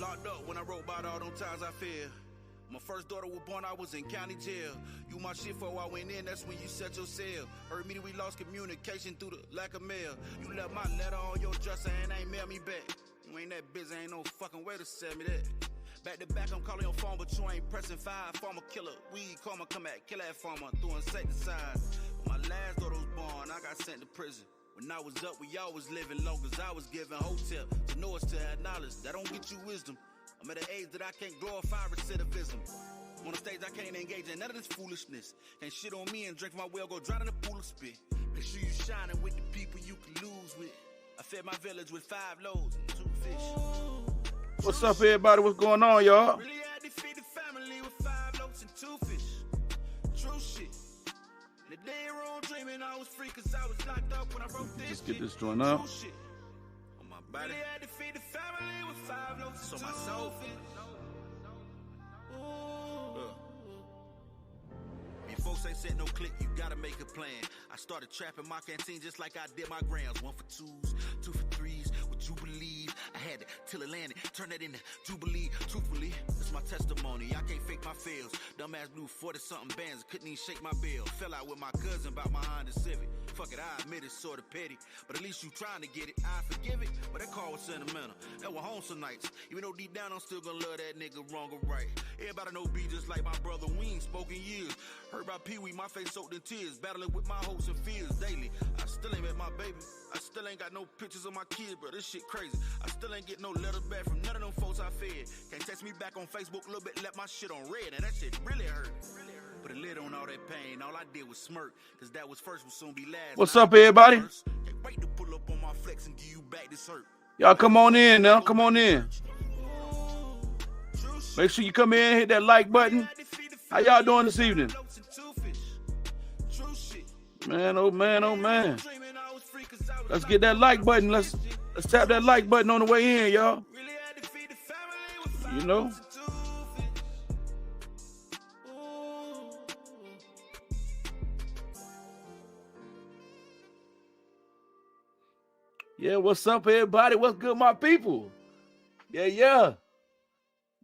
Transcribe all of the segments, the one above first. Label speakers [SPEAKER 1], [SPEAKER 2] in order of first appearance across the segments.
[SPEAKER 1] locked up when I wrote about all them times I feel. My first daughter was born, I was in county jail. You my shit for I went in, that's when you set your sail. Heard me that we lost communication through the lack of mail. You left my letter on your dresser and ain't mail me back. You ain't that busy, ain't no fucking way to send me that. Back to back, I'm calling your phone, but you ain't pressing 5. Farmer killer, weed, karma, come back, kill that farmer, through insecticides. When my last daughter was born, I got sent to prison. When I was up, we always living long as I was giving hotel. To know is to have knowledge, that don't get you wisdom. I'm at an age that I can't glorify recidivism. On the stage, I can't engage in none of this foolishness. Can't shit on me and drink my well, go drown in a pool of spit. Make sure you shining with the people you can lose with. I fed my village with 5 loads and 2 fish.
[SPEAKER 2] What's up, everybody? What's going on, y'all?
[SPEAKER 1] Really had to feed the family with 5 loaves and 2 fish. True shit. The day wrong dreaming, I was free cause I was locked up when I wrote this.
[SPEAKER 2] Let's get this joint up.
[SPEAKER 1] True shit. On my body. Really had to feed the family with 5 loaves so my soul fit. Folks ain't set no click, you gotta make a plan. I started trapping my canteen just like I did my grams. 1 for 2s, 2 for 3s. Would you believe I had to till it landed, turn that into Jubilee? Truthfully, it's my testimony. I can't fake my fails. Dumbass blew 40-something bands, couldn't even shake my bill. Fell out with my cousin about my Honda Civic. Fuck it, I admit it's sorta petty, but at least you trying to get it. I forgive it, but that car was sentimental. That was home some nights. Even though deep down I'm still gonna love that nigga wrong or right. Everybody know B just like my brother. We ain't spoken years. Heard about Pee-wee, my face soaked in tears. Battling with my hopes and fears daily. I still ain't met my baby. I still ain't got no pictures of my kids, bro. This shit crazy. I still ain't get no letters back from none of them folks I fed. Can't text me back on Facebook a little bit, left my shit on red, and that shit really hurt. Put a lid on all that pain. All I did was smirk, cause that was first, will soon be last.
[SPEAKER 2] What's up, everybody?
[SPEAKER 1] Can't wait to pull up on my flex and give you back this hurt.
[SPEAKER 2] Y'all come on in now. Come on in. Make sure you come in, hit that like button. How y'all doing this evening? Man, oh man, oh man. Let's get that like button. Let's tap that like button on the way in, y'all. You know. Yeah, what's up, everybody? What's good, my people? Yeah.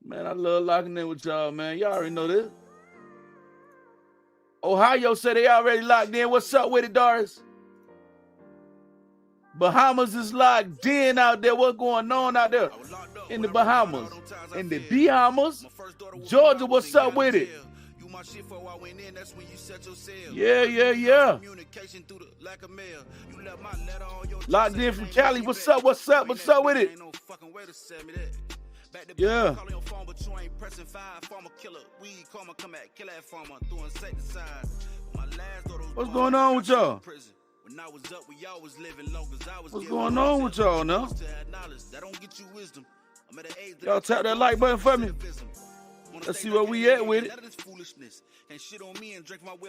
[SPEAKER 2] Man, I love locking in with y'all, man. Y'all already know this. Ohio said they already locked in. What's up with it, Doris? Bahamas is locked in out there. What's going on out there in the Bahamas? In the Bahamas? Georgia, what's up with it? Yeah. Locked in from Cali. What's up with it? Yeah. What's going on with y'all? What's going on with y'all now? Y'all tap that like button for me. Let's see where we at with it.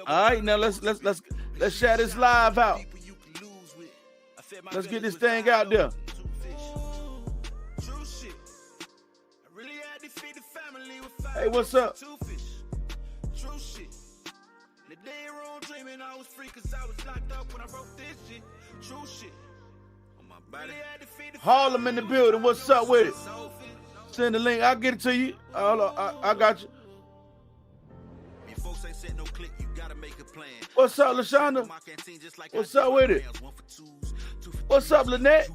[SPEAKER 2] All right, now let's share this live out. Let's get this thing out there. Hey, what's up? Harlem in the building. What's up with it? Send the link. I'll get it to you. I got you. What's up, LaShonda? What's up with it? What's up, Lynette?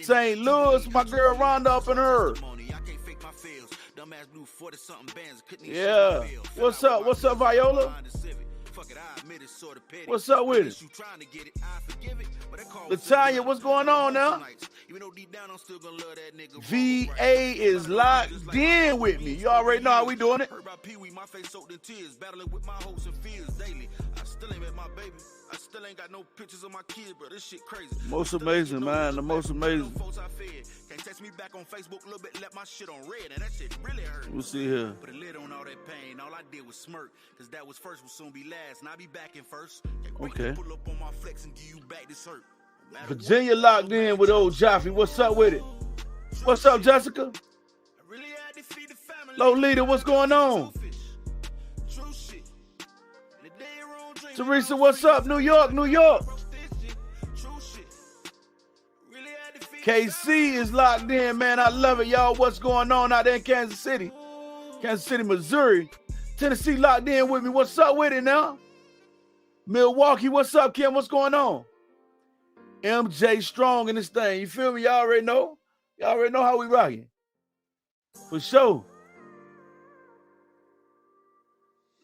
[SPEAKER 2] St. Louis, my girl Rhonda up in her. Yeah. What's up? What's up, Viola? What's up with it? Latanya, what's going on now? VA is locked in with me. You already know how we doing it. I still ain't got no pictures of my kids, bro. This shit crazy. Most amazing, man. The most amazing. Can't text me back on Facebook a little bit, left my shit on red, and that shit really hurt. We'll see here. Put a lid on all that pain. All I did was smirk, cause that was first, will soon be last, and I'll be back in first. Okay. Pull up on my flex and give you back this hurt. Virginia locked in with old Jaffe. What's up with it? What's up, Jessica? Lolita, what's going on? Teresa, what's up? New York. KC is locked in, man. I love it, y'all. What's going on out there in Kansas City? Kansas City, Missouri. Tennessee locked in with me. What's up with it now? Milwaukee, what's up, Kim? What's going on? MJ Strong in this thing. You feel me? Y'all already know. Y'all already know how we rocking. For sure.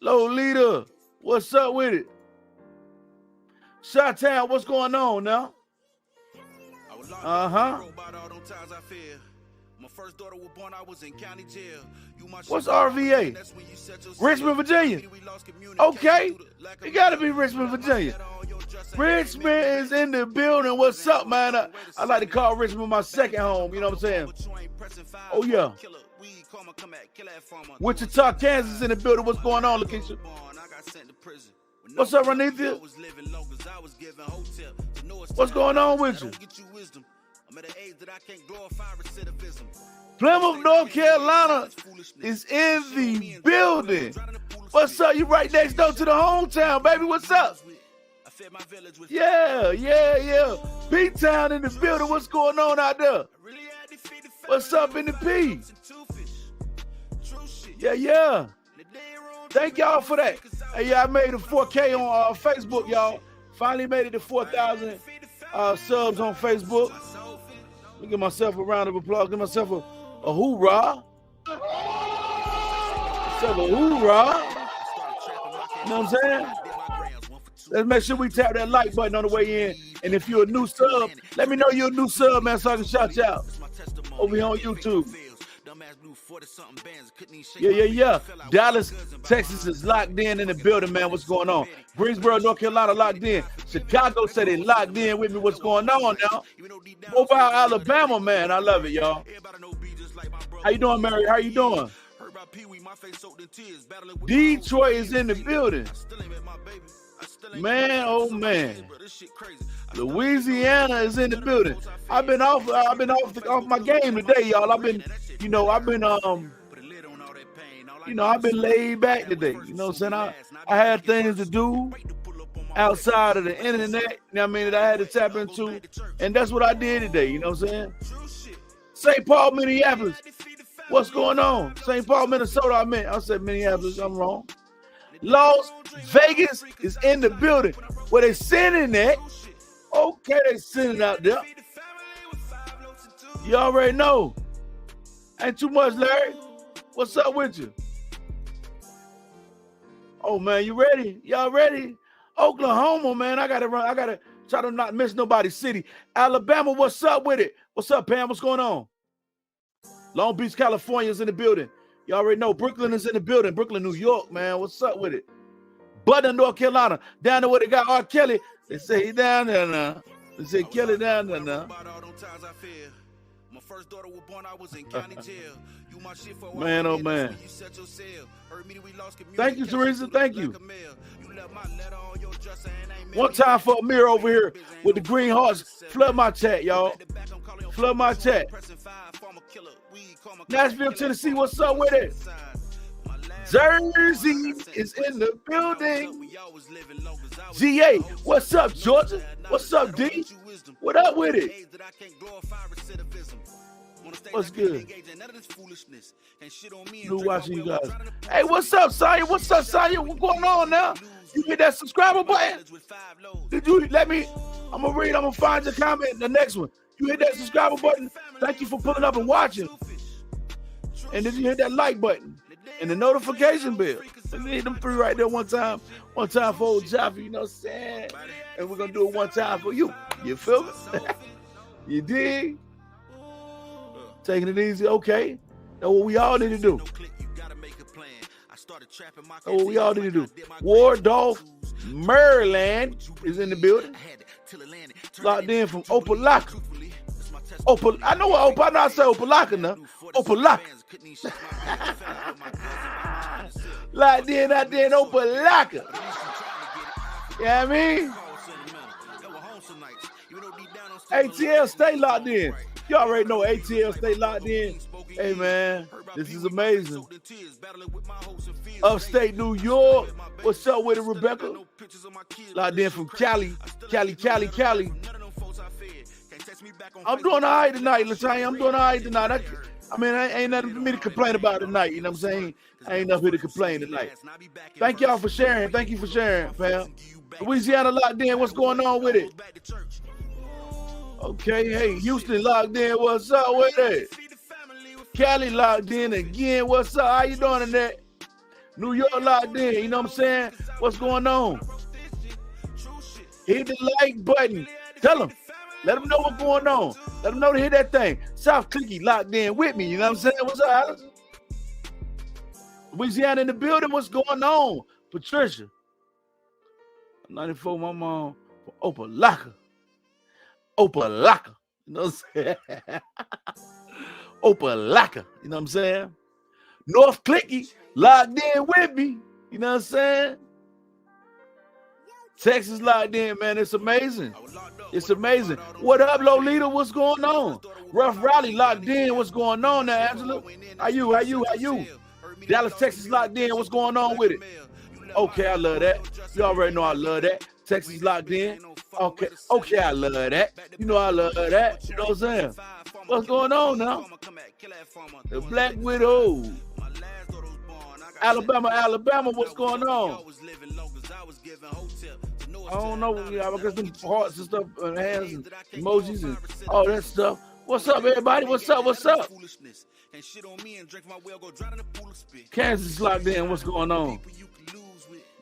[SPEAKER 2] Lolita, what's up with it? Chi-Town, what's going on now?
[SPEAKER 1] My first daughter was born, I was in county jail.
[SPEAKER 2] What's RVA? Richmond, Virginia. Okay. It got to be Richmond, Virginia. Richmond is in the building. What's up, man? I like to call Richmond my second home. You know what I'm saying? Oh, yeah. Wichita, Kansas in the building. What's going on, Lakeisha? What's up, Ranithia? What's going on with you? Plymouth, North Carolina is in the building. What's up? You right next door to the hometown, baby. What's up? Yeah. B-Town in the building. What's going on out there? What's up in the P? Yeah. Thank y'all for that. Hey, I made a 4K on Facebook, y'all. Finally made it to 4,000 subs on Facebook. Let me give myself a round of applause. Give myself a hoorah. Myself a hoorah. You know what I'm saying? Let's make sure we tap that like button on the way in. And if you're a new sub, let me know you're a new sub, man, so I can shout you out over here on YouTube. Yeah. Dallas, Texas is locked in the building, man. What's going on? Greensboro, North Carolina locked in. Chicago said they locked in with me. What's going on now? Mobile, Alabama, man. I love it, y'all. How you doing, Mary? How you doing? Detroit is in the building. Man, oh man. Louisiana is in the building. I've been off my game today, y'all. I've been laid back today. You know what I'm saying? I had things to do outside of the internet, you know what I mean, that I had to tap into. And that's what I did today, you know what I'm saying? St. Paul, Minneapolis. What's going on? St. Paul, Minnesota, I said Minneapolis, I'm wrong. Las Vegas is in the building. Where they sending that? Okay, they sending out there. You already know. Ain't too much, Larry. What's up with you? Oh man, you ready? Y'all ready? Oklahoma, man. I gotta run. I gotta try to not miss nobody's city. Alabama, what's up with it? What's up, Pam? What's going on? Long Beach, California is in the building. You already know. Brooklyn is in the building. Brooklyn, New York, man. What's up with it? Butler, North Carolina. Down there where they got R. Kelly. They say he down there now. They say Kelly down there now. Man, oh man. Thank you, Teresa. Thank you. One time for Amir over here with the green hearts. Flood my chat, y'all. Flood my chat. Nashville, Tennessee, what's up with it? Jersey is in the building. GA, what's up, Georgia? What's up, D? What up with it? What's good? New watching you guys. Hey, what's up, Saya? What's up, Saya? What's going on now? You hit that subscriber button? Did you let me? I'm gonna read. I'm gonna find your comment in the next one. You hit that subscriber button. Thank you for pulling up and watching. And did you hit that like button and the notification bell? Let me hit them three right there one time. One time for old Jaffa, you know what I'm saying? And we're gonna do it one time for you. You feel me? You dig? Taking it easy, okay. That's what we all need to do. That's what we all need to do. Wardolph, Maryland is in the building. Locked in from Opelika. I know what I know I say Opelika now. Opelika. Locked in out there in Opelika. You know what I mean? ATL stay locked in. You already know ATL stay locked in. Hey man, this is amazing. Upstate New York. What's up with it, Rebecca? Locked in from Cali. I'm doing all right tonight, Latanya. I'm doing all right tonight. I ain't nothing for me to complain about tonight. You know what I'm saying? I ain't nothing here to complain tonight. Thank y'all for sharing. Thank you for sharing, fam. Louisiana locked in. What's going on with it? Okay, hey, Houston locked in. What's up with it? Cali locked in again. What's up? How you doing in that? New York locked in. You know what I'm saying? What's going on? Hit the like button. Tell them. Let them know what's going on. Let them know to hit that thing. South Clicky locked in with me. You know what I'm saying? What's up, Alex? Louisiana in the building. What's going on? Patricia. 94, my mom. Opalaka. Opalaka. You know what I'm saying? Opalaka. You know what I'm saying? North Clicky locked in with me. You know what I'm saying? Texas locked in, man. It's amazing. It's amazing. What up, Lolita? What's going on? Rough Raleigh locked in. What's going on now, Angela? How you? Dallas, Texas locked in. What's going on with it? Okay, I love that. You already know I love that. Texas locked in. Okay, I love that. You know I love that. You know what I'm saying? What's going on now? The Black Widow. Alabama, what's going on? I don't know. I got some hearts and stuff, and hands and emojis and all that stuff. What's up, everybody? What's up? Kansas locked in. What's going on?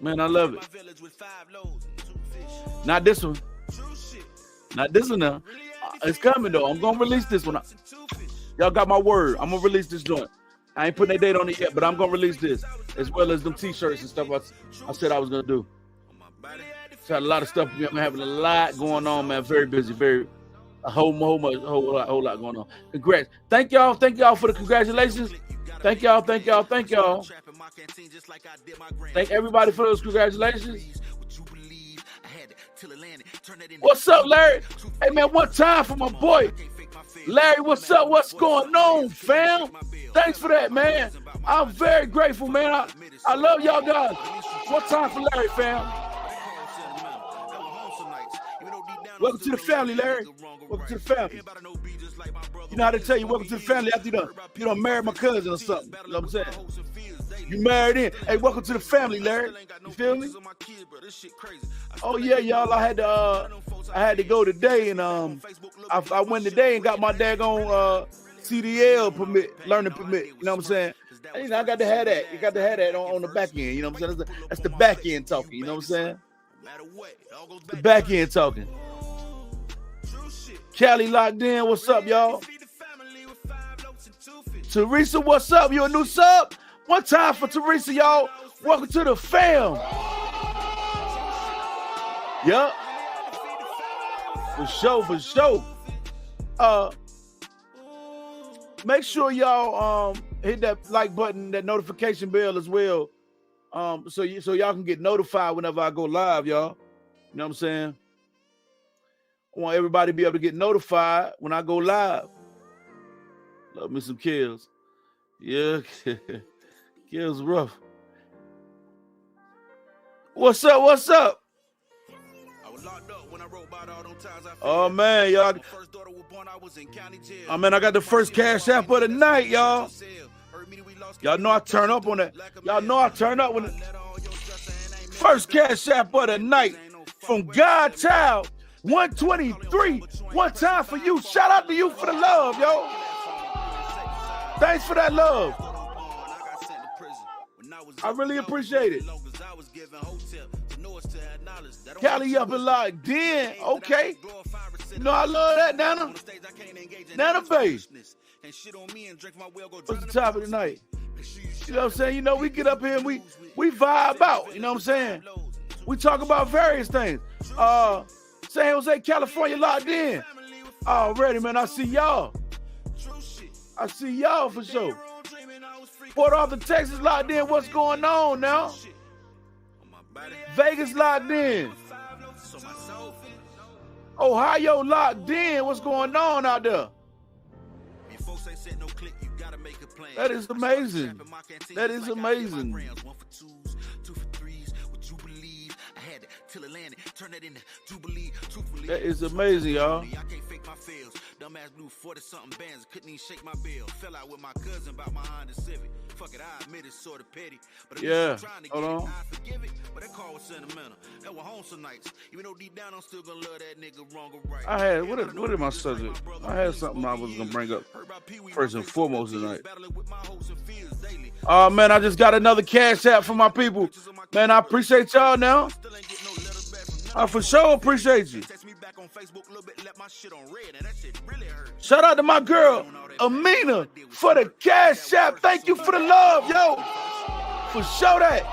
[SPEAKER 2] Man, I love it. Not this one. Not this one now. It's coming, though. I'm going to release this one. Y'all got my word. I'm going to release this joint. I ain't putting a date on it yet, but I'm going to release this, as well as them T-shirts and stuff I said I was going to do. So had a lot of stuff. I'm having a lot going on, man. Very busy. A whole lot going on. Congrats. Thank y'all for the congratulations. Thank y'all. Thank everybody for those congratulations. What's up, Larry? Hey, man, one time for my boy. Larry, what's up? What's going on, fam? Thanks for that, man. I'm very grateful, man. I love y'all guys. One time for Larry, fam. Welcome to the family, Larry. Welcome to the family. You know how they tell you welcome to the family after you done married my cousin or something. You know what I'm saying? You married in. Hey, welcome to the family, Larry. You feel me? Oh yeah, y'all. I had to go today, and I went today and got my daggone CDL permit, learning permit. You know what I'm saying? And, I got to have that. You got to have that on the back end. You know what I'm saying? That's the back end talking. You know what I'm saying? The back end talking. Cali locked in. What's up, y'all? Teresa, what's up? You a new sub? One time for Teresa, y'all. Welcome to the fam. Yup. For sure. Make sure y'all hit that like button, that notification bell as well. So y'all can get notified whenever I go live, y'all. You know what I'm saying? I want everybody to be able to get notified when I go live. Love me some kills. Yeah. Kills rough. What's up? Oh man, y'all. Oh man, I got the first cash app of the night, y'all. Y'all know I turn up on that. Y'all know I turn up when the first cash app of the night from Godchild 123. One time for you. Shout out to you for the love, yo. Thanks for that love. I really appreciate it. Cali up and locked in. Okay. You know I love that, Nana. Nana Bay. What's the top of the night? You know what I'm saying? You know, we get up here and we vibe out. You know what I'm saying? We talk about various things. San Jose, California locked in. Already, man. I see y'all. For sure. Port Arthur, Texas locked in. What's going on now? Vegas locked in. Ohio locked in. What's going on out there? That is amazing.
[SPEAKER 1] had to till it landed, turn that into Jubilee. Truthfully,
[SPEAKER 2] that is amazing, y'all.
[SPEAKER 1] I can't fake my fails. Dumbass blew 40-something bands, couldn't even shake my bill. Fell out with my cousin about my Honda Civic. Fuck it, I admit it's sort of petty. But
[SPEAKER 2] yeah,
[SPEAKER 1] trying to get it, I forgive it. But that call was sentimental. That was home some nights. Even though deep down I'm still gonna love that nigga wrong or right.
[SPEAKER 2] I had what is my subject? I had something I was gonna bring up first and foremost tonight. Oh man, I just got another cash app from my people. Man, I appreciate y'all now. I for sure appreciate you. Shout out to my girl, Amina, for the cash app. Thank you for the love, yo. For sure that.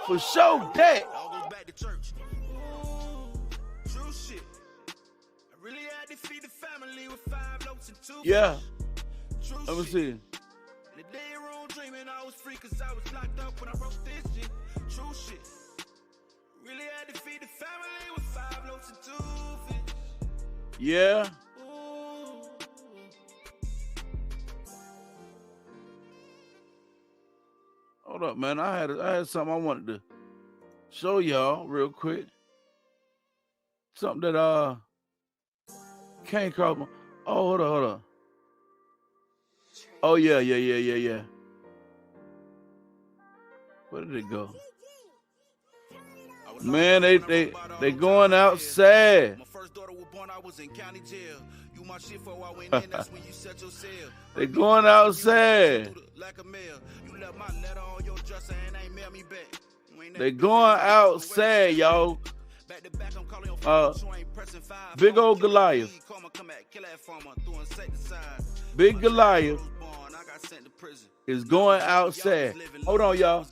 [SPEAKER 2] For sure that. Yeah. Let me see. Yeah. Hold up, man. I had something I wanted to show y'all real quick. Something that came across my. Oh, hold on. Oh yeah. Where did it go? Man, they going outside. They going outside. They going outside, y'all. Big old Goliath. Big Goliath is going outside. Hold on, y'all.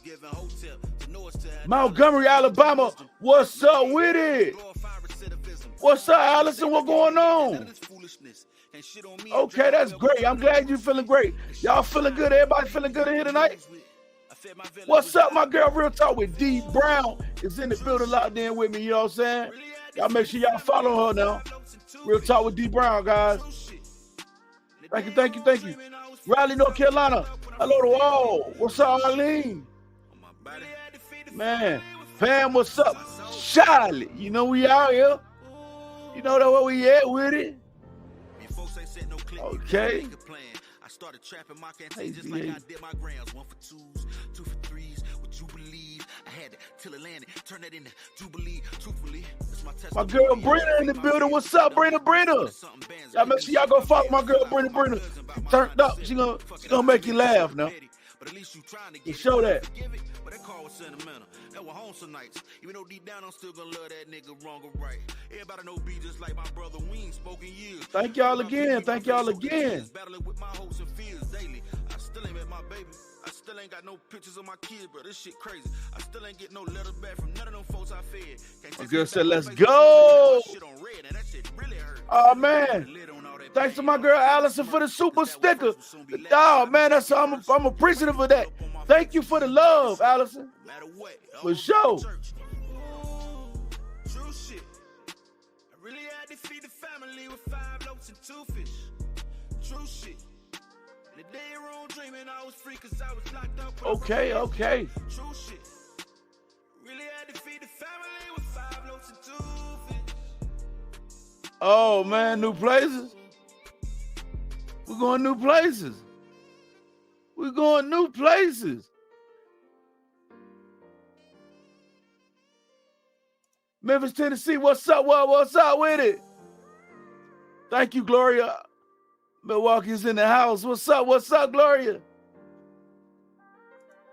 [SPEAKER 2] Montgomery, Alabama. What's up with it? What's up, Allison? What going on? Okay, that's great. I'm glad you feeling great. Y'all feeling good? Everybody feeling good in here tonight? What's up, my girl? Real Talk with D Brown is in the building locked in with me. You know what I'm saying? Y'all make sure y'all follow her now. Real Talk with D Brown, guys. Thank you. Raleigh, North Carolina. Hello to all. What's up, Arlene? Man, Pam, what's up? Charlotte, you know we out here. You know that where we at with it. Okay. I started trapping my canteen just like I did my grams. 1 for 2s, 2 for 3s. Would you believe I had to till it landed, turn that into Jubilee. Truthfully, my girl Brenna in the building. What's up, Brenna? Y'all make sure y'all go follow my girl Brenna. Turned up. She gonna make you laugh now. But at least you trying to get show that. But that call was sentimental. That was home some nights. Even though deep down I'm still gonna love that nigga wrong or right. Everybody know be just like my brother. We ain't spoken years. Thank y'all again. Battling with my hopes and fears daily. I still ain't met my baby. I still ain't got no pictures of my kids, bro. This shit crazy. I still ain't get no letters back from none of them folks I fed. My girl said, let's go. Oh man. Thanks to my girl Allison for the super sticker. Oh man, I'm appreciative of that. Thank you for the love, Allison. For sure. True shit. I really had to feed the family with 5 loaves and 2 fish. True shit. The day room dreaming I was free cause I was locked up. Okay. True shit. Really had to feed the family with 5 loaves and 2 fish. Oh man, new places. We're going new places. Memphis, Tennessee, what's up? What's up with it? Thank you, Gloria. Milwaukee's in the house. What's up, Gloria?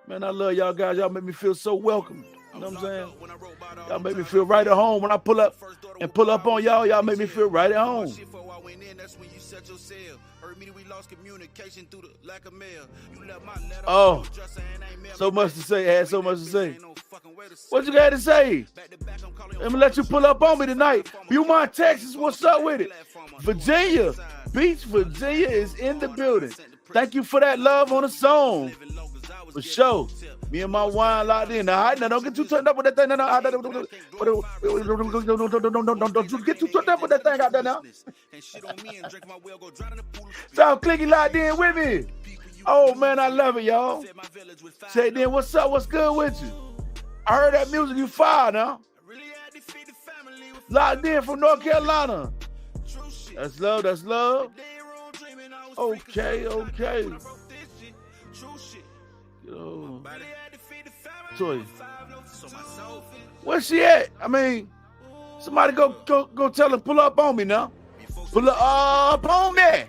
[SPEAKER 2] Man, I love y'all guys. Y'all make me feel so welcome. You know what I'm saying? Y'all make me feel right at home. When I pull up on y'all make me feel right at home. Oh, so much to say. Had so much to say. What you got to say? Let me let you pull up on me tonight. Beaumont, Texas, what's up with it? Virginia, Beach, Virginia is in the building. Thank you for that love on the song. For sure. Me and my wine locked in. Now, don't get too turned up with that thing. Don't you get too turned up with that thing out there now. Sound clicky locked in with me. Oh, man, I love it, y'all. Say then, what's up? What's good with you? I heard that music. You fire now. Locked in from North Carolina. That's love. That's love. Okay. Yo. Toy. Where's she at? I mean, somebody go tell her pull up on me now. Pull up on me.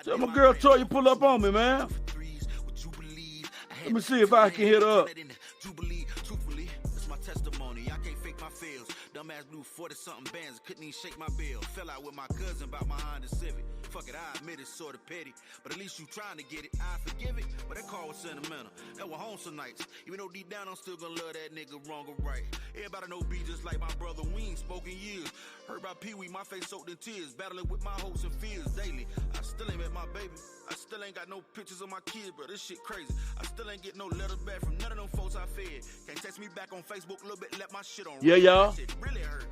[SPEAKER 2] Tell my girl Toy you pull up on me, man. Let me see if I can hit her up. Dumbass blew 40-something bands, couldn't even shake my bill. Fell out with my cousin about my Honda Civic. Fuck it, I admit it's sort of petty, but at least you trying to get it. I forgive it, but that call was sentimental. That was home some nights. Even though deep down I'm still gonna love that nigga wrong or right. Everybody know B just like my brother. We ain't spoken years. Heard about Pee Wee, my face soaked in tears. Battling with my hopes and fears daily. I still ain't met my baby. I still ain't got no pictures of my kids, bro. This shit crazy. I still ain't get no letters back from none of them folks I fed. Can't text me back on Facebook a little bit, let my shit on. Yeah, y'all. Really hurt.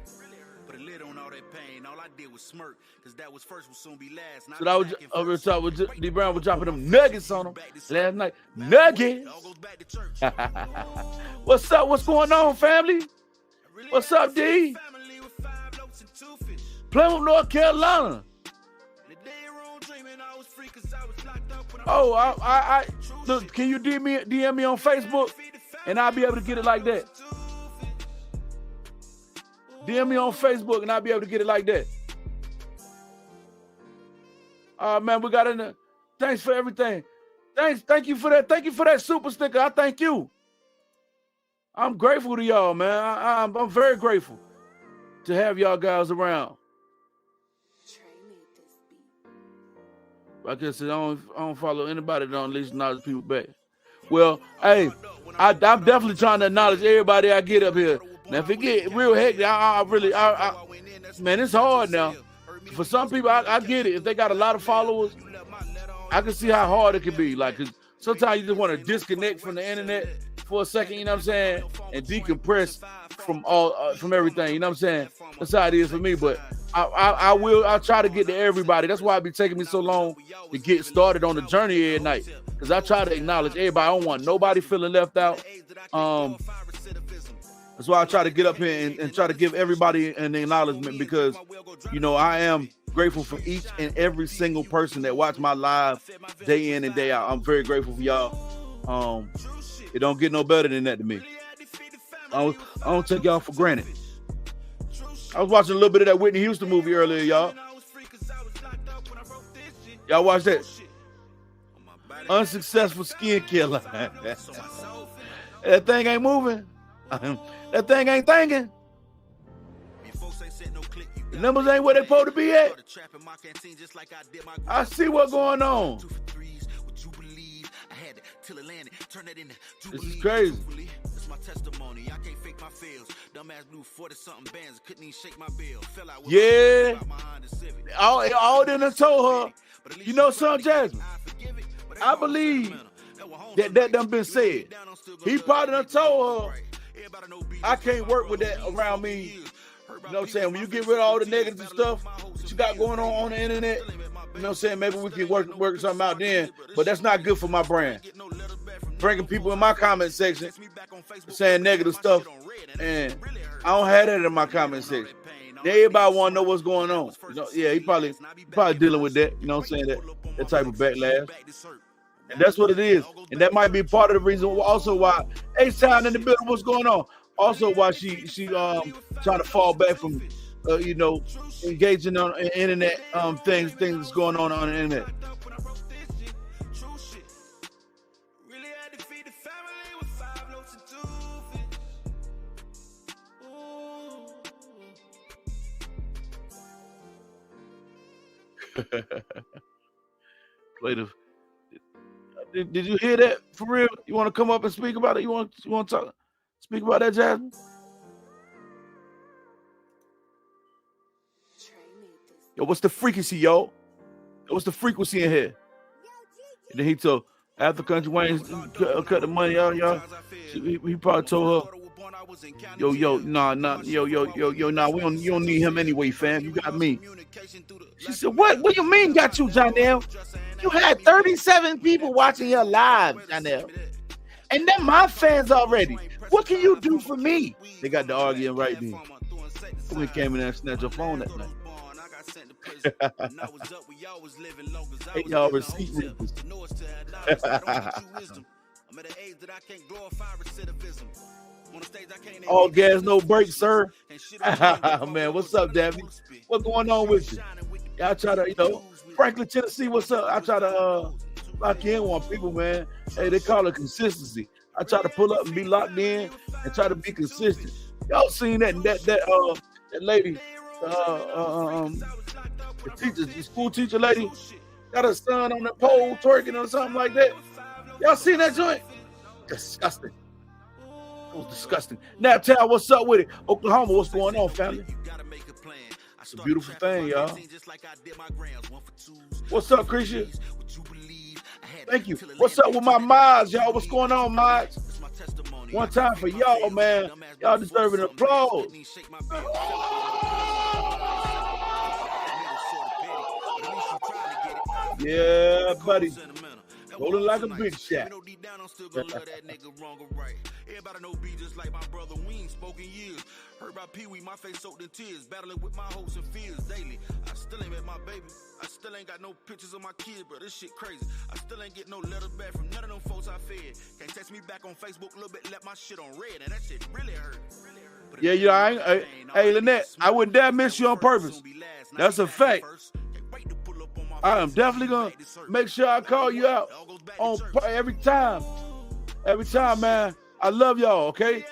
[SPEAKER 2] Put a lid on all that pain. All I did was smirk, cause that was first, will soon be last. So that was over top with D Brown was dropping them nuggets on him last night. Nuggets. What's up? What's going on, family? What's up, D? Plymouth, North Carolina. Oh, I look. Can you DM me on Facebook, and I'll be able to get it like that. DM me on Facebook and I'll be able to get it like that. Man, we got in there. Thanks for everything. Thank you for that. Thank you for that super sticker. I thank you. I'm grateful to y'all, man. I'm very grateful to have y'all guys around. Like I said, I don't follow anybody that don't at least acknowledge people back. Well, hey, I'm definitely trying to acknowledge everybody I get up here. Now, if it get real hectic, man, it's hard now. For some people, I get it. If they got a lot of followers, I can see how hard it can be. Like, 'cause sometimes you just want to disconnect from the internet for a second, you know what I'm saying, and decompress from everything, you know what I'm saying. That's how it is for me. But I'll try to get to everybody. That's why it be taking me so long to get started on the journey every night, because I try to acknowledge everybody. I don't want nobody feeling left out. That's why I try to get up here and try to give everybody an acknowledgement, because, you know, I am grateful for each and every single person that watch my live day in and day out. I'm very grateful for y'all. It don't get no better than that to me. I don't take y'all for granted. I was watching a little bit of that Whitney Houston movie earlier, y'all. Y'all watch that? Unsuccessful skin killer. That thing ain't moving. That thing ain't thinking. The numbers ain't where they supposed to be at. I see what's going on. This is crazy. Yeah. All in the told her. You know something, Jasmine? I believe that done been said. He probably done told her, I can't work with that around me. You know what I'm saying? When you get rid of all the negative stuff that you got going on the internet, you know what I'm saying? Maybe we can work something out then. But that's not good for my brand. Bringing people in my comment section saying negative stuff, and I don't have that in my comment section. Everybody want to know what's going on. You know, yeah, he probably dealing with that. You know what I'm saying? That type of backlash. And that's what it is. And that might be part of the reason also why H-Town in the building, what's going on. Also why she trying to fall back from engaging on internet things that's going on the internet. Did you hear that for real? You want to come up and speak about it? You want to speak about that, Jasmine? Yo, what's the frequency, yo? What's the frequency in here? And then he told after Country Wayne cut the money out, y'all. He probably told her, yo, nah, you don't need him anyway, fam. You got me. She said, what? What do you mean got you, Janelle? You had 37 people watching your live, Janelle. And they're my fans already. What can you do for me? They got the arguing right then. We came in there and snatched your phone that night. Hey, y'all receipt readers. All gas, no brakes, sir. Man, what's up, Davy? What's going on with you? Y'all try to, Franklin, Tennessee, what's up? I try to lock in on people, man. Hey, they call it consistency. I try to pull up and be locked in and try to be consistent. Y'all seen that lady, the teacher, the school teacher lady, got her son on the pole twerking or something like that. Y'all seen that joint? Disgusting. It was disgusting. Now, tell what's up with it. Oklahoma, what's going on, family? It's a beautiful thing, y'all. What's up, Christian? Thank you. What's up with my mods, y'all? What's going on, mods? One time for y'all, man. Y'all deserving applause. Yeah, buddy. Rolling like a big shot. Everybody know B just like my brother. We ain't spoken years. Heard about Pee-wee, my face soaked in tears. Battling with my hopes and fears daily. I still ain't met my baby. I still ain't got no pictures of my kids, bro. This shit crazy. I still ain't get no letters back from none of them folks I fed. Can't text me back on Facebook a little bit, let my shit on red, and that shit really hurt. Yeah, hey, Lynette, I wouldn't dare miss you on purpose. That's a fact. I am definitely gonna make sure I call you out on every time. Every time, man. I love y'all, okay?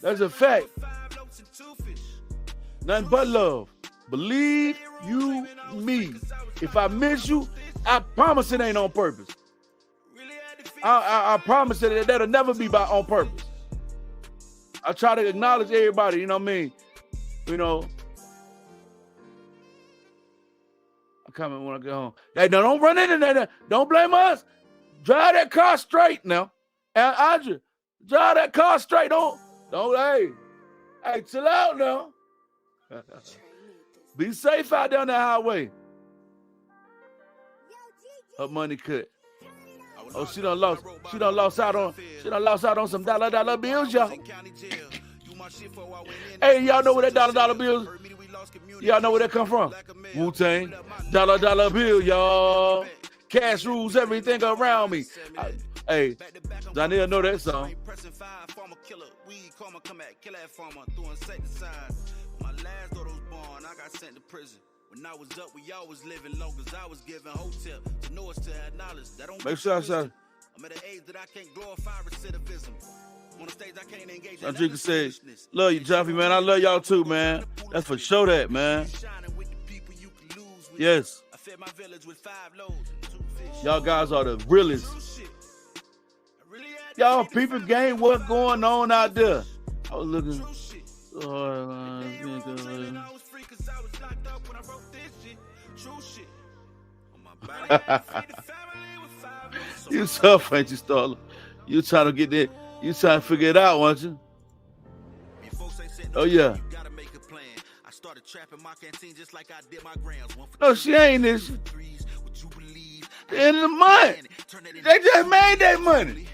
[SPEAKER 2] That's a fact. Nothing but love. Believe you me. If I miss you, I promise it ain't on purpose. I promise that that'll never be on purpose. I try to acknowledge everybody, you know what I mean? I come when I get home. Hey, no, don't run into that. Don't blame us. Drive that car straight now. And Audrey, drive that car straight. Don't, hey, chill out now. Be safe out there on the highway. Her money cut. Oh, she done lost out on some dollar bills, y'all. Hey, y'all know where that dollar bills? Y'all know where that come from? Wu-Tang. Dollar bill, y'all. Cash rules everything around me. Hey, Daniel know that song. My last daughter was born, I got sent to prison. When I was up, we always living long as I was giving hotel. To know us to have knowledge. That don't make sure I'm at an age that I can't glorify recidivism. On the stage, I can't engage. Andrika said, love you, Joffy, man. I love y'all too, man. That's for sure that, man. Yes. Y'all guys are the realest. Y'all people game what's going on out there. I was looking. You tough, ain't you, Starla? You trying to get that? You trying to figure it out, weren't you? Oh yeah. No, she ain't this. The end of the month. They just made that money.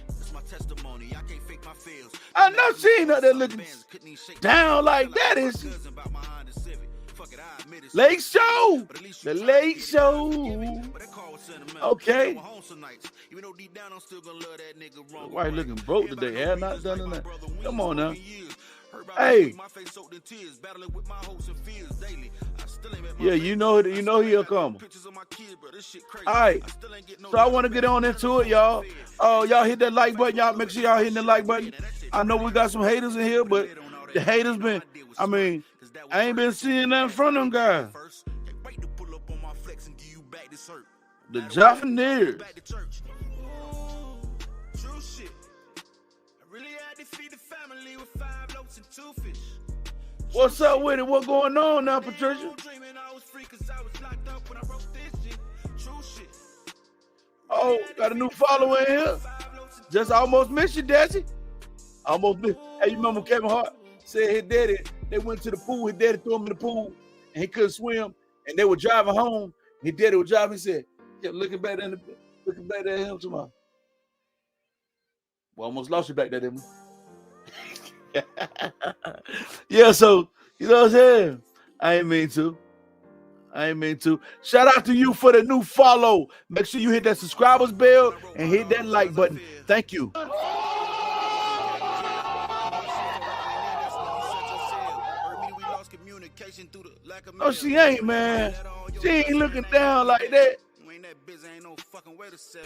[SPEAKER 2] I know she ain't up there looking down like that, is she? Late show. The late show. Okay. Why looking broke today? Have not done enough. Come on now. Hey. Yeah, you know he'll come. All right. So I want to get on into it, y'all. Y'all hit that like button. Y'all make sure y'all hitting the like button. I know we got some haters in here, but the haters I ain't been seeing nothing from them guys. The Jaffineers. What's up with it? What's going on now, Patricia? Oh, got a new follower in here. Just almost missed you, Desi. Almost missed. Hey, you remember Kevin Hart said his daddy, they went to the pool, his daddy threw him in the pool, and he couldn't swim, and they were driving home. His daddy was driving, he said, kept looking back at him tomorrow. Well, almost lost you back there, didn't we? Yeah, so, you know what I'm saying? I ain't mean to. Shout out to you for the new follow. Make sure you hit that subscribers bell and hit that like button. Thank you. No, she ain't, man. She ain't looking down like that.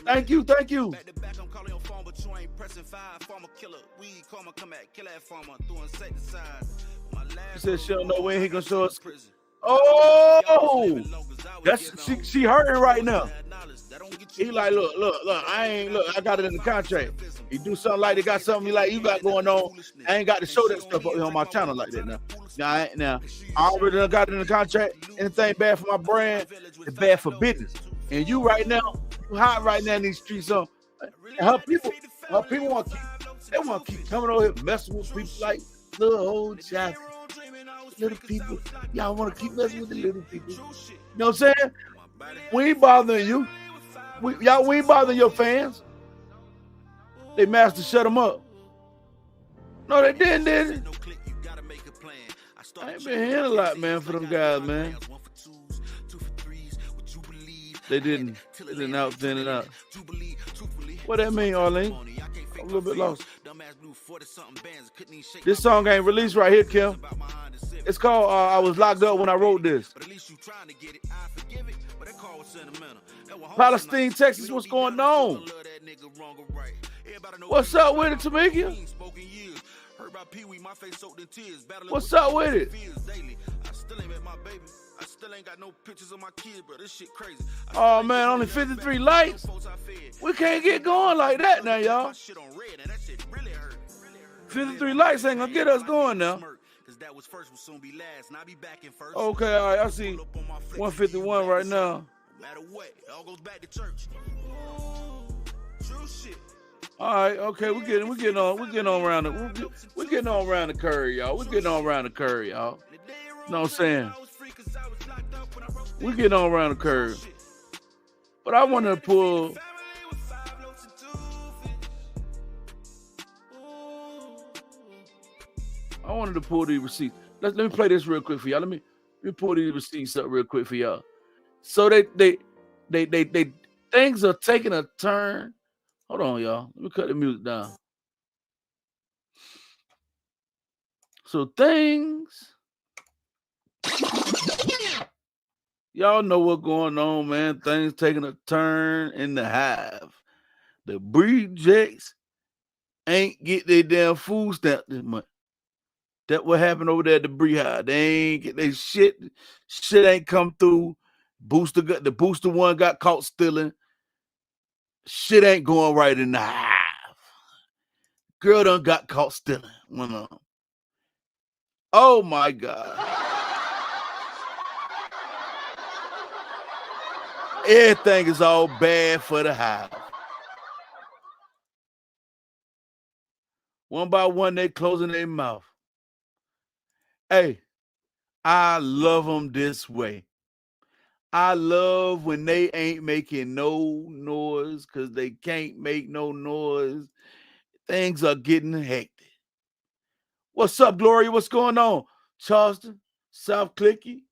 [SPEAKER 2] Thank you.
[SPEAKER 1] Back to back, I'm calling your phone, but you ain't pressing 5. Farmer killer, weed, karma, come back, kill that farmer, doing insecticide.
[SPEAKER 2] She said she don't know when he gonna show us. Oh, that's she hurting right now. He like, look, I got it in the contract. He do something like they got something like you got going on. I ain't got to show that stuff on my channel like that now. Now, I already got it in the contract. Anything bad for my brand, it's bad for business. And you right now, you hot right now in these streets. So her people want to keep coming over here messing with people like little old child. Little people, y'all want to keep messing with the little people. You know what I'm saying? We ain't bothering you. We ain't bothering your fans. They master shut them up. No, they didn't, did it? I ain't been hearing a lot, man, for them guys, man. They didn't out, then and out. What that mean, Arlene? I'm a little bit lost. This song ain't released right here, Kim. It's called I Was Locked Up When I Wrote This. Palestine, Texas, what's going on? What's up with it, Tamika? What's up with it? Oh man, only 53 likes. We can't get going like that now, y'all. 53 likes ain't gonna get us going now. Okay, all right, I see 151 right now. All right, okay, we're getting on around the curve, y'all. We're getting on around the curve, y'all. You know what I'm saying? We're getting on around the curve. But I wanted to pull these receipts. Let me play this real quick for y'all. Let me pull these receipts up real quick for y'all. So they things are taking a turn. Hold on, y'all. Let me cut the music down. So things, y'all know what's going on, man. Things taking a turn in the hive. The breed jacks ain't get their damn food stamp this month. That what happened over there at the breed hive. They ain't get their shit. Shit ain't come through. The booster one got caught stealing. Shit ain't going right in the hive. Girl done got caught stealing. Oh my God. Everything is all bad for the hive. One by one, they closing their mouth. Hey, I love them this way. I love when they ain't making no noise because they can't make no noise. Things are getting hectic. What's up, Gloria? What's going on? Charleston, South Clicky.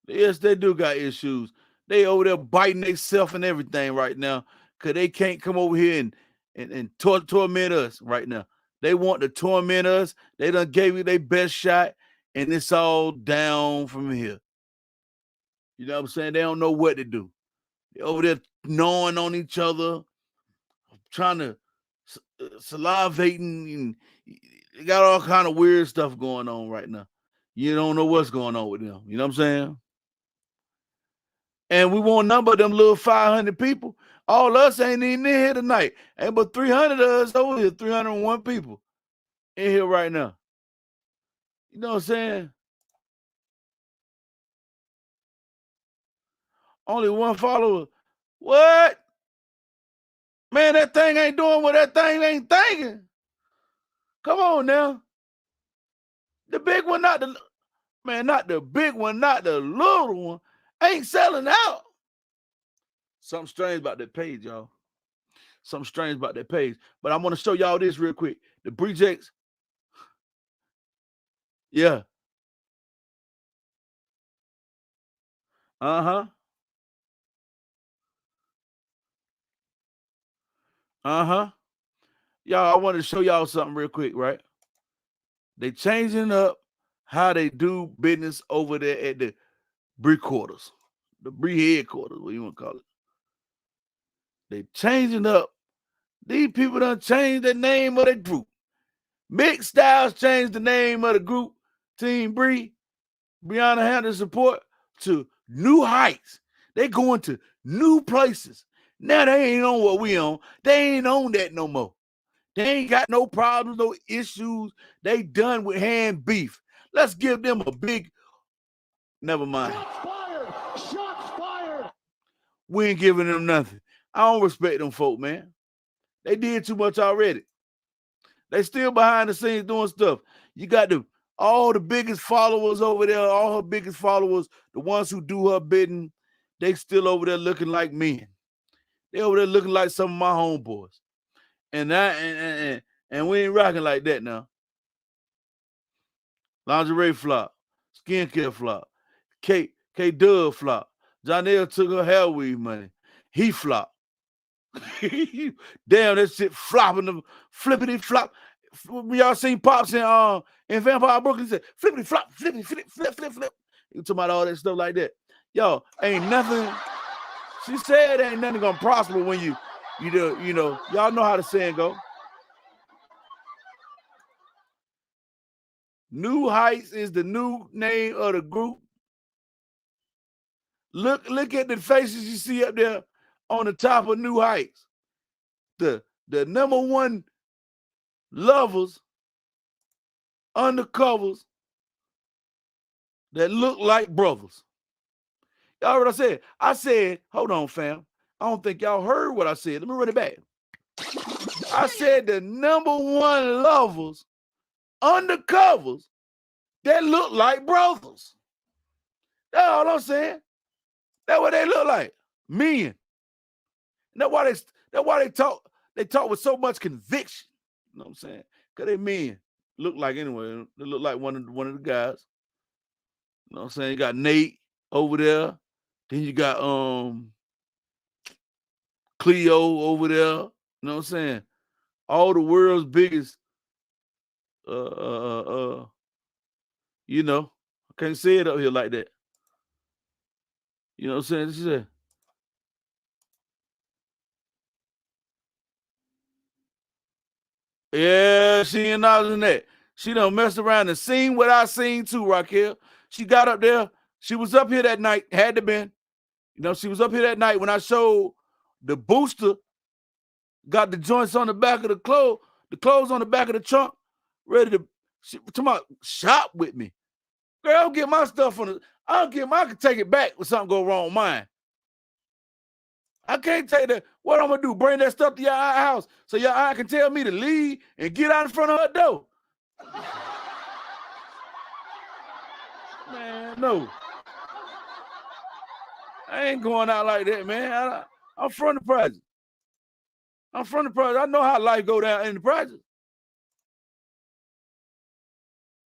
[SPEAKER 2] Yes, they do got issues. They over there biting themselves and everything right now because they can't come over here and torment us right now. They want to torment us. They done gave you their best shot, and it's all down from here. You know what I'm saying? They don't know what to do. They over there gnawing on each other, trying to salivating, and they got all kind of weird stuff going on right now. You don't know what's going on with them. You know what I'm saying? And we won't number them little 500 people. All us ain't even in here tonight. Ain't but 300 of us over here, 301 people in here right now. You know what I'm saying? Only one follower. What? Man, that thing ain't doing what that thing ain't thinking. Come on now. The big one, not the big one, not the little one, ain't selling out. Something strange about that page, y'all. something strange about that page. But I want to show y'all this real quick. The Breejex. Yeah. Uh-huh. Uh-huh. Y'all, I want to show y'all something real quick, right? They changing up how they do business over there at the Bree quarters. The Bree headquarters, what you want to call it. They changing up. These people done changed the name of the group. Mick Styles changed the name of the group, Team Bree, Brianna Hampton support, to New Heights. They going to new places. Now they ain't on what we on. They ain't on that no more. They ain't got no problems, no issues. They done with hand beef. Let's give them a big, never mind.
[SPEAKER 3] Shots fired! Shots fired!
[SPEAKER 2] We ain't giving them nothing. I don't respect them folk, man. They did too much already. They still behind the scenes doing stuff. You got all the biggest followers over there, all her biggest followers, the ones who do her bidding, they still over there looking like men. They over there looking like some of my homeboys. And we ain't rocking like that now. Lingerie flop, skincare flop, K Dub flop. Jonelle took her hair weave money. He flop. Damn, that shit flopping, the flippity flop. Y'all seen Pops in Vampire Brooklyn? He said flippity flop, flippity flip, flip, flip, flip. You talking about all that stuff like that? Yo, ain't nothing. She said ain't nothing gonna prosper when you know. Y'all know how the saying go. New Heights is the new name of the group. Look at the faces you see up there on the top of New Heights. The number one lovers, undercovers that look like brothers. Y'all heard what I said? I said, hold on, fam. I don't think y'all heard what I said. Let me run it back. I said the number one lovers, undercovers that look like brothers. That's all I'm saying. That's what they look like. Men. That's why they talk with so much conviction. You know what I'm saying? Because they men. Look like anyway. They look like one of the guys. You know what I'm saying? You got Nate over there. Then you got Cleo over there. You know what I'm saying? All the world's biggest you know, I can't say it up here like that. You know what I'm saying? She said, yeah, she ain't acknowledging that. She done messed around and seen what I seen too, Raquel. She got up there. She was up here that night. Had to been. You know, she was up here that night when I showed the booster got the joints on the back of the clothes on the back of the trunk, ready to talking about shop with me. Girl, I don't get my stuff I can take it back when something go wrong with mine. I can't take that. What I'm gonna do? Bring that stuff to your house so your aunt can tell me to leave and get out in front of her door. Man, no. I ain't going out like that, man. I'm from the project. I know how life go down in the project.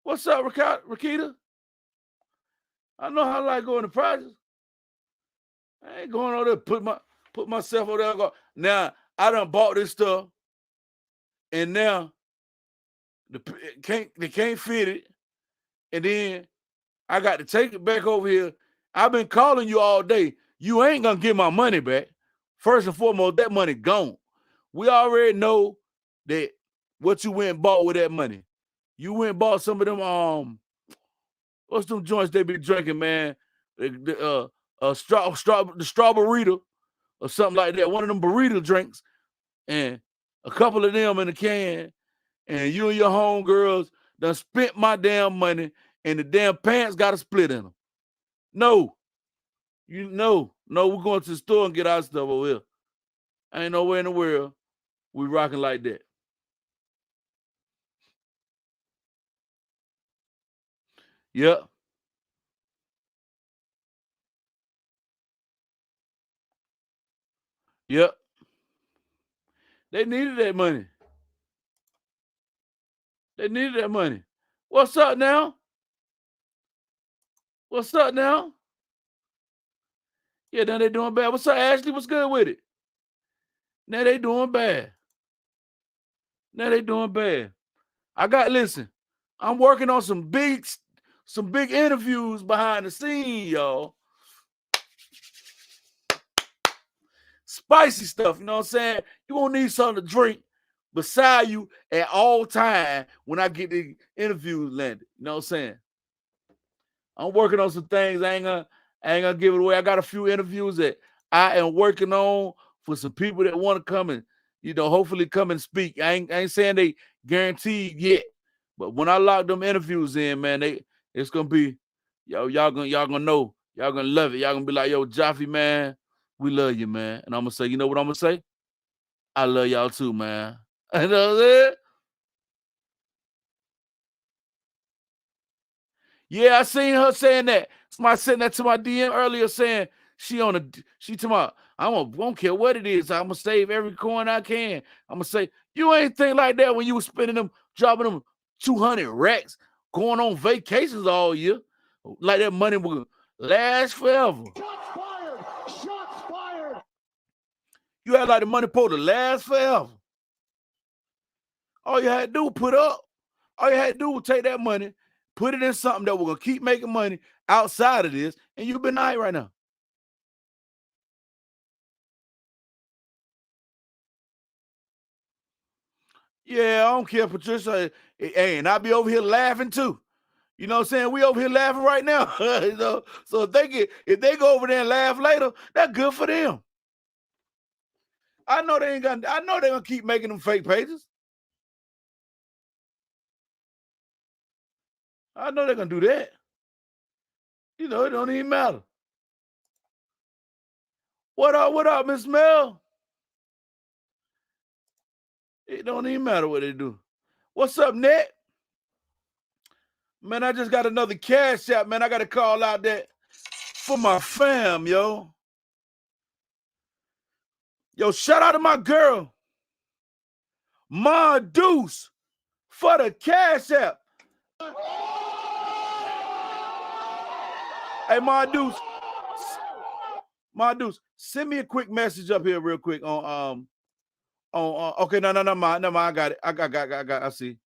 [SPEAKER 2] What's up, Rakita? I know how life go in the project. I ain't going over there put myself over there. Now I done bought this stuff, and now they can't fit it, and then I got to take it back over here. I've been calling you all day. You ain't gonna get my money back. First and foremost, that money gone. We already know that what you went and bought with that money. You went and bought some of them what's them joints they be drinking, man? The strawberry or something like that. One of them burrito drinks, and a couple of them in a can, and you and your homegirls done spent my damn money, and the damn pants got a split in them. No, we're going to the store and get our stuff over here. Ain't nowhere in the world we rocking like that. Yep. Yep. They needed that money. They needed that money. What's up now? What's up now? Yeah, now they doing bad. What's up, Ashley? What's good with it? Now they doing bad. Now they doing bad. Listen, I'm working on some big interviews behind the scene, y'all. Spicy stuff, you know what I'm saying? You gonna need something to drink beside you at all time when I get the interviews landed. You know what I'm saying? I'm working on some things. I ain't gonna give it away. I got a few interviews that I am working on for some people that want to come and, hopefully come and speak. I ain't saying they guaranteed yet, but when I lock them interviews in, man, it's gonna be, y'all gonna know, y'all gonna love it. Y'all gonna be like, yo, Jaffe, man, we love you, man. And I'm gonna say, you know what I'm gonna say? I love y'all too, man. You know what I'm saying? Yeah, I seen her saying that. Somebody sent that to my DM earlier saying she to my, won't care what it is. I'm gonna save every coin I can. I'm gonna say, you ain't think like that when you was spending them, dropping them 200 racks, going on vacations all year. Like that money will last forever.
[SPEAKER 3] Shots fired! Shots fired!
[SPEAKER 2] You had like the money supposed to last forever. All you had to do put up. All you had to do was take that money, put it in something that we're gonna keep making money outside of this, and you've been all right now. Yeah, I don't care, Patricia. Hey, and I be over here laughing too. You know what I'm saying? We over here laughing right now. So if they go over there and laugh later, that's good for them. I know they're gonna keep making them fake pages. I know they're gonna do that. It don't even matter. What up, Miss Mel? It don't even matter what they do. What's up, Ned? Man, I just got another cash app, man. I got to call out that for my fam, yo. Yo, shout out to my girl, Ma Deuce, for the cash app. Hey, Ma Deuce, send me a quick message up here real quick on okay, no, I got it. I see.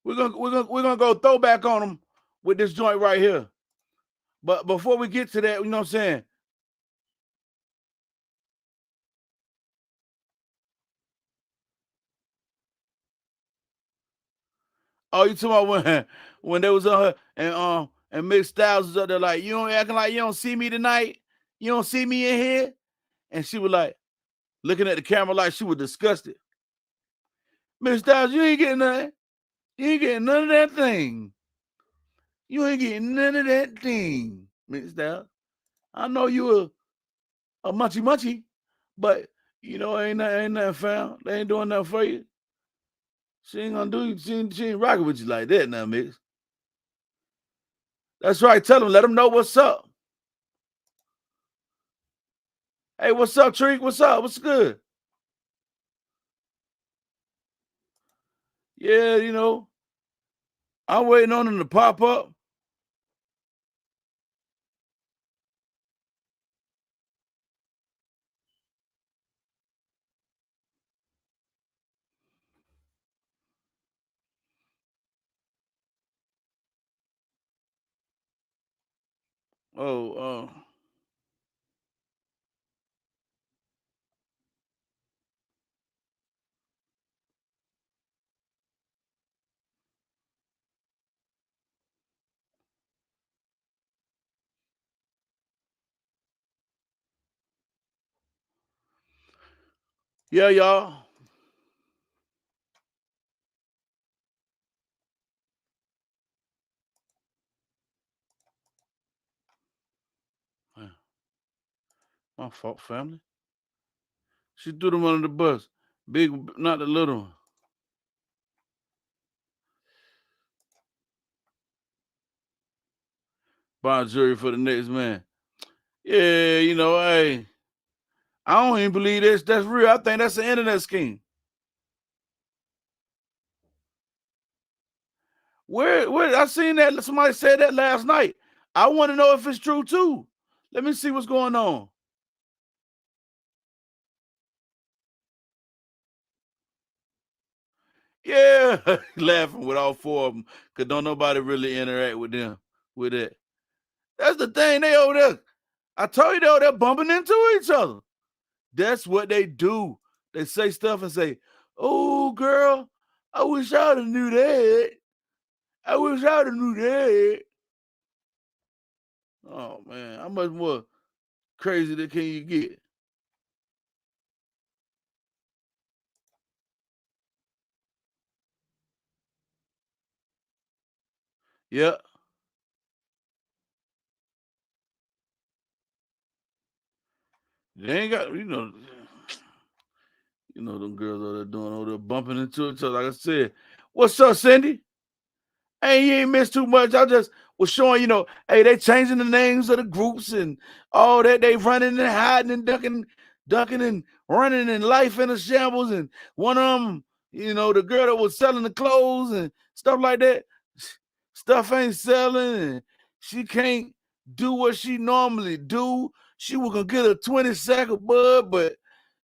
[SPEAKER 2] We're gonna go throwback on them with this joint right here. But before we get to that, you know what I'm saying? Oh, you talking about when they was on her and Mick Styles was up there like, you don't acting like you don't see me tonight? You don't see me in here? And she was like, looking at the camera like she was disgusted. Mick Styles, you ain't getting nothing. You ain't getting none of that thing. You ain't getting none of that thing, Mick Styles. I know you a munchy, but ain't nothing found. They ain't doing nothing for you. She ain't gonna do you. She ain't rocking with you like that now, Mick. That's right. Tell them, let them know what's up. Hey, what's up, Treek? What's up? What's good? Yeah, I'm waiting on them to pop up. Oh, Yeah, y'all. My fault, family. She threw them under the bus. Big, not the little one. Buy a jury for the next man. Yeah, hey, I don't even believe that's real. I think that's an internet scheme. Where I seen that somebody said that last night. I want to know if it's true too. Let me see what's going on. Yeah, laughing with all four of them because don't nobody really interact with them with it. That's the thing. They over there. I told you they over there bumping into each other. That's what they do. They say stuff and say, "Oh, girl, I wish I'd have knew that. I wish I'd have knew that." Oh man, how much more crazy that can you get? Yeah, they ain't got them girls over there doing all that bumping into each other. Like I said, what's up, Cindy? Hey, you ain't missed too much. I just was showing, hey, they changing the names of the groups and all that. They running and hiding and ducking and running and life in a shambles. And one of them, the girl that was selling the clothes and stuff like that, stuff ain't selling and she can't do what she normally do. She was gonna get a 20-second bud, but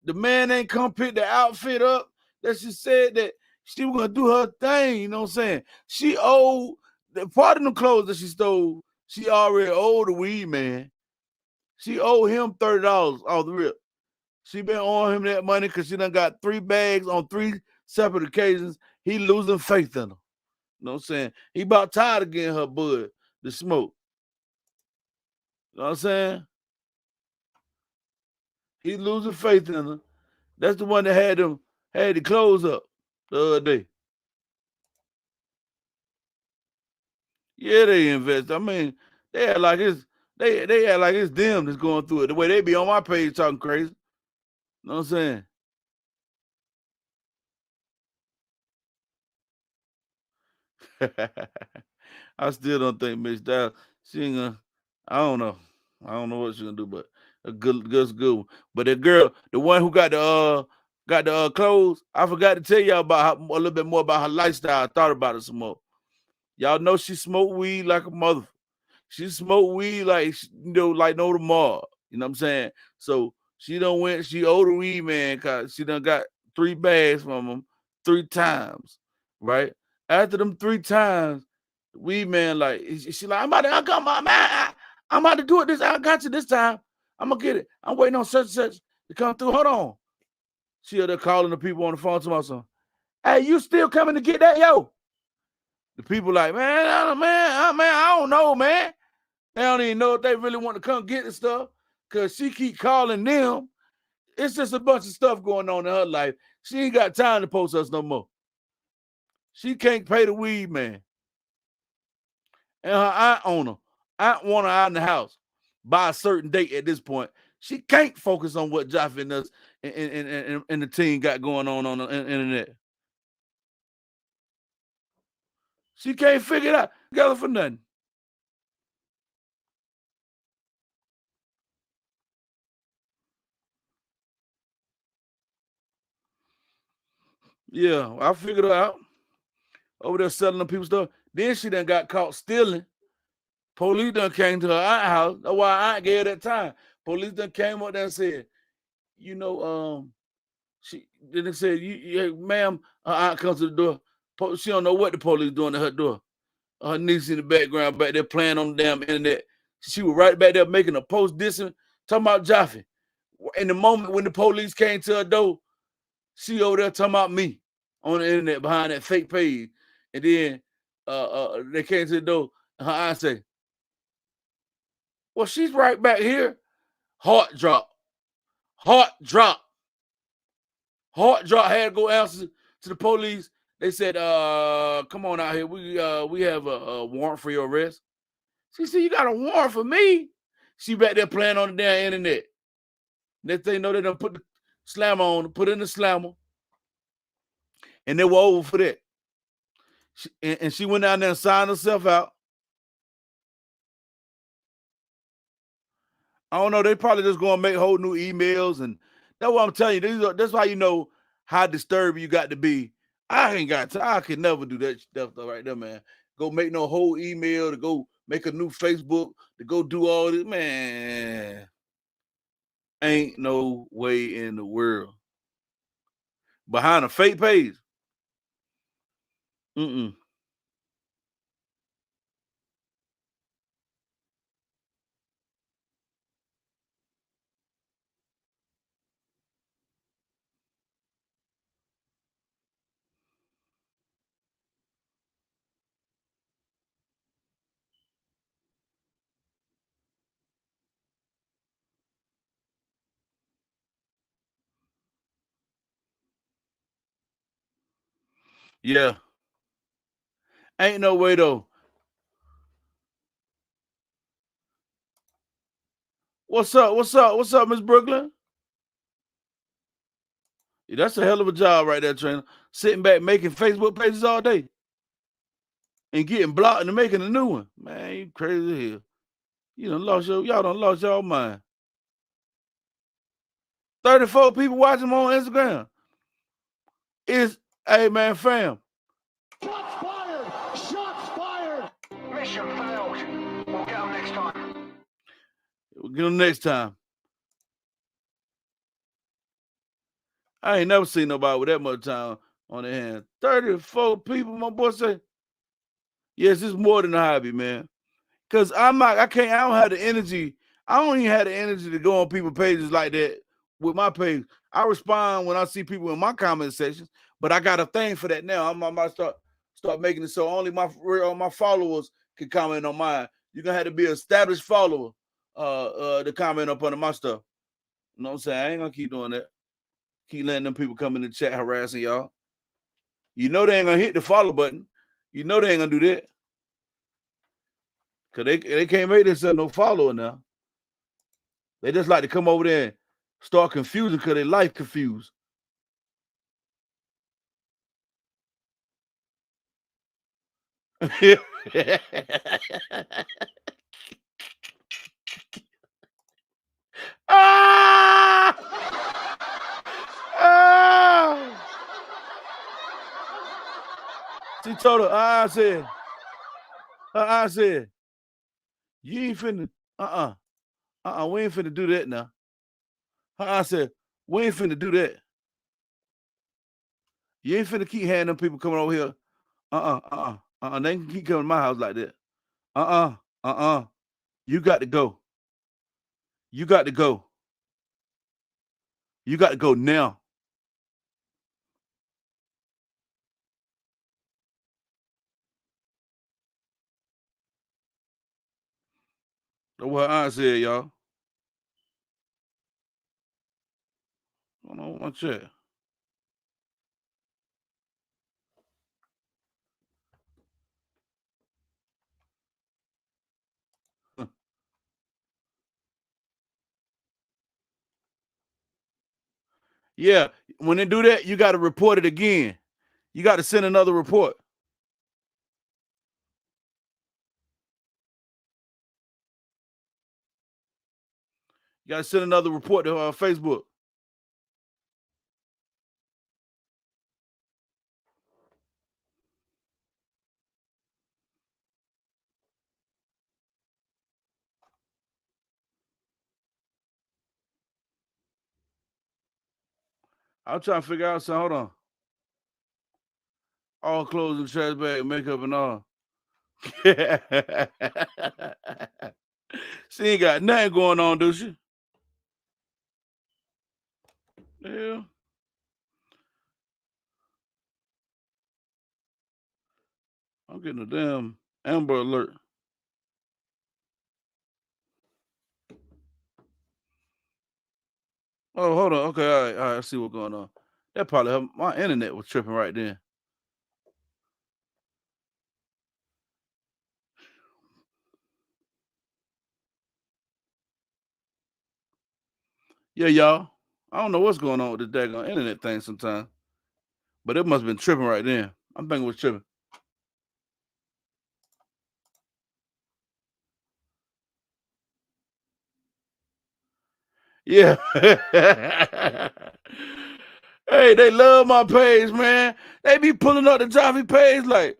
[SPEAKER 2] the man ain't come pick the outfit up. That she said that she was gonna do her thing, you know what I'm saying? She owed the part of the clothes that she stole, she already owed the weed man. She owed him $30 off the rip. She been owing him that money because she done got 3 bags on 3 separate occasions. He losing faith in her. You know what I'm saying? He about tired of getting her bud to smoke. You know what I'm saying? He losing faith in her. That's the one that had the clothes up the other day. Yeah, they invest. I mean, they act like it's they act like it's them that's going through it. The way they be on my page talking crazy. You know what I'm saying? I still don't think Miss Dow, she ain't gonna. I don't know. I don't know what she's gonna do, but a good one. But the girl, the one who got the clothes, I forgot to tell y'all about a little bit more about her lifestyle. I thought about it some more. Y'all know she smoked weed like a mother. She smoked weed like like no tomorrow. You know what I'm saying? So she done went, she owed a weed man cause she done got 3 bags from him 3 times, right? After them 3 times, the weed man like she like, I got my man, I'm about to do it this. I got you this time. I'm gonna get it. I'm waiting on such and such to come through. Hold on. She out there calling the people on the phone to my son. Hey, you still coming to get that, yo? The people like, man, I don't know, man. They don't even know if they really want to come get the stuff because she keep calling them. It's just a bunch of stuff going on in her life. She ain't got time to post us no more. She can't pay the weed man. And her aunt on her. Aunt want her out in the house by a certain date at this point. She can't focus on what Jaffe and us and the team got going on the internet. She can't figure it out together for nothing. Yeah, I figured her out. Over there selling them people stuff. Then she done got caught stealing. Police done came to her aunt house. That's why I aunt gave her that time. Police done came up there and said, she then they said, ma'am, her aunt comes to the door. She don't know what the police doing at her door. Her niece in the background back there playing on the damn internet. She was right back there making a post dissing, talking about Jaffe. In the moment when the police came to her door, she over there talking about me on the internet behind that fake page. And then they came to the door, and her aunt said, well, she's right back here. Heart drop. Heart drop. Heart drop, had to go answer to the police. They said, come on out here. We have a warrant for your arrest. She said, you got a warrant for me? She back there playing on the damn internet. Next thing you know, they done put the slammer on, put in the slammer, and they were over for that. And she went down there and signed herself out. I don't know. They probably just going to make whole new emails, and that's what I'm telling you. That's why you know how disturbed you got to be. I ain't got time. I could never do that stuff right there, man. Go make no whole email, to go make a new Facebook, to go do all this, man. Ain't no way in the world. Behind a fake page. Mm-mm. Yeah. Ain't no way though. What's up? What's up? What's up, Miss Brooklyn? Yeah, that's a hell of a job right there, trainer. Sitting back making Facebook pages all day and getting blocked and making a new one. Man, you crazy as hell. Y'all done lost y'all mind. 34 people watching him on Instagram. Hey man, fam.
[SPEAKER 3] Shots fired! Shots fired!
[SPEAKER 4] Mission failed. We'll get them next time.
[SPEAKER 2] We'll get them next time. I ain't never seen nobody with that much time on their hands. 34 people, my boy say. Yes, it's more than a hobby, man. Cause I don't have the energy. I don't even have the energy to go on people's pages like that with my page. I respond when I see people in my comment sections, but I got a thing for that now. I'm about to start making it so only my followers can comment on mine. You're gonna have to be an established follower to comment up under my stuff. You know what I'm saying? I ain't gonna keep doing that. Keep letting them people come in the chat harassing y'all. You know they ain't gonna hit the follow button. You know they ain't gonna do that. Cause they can't make themselves no follower now. They just like to come over there and start confusing because they life confused. Ah! Ah! She told her, I said, you ain't finna, we ain't finna do that now. I said, we ain't finna do that. You ain't finna keep having them people coming over here. They can keep coming to my house like that. You got to go. You got to go. You got to go now. That's what I said, y'all. Hold on, one check. Yeah, when they do that, you got to report it again. You got to send another report. You got to send another report to Facebook. I'm trying to figure out something. Hold on. All clothes in trash bag, makeup and all. She ain't got nothing going on, do she? Yeah. I'm getting a damn Amber Alert. Oh, hold on. Okay, all right. I see what's going on. That probably my internet was tripping right then. Yeah, y'all. I don't know what's going on with this daggone internet thing sometimes. But it must have been tripping right then. I'm thinking it was tripping. Yeah. Hey, they love my page, man. They be pulling up the Joffy page, like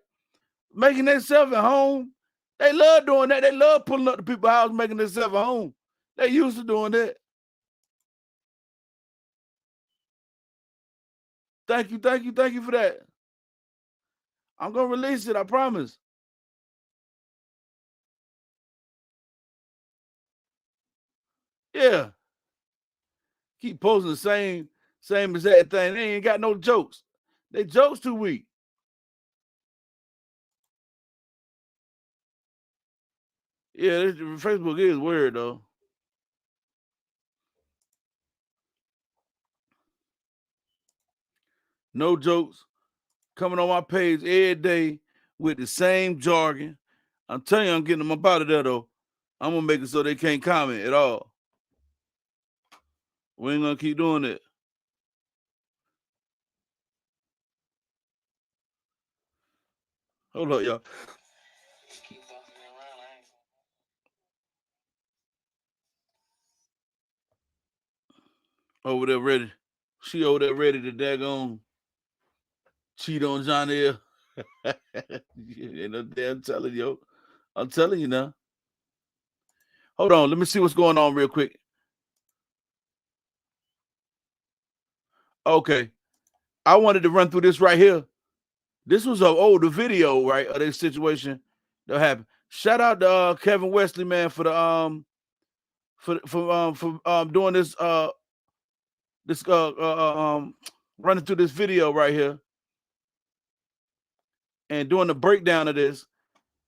[SPEAKER 2] making themselves at home. They love doing that. They love pulling up the people's house, making themselves at home. They used to doing that. Thank you for that. I'm gonna release it, I promise. Yeah. Keep posting the same exact thing. They ain't got no jokes. They jokes too weak. Yeah, Facebook is weird though. No jokes. Coming on my page every day with the same jargon. I'm telling you, I'm getting them up out of there though. I'm gonna make it so they can't comment at all. We ain't gonna keep doing it. Hold up, y'all. Over there ready. She over there ready to daggone cheat on Johnny L. Ain't no damn telling, yo. I'm telling you now. Hold on, let me see what's going on real quick. Okay. I wanted to run through this right here. This was an older video, right, of this situation that happened. Shout out to Kevin Wesley, man, for the doing this running through this video right here and doing the breakdown of this.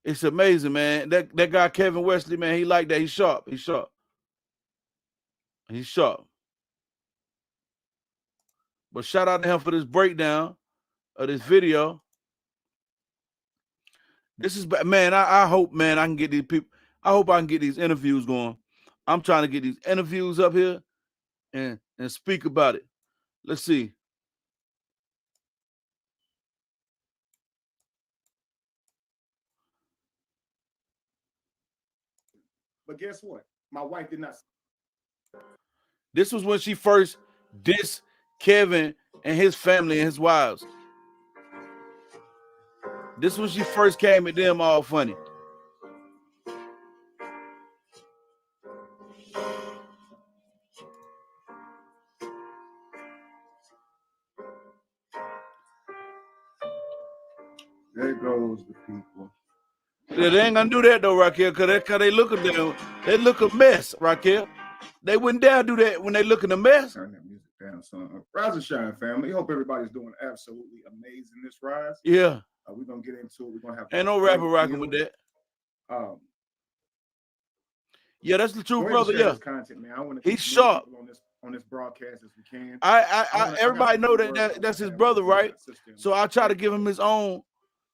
[SPEAKER 2] It's amazing, man. That guy Kevin Wesley, man, he like that. He's sharp. He's sharp. He's sharp. But shout out to him for this breakdown of this video. This is, man, I hope, man, I can get these people. I hope I can get these interviews going. I'm trying to get these interviews up here and speak about it. Let's see.
[SPEAKER 5] But guess what? My wife did not.
[SPEAKER 2] This was when she first dissed Kevin and his family and his wives. This was when she first came at them all funny.
[SPEAKER 5] There goes the people.
[SPEAKER 2] Yeah, they ain't gonna do that though, Raquel, cause they look at them. They look a mess, Raquel. They wouldn't dare do that when they look in a mess.
[SPEAKER 5] Turn that music down, son. Rise and shine, family. Hope everybody's doing absolutely amazing this rise.
[SPEAKER 2] Yeah.
[SPEAKER 5] We're gonna get into it. We're gonna have.
[SPEAKER 2] Ain't no rapper rocking with that. Yeah, that's the truth, brother. Yeah.
[SPEAKER 5] Content, man. I want
[SPEAKER 2] to. He's sharp
[SPEAKER 5] on this broadcast as we can.
[SPEAKER 2] Everybody know that's his brother, right? So I try to give him his own.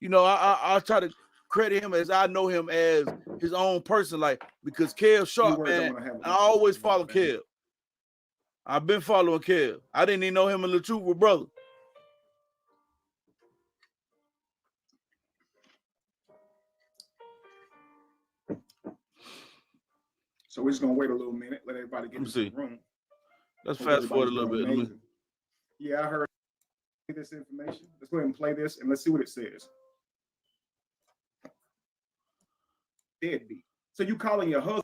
[SPEAKER 2] You know, I try to credit him as I know him as his own person, like, because Kev sharp, man. I always follow Kev. I've been following Kev. I didn't even know him and LaTruth were brothers.
[SPEAKER 5] So we're just gonna wait a little minute, let everybody get into the room.
[SPEAKER 2] Let's fast forward a little bit.
[SPEAKER 5] Yeah, I heard this information. Let's go ahead and play this and let's see what it says. Deadbeat. So you calling your husband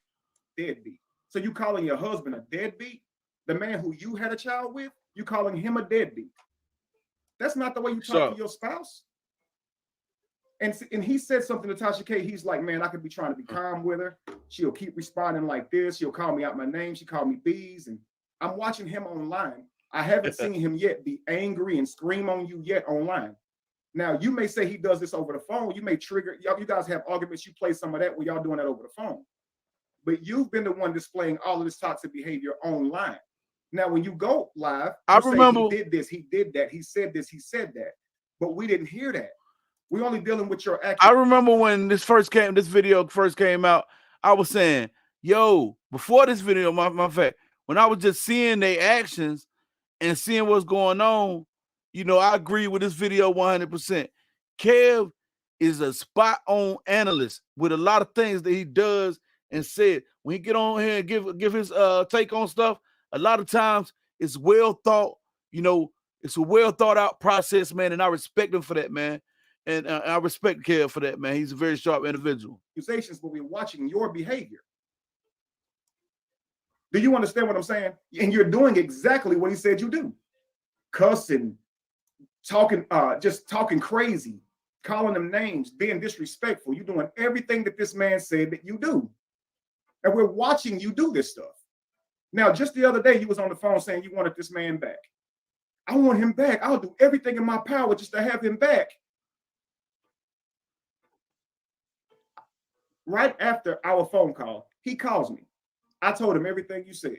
[SPEAKER 5] deadbeat? So you calling your husband a deadbeat? The man who you had a child with, you calling him a deadbeat? That's not the way you talk to your spouse. And he said something to Tasha K. He's like, man, I could be trying to be calm with her. She'll keep responding like this. She'll call me out my name. She called me bees. And I'm watching him online. I haven't seen him yet be angry and scream on you yet online. Now, you may say he does this over the phone. You may trigger, you guys have arguments. You play some of that where y'all doing that over the phone. But you've been the one displaying all of this toxic behavior online. Now, when you go live,
[SPEAKER 2] I remember
[SPEAKER 5] he did this, he did that, he said this, he said that, but we didn't hear that. We're only dealing with your act.
[SPEAKER 2] I remember when this video first came out, I was saying, yo, before this video, my fact, when I was just seeing their actions and seeing what's going on, you know, I agree with this video 100%. Kev is a spot-on analyst with a lot of things that he does and said. When he get on here and give his take on stuff, a lot of times it's well thought, you know, it's a well thought out process, man, and I respect him for that, man. And I respect Kev for that, man. He's a very sharp individual.
[SPEAKER 5] Accusations, but we're watching your behavior. Do you understand what I'm saying? And you're doing exactly what he said you do. Cussing, talking, just talking crazy, calling them names, being disrespectful. You're doing everything that this man said that you do. And we're watching you do this stuff. Now, just the other day, you was on the phone saying you wanted this man back. I want him back. I'll do everything in my power just to have him back. Right after our phone call, he calls me. I told him everything you said.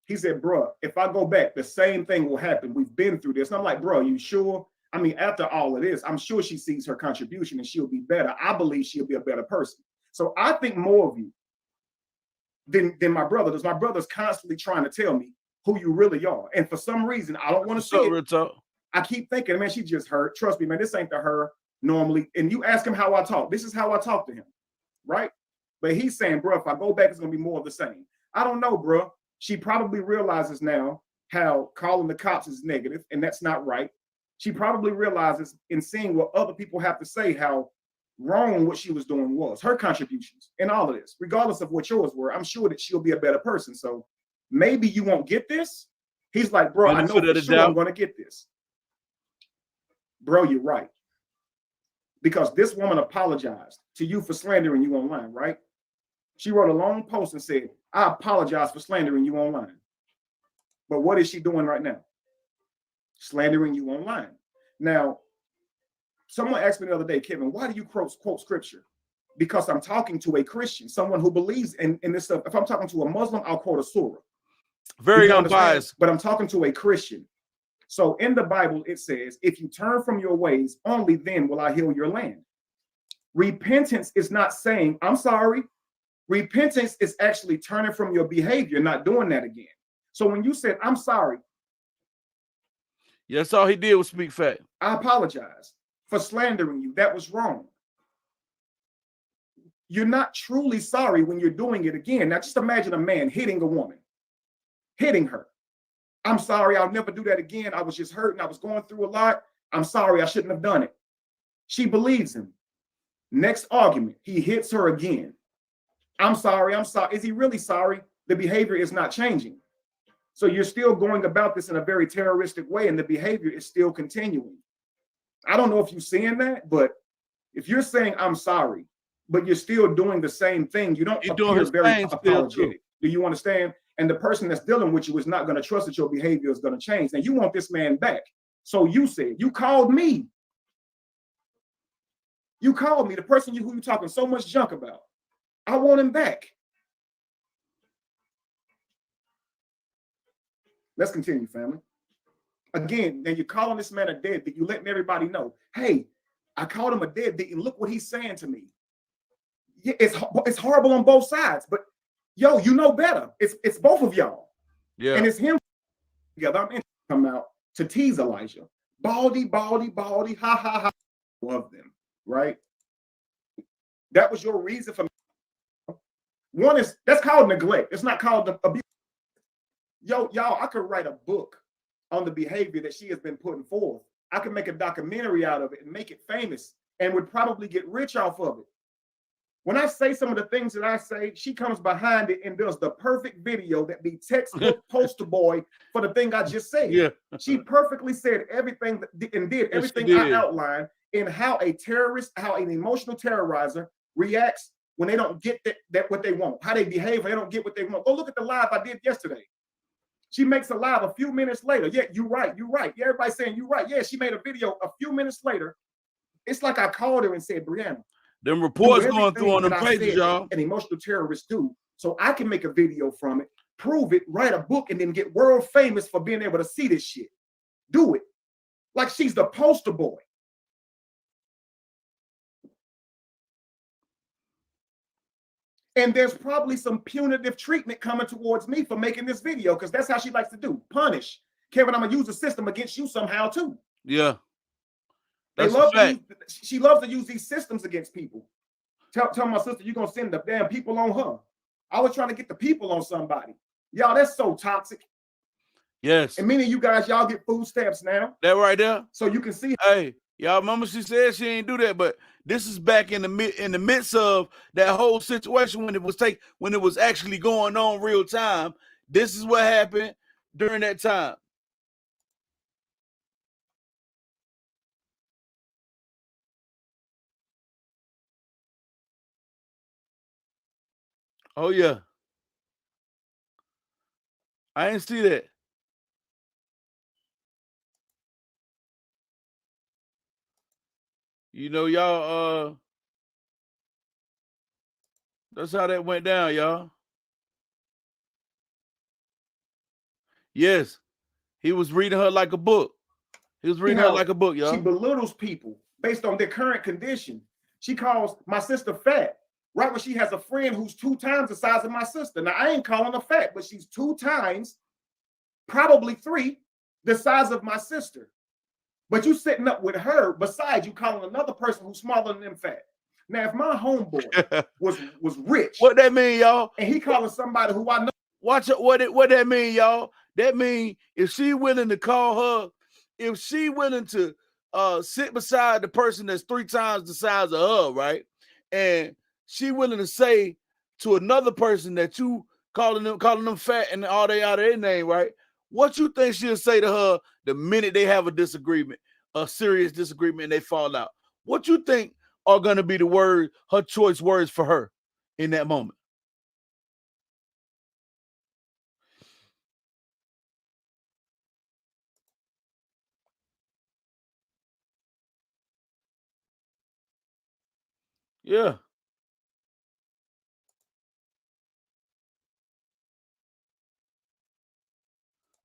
[SPEAKER 5] He said, bro, if I go back, the same thing will happen. We've been through this. And I'm like, bro, you sure? I mean, after all of this, I'm sure she sees her contribution and she'll be better. I believe she'll be a better person. So I think more of you than my brother does. My brother's constantly trying to tell me who you really are. And for some reason, I don't want to see it. I keep thinking, man, she just hurt. Trust me, man, this ain't to her normally. And you ask him how I talk. This is how I talk to him, right? But he's saying, bro, if I go back, it's going to be more of the same. I don't know, bro. She probably realizes now how calling the cops is negative, and that's not right. She probably realizes in seeing what other people have to say how wrong what she was doing was, her contributions in all of this, regardless of what yours were. I'm sure that she'll be a better person. So maybe you won't get this. He's like, bro, I know for sure I'm going to get this. Bro, you're right. Because this woman apologized to you for slandering you online, right? She wrote a long post and said, I apologize for slandering you online. But what is she doing right now? Slandering you online. Now, someone asked me the other day, Kevin, why do you quote scripture? Because I'm talking to a Christian, someone who believes in this stuff. If I'm talking to a Muslim, I'll quote a surah.
[SPEAKER 2] Very unbiased.
[SPEAKER 5] But I'm talking to a Christian. So in the Bible, it says, if you turn from your ways, only then will I heal your land. Repentance is not saying, I'm sorry. Repentance is actually turning from your behavior, not doing that again. So when you said, I'm sorry.
[SPEAKER 2] Yeah, that's all he did was speak fact.
[SPEAKER 5] I apologize for slandering you. That was wrong. You're not truly sorry when you're doing it again. Now just imagine a man hitting a woman, hitting her. I'm sorry, I'll never do that again. I was just hurt and I was going through a lot. I'm sorry, I shouldn't have done it. She believes him. Next argument, he hits her again. I'm sorry, I'm sorry. Is he really sorry? The behavior is not changing. So you're still going about this in a very terroristic way and the behavior is still continuing. I don't know if you're seeing that, but if you're saying I'm sorry, but you're still doing the same thing, you don't appear very apologetic. Do you understand? And the person that's dealing with you is not going to trust that your behavior is going to change. And you want this man back. So you said, you called me. You called me, the person who you're talking so much junk about. I want him back. Let's continue, family. Again, then you're calling this man a deadbeat. You're letting everybody know, hey, I called him a deadbeat, and look what he's saying to me. Yeah, it's horrible on both sides, but yo, you know better. It's both of y'all.
[SPEAKER 2] Yeah.
[SPEAKER 5] And it's him together. I'm interested to come out to tease Elijah. Baldy, ha, ha, ha. Love them, right? That was your reason for one is that's called neglect. It's not called abuse. Yo, y'all, I could write a book on the behavior that she has been putting forth. I could make a documentary out of it and make it famous and would probably get rich off of it. When I say some of the things that I say, she comes behind it and does the perfect video that be textbook poster boy for the thing I just said.
[SPEAKER 2] Yeah.
[SPEAKER 5] She perfectly said everything and did everything I outlined in how a terrorist, how an emotional terrorizer reacts when they don't get that what they want, how they behave when they don't get what they want. Go look at the live I did yesterday. She makes a live a few minutes later. Yeah, you're right. Yeah, everybody's saying you're right. Yeah, she made a video a few minutes later. It's like I called her and said, Brianna,
[SPEAKER 2] them reports going through on the pages, y'all.
[SPEAKER 5] An emotional terrorist do, so I can make a video from it, prove it, write a book, and then get world famous for being able to see this shit. Do it. Like she's the poster boy. And there's probably some punitive treatment coming towards me for making this video, because that's how she likes to do. Punish. Kevin, I'm going to use the system against you somehow, too.
[SPEAKER 2] Yeah.
[SPEAKER 5] They love to use, she loves to use these systems against people. Tell my sister you're going to send the damn people on her. I was trying to get the people on somebody. Y'all, that's so toxic.
[SPEAKER 2] Yes.
[SPEAKER 5] And many of you guys, y'all get food stamps now.
[SPEAKER 2] That right there.
[SPEAKER 5] So you can see.
[SPEAKER 2] Hey, y'all remember she said she ain't do that, but this is back in the midst of that whole situation when it was actually going on real time. This is what happened during that time. Oh yeah. I didn't see that. You know, y'all, that's how that went down, y'all. Yes. He was reading her like a book. He was reading her like a book, y'all.
[SPEAKER 5] She belittles people based on their current condition. She calls my sister fat, right when she has a friend who's 2 times the size of my sister. Now, I ain't calling her fat, but she's 2 times, probably 3, the size of my sister. But you sitting up with her, besides you calling another person who's smaller than them fat. Now, if my homeboy was rich,
[SPEAKER 2] what that mean, y'all?
[SPEAKER 5] And he calling somebody who I know.
[SPEAKER 2] Watch it. What that mean, y'all? That mean if she willing to call her, if she willing to sit beside the person that's 3 times the size of her, right? And she willing to say to another person that you calling them fat and all they out of their name, right? What you think she'll say to her the minute they have a disagreement, a serious disagreement, and they fall out? What you think are going to be the word, her choice words for her in that moment? Yeah.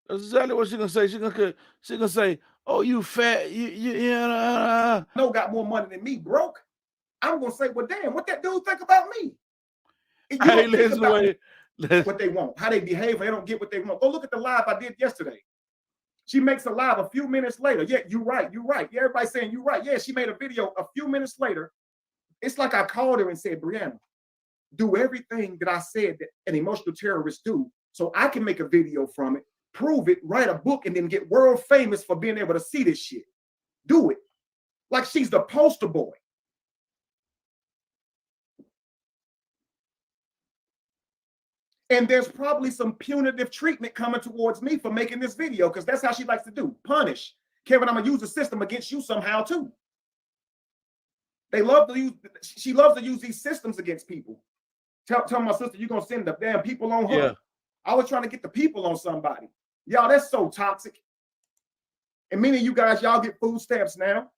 [SPEAKER 2] That's exactly what she's gonna say. She's gonna say, "Oh, you fat,
[SPEAKER 5] no got more money than me, broke." I'm gonna say, "Well, damn, what that dude think about me?" You don't think about what they want, how they behave, they don't get what they want. Go look at the live I did yesterday. She makes a live a few minutes later. Yeah, you're right. Yeah, everybody's saying you're right. Yeah, she made a video a few minutes later. It's like I called her and said, "Brianna, do everything that I said that an emotional terrorist do, so I can make a video from it, prove it, write a book, and then get world famous for being able to see this shit. Do it." Like she's the poster boy. And there's probably some punitive treatment coming towards me for making this video, because that's how she likes to do. Punish. Kevin, I'm going to use the system against you somehow, too. They love to use, she loves to use these systems against people. Tell my sister you're going to send the damn people on her. Yeah. I was trying to get the people on somebody. Y'all, that's so toxic. And many of you guys, y'all get food stamps now.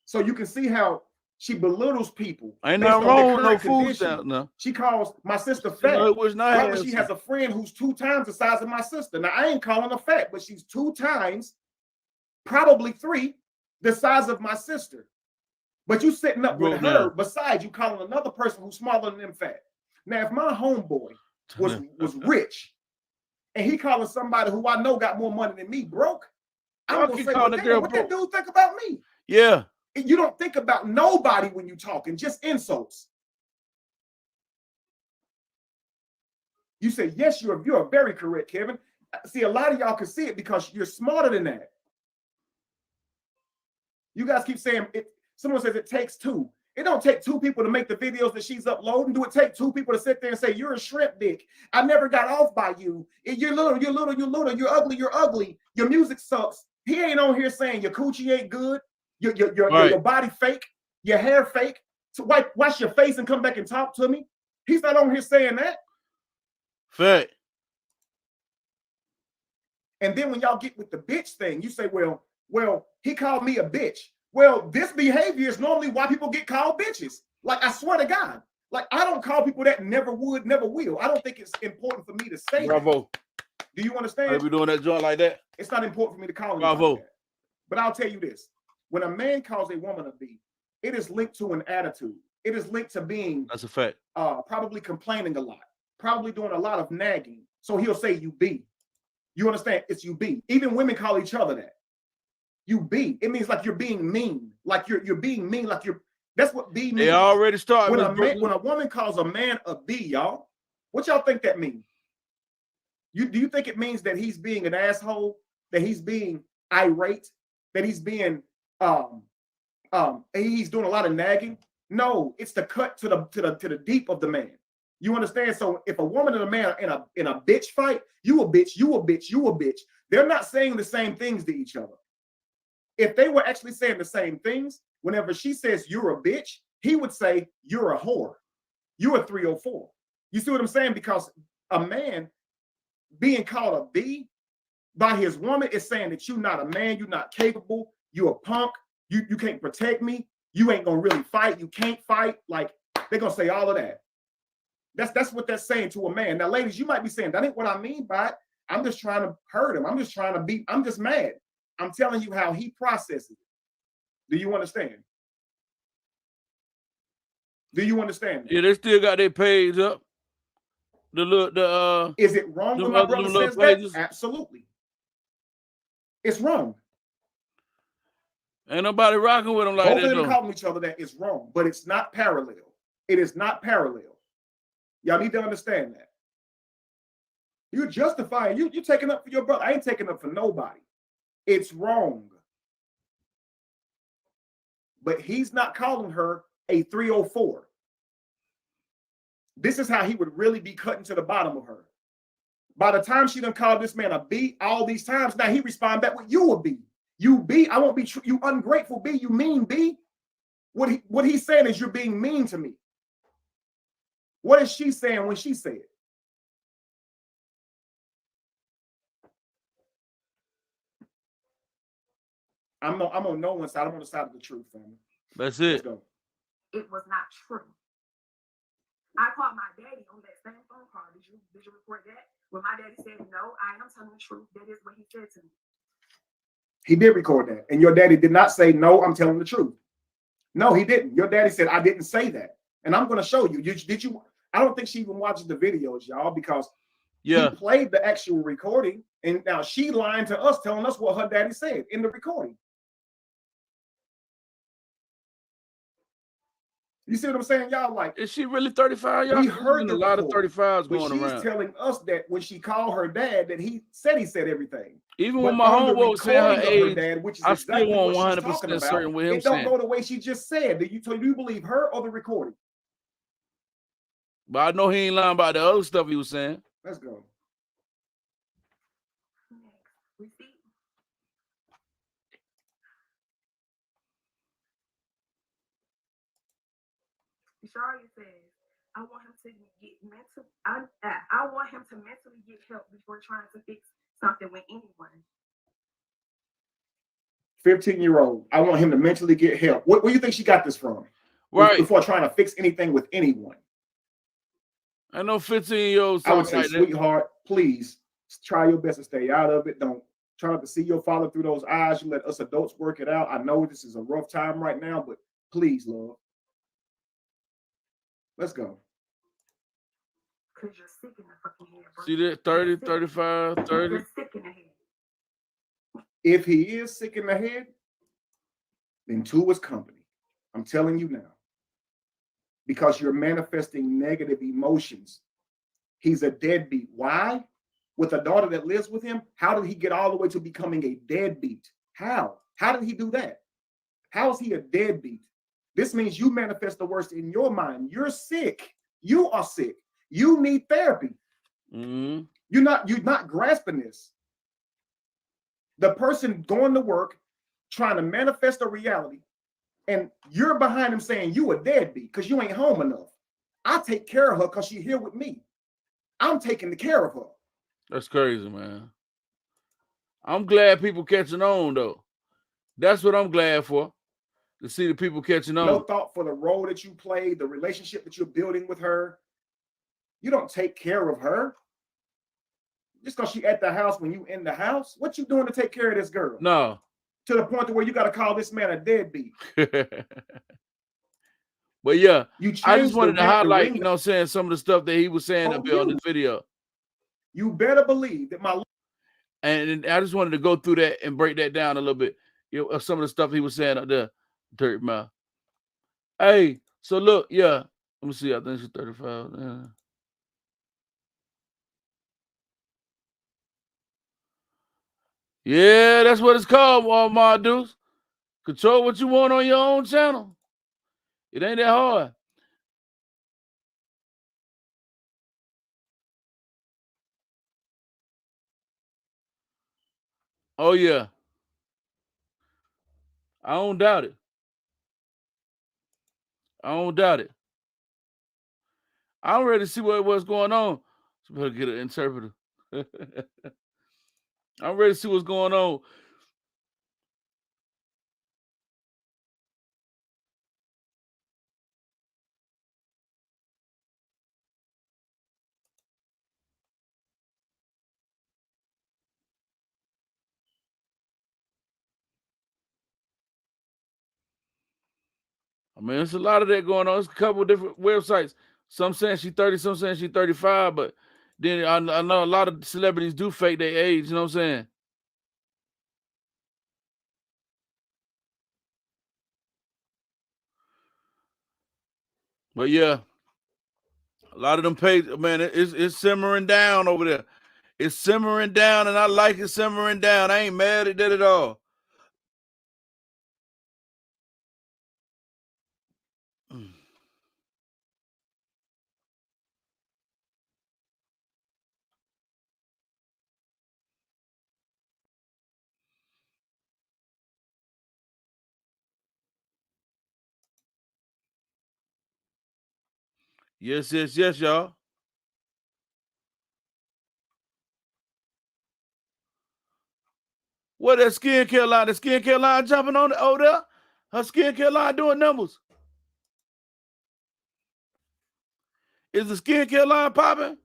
[SPEAKER 5] So you can see how she belittles people.
[SPEAKER 2] Ain't nothing wrong with no food stamps, no.
[SPEAKER 5] She calls my sister fat. Right when she has a friend who's 2 times the size of my sister. Now, I ain't calling her fat, but she's 2 times, probably 3, the size of my sister. But you sitting up with her, besides you calling another person who's smaller than them fat. Now, if my homeboy was rich, and he calling somebody who I know got more money than me broke, I'm going to say, well, damn, what that dude think about me?
[SPEAKER 2] Yeah.
[SPEAKER 5] You don't think about nobody when you're talking, just insults. You say, yes, you're very correct, Kevin. See, a lot of y'all can see it because you're smarter than that. You guys keep saying, someone says it takes 2. It don't take 2 people to make the videos that she's uploading. Do it take 2 people to sit there and say, you're a shrimp dick? I never got off by you. You're little, you're ugly. Your music sucks. He ain't on here saying your coochie ain't good. Your body fake, your hair fake. So wash your face and come back and talk to me. He's not on here saying that.
[SPEAKER 2] Fact.
[SPEAKER 5] And then when y'all get with the bitch thing, you say, well, he called me a bitch. Well, this behavior is normally why people get called bitches. Like, I swear to God, Like, I don't call people that, never would, never will. I don't think it's important for me to say
[SPEAKER 2] Bravo.
[SPEAKER 5] that. Do you understand?
[SPEAKER 2] Are we doing that joint like that?
[SPEAKER 5] It's not important for me to call you
[SPEAKER 2] Bravo.
[SPEAKER 5] like that. But I'll tell you this. When a man calls a woman a B, it is linked to an attitude. It is linked to being,
[SPEAKER 2] that's a fact,
[SPEAKER 5] probably complaining a lot, probably doing a lot of nagging. So he'll say you B. You understand? It's you B. Even women call each other that. You B. It means like you're being mean. Like you're being mean. Like you're. That's what B means.
[SPEAKER 2] They already started.
[SPEAKER 5] When a woman calls a man a B, y'all, what y'all think that means? Do you think it means that he's being an asshole? That he's being irate? That he's being he's doing a lot of nagging? No, it's the cut to the deep of the man. You understand? So if a woman and a man are in a bitch fight, you a bitch, you a bitch, you a bitch. They're not saying the same things to each other. If they were actually saying the same things, whenever she says you're a bitch, he would say you're a whore. You're a 304. You see what I'm saying? Because a man being called a B by his woman is saying that you're not a man, you're not capable, you're a punk, you can't protect me, you ain't gonna really fight, you can't fight. Like, they're gonna say all of that. That's what that's saying to a man. Now, ladies, you might be saying, that ain't what I mean by it. I'm just trying to hurt him. I'm just mad. I'm telling you how he processes it. Do you understand? Do you understand?
[SPEAKER 2] Yeah, they still got their page up.
[SPEAKER 5] Is it wrong when my brother says that? Absolutely. It's wrong.
[SPEAKER 2] Ain't nobody rocking with them like that.
[SPEAKER 5] Both of them calling each other that is wrong, but it's not parallel. It is not parallel. Y'all need to understand that. You're justifying, you're taking up for your brother. I ain't taking up for nobody. It's wrong. But he's not calling her a 304. This is how he would really be cutting to the bottom of her. By the time she done called this man a B all these times, now he respond back with you a B. You B, I won't be true. You ungrateful B, you mean B. What he's saying is you're being mean to me. What is she saying when she said it? I'm on no one's side. I'm on the side of the truth, family.
[SPEAKER 2] That's it.
[SPEAKER 5] Let's go.
[SPEAKER 6] It was not true. I called my daddy on that same phone call. Did you report that? When my daddy said no, I am telling the truth. That is what he said to me. He
[SPEAKER 5] did record that. And your daddy did not say, no, I'm telling the truth. No, he didn't. Your daddy said, I didn't say that. And I'm going to show you. Did you? I don't think she even watches the videos, y'all, because he played the actual recording. And now she lying to us, telling us what her daddy said in the recording. You see what I'm saying, y'all? Like,
[SPEAKER 2] is she really 35? Y'all,
[SPEAKER 5] we heard
[SPEAKER 2] a lot of 35s going around.
[SPEAKER 5] She's telling us that when she called her dad, that he said everything.
[SPEAKER 2] Even when my homeboy said her age,
[SPEAKER 5] dad, which is
[SPEAKER 2] I
[SPEAKER 5] exactly
[SPEAKER 2] still want 100% certain with him.
[SPEAKER 5] It don't go the way she just said. Do you believe her or the recording?
[SPEAKER 2] But I know he ain't lying about the other stuff he was saying.
[SPEAKER 5] Let's go.
[SPEAKER 6] Sharia says, I want him to get I want him to mentally get help before trying to fix something with anyone.
[SPEAKER 5] 15-year-old. I want him to mentally get help. Where do you think she got this from?
[SPEAKER 2] Right.
[SPEAKER 5] Before trying to fix anything with anyone.
[SPEAKER 2] I know 15-year-olds.
[SPEAKER 5] I would say, sweetheart, please try your best to stay out of it. Don't try not to see your father through those eyes. You let us adults work it out. I know this is a rough time right now, but please, love. Let's go.
[SPEAKER 6] Because you're sick in the fucking head, bro.
[SPEAKER 2] See that? 30, 35, 30.
[SPEAKER 6] You're sick in the head.
[SPEAKER 5] If he is sick in the head, then two is company. I'm telling you now. Because you're manifesting negative emotions. He's a deadbeat. Why? With a daughter that lives with him, how did he get all the way to becoming a deadbeat? How? How did he do that? How is he a deadbeat? This means you manifest the worst in your mind. You're sick. You are sick. You need therapy.
[SPEAKER 2] Mm-hmm.
[SPEAKER 5] You're not grasping this. The person going to work, trying to manifest a reality, and you're behind him saying you a deadbeat because you ain't home enough. I take care of her because she's here with me. I'm taking care of her.
[SPEAKER 2] That's crazy, man. I'm glad people catching on, though. That's what I'm glad for. to see the people catching on.
[SPEAKER 5] No thought for the role that you play, the relationship that you're building with her. You don't take care of her. Just because she at the house when you in the house. What you doing to take care of this girl?
[SPEAKER 2] No.
[SPEAKER 5] To the point to where you got to call this man a deadbeat.
[SPEAKER 2] But yeah, I just
[SPEAKER 5] the
[SPEAKER 2] wanted to
[SPEAKER 5] ring- the
[SPEAKER 2] highlight,
[SPEAKER 5] ring-
[SPEAKER 2] you know what I'm saying, some of the stuff that he was saying up here on this video.
[SPEAKER 5] You better believe that my
[SPEAKER 2] And I just wanted to go through that and break that down a little bit. You know, some of the stuff he was saying up there, Dirty Mouth. Hey, so look, yeah. Let me see. I think she's 35. Yeah. Yeah, that's what it's called, my dudes. Control what you want on your own channel. It ain't that hard. Oh, yeah. I don't doubt it. I don't doubt it. I'm ready to see what's going on. So better get an interpreter. I'm ready to see what's going on. I mean, there's a lot of that going on. There's a couple of different websites. Some saying she's 30, some saying she's 35, but then I know a lot of celebrities do fake their age, you know what I'm saying? But yeah, a lot of them pages, man, it's simmering down over there. It's simmering down, and I like it simmering down. I ain't mad at that at all. Yes, y'all. What that skincare line? The skincare line jumping on it over there? Her skincare line doing numbers. Is the skincare line popping?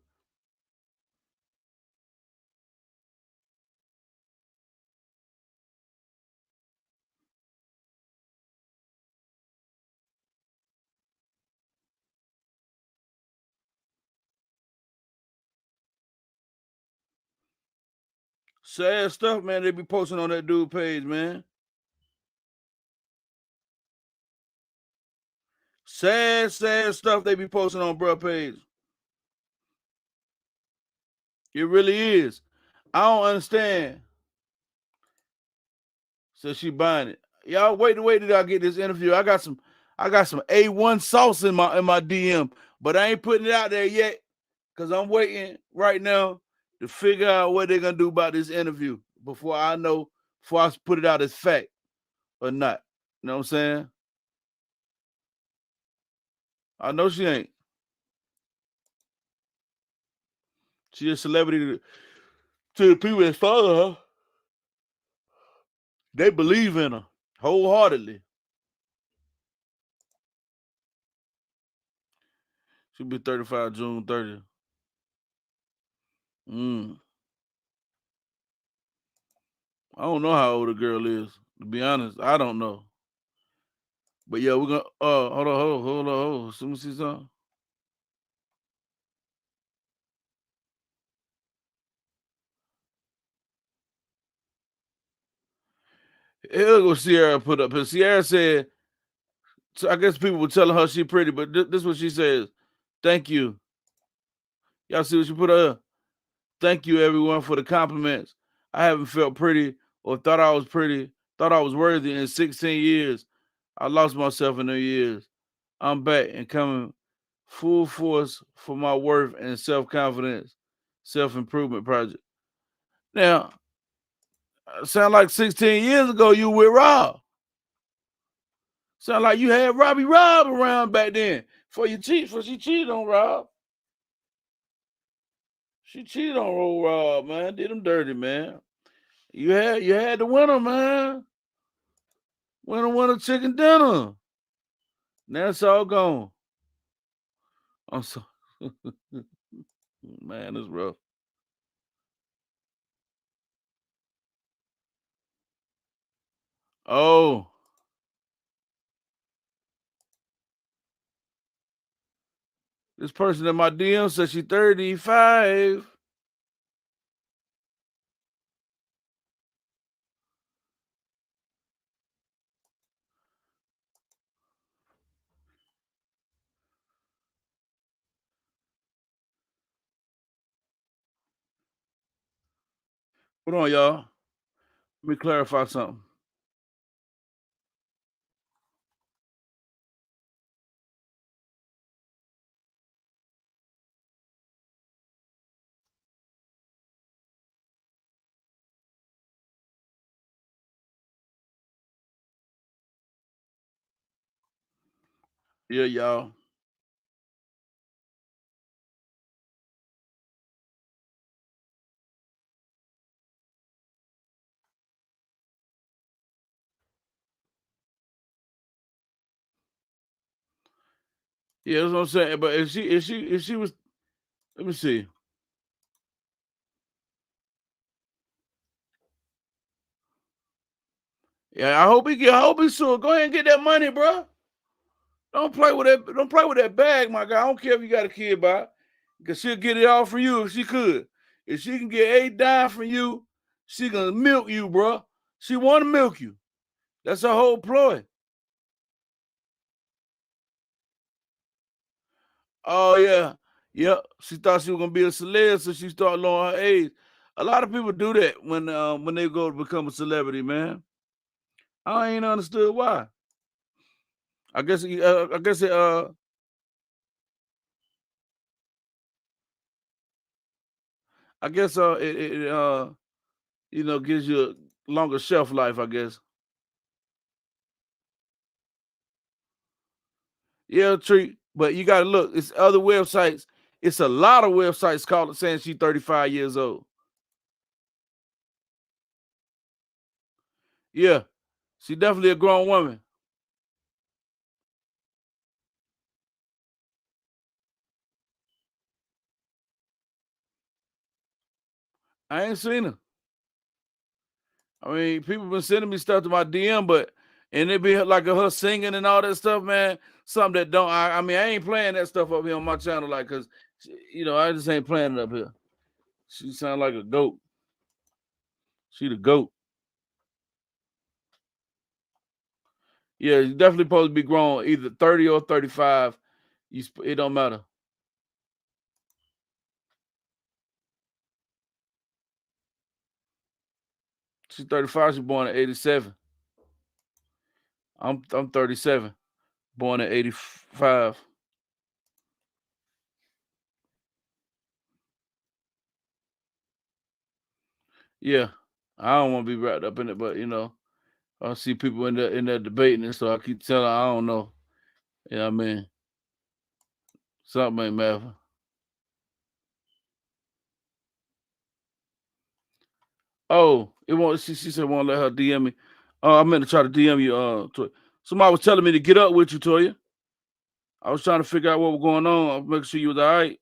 [SPEAKER 2] Sad stuff, man. They be posting on that dude page, man. Sad stuff they be posting on bruh page. It really is. I don't understand. So she buying it. Y'all wait till I get this interview. I got some A1 sauce in my DM, but I ain't putting it out there yet because I'm waiting right now to figure out what they're gonna do about this interview before I put it out as fact or not. You know what I'm saying? I know she ain't. She a celebrity to the people that follow her. They believe in her wholeheartedly. She'll be 35 June 30th. I don't know how old the girl is. To be honest, I don't know. But yeah, we're gonna hold on. Let me see something. Here go Sierra put up. And Sierra said, so I guess people were telling her she pretty, but this is what she says. Thank you. Y'all see what she put up? Thank you, everyone, for the compliments. I haven't felt pretty or thought I was pretty, thought I was worthy in 16 years. I lost myself in the years. I'm back and coming full force for my worth and self-confidence, self-improvement project. Now, sound like 16 years ago you with Rob. Sound like you had Robbie Rob around back then before she cheated on Rob. She cheated on old Rob, man. Did him dirty, man. You had the winner, man. Winner chicken dinner. Now it's all gone. I'm so man, it's rough. Oh, this person in my DM says she's 35. Hold on, y'all. Let me clarify something. Yeah, y'all. Yeah, that's what I'm saying. But if she was, let me see. Yeah, I hope he's soon. Go ahead and get that money, bro. Don't play with that. Don't play with that bag, my guy. I don't care if you got a kid by, because she'll get it all for you if she could. If she can get 8 dimes from you, she gonna milk you, bro. She want to milk you. That's her whole ploy. Oh yeah, yep. She thought she was gonna be a celeb, so she started lowering her age. A lot of people do that when they go to become a celebrity, man. I ain't understood why. I guess I guess it I guess it gives you a longer shelf life, I guess. Yeah, treat. But you gotta look, it's other websites. It's a lot of websites called it saying she's 35 years old. Yeah. She definitely a grown woman. I ain't seen her. I mean, people been sending me stuff to my DM, and it be like her singing and all that stuff, man. Something that don't. I mean, I ain't playing that stuff up here on my channel, like, cause I just ain't playing it up here. She sound like a goat. She the goat. Yeah, you definitely supposed to be grown, either 30 or 35. It don't matter. She's 35. She born in 87. I'm 37. Born in 85. Yeah. I don't want to be wrapped up in it, but I see people in there debating it, so I keep telling her, I don't know. You know what I mean? Something ain't matter. Oh, it won't. She said won't let her DM me. Oh, I meant to try to DM you. Somebody was telling me to get up with you, Toya. I was trying to figure out what was going on. I was making sure you was all right.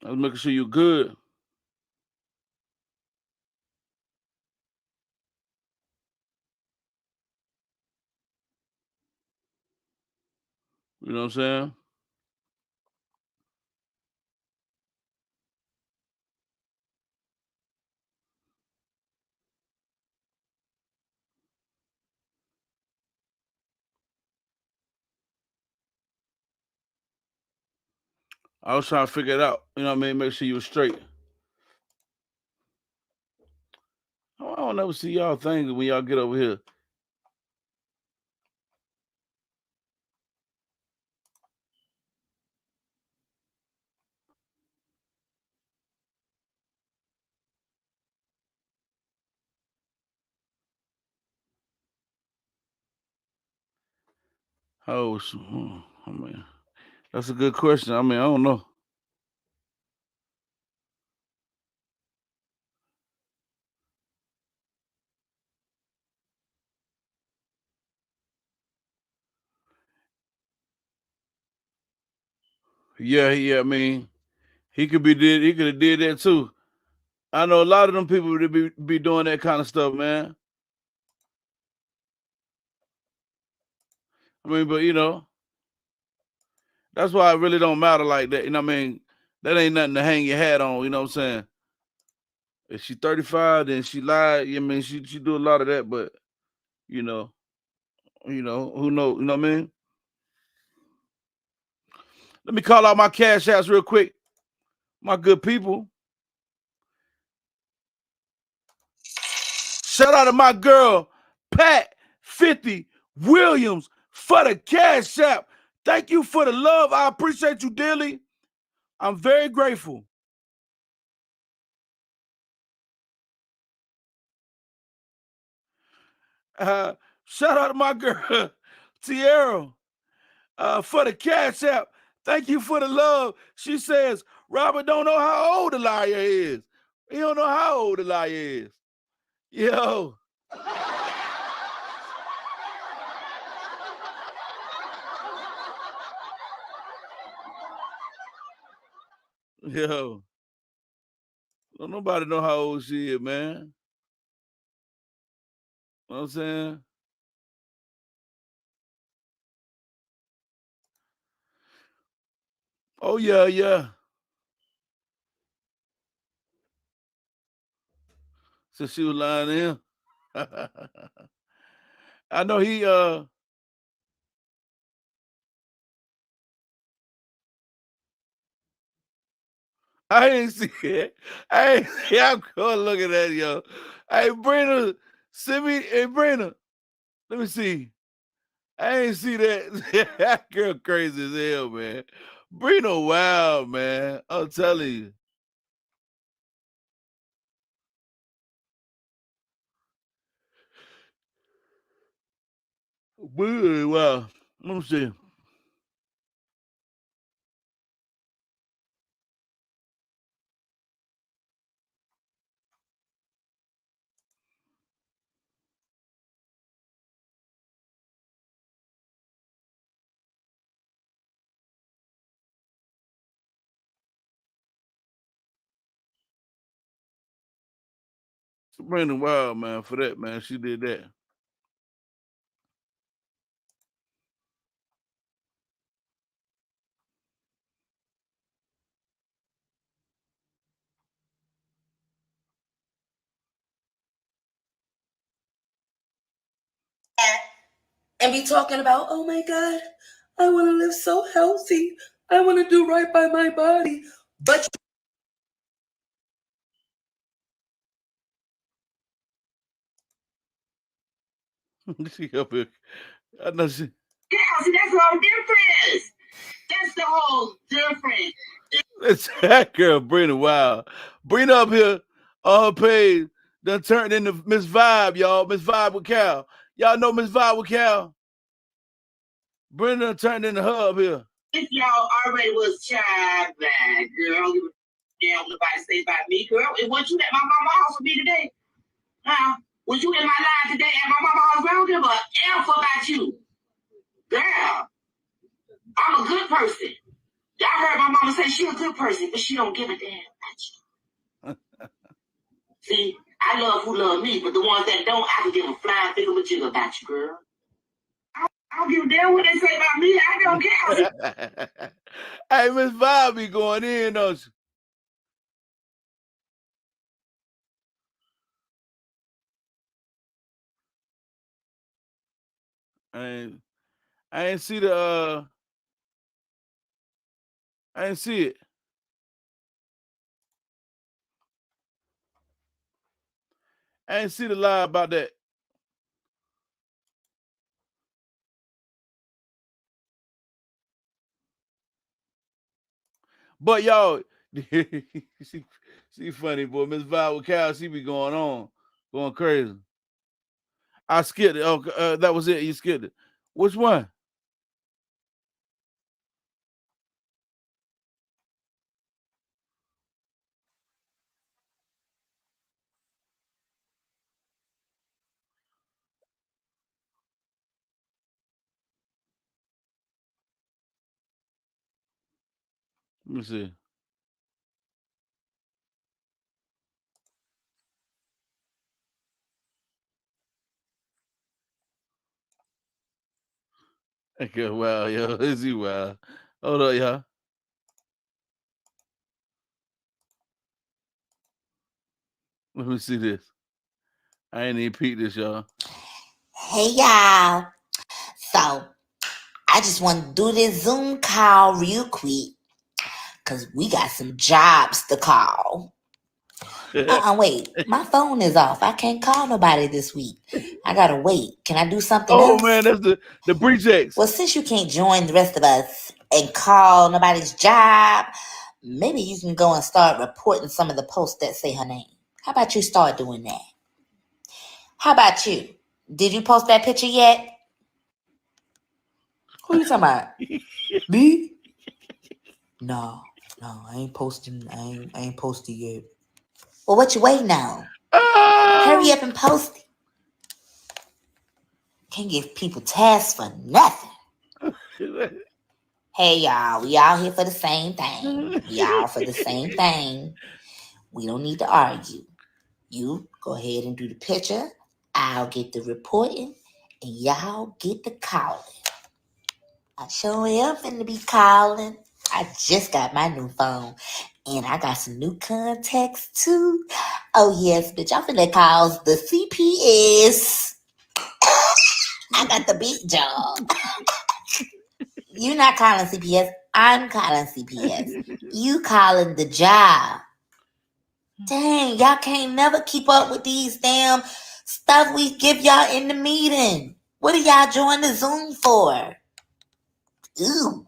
[SPEAKER 2] I was making sure you good. You know what I'm saying? I was trying to figure it out. You know what I mean? Make sure you was straight. I don't never see y'all things when y'all get over here. Oh, I mean, that's a good question. I mean, I don't know. Yeah. I mean, he could be did. He could have did that too. I know a lot of them people would be doing that kind of stuff, man. I mean, but that's why it really don't matter like that. You know what I mean? That ain't nothing to hang your hat on. You know what I'm saying? If she 35, then she lied. I mean, she do a lot of that, but you know, who knows? You know what I mean? Let me call out my cash apps real quick, my good people. Shout out to my girl Pat 50 Williams for the cash app. Thank you for the love. I appreciate you dearly. I'm very grateful. Shout out to my girl Tierra for the cash app. Thank you for the love. She says, Robert don't know how old the liar is. He don't know how old the liar is. Yo. Yo. Don't nobody know how old she is, man. You know what I'm saying? Oh, yeah. So she was lying to him. I know he I ain't see it. I ain't see I'm going looking at it, yo. Hey Brenda, send me Brenda. Let me see. I ain't see that. That girl crazy as hell, man. Brenda wild, man. I'm telling you. Wow. Let me see. Brenda wild, man, for that, man. She did that.
[SPEAKER 7] And be talking about, oh my God, I want to live so healthy. I want to do right by my body. But
[SPEAKER 2] She up here. I know she.
[SPEAKER 7] yeah, see, that's the whole difference. That's the whole difference.
[SPEAKER 2] It's that girl, Brenda wild. Brenda up here on her page done turned into Miss Vibe, y'all. Miss Vibe with Cal. Y'all know Miss Vibe with Cal? Brenda done turned into her up here.
[SPEAKER 7] If y'all already was child bad, girl, you damn what nobody say about me, girl. And what you at my mama house with me today? Huh? Was you in my life today at my mama house? I don't give a F about you. Girl, I'm a good person. Y'all heard my mama say she a good person, but she don't give a damn about you. See, I love who love me, but the ones that don't, I can give a flying figure with you about you, girl. I don't give a damn what they say about me. I don't care.
[SPEAKER 2] Hey, Miss Vibe be going in, don't you? I ain't see the I ain't see it. I ain't see the lie about that. But y'all, she funny, boy. Miss Vibe with Cal, she be going crazy. I skipped it. Oh, that was it. You skipped it. Which one? Let me see. Okay, wow, yo, is he wild? Hold on, y'all. Let me see this. I ain't even peeked this, y'all.
[SPEAKER 8] Hey, y'all. So, I just want to do this Zoom call real quick because we got some jobs to call. Wait. My phone is off. I can't call nobody this week. I got to wait. Can I do something else?
[SPEAKER 2] Oh, man, that's the breach.
[SPEAKER 8] Well, since you can't join the rest of us and call nobody's job, maybe you can go and start reporting some of the posts that say her name. How about you start doing that? How about you? Did you post that picture yet? Who you talking about? Me? No, I ain't posting. I ain't posted yet. Well, what you waiting on? Hurry up and post it. Can't give people tasks for nothing. Hey, y'all, we all here for the same thing. We all for the same thing. We don't need to argue. You go ahead and do the picture. I'll get the reporting, and y'all get the calling. I sure am finna be calling. I just got my new phone, and I got some new contacts too. Oh yes, bitch, I'm finna call the CPS. I got the big job. You're not calling CPS. I'm calling CPS. You calling the job. Dang, y'all can't never keep up with these damn stuff we give y'all in the meeting. What are y'all join the Zoom for? Ew.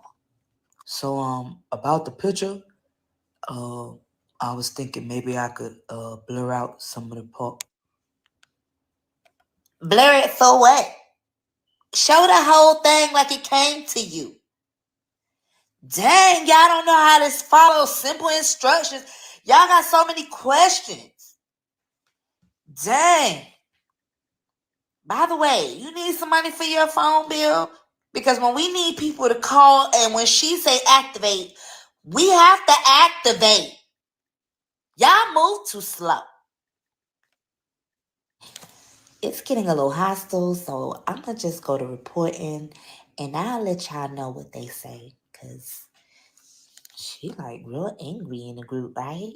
[SPEAKER 8] So, about the picture, I was thinking maybe I could blur out some of the part. Blur it for what? Show the whole thing like it came to you. Dang, y'all don't know how to follow simple instructions. Y'all got so many questions. Dang. By the way, you need some money for your phone bill? Because when we need people to call and when she say activate, we have to activate. Y'all move too slow. It's getting a little hostile, so I'm going to just go to reporting and I'll let y'all know what they say. Because she like real angry in the group, right?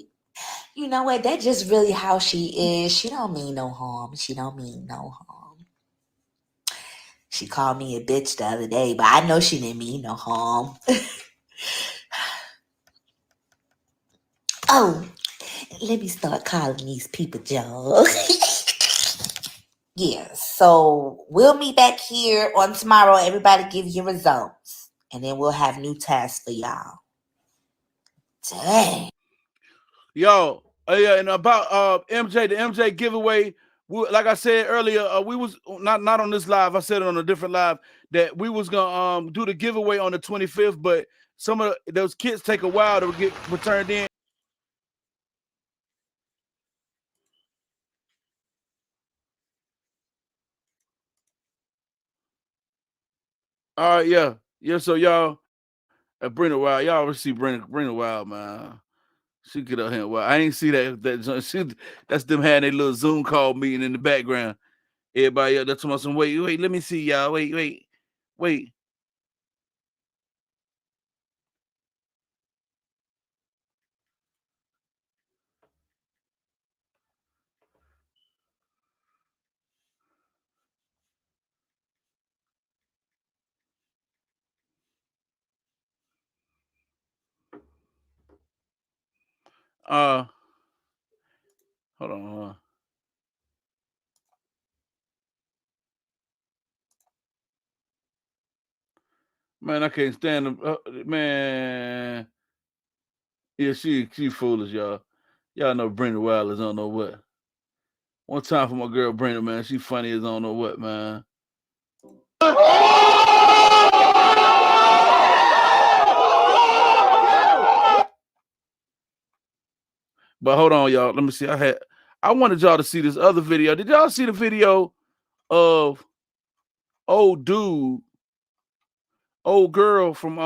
[SPEAKER 8] You know what? That's just really how she is. She don't mean no harm. She don't mean no harm. She called me a bitch the other day, but I know she didn't mean no harm. Oh, let me start calling these people, Joe. Yeah, so we'll meet back here on tomorrow. Everybody give your results. And then we'll have new tasks for y'all. Dang.
[SPEAKER 2] Yo, yeah, and about MJ, the MJ giveaway. Like I said earlier, we was not on this live. I said it on a different live that we was gonna do the giveaway on the 25th, but some of those kits take a while to get returned in. All right, yeah. So y'all, Brenda Wild, y'all already see Brenda Wild, man. She get up here. Well, I ain't see that. That's them having a little Zoom call meeting in the background. Everybody up there talking about some wait, let me see y'all. Wait. Hold on. Man, I can't stand them. Man. Yeah, she foolish, y'all. Y'all know Brenda Wild is on know what. One time for my girl Brenda, man. She funny as on know what, man. But hold on, y'all. Let me see. I wanted y'all to see this other video. Did y'all see the video of old girl from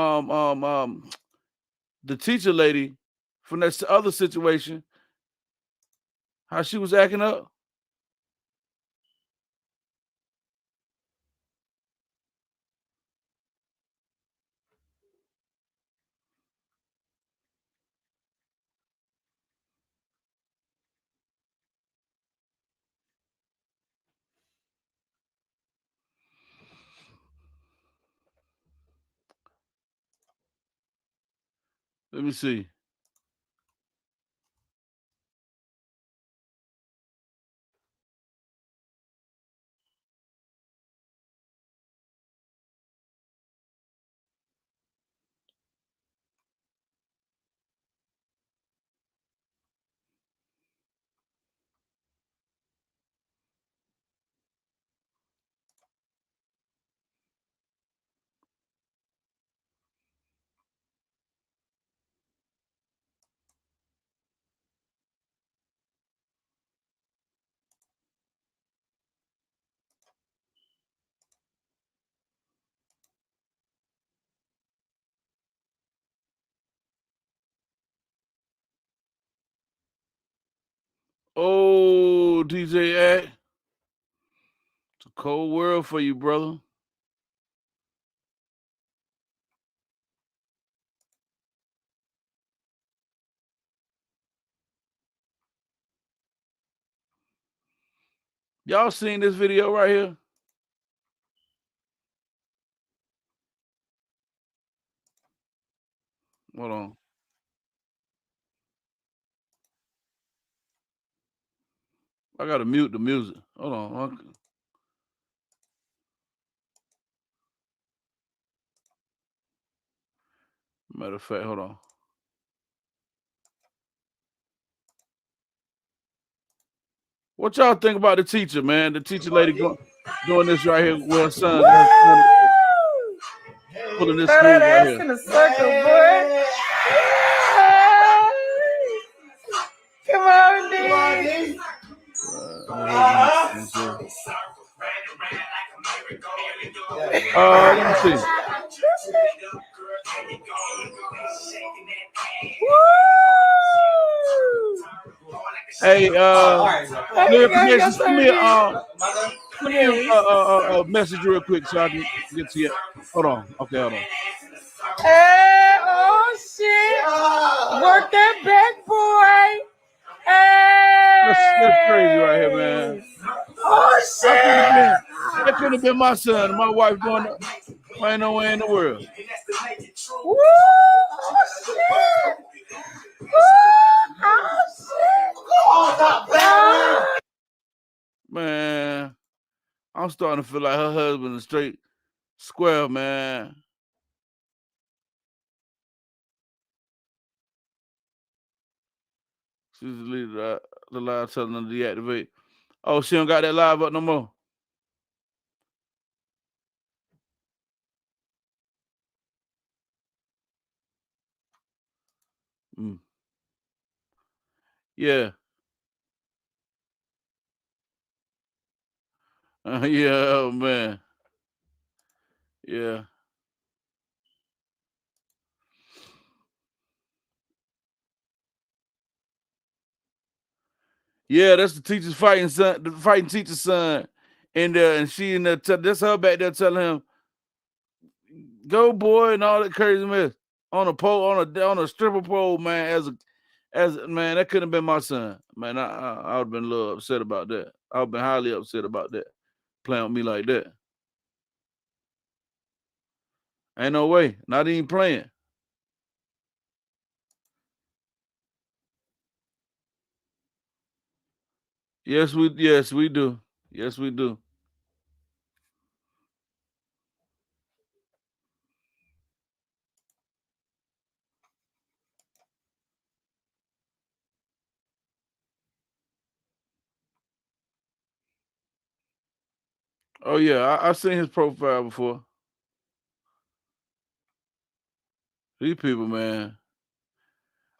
[SPEAKER 2] the teacher lady from that other situation, how she was acting up. Let me see. Oh, DJ A. It's a cold world for you, brother. Y'all seen this video right here? Hold on. I gotta mute the music. Hold on. Matter of fact, hold on. What y'all think about the teacher, man? The teacher lady doing this right here with her son. Her son pulling this move right here.
[SPEAKER 9] In a circle, boy. Come on, D.
[SPEAKER 2] Let me see. Hey, Lyric, send me a message real quick so I can get to you. Hold on. Okay, hold on.
[SPEAKER 9] Hey, oh shit! Work that back, boy. Hey,
[SPEAKER 2] that's crazy right here, man.
[SPEAKER 9] Oh shit!
[SPEAKER 2] That could have been my son and my wife doing that. Ain't no way in the world.
[SPEAKER 9] Woo! Oh shit! Oh shit!
[SPEAKER 2] Man, I'm starting to feel like her husband is straight square, man. She's deleted the live telling them to deactivate. Oh, she don't got that live up no more. Yeah. Yeah, oh man. Yeah. Yeah, that's the teacher's fighting son, the fighting teacher's son. And she in there, that's her back there telling him, "Go boy," and all that crazy mess on a pole, on a stripper pole, man. As man, that couldn't have been my son, man. I would have been a little upset about that. I would have been highly upset about that, playing with me like that. Ain't no way, not even playing. Yes, we do. Yes, we do. Oh yeah, I've seen his profile before. These people, man,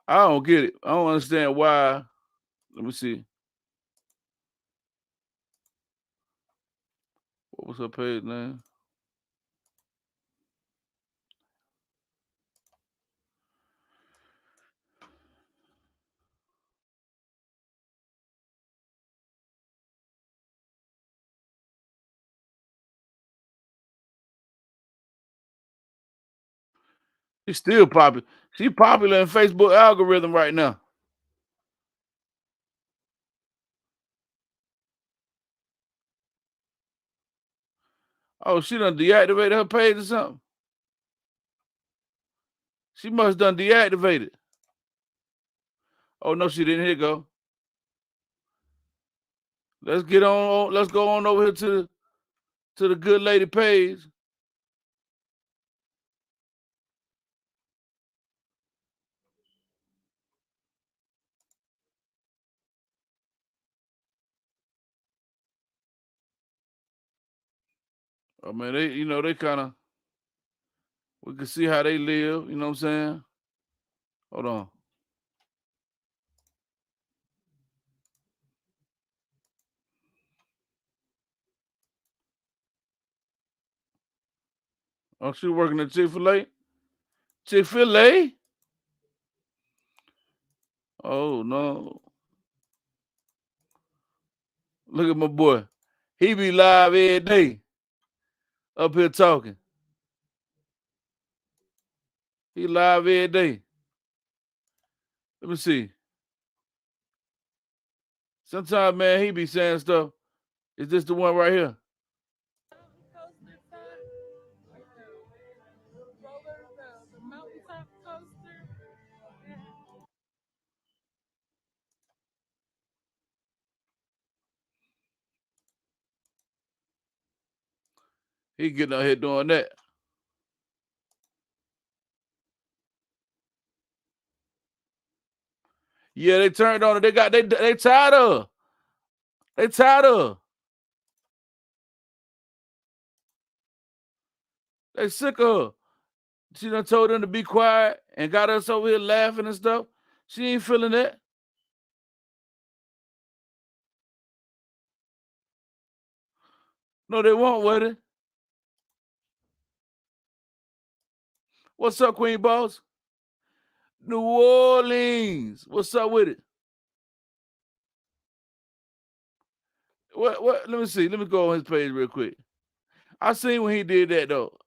[SPEAKER 2] I don't get it. I don't understand why. Let me see. What was her page name? She's still popular. She's popular in Facebook algorithm right now. Oh, she done deactivated her page or something? She must done deactivated. Oh no, she didn't. Here you go. Let's get on. Let's go on over here to the good lady page. Oh man, they kind of. We can see how they live. You know what I'm saying? Hold on. Oh, she working at Chick-fil-A? Chick-fil-A? Oh, no. Look at my boy. He be live every day up here talking. He live every day. Let me see. Sometimes, man, he be saying stuff. Is this the one right here? He getting out here doing that. Yeah, they turned on it. They tired of her. They tired of her. They sick of her. She done told them to be quiet and got us over here laughing and stuff. She ain't feeling that. No, they won't with it. What's up, Queen Boss? New Orleans. What's up with it? What? Let me see. Let me go on his page real quick. I seen when he did that though.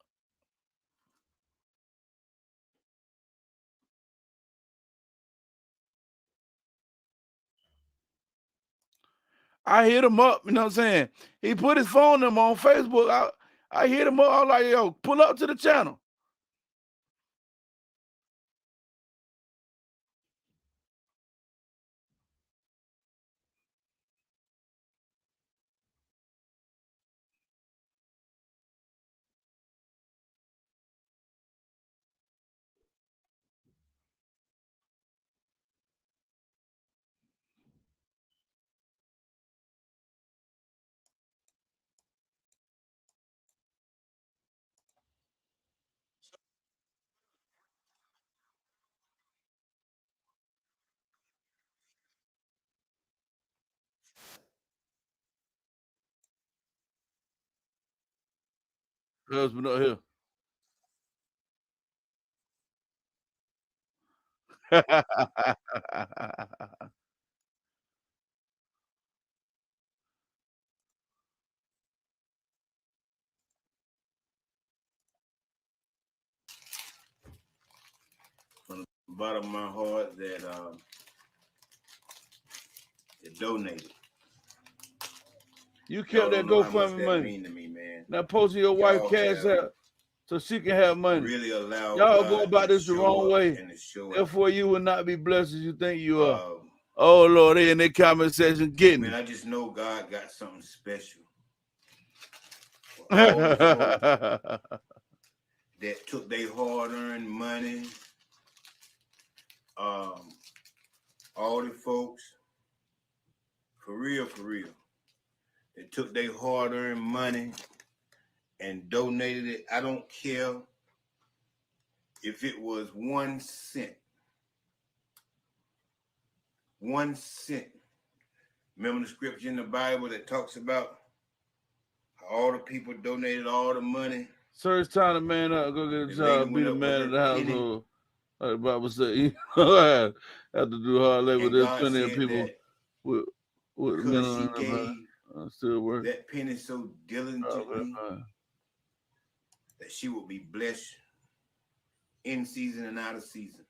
[SPEAKER 2] I hit him up. You know what I'm saying? He put his phone number on Facebook. I hit him up. I was like, yo, pull up to the channel. Husband up here.
[SPEAKER 10] From the bottom of my heart that donated.
[SPEAKER 2] You kept that GoFundMe money.
[SPEAKER 10] Mean to me, man.
[SPEAKER 2] Now posting your wife cash out so she can have money.
[SPEAKER 10] Really allow
[SPEAKER 2] y'all go about this the wrong way. Therefore, you will not be blessed as you think you are. Oh Lord, they in their comment section getting.
[SPEAKER 10] Man, I just know God got something special. For all the folks that took their hard-earned money. All the folks, for real, they took their hard-earned money and donated it. I don't care if it was 1 cent. 1 cent. Remember the scripture in the Bible that talks about how all the people donated all the money?
[SPEAKER 2] Sir, it's time to man up. Go get a job. Be the man of the household. Like the Bible said, you know, I have to do hard labor. There's plenty of people with
[SPEAKER 10] because she gave
[SPEAKER 2] still work.
[SPEAKER 10] That penny so diligently that she would be blessed in season and out of season.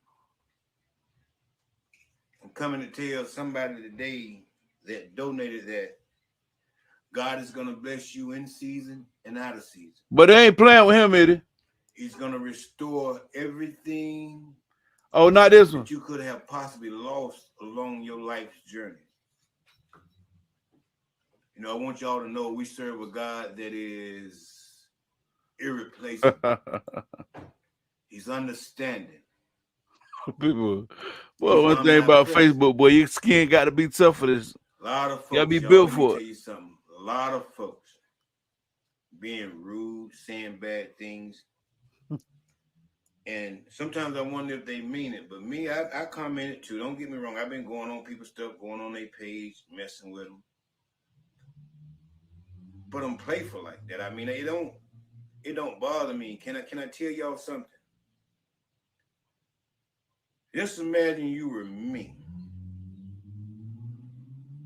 [SPEAKER 10] I'm coming to tell somebody today that donated that God is going to bless you in season and out of season.
[SPEAKER 2] But they ain't playing with him, Eddie.
[SPEAKER 10] He's going to restore everything.
[SPEAKER 2] Oh, not this one.
[SPEAKER 10] That you could have possibly lost along your life's journey. You know, I want y'all to know we serve a God that is irreplaceable. He's understanding.
[SPEAKER 2] People, well, one thing about Facebook, boy, your skin got to be tough for this.
[SPEAKER 10] A lot of folks,
[SPEAKER 2] you got to be built for it.
[SPEAKER 10] Let me tell you something. A lot of folks being rude, saying bad things. And sometimes I wonder if they mean it. But me, I commented too. Don't get me wrong. I've been going on people's stuff, going on their page, messing with them. But I'm playful like that. I mean, it don't bother me. Can I tell y'all something? Just imagine you were me.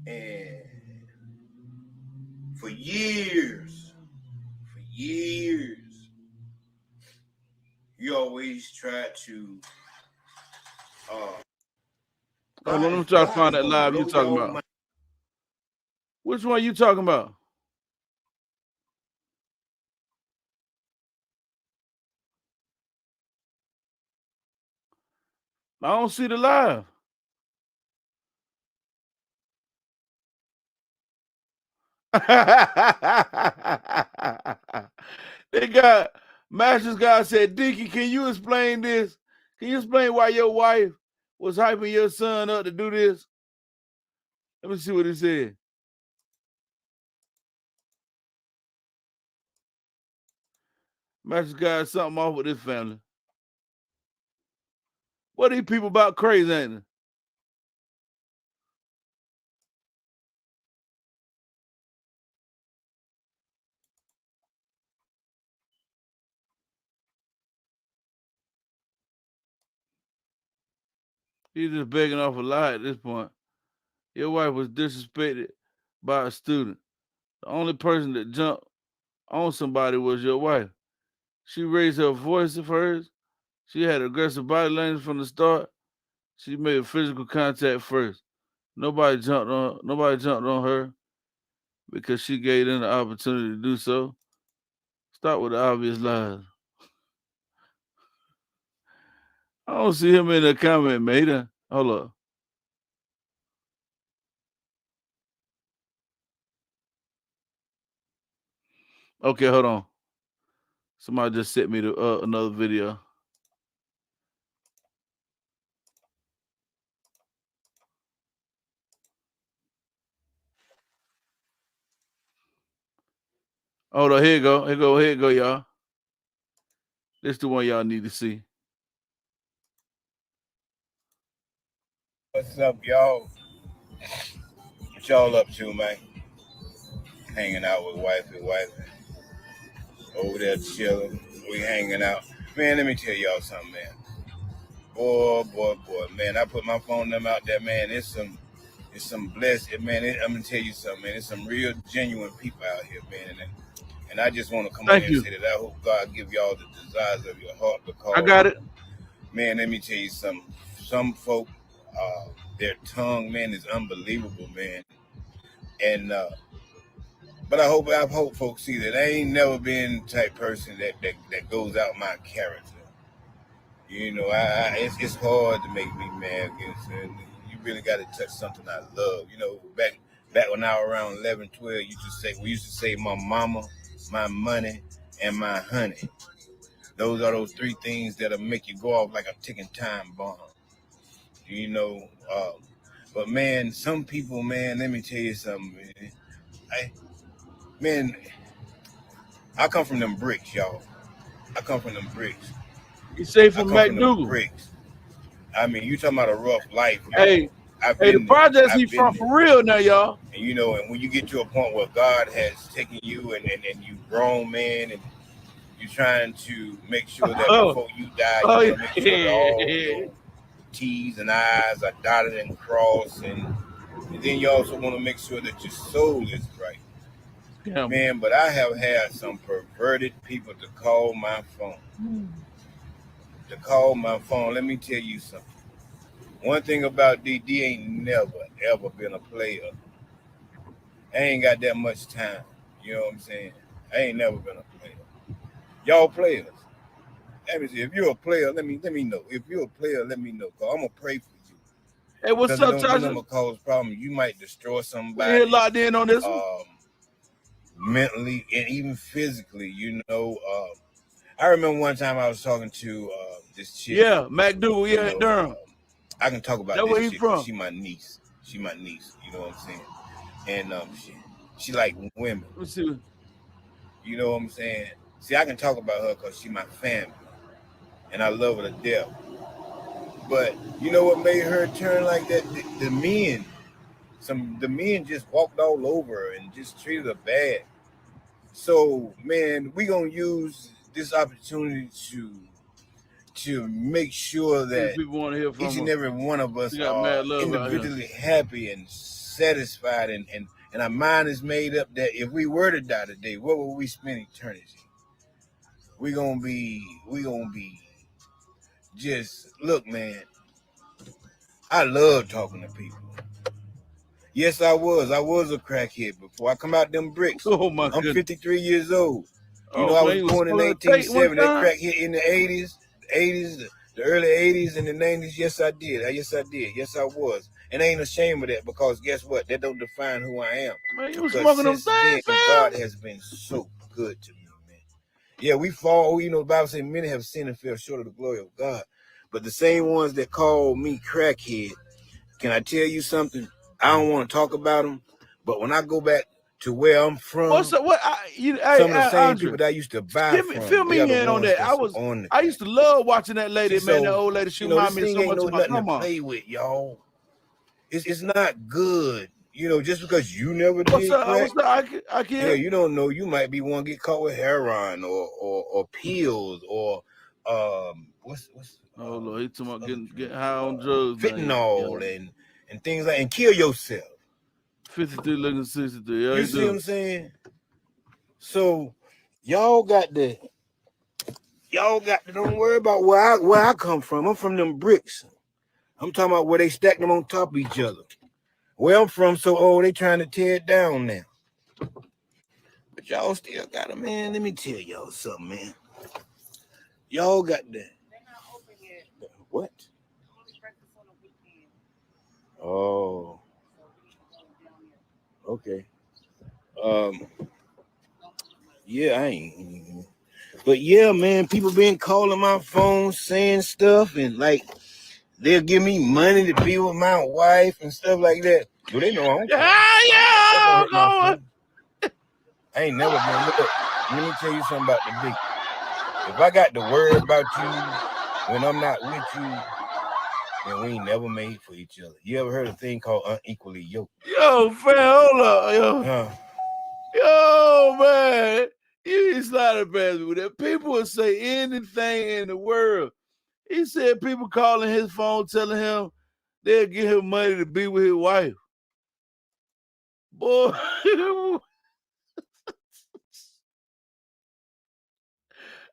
[SPEAKER 10] And for years, you always try to
[SPEAKER 2] let me try to find that live you talking about. Money. Which one you talking about? I don't see the live. They got Master's guy said, Dinky, can you explain this? Can you explain why your wife was hyping your son up to do this? Let me see what he said. Master's got something off with this family. What are these people about crazy, ain't they? He's just begging off a lie at this point. Your wife was disrespected by a student. The only person that jumped on somebody was your wife. She raised her voice at first. She had aggressive body language from the start. She made physical contact first. Nobody jumped on her because she gave them the opportunity to do so. Start with the obvious lies. I don't see him in the comment, mate. Hold up. Okay, hold on. Somebody just sent me to another video. Hold on, here you go. Here you go, y'all. This is the one y'all need to see.
[SPEAKER 10] What's up, y'all? What y'all up to, man? Hanging out with wifey. Over there chilling. We hanging out. Man, let me tell y'all something, man. Boy, man. I put my phone number out there, man. It's some blessed, man. I'm gonna tell you something, man. It's some real genuine people out here, man. And I just want to come on here and say that I hope God give y'all the desires of your heart, because
[SPEAKER 2] I got it.
[SPEAKER 10] Man, let me tell you something. Some folk, their tongue, man, is unbelievable, man. And but I hope folks see that I ain't never been the type person that goes out my character. You know, it's hard to make me mad against it. You really got to touch something I love. You know, back when I was around 11, 12, we used to say my mama, my money, and my honey. Those are those three things that'll make you go off like a ticking time bomb. You know, but man, some people, man, let me tell you something, man. I come from them bricks, y'all. I come from them bricks.
[SPEAKER 2] You say from McDougal.
[SPEAKER 10] Bricks. I mean, you talking about a rough life, y'all.
[SPEAKER 2] Hey, the projects he from for real now, y'all.
[SPEAKER 10] And you know, and when you get to a point where God has taken you and you grown, man, and you're trying to make sure that before you die, you want to make sure that all your T's and I's are dotted and crossed, and then you also want to make sure that your soul is right. Yeah. Man, but I have had some perverted people to call my phone. to call my phone. Let me tell you something. One thing about D ain't never, ever been a player. I ain't got that much time. You know what I'm saying? I ain't never been a player. Y'all players. Let me see. If you're a player, let me know. If you're a player, let me know. Cause I'm gonna pray for you.
[SPEAKER 2] Hey, what's
[SPEAKER 10] Because
[SPEAKER 2] up,
[SPEAKER 10] it don't
[SPEAKER 2] Tasha?
[SPEAKER 10] cause problems. You might destroy
[SPEAKER 2] We
[SPEAKER 10] somebody.
[SPEAKER 2] here locked in on this one.
[SPEAKER 10] Mentally and even physically. You know. I remember one time I was talking to this chick.
[SPEAKER 2] Yeah, McDougal. Yeah, in Durham.
[SPEAKER 10] I can talk about
[SPEAKER 2] That's where
[SPEAKER 10] this
[SPEAKER 2] he
[SPEAKER 10] chick.
[SPEAKER 2] from.
[SPEAKER 10] She my niece. She my niece. You know what I'm saying? And she like women.
[SPEAKER 2] Let's see.
[SPEAKER 10] You know what I'm saying? See, I can talk about her because she my family, and I love her to death. But you know what made her turn like that? The men, the men just walked all over her and just treated her bad. So man, we gonna use this opportunity to make sure that
[SPEAKER 2] people want to hear from
[SPEAKER 10] each and
[SPEAKER 2] her.
[SPEAKER 10] every one of us
[SPEAKER 2] She got
[SPEAKER 10] are
[SPEAKER 2] mad love
[SPEAKER 10] individually happy and satisfied, and our mind is made up that if we were to die today, what would we spend eternity? We gonna be just look, man. I love talking to people. Yes, I was a crackhead before I come out them bricks.
[SPEAKER 2] Oh my
[SPEAKER 10] I'm
[SPEAKER 2] goodness.
[SPEAKER 10] 53 years old. You know,
[SPEAKER 2] Oh,
[SPEAKER 10] I
[SPEAKER 2] man,
[SPEAKER 10] was born in 1870. That crack hit in the 80s, the early 80s and the 90s. Yes, I did. Yes, I was. And I ain't ashamed of that because guess what? That don't define who I am.
[SPEAKER 2] Man, you was
[SPEAKER 10] Because
[SPEAKER 2] smoking them
[SPEAKER 10] since then,
[SPEAKER 2] things, fam?
[SPEAKER 10] God has been so good to me, man. Yeah, we fall. You know, the Bible says many have sinned and fell short of the glory of God. But the same ones that call me crackhead, can I tell you something? I don't want to talk about them, but when I go back to where I'm from,
[SPEAKER 2] some of the
[SPEAKER 10] same
[SPEAKER 2] Andre,
[SPEAKER 10] people that I used to buy from,
[SPEAKER 2] fill me in on that. I used to love watching that lady, man. That old lady, she reminded me
[SPEAKER 10] this
[SPEAKER 2] so
[SPEAKER 10] thing ain't
[SPEAKER 2] much of my
[SPEAKER 10] nothing
[SPEAKER 2] grandma.
[SPEAKER 10] to play with, y'all. It's not good. You know, just because you never did
[SPEAKER 2] What's up?
[SPEAKER 10] crack,
[SPEAKER 2] I can't.
[SPEAKER 10] Yeah, you don't know. You might be one get caught with heroin or pills or what's
[SPEAKER 2] oh Lord, he talking about getting high on drugs,
[SPEAKER 10] fentanyl and things like and kill yourself.
[SPEAKER 2] 53 looking 63. Yeah,
[SPEAKER 10] you see what I'm saying? So y'all got to don't worry about where I come from. I'm from them bricks. I'm talking about where they stack them on top of each other. Where I'm from, so they trying to tear it down now. But y'all still got it, man. Let me tell y'all something, man. Y'all got that. They're not open yet. What? Oh. Okay. Yeah, I ain't. But yeah, man, people been calling my phone saying stuff and like they'll give me money to be with my wife and stuff like that. Do they know I don't care? I ain't never been. Look, let me tell you something about the big. If I got to worry about you when I'm not with you, then we ain't never made for each other. You ever heard a thing called unequally yoked?
[SPEAKER 2] Yo, fam, hold up, yo, man, you ain't sliding past me with that. People will say anything in the world. He said people calling his phone telling him they'll give him money to be with his wife. Boy,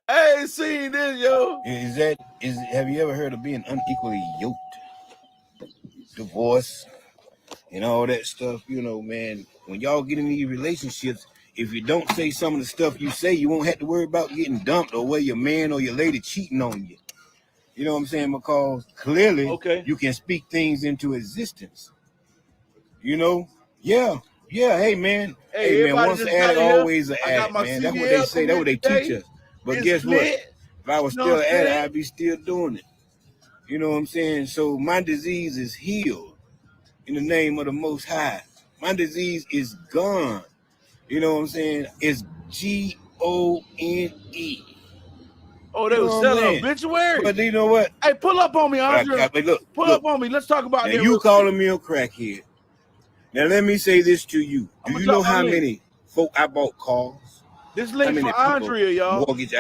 [SPEAKER 2] I ain't seen this, yo.
[SPEAKER 10] Have you ever heard of being unequally yoked? Divorce and all that stuff, you know, man. When y'all get in these relationships, if you don't say some of the stuff you say, you won't have to worry about getting dumped or where your man or your lady cheating on you. You know what I'm saying? Because clearly you can speak things into existence. You know? Yeah. Hey man. Hey man, once an addict, always an addict, man. That's what they say. That's what they teach us. But guess what? If I was still an addict, I'd be still doing it. You know what I'm saying? So my disease is healed in the name of the Most High. My disease is gone. You know what I'm saying? It's Gone.
[SPEAKER 2] Oh, they were selling obituaries.
[SPEAKER 10] But you know what?
[SPEAKER 2] Hey, pull up on me, Andre. Pull up on me. Let's talk about that.
[SPEAKER 10] Now you calling me a crackhead. Now let me say this to you. Do you know how many folk I bought cars?
[SPEAKER 2] This link for Andrea, y'all.
[SPEAKER 10] Mortgage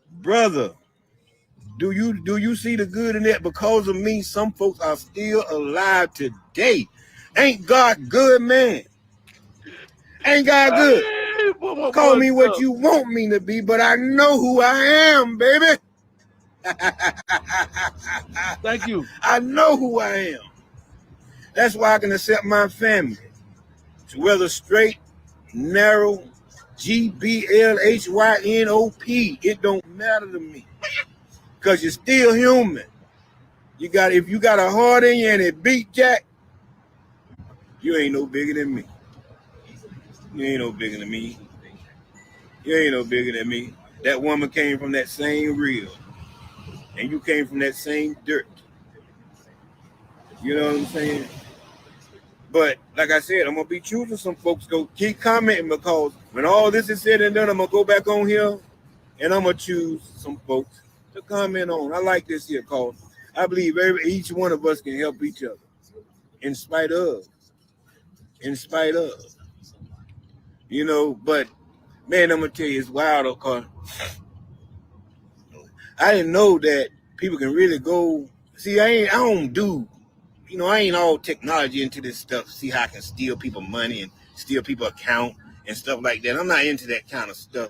[SPEAKER 10] brother, do you see the good in that? Because of me, some folks are still alive today. Ain't God good, man? Ain't God good?
[SPEAKER 2] Hey, boy,
[SPEAKER 10] Call me what you want me to be, but I know who I am, baby.
[SPEAKER 2] Thank you.
[SPEAKER 10] I know who I am. That's why I can accept my family. So whether straight, narrow, GBLHYNOP, it don't matter to me. Because you're still human. If you got a heart in you and it beat Jack, you ain't no bigger than me. You ain't no bigger than me. You ain't no bigger than me. That woman came from that same reel. And you came from that same dirt. You know what I'm saying? But like I said, I'm gonna be true to some folks. Go keep commenting, because when all this is said and done, I'm gonna go back on here and I'm gonna choose some folks to comment on. I like this here, cause I believe each one of us can help each other, in spite of. You know, but man, I'm gonna tell you, it's wild, cause I didn't know that people can really go. See, I ain't all technology into this stuff. See how I can steal people money and steal people account and stuff like that. I'm not into that kind of stuff.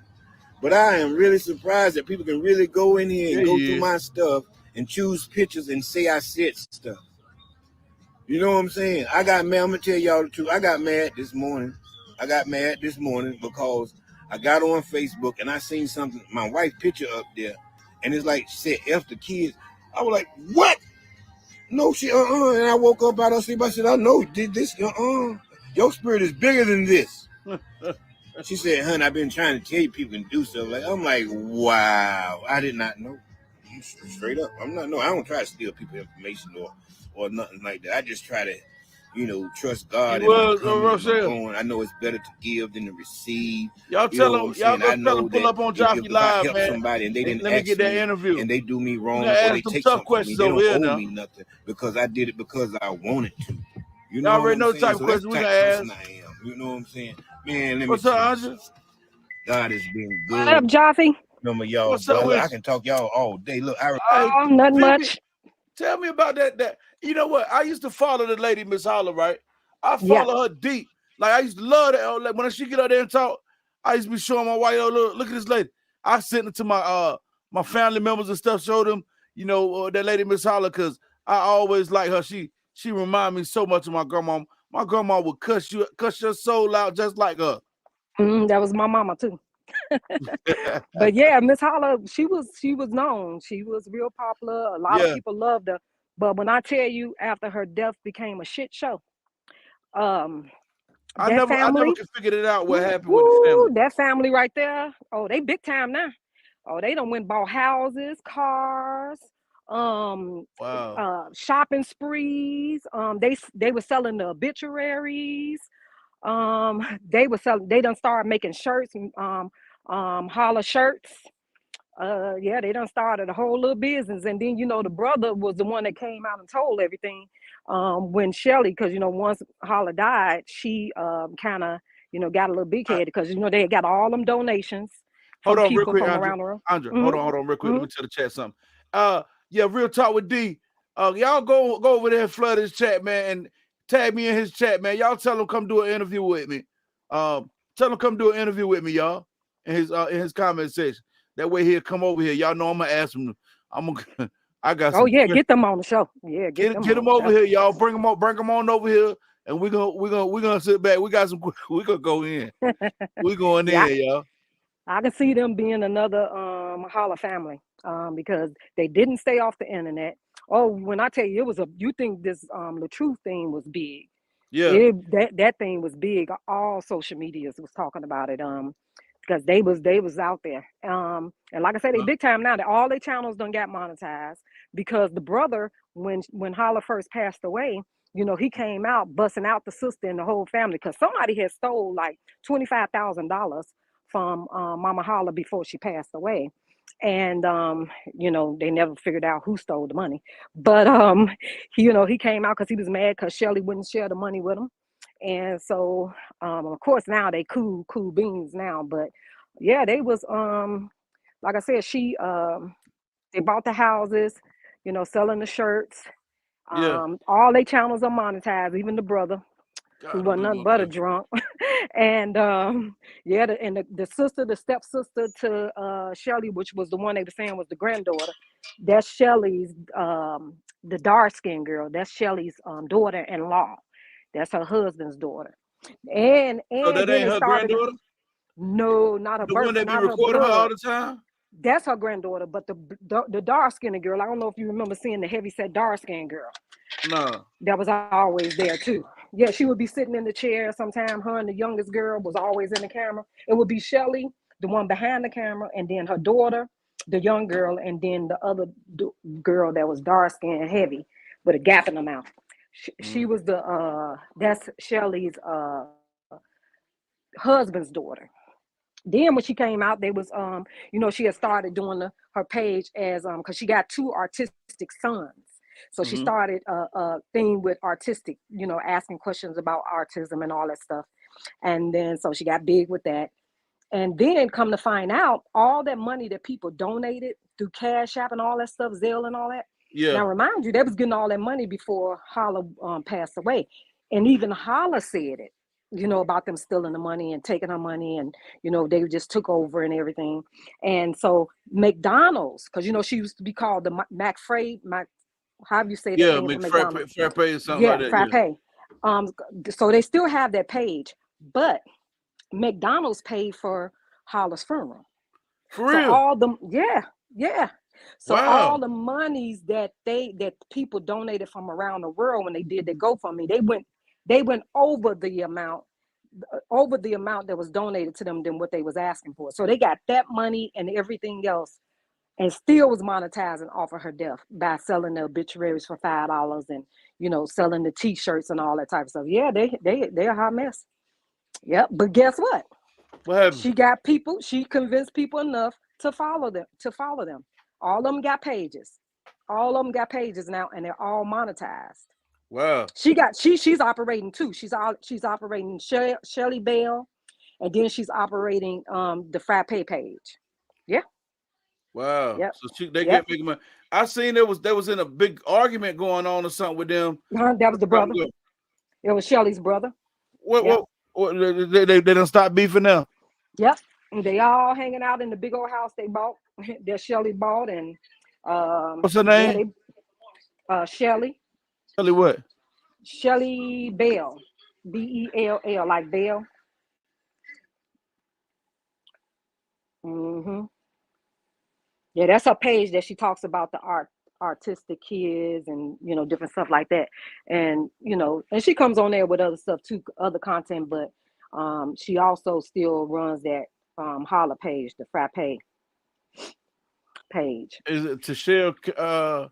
[SPEAKER 10] But I am really surprised that people can really go in here and go through my stuff and choose pictures and say I said stuff. You know what I'm saying? I got mad. I'm gonna tell y'all the truth. I got mad this morning because I got on Facebook and I seen something, my wife's picture up there, and it's like, she said F the kids. I was like, what? No shit, And I woke up out of sleep. I said, I know, did this, Your spirit is bigger than this. She said, honey, I've been trying to tell you people can do stuff. I'm like, wow, I did not know. Straight up. I don't try to steal people's information or nothing like that. I just try to, trust God and my going. I know it's better to give than to receive.
[SPEAKER 2] Y'all tell them,
[SPEAKER 10] I know
[SPEAKER 2] pull up on Joffy
[SPEAKER 10] if
[SPEAKER 2] Live,
[SPEAKER 10] I help
[SPEAKER 2] man.
[SPEAKER 10] somebody and they didn't
[SPEAKER 2] let me get that interview,
[SPEAKER 10] and they do me wrong,
[SPEAKER 2] or
[SPEAKER 10] they take something from me, they don't owe me nothing, because I did it because I wanted to. You know,
[SPEAKER 2] already know the type of question we gonna ask.
[SPEAKER 10] I am. You know what I'm saying? Man, let
[SPEAKER 2] What's
[SPEAKER 10] me
[SPEAKER 2] up,
[SPEAKER 10] tell you. God has been good.
[SPEAKER 11] What up, Joffy?
[SPEAKER 10] Remember y'all,
[SPEAKER 2] what's up
[SPEAKER 10] brother? I can talk y'all all day. Look,
[SPEAKER 11] nothing much.
[SPEAKER 2] Tell me about that. You know what? I used to follow the lady, Miss Holler, right? I follow her deep. Like, I used to love that. Like, when she get out there and talk, I used to be showing my wife, look at this lady. I sent it to my family members and stuff, showed them, that lady, Miss Holler, because I always like her. She remind me so much of my grandma. My grandma would cuss your soul out just like her.
[SPEAKER 11] That was my mama too. But yeah, Miss Holler, she was known. She was real popular. A lot of people loved her. But when I tell you, after her death became a shit show.
[SPEAKER 2] I never could figure it out what happened with the family.
[SPEAKER 11] That family right there. Oh, they big time now. Oh, they done went bought houses, cars, shopping sprees. They were selling the obituaries. They done started making shirts, Holler shirts. They done started a whole little business. And then, the brother was the one that came out and told everything. When Shelly, because, once Holler died, she kind of, got a little big headed, because, they got all them donations from people from around the world.
[SPEAKER 2] Andre, hold on real quick. Let me tell the chat something. Real talk with D. Y'all go over there and flood his chat, man, and tag me in his chat, man. Y'all tell him come do an interview with me. Tell him come do an interview with me, y'all, in his comment section. That way he'll come over here. Y'all know I'm gonna ask him. I got.
[SPEAKER 11] Get them on the show. Yeah, get
[SPEAKER 2] them over here, y'all. Bring them on over here, and we're gonna sit back. We got some. We gonna go in. We going in, y'all.
[SPEAKER 11] I can see them being another Holler family, because they didn't stay off the internet. Oh, when I tell you, you think this LaTruth thing was big.
[SPEAKER 2] Yeah.
[SPEAKER 11] That thing was big. All social medias was talking about it. Because they was out there. And like I said, they big time now. All their channels done got monetized, because the brother, when Holler first passed away, he came out busting out the sister and the whole family, because somebody had stole like $25,000 from Mama Holler before she passed away. And they never figured out who stole the money. But he came out because he was mad because Shelly wouldn't share the money with him. And so, of course, now they cool beans now. But yeah, they was like I said, they bought the houses, selling the shirts. All their channels are monetized, even the brother.
[SPEAKER 2] God,
[SPEAKER 11] He
[SPEAKER 2] them
[SPEAKER 11] wasn't
[SPEAKER 2] people
[SPEAKER 11] nothing
[SPEAKER 2] up
[SPEAKER 11] but a
[SPEAKER 2] there.
[SPEAKER 11] drunk. And yeah, the sister, the stepsister to Shelly, which was the one they were saying was the granddaughter, that's Shelly's the dark skinned girl. That's Shelly's daughter-in-law. That's her husband's daughter. And
[SPEAKER 2] So that
[SPEAKER 11] then
[SPEAKER 2] ain't
[SPEAKER 11] they
[SPEAKER 2] her
[SPEAKER 11] started.
[SPEAKER 2] granddaughter?
[SPEAKER 11] No, not her
[SPEAKER 2] The one
[SPEAKER 11] birth,
[SPEAKER 2] that be
[SPEAKER 11] not her
[SPEAKER 2] recording her all
[SPEAKER 11] blood.
[SPEAKER 2] the time?
[SPEAKER 11] That's her granddaughter, but the dark skinned girl. I don't know if you remember seeing the heavy set dark skinned girl.
[SPEAKER 2] No.
[SPEAKER 11] That was always there too. Yeah, she would be sitting in the chair sometime. Her and the youngest girl was always in the camera. It would be Shelly, the one behind the camera, and then her daughter, the young girl, and then the other girl that was dark skinned, heavy, with a gap in her mouth. She was that's Shelly's husband's daughter. Then when she came out, they was she had started doing her page as because she got two artistic sons. So she started a thing with artistic, asking questions about autism and all that stuff. And then so she got big with that. And then come to find out, all that money that people donated through Cash App and all that stuff, Zelle and all that.
[SPEAKER 2] Yeah.
[SPEAKER 11] Now remind you, they was getting all that money before Holla passed away. And even Holla said it, about them stealing the money and taking her money, and they just took over and everything. And so McDonald's, because she used to be called the how do you say that
[SPEAKER 2] Yeah,
[SPEAKER 11] name for McDonald's?
[SPEAKER 2] Frappe or something like
[SPEAKER 11] Yeah,
[SPEAKER 2] that. Yeah.
[SPEAKER 11] Frappe. So they still have that page, but McDonald's paid for Holla's funeral.
[SPEAKER 2] For
[SPEAKER 11] So
[SPEAKER 2] real?
[SPEAKER 11] all the yeah. So
[SPEAKER 2] Wow.
[SPEAKER 11] all the monies that people donated from around the world when they did their GoFundMe, they went over the amount that was donated to them than what they was asking for. So they got that money and everything else, and still was monetizing off of her death by selling the obituaries for $5 and selling the T-shirts and all that type of stuff. Yeah, they're a hot mess. Yep, but guess what?
[SPEAKER 2] What happened?
[SPEAKER 11] She convinced people enough to follow them. All of them got pages. All of them got pages now, and they're all monetized.
[SPEAKER 2] Wow.
[SPEAKER 11] She's operating too. She's operating Shelly Bell, and then she's operating the Frappe page. Yeah.
[SPEAKER 2] Wow.
[SPEAKER 11] Yep.
[SPEAKER 2] So they
[SPEAKER 11] Yep.
[SPEAKER 2] get making money. I seen there was in a big argument going on or something with them.
[SPEAKER 11] That was the brother. It was Shelly's brother.
[SPEAKER 2] What they don't stop beefing now?
[SPEAKER 11] Yep. And they all hanging out in the big old house they bought, that Shelly bought, and
[SPEAKER 2] What's her name?
[SPEAKER 11] yeah, Shelly.
[SPEAKER 2] Shelly what?
[SPEAKER 11] Shelly Bell. Bell, like Bell. Yeah, that's her page that she talks about the artistic kids and different stuff like that. And and she comes on there with other stuff too, other content, but she also still runs that Holla page, the Frappe page.
[SPEAKER 2] Is it Tashelle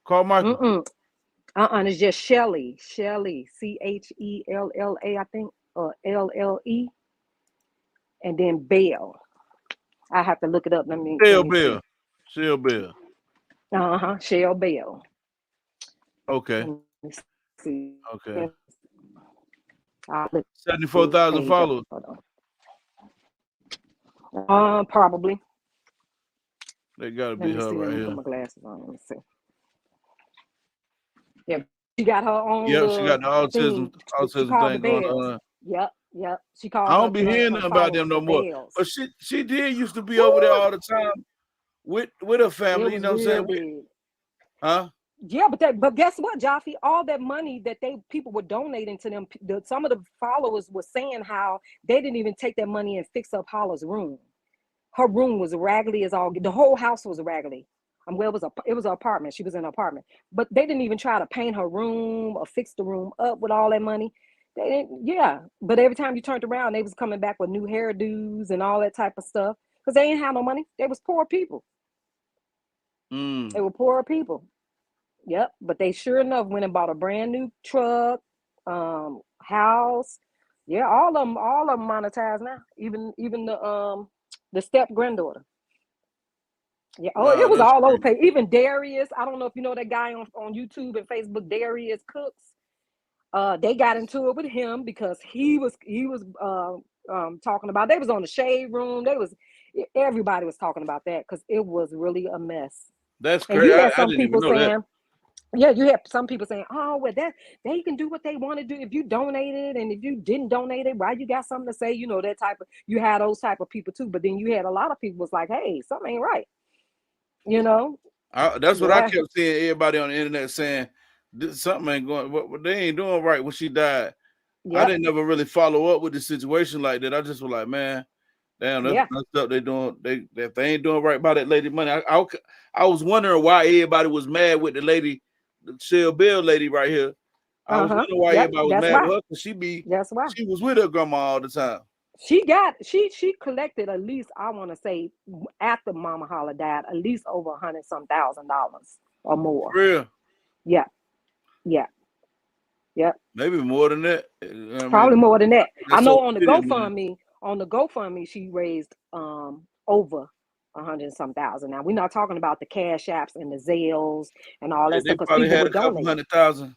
[SPEAKER 2] Carmichael?
[SPEAKER 11] It's just Shelly, Chella, I think, or LLE, and then Bell. I have to look it up. Let me see.
[SPEAKER 2] Shell Bell.
[SPEAKER 11] Shell Bell.
[SPEAKER 2] Okay.
[SPEAKER 11] Let me see.
[SPEAKER 2] Okay.
[SPEAKER 11] 74,000
[SPEAKER 2] followers.
[SPEAKER 11] Probably.
[SPEAKER 2] They gotta be her right here.
[SPEAKER 11] Put my glasses on. Let me see. Yeah, she got her own.
[SPEAKER 2] Yep, she got the autism thing going on.
[SPEAKER 11] Yep. She called.
[SPEAKER 2] I don't be hearing nothing about them no more.
[SPEAKER 11] Bells.
[SPEAKER 2] But she did used to be over there all the time with her family. You know what I'm saying? Huh?
[SPEAKER 11] Yeah, but guess what, Jaffe? All that money that people were donating to them, some of the followers were saying how they didn't even take that money and fix up Holla's room. Her room was raggedy as all. The whole house was raggedy. Well, it was an apartment. She was in an apartment, but they didn't even try to paint her room or fix the room up with all that money. They didn't. Yeah, but every time you turned around, they was coming back with new hairdos and all that type of stuff because they ain't had no money. They was poor people. They were poor people. Yep, but they sure enough went and bought a brand new truck, house. Yeah, all of them monetized now. Even the step granddaughter. Yeah. Oh,
[SPEAKER 2] Wow,
[SPEAKER 11] it was
[SPEAKER 2] that's
[SPEAKER 11] all over
[SPEAKER 2] crazy.
[SPEAKER 11] page. Even Darius. I don't know if you know that guy on YouTube and Facebook, Darius Cooks. They got into it with him because he was talking about. They was on the shade room. Everybody was talking about that because it was really a mess.
[SPEAKER 2] That's
[SPEAKER 11] And
[SPEAKER 2] crazy.
[SPEAKER 11] you had
[SPEAKER 2] I
[SPEAKER 11] some
[SPEAKER 2] didn't even
[SPEAKER 11] people
[SPEAKER 2] know that.
[SPEAKER 11] saying, Yeah, you have some people saying, "Oh, well, that they can do what they want to do if you donated, and if you didn't donate it, why you got something to say?" You know, that type of. You had those type of people too, but then you had a lot of people was like, "Hey, something ain't right," you know.
[SPEAKER 2] That's what I
[SPEAKER 11] Yeah.
[SPEAKER 2] kept seeing everybody on the internet saying. Something ain't going. What they ain't doing right when she died. I
[SPEAKER 11] Yep.
[SPEAKER 2] didn't never really follow up with the situation like that. I just was like, man, damn, that's
[SPEAKER 11] Yeah.
[SPEAKER 2] messed up. They doing if they ain't doing right by that lady money. I was wondering why everybody was mad with the lady, the Shell Bill lady right here. I was wondering why
[SPEAKER 11] Yep.
[SPEAKER 2] everybody was
[SPEAKER 11] That's
[SPEAKER 2] mad with
[SPEAKER 11] why.
[SPEAKER 2] her because
[SPEAKER 11] That's why.
[SPEAKER 2] she was with her grandma all the time.
[SPEAKER 11] She collected at least, I want to say, after Mama Holla died, at least over $100-some-thousand or more.
[SPEAKER 2] For real.
[SPEAKER 11] Yeah. Yeah. Yeah.
[SPEAKER 2] Maybe more than that. I
[SPEAKER 11] Probably
[SPEAKER 2] mean,
[SPEAKER 11] more than that. I
[SPEAKER 2] that's
[SPEAKER 11] know
[SPEAKER 2] so
[SPEAKER 11] on the GoFundMe, she raised over 100-some-thousand. Now we're not talking about the Cash Apps and the Zales and all that
[SPEAKER 2] they
[SPEAKER 11] stuff because
[SPEAKER 2] probably
[SPEAKER 11] people
[SPEAKER 2] had
[SPEAKER 11] would
[SPEAKER 2] a couple
[SPEAKER 11] donate.
[SPEAKER 2] 100,000.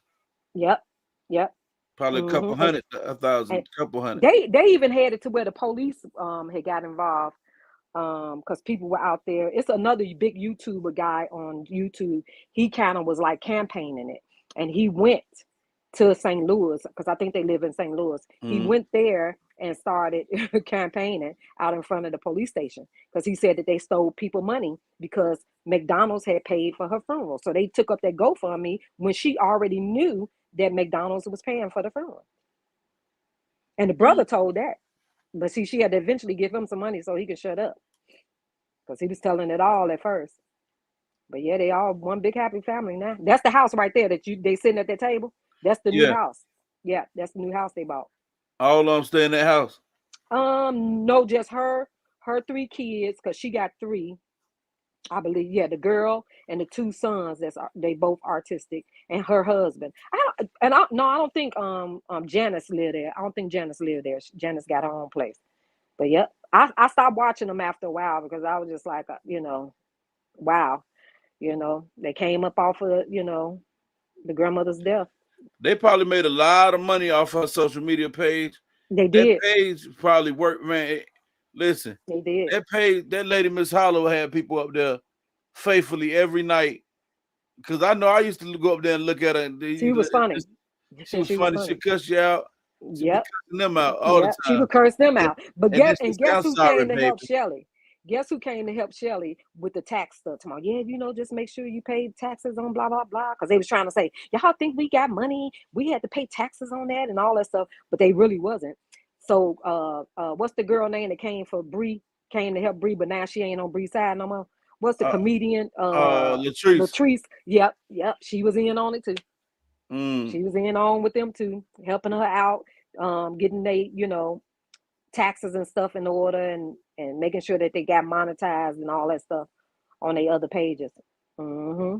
[SPEAKER 11] Yep. Yep.
[SPEAKER 2] Probably a couple
[SPEAKER 11] And,
[SPEAKER 2] hundred, a thousand,
[SPEAKER 11] and
[SPEAKER 2] couple hundred.
[SPEAKER 11] they even had it to where the police had got involved because people were out there. It's another big YouTuber guy on YouTube. He kind of was like campaigning it, and he went to St. Louis because I think they live in St. Louis. He
[SPEAKER 2] Mm-hmm.
[SPEAKER 11] went there and started campaigning out in front of the police station because he said that they stole people money because McDonald's had paid for her funeral. So they took up that GoFundMe when she already knew that McDonald's was paying for the funeral. And the brother told that. But see, she had to eventually give him some money so he could shut up because he was telling it all at first. But yeah, they all one big happy family now. That's the house right there that they sitting at the table. That's the new
[SPEAKER 2] Yeah.
[SPEAKER 11] house. Yeah, that's the new house they bought.
[SPEAKER 2] All of them stay in that house.
[SPEAKER 11] No, just her 3 kids, because she got 3. I believe, yeah, the girl and the 2 sons. They both artistic, and her husband. I don't think Janice lived there. I don't think Janice lived there. Janice got her own place. But yep, I stopped watching them after a while because I was just like, wow, they came up off of the grandmother's death.
[SPEAKER 2] They probably made a lot of money off her social media page.
[SPEAKER 11] They
[SPEAKER 2] That
[SPEAKER 11] did.
[SPEAKER 2] page probably worked, man. Listen,
[SPEAKER 11] They did.
[SPEAKER 2] that page, that lady Miss Hollow had people up there faithfully every night. Because I know I used to go up there and look at her. And
[SPEAKER 11] She was funny.
[SPEAKER 2] she was
[SPEAKER 11] She was
[SPEAKER 2] funny. She
[SPEAKER 11] funny.
[SPEAKER 2] cussed you out. She be
[SPEAKER 11] Yep.
[SPEAKER 2] cussing them out all the
[SPEAKER 11] Yep. She
[SPEAKER 2] time.
[SPEAKER 11] would curse them out. But
[SPEAKER 2] And then she
[SPEAKER 11] guess
[SPEAKER 2] said, I'm
[SPEAKER 11] who
[SPEAKER 2] sorry,
[SPEAKER 11] came to
[SPEAKER 2] baby.
[SPEAKER 11] help Shelly? Guess who came to help Shelly with the tax stuff tomorrow? Yeah, just make sure you pay taxes on blah, blah, blah. Because they was trying to say, y'all think we got money? We had to pay taxes on that and all that stuff. But they really wasn't. So what's the girl name that came for Bree? Came to help Bree, but now she ain't on Bree's side no more. What's the comedian?
[SPEAKER 2] Latrice.
[SPEAKER 11] Latrice. Yep. She was in on it too.
[SPEAKER 2] Mm.
[SPEAKER 11] She was in on with them too, helping her out, getting they, taxes and stuff in order and making sure that they got monetized and all that stuff on their other pages. Mm-hmm.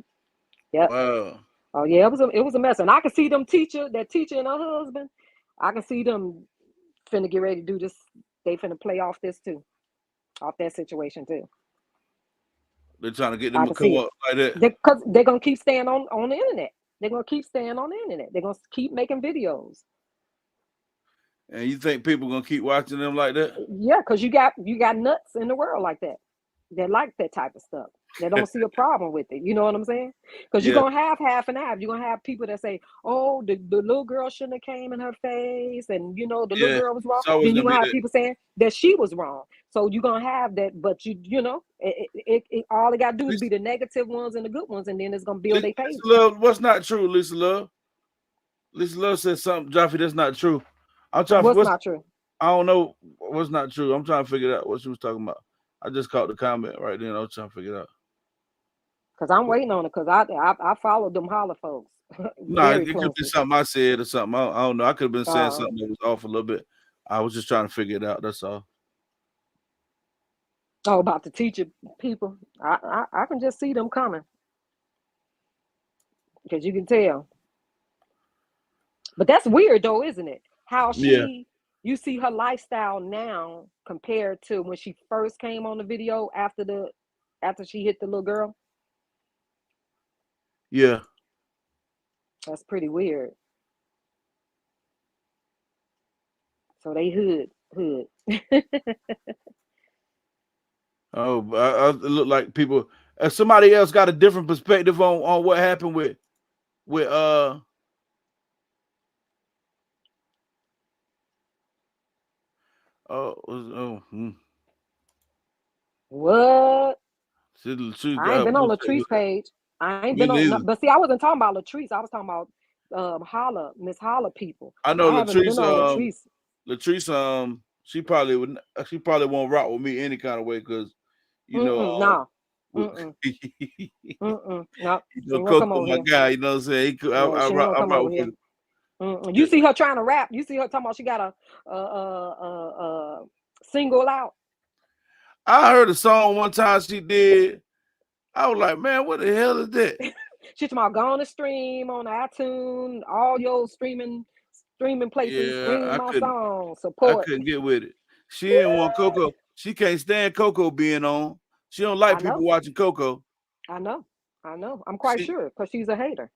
[SPEAKER 11] Yep.
[SPEAKER 2] Wow.
[SPEAKER 11] Oh yeah, it was a mess. And I can see that teacher and her husband, I can see them finna get ready to do this. They finna play off this too. Off that situation too.
[SPEAKER 2] They're trying to get them
[SPEAKER 11] I
[SPEAKER 2] to
[SPEAKER 11] can
[SPEAKER 2] come
[SPEAKER 11] see it.
[SPEAKER 2] up like that.
[SPEAKER 11] Because they're gonna keep staying on the internet. They're gonna keep staying on the internet. They're gonna keep making videos.
[SPEAKER 2] And you think people gonna keep watching them like that?
[SPEAKER 11] Yeah, because you got nuts in the world like that. They like that type of stuff. They don't see a problem with it. You know what I'm saying? Because you're
[SPEAKER 2] Yeah.
[SPEAKER 11] gonna have half and half. You're gonna have people that say, "Oh, the little girl shouldn't have came in her face," and the little
[SPEAKER 2] Yeah.
[SPEAKER 11] girl was wrong.
[SPEAKER 2] It's always
[SPEAKER 11] Then you're
[SPEAKER 2] gonna be
[SPEAKER 11] gonna have
[SPEAKER 2] that.
[SPEAKER 11] people saying that she was wrong. So you're gonna have that, but all they gotta do is be the negative ones and the good ones, and then it's gonna build their page.
[SPEAKER 2] Lisa Love, what's not true, Lisa Love? Lisa Love said something, Jaffe, that's not true. I'm trying
[SPEAKER 11] What's not true?
[SPEAKER 2] I don't know what's not true. I'm trying to figure out what she was talking about. I just caught the comment right then. I was trying to figure it out.
[SPEAKER 11] Because I'm waiting on it. Because I followed them holler folks
[SPEAKER 2] Nah,
[SPEAKER 11] very
[SPEAKER 2] it could be
[SPEAKER 11] closely.
[SPEAKER 2] something I said or something. I don't know. I could have been saying something that was off a little bit. I was just trying to figure it out. That's all.
[SPEAKER 11] Oh, about the teacher people. I can just see them coming. Because you can tell. But that's weird though, isn't it? How you see her lifestyle now compared to when she first came on the video after she hit the little girl.
[SPEAKER 2] Yeah.
[SPEAKER 11] That's pretty weird. So they hood.
[SPEAKER 2] Oh, I look like people. Somebody else got a different perspective on what happened with with
[SPEAKER 11] What?
[SPEAKER 2] Latrice
[SPEAKER 11] I ain't
[SPEAKER 2] got
[SPEAKER 11] been on
[SPEAKER 2] what you say
[SPEAKER 11] Latrice
[SPEAKER 2] with
[SPEAKER 11] page. I ain't
[SPEAKER 2] me
[SPEAKER 11] been on,
[SPEAKER 2] neither.
[SPEAKER 11] but see, I wasn't talking about Latrice. I was talking about Holla, Miss Holla people.
[SPEAKER 2] I know
[SPEAKER 11] I haven't been
[SPEAKER 2] Latrice.
[SPEAKER 11] on Latrice.
[SPEAKER 2] Latrice. She probably would. She probably won't rock with me any kind of way because you know.
[SPEAKER 11] No.
[SPEAKER 2] You
[SPEAKER 11] No. She
[SPEAKER 2] know,
[SPEAKER 11] ain't gonna come
[SPEAKER 2] Coco,
[SPEAKER 11] over
[SPEAKER 2] my
[SPEAKER 11] here.
[SPEAKER 2] guy. You know what I'm saying?
[SPEAKER 11] Yeah, she ain't gonna
[SPEAKER 2] I
[SPEAKER 11] come
[SPEAKER 2] rock
[SPEAKER 11] over
[SPEAKER 2] with
[SPEAKER 11] here.
[SPEAKER 2] Coco.
[SPEAKER 11] You see her trying to rap. You see her talking about she got a single out.
[SPEAKER 2] I heard a song one time she did. I was like, man, what the hell is that?
[SPEAKER 11] She's talking about going to stream on iTunes, all your streaming places,
[SPEAKER 2] Yeah,
[SPEAKER 11] stream my song,
[SPEAKER 2] I
[SPEAKER 11] support.
[SPEAKER 2] couldn't get with it. She didn't want Coco. She can't stand Coco being on. She don't like
[SPEAKER 11] I
[SPEAKER 2] people
[SPEAKER 11] know.
[SPEAKER 2] watching Coco.
[SPEAKER 11] I know. I'm quite
[SPEAKER 2] She
[SPEAKER 11] sure because she's a hater.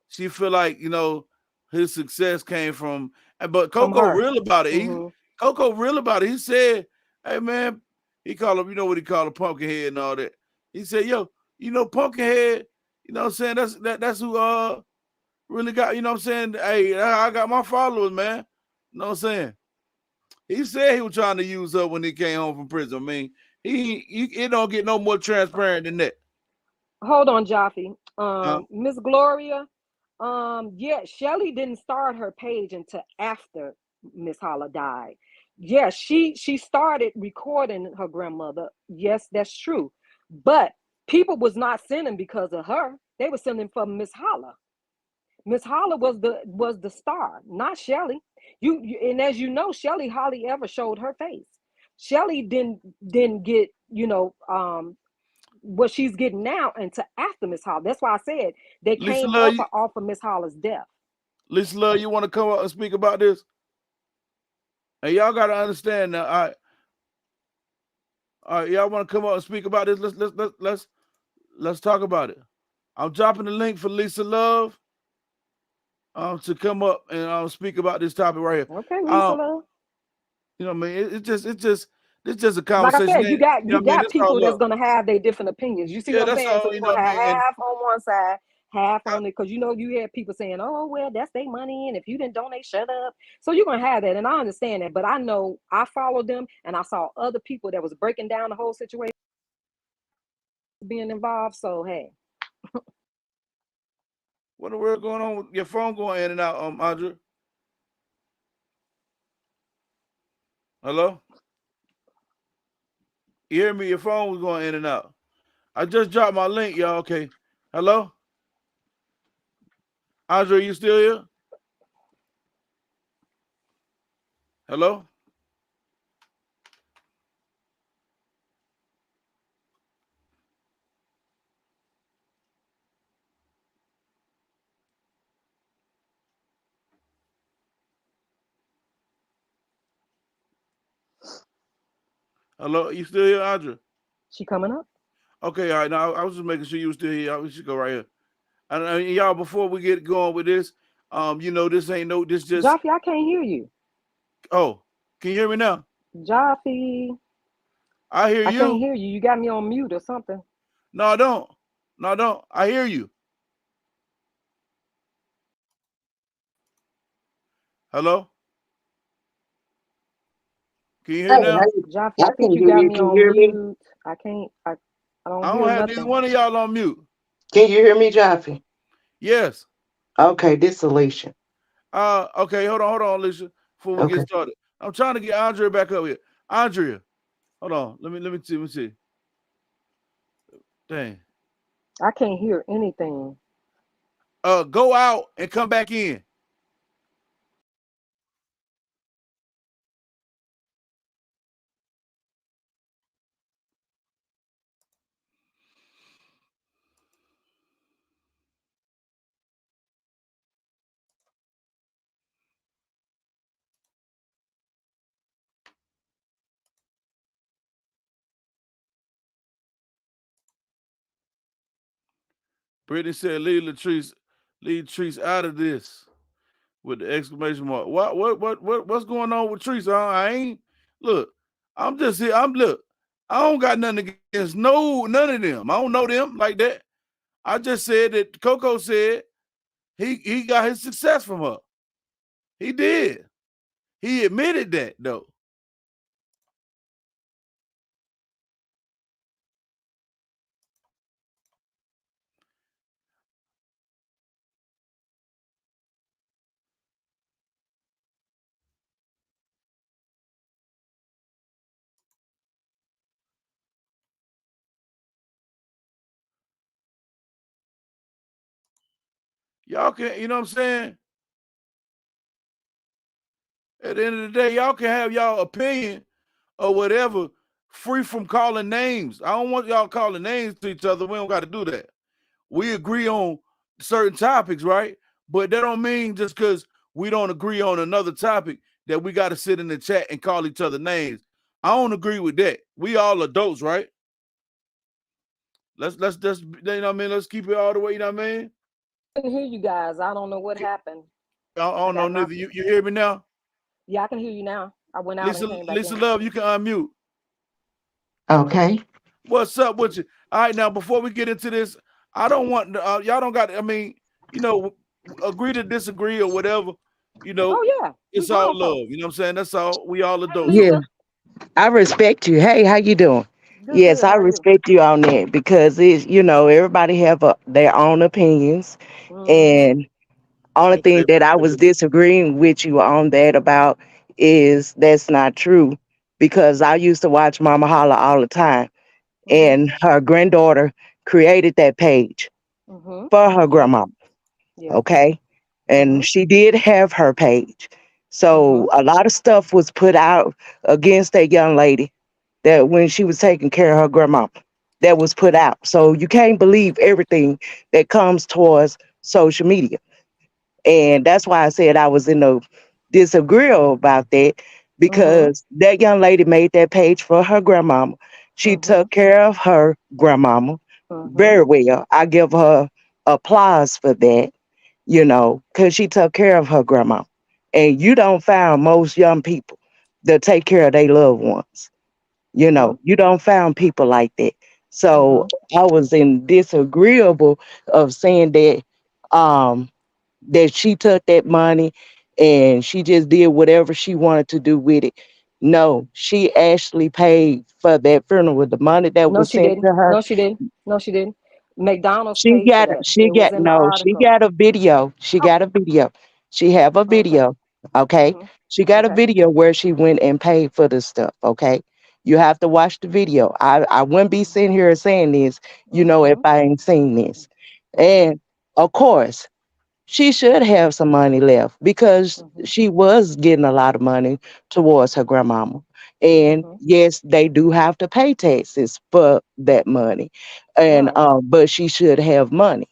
[SPEAKER 2] she feel like his success came from, but
[SPEAKER 11] From
[SPEAKER 2] Coco
[SPEAKER 11] her.
[SPEAKER 2] real about it.
[SPEAKER 11] Hmm.
[SPEAKER 2] Coco real about it. He said, "Hey man," he called him. You know what he called a pumpkin head and all that. He said, "Yo, pumpkin head. You know what I'm saying? That's who really got. You know what I'm saying? Hey, I got my followers, man. You know what I'm saying?" He said he was trying to use her when he came home from prison. I mean, it don't get no more transparent than that.
[SPEAKER 11] Hold on, Jaffe.
[SPEAKER 2] Huh?
[SPEAKER 11] Miss Gloria. Yeah, Shelly didn't start her page until after Miss Holla died. Yes, she started recording her grandmother. Yes, that's true. But people was not sending because of her. They were sending for Miss Holla. Miss Holla was the star, not Shelly. And as you know, Shelly hardly ever showed her face. Shelly didn't get what she's getting now until after Miss Holla. That's why I said they
[SPEAKER 2] Lisa
[SPEAKER 11] came
[SPEAKER 2] Love,
[SPEAKER 11] off of Miss Holla's death.
[SPEAKER 2] Lisa Love, you want to come up and speak about this? And y'all got to understand now. All right, y'all want to come up and speak about this? Let's talk about it. I'm dropping the link for Lisa Love to come up and speak about this topic right here.
[SPEAKER 11] Okay, Lisa Love.
[SPEAKER 2] You know what I mean? It's just a
[SPEAKER 11] Like I
[SPEAKER 2] conversation.
[SPEAKER 11] said, you got
[SPEAKER 2] You know what I mean? It's all
[SPEAKER 11] people that's
[SPEAKER 2] love.
[SPEAKER 11] gonna have their different opinions. You see
[SPEAKER 2] Yeah,
[SPEAKER 11] what I'm
[SPEAKER 2] that's
[SPEAKER 11] saying?
[SPEAKER 2] all.
[SPEAKER 11] So
[SPEAKER 2] You
[SPEAKER 11] you're
[SPEAKER 2] know
[SPEAKER 11] gonna
[SPEAKER 2] what I
[SPEAKER 11] have
[SPEAKER 2] mean? And
[SPEAKER 11] half on one side, half on it, because you hear people saying, "Oh, well, that's their money, and if you didn't donate, shut up." So you're gonna have that, and I understand that. But I know I followed them, and I saw other people that was breaking down the whole situation being involved. So hey,
[SPEAKER 2] what the world going on with your phone going in and out, Audrey? Hello? You hear me? Your phone was going in and out. I just dropped my link, y'all. Okay. Hello? Andre, you still here? Hello? Hello? You still here, Andre?
[SPEAKER 11] she coming up.
[SPEAKER 2] Okay, all right. Now I was just making sure you were still here. We should go right here. And y'all, before we get going with this, this ain't no, this just.
[SPEAKER 11] Jaffe, I can't hear you.
[SPEAKER 2] Oh, can you hear me now?
[SPEAKER 11] Jaffe,
[SPEAKER 2] I hear
[SPEAKER 11] I can't
[SPEAKER 2] you.
[SPEAKER 11] hear you. You got me on mute or something.
[SPEAKER 2] No, I don't. No, I don't. I hear you. Hello? Can you hear
[SPEAKER 12] Hey,
[SPEAKER 2] me now?
[SPEAKER 11] Jaffe,
[SPEAKER 12] I
[SPEAKER 11] I think
[SPEAKER 12] can
[SPEAKER 11] you
[SPEAKER 12] hear
[SPEAKER 11] got
[SPEAKER 12] you.
[SPEAKER 11] me
[SPEAKER 12] Can you
[SPEAKER 11] on
[SPEAKER 12] hear me?
[SPEAKER 11] mute. I can't. I don't
[SPEAKER 2] I
[SPEAKER 11] hear
[SPEAKER 2] don't have neither
[SPEAKER 11] nothing.
[SPEAKER 2] one of y'all on mute.
[SPEAKER 12] Can you hear me, Jaffe?
[SPEAKER 2] Yes.
[SPEAKER 12] Okay, this Alicia.
[SPEAKER 2] Okay, hold on, Alicia, before we get
[SPEAKER 12] Okay.
[SPEAKER 2] started. I'm trying to get Andrea back up here. Andrea, hold on. Let me see. Dang.
[SPEAKER 11] I can't hear anything.
[SPEAKER 2] Go out and come back in. Brittany said, leave Latrice out of this with the exclamation mark. What's going on with Treese? I ain't look. I'm just here. I don't got nothing against none of them. I don't know them like that. I just said that Coco said He got his success from her. He did. He admitted that though. Y'all can, you know what I'm saying? At the end of the day, y'all can have y'all opinion or whatever, free from calling names. I don't want y'all calling names to each other. We don't got to do that. We agree on certain topics, right? But that don't mean just because we don't agree on another topic that we got to sit in the chat and call each other names. I don't agree with that. We all adults, right? Let's just, you know what I mean? Let's keep it all the way, you know what I mean?
[SPEAKER 11] I can hear you guys. I don't know what happened.
[SPEAKER 2] I
[SPEAKER 11] I
[SPEAKER 2] don't know
[SPEAKER 11] got
[SPEAKER 2] neither.
[SPEAKER 11] knocked.
[SPEAKER 2] You hear me now?
[SPEAKER 11] Yeah, I can hear you now. I went out and came back
[SPEAKER 2] Lisa
[SPEAKER 11] in.
[SPEAKER 2] Love, you can unmute.
[SPEAKER 12] Okay.
[SPEAKER 2] What's up with you? All right, now before we get into this, I don't want y'all don't got. I mean, you know, agree to disagree or whatever. You know,
[SPEAKER 11] Oh yeah, we
[SPEAKER 2] it's all
[SPEAKER 11] grown
[SPEAKER 2] love.
[SPEAKER 11] folks.
[SPEAKER 2] You know what I'm saying? That's all. We all
[SPEAKER 11] Hey
[SPEAKER 2] adults.
[SPEAKER 12] Yeah,
[SPEAKER 11] Lisa,
[SPEAKER 12] I respect you. Hey, how you doing?
[SPEAKER 11] good,
[SPEAKER 12] Yes,
[SPEAKER 11] good.
[SPEAKER 12] I
[SPEAKER 11] How are you?
[SPEAKER 12] respect you on that because it's everybody have their own opinions,
[SPEAKER 11] Mm-hmm.
[SPEAKER 12] and only
[SPEAKER 2] Okay.
[SPEAKER 12] thing that I was disagreeing with you on that about is that's not true because I used to watch Mama Holla all the time,
[SPEAKER 11] Mm-hmm.
[SPEAKER 12] and her granddaughter created that page
[SPEAKER 11] Mm-hmm.
[SPEAKER 12] for her
[SPEAKER 11] Yeah.
[SPEAKER 12] grandma.
[SPEAKER 11] Yeah.
[SPEAKER 12] Okay.
[SPEAKER 11] Mm-hmm.
[SPEAKER 12] And she did have her page.
[SPEAKER 11] Mm-hmm.
[SPEAKER 12] So a lot of stuff was put out against that young lady that when she was taking care of her grandma, that was put out. So you can't believe everything that comes towards social media. And that's why I said I was in a disagreeable about that
[SPEAKER 11] Mm-hmm.
[SPEAKER 12] because that young lady made that page for her grandmama. She
[SPEAKER 11] Mm-hmm.
[SPEAKER 12] took care of her grandmama
[SPEAKER 11] Mm-hmm.
[SPEAKER 12] very well. I give her applause for that, because she took care of her grandma. And you don't find most young people that take care of their loved ones.
[SPEAKER 11] Mm-hmm.
[SPEAKER 12] You don't find people like that.
[SPEAKER 11] Mm-hmm.
[SPEAKER 12] So I was in disagreeable of saying um that she took that money and she just did whatever she wanted to do with it. No, she actually paid for that funeral with the money that
[SPEAKER 11] No,
[SPEAKER 12] was
[SPEAKER 11] she
[SPEAKER 12] sent
[SPEAKER 11] didn't.
[SPEAKER 12] to her.
[SPEAKER 11] No, she didn't. No, she didn't. McDonald's paid for that.
[SPEAKER 12] She
[SPEAKER 11] It was
[SPEAKER 12] got
[SPEAKER 11] in the
[SPEAKER 12] no, she
[SPEAKER 11] article.
[SPEAKER 12] got a video. She
[SPEAKER 11] Oh,
[SPEAKER 12] got a video. She have a
[SPEAKER 11] okay.
[SPEAKER 12] video. Okay.
[SPEAKER 11] Mm-hmm.
[SPEAKER 12] She got a
[SPEAKER 11] Okay.
[SPEAKER 12] video where she went and paid for the stuff. Okay. You have to watch the video. I wouldn't be sitting here saying this, if
[SPEAKER 11] Mm-hmm.
[SPEAKER 12] I ain't seen this.
[SPEAKER 11] Mm-hmm.
[SPEAKER 12] And of course, she should have some money left because
[SPEAKER 11] Mm-hmm.
[SPEAKER 12] she was getting a lot of money towards her grandmama. And
[SPEAKER 11] Mm-hmm.
[SPEAKER 12] yes, they do have to pay taxes for that money. And
[SPEAKER 11] Right.
[SPEAKER 12] but she should have money.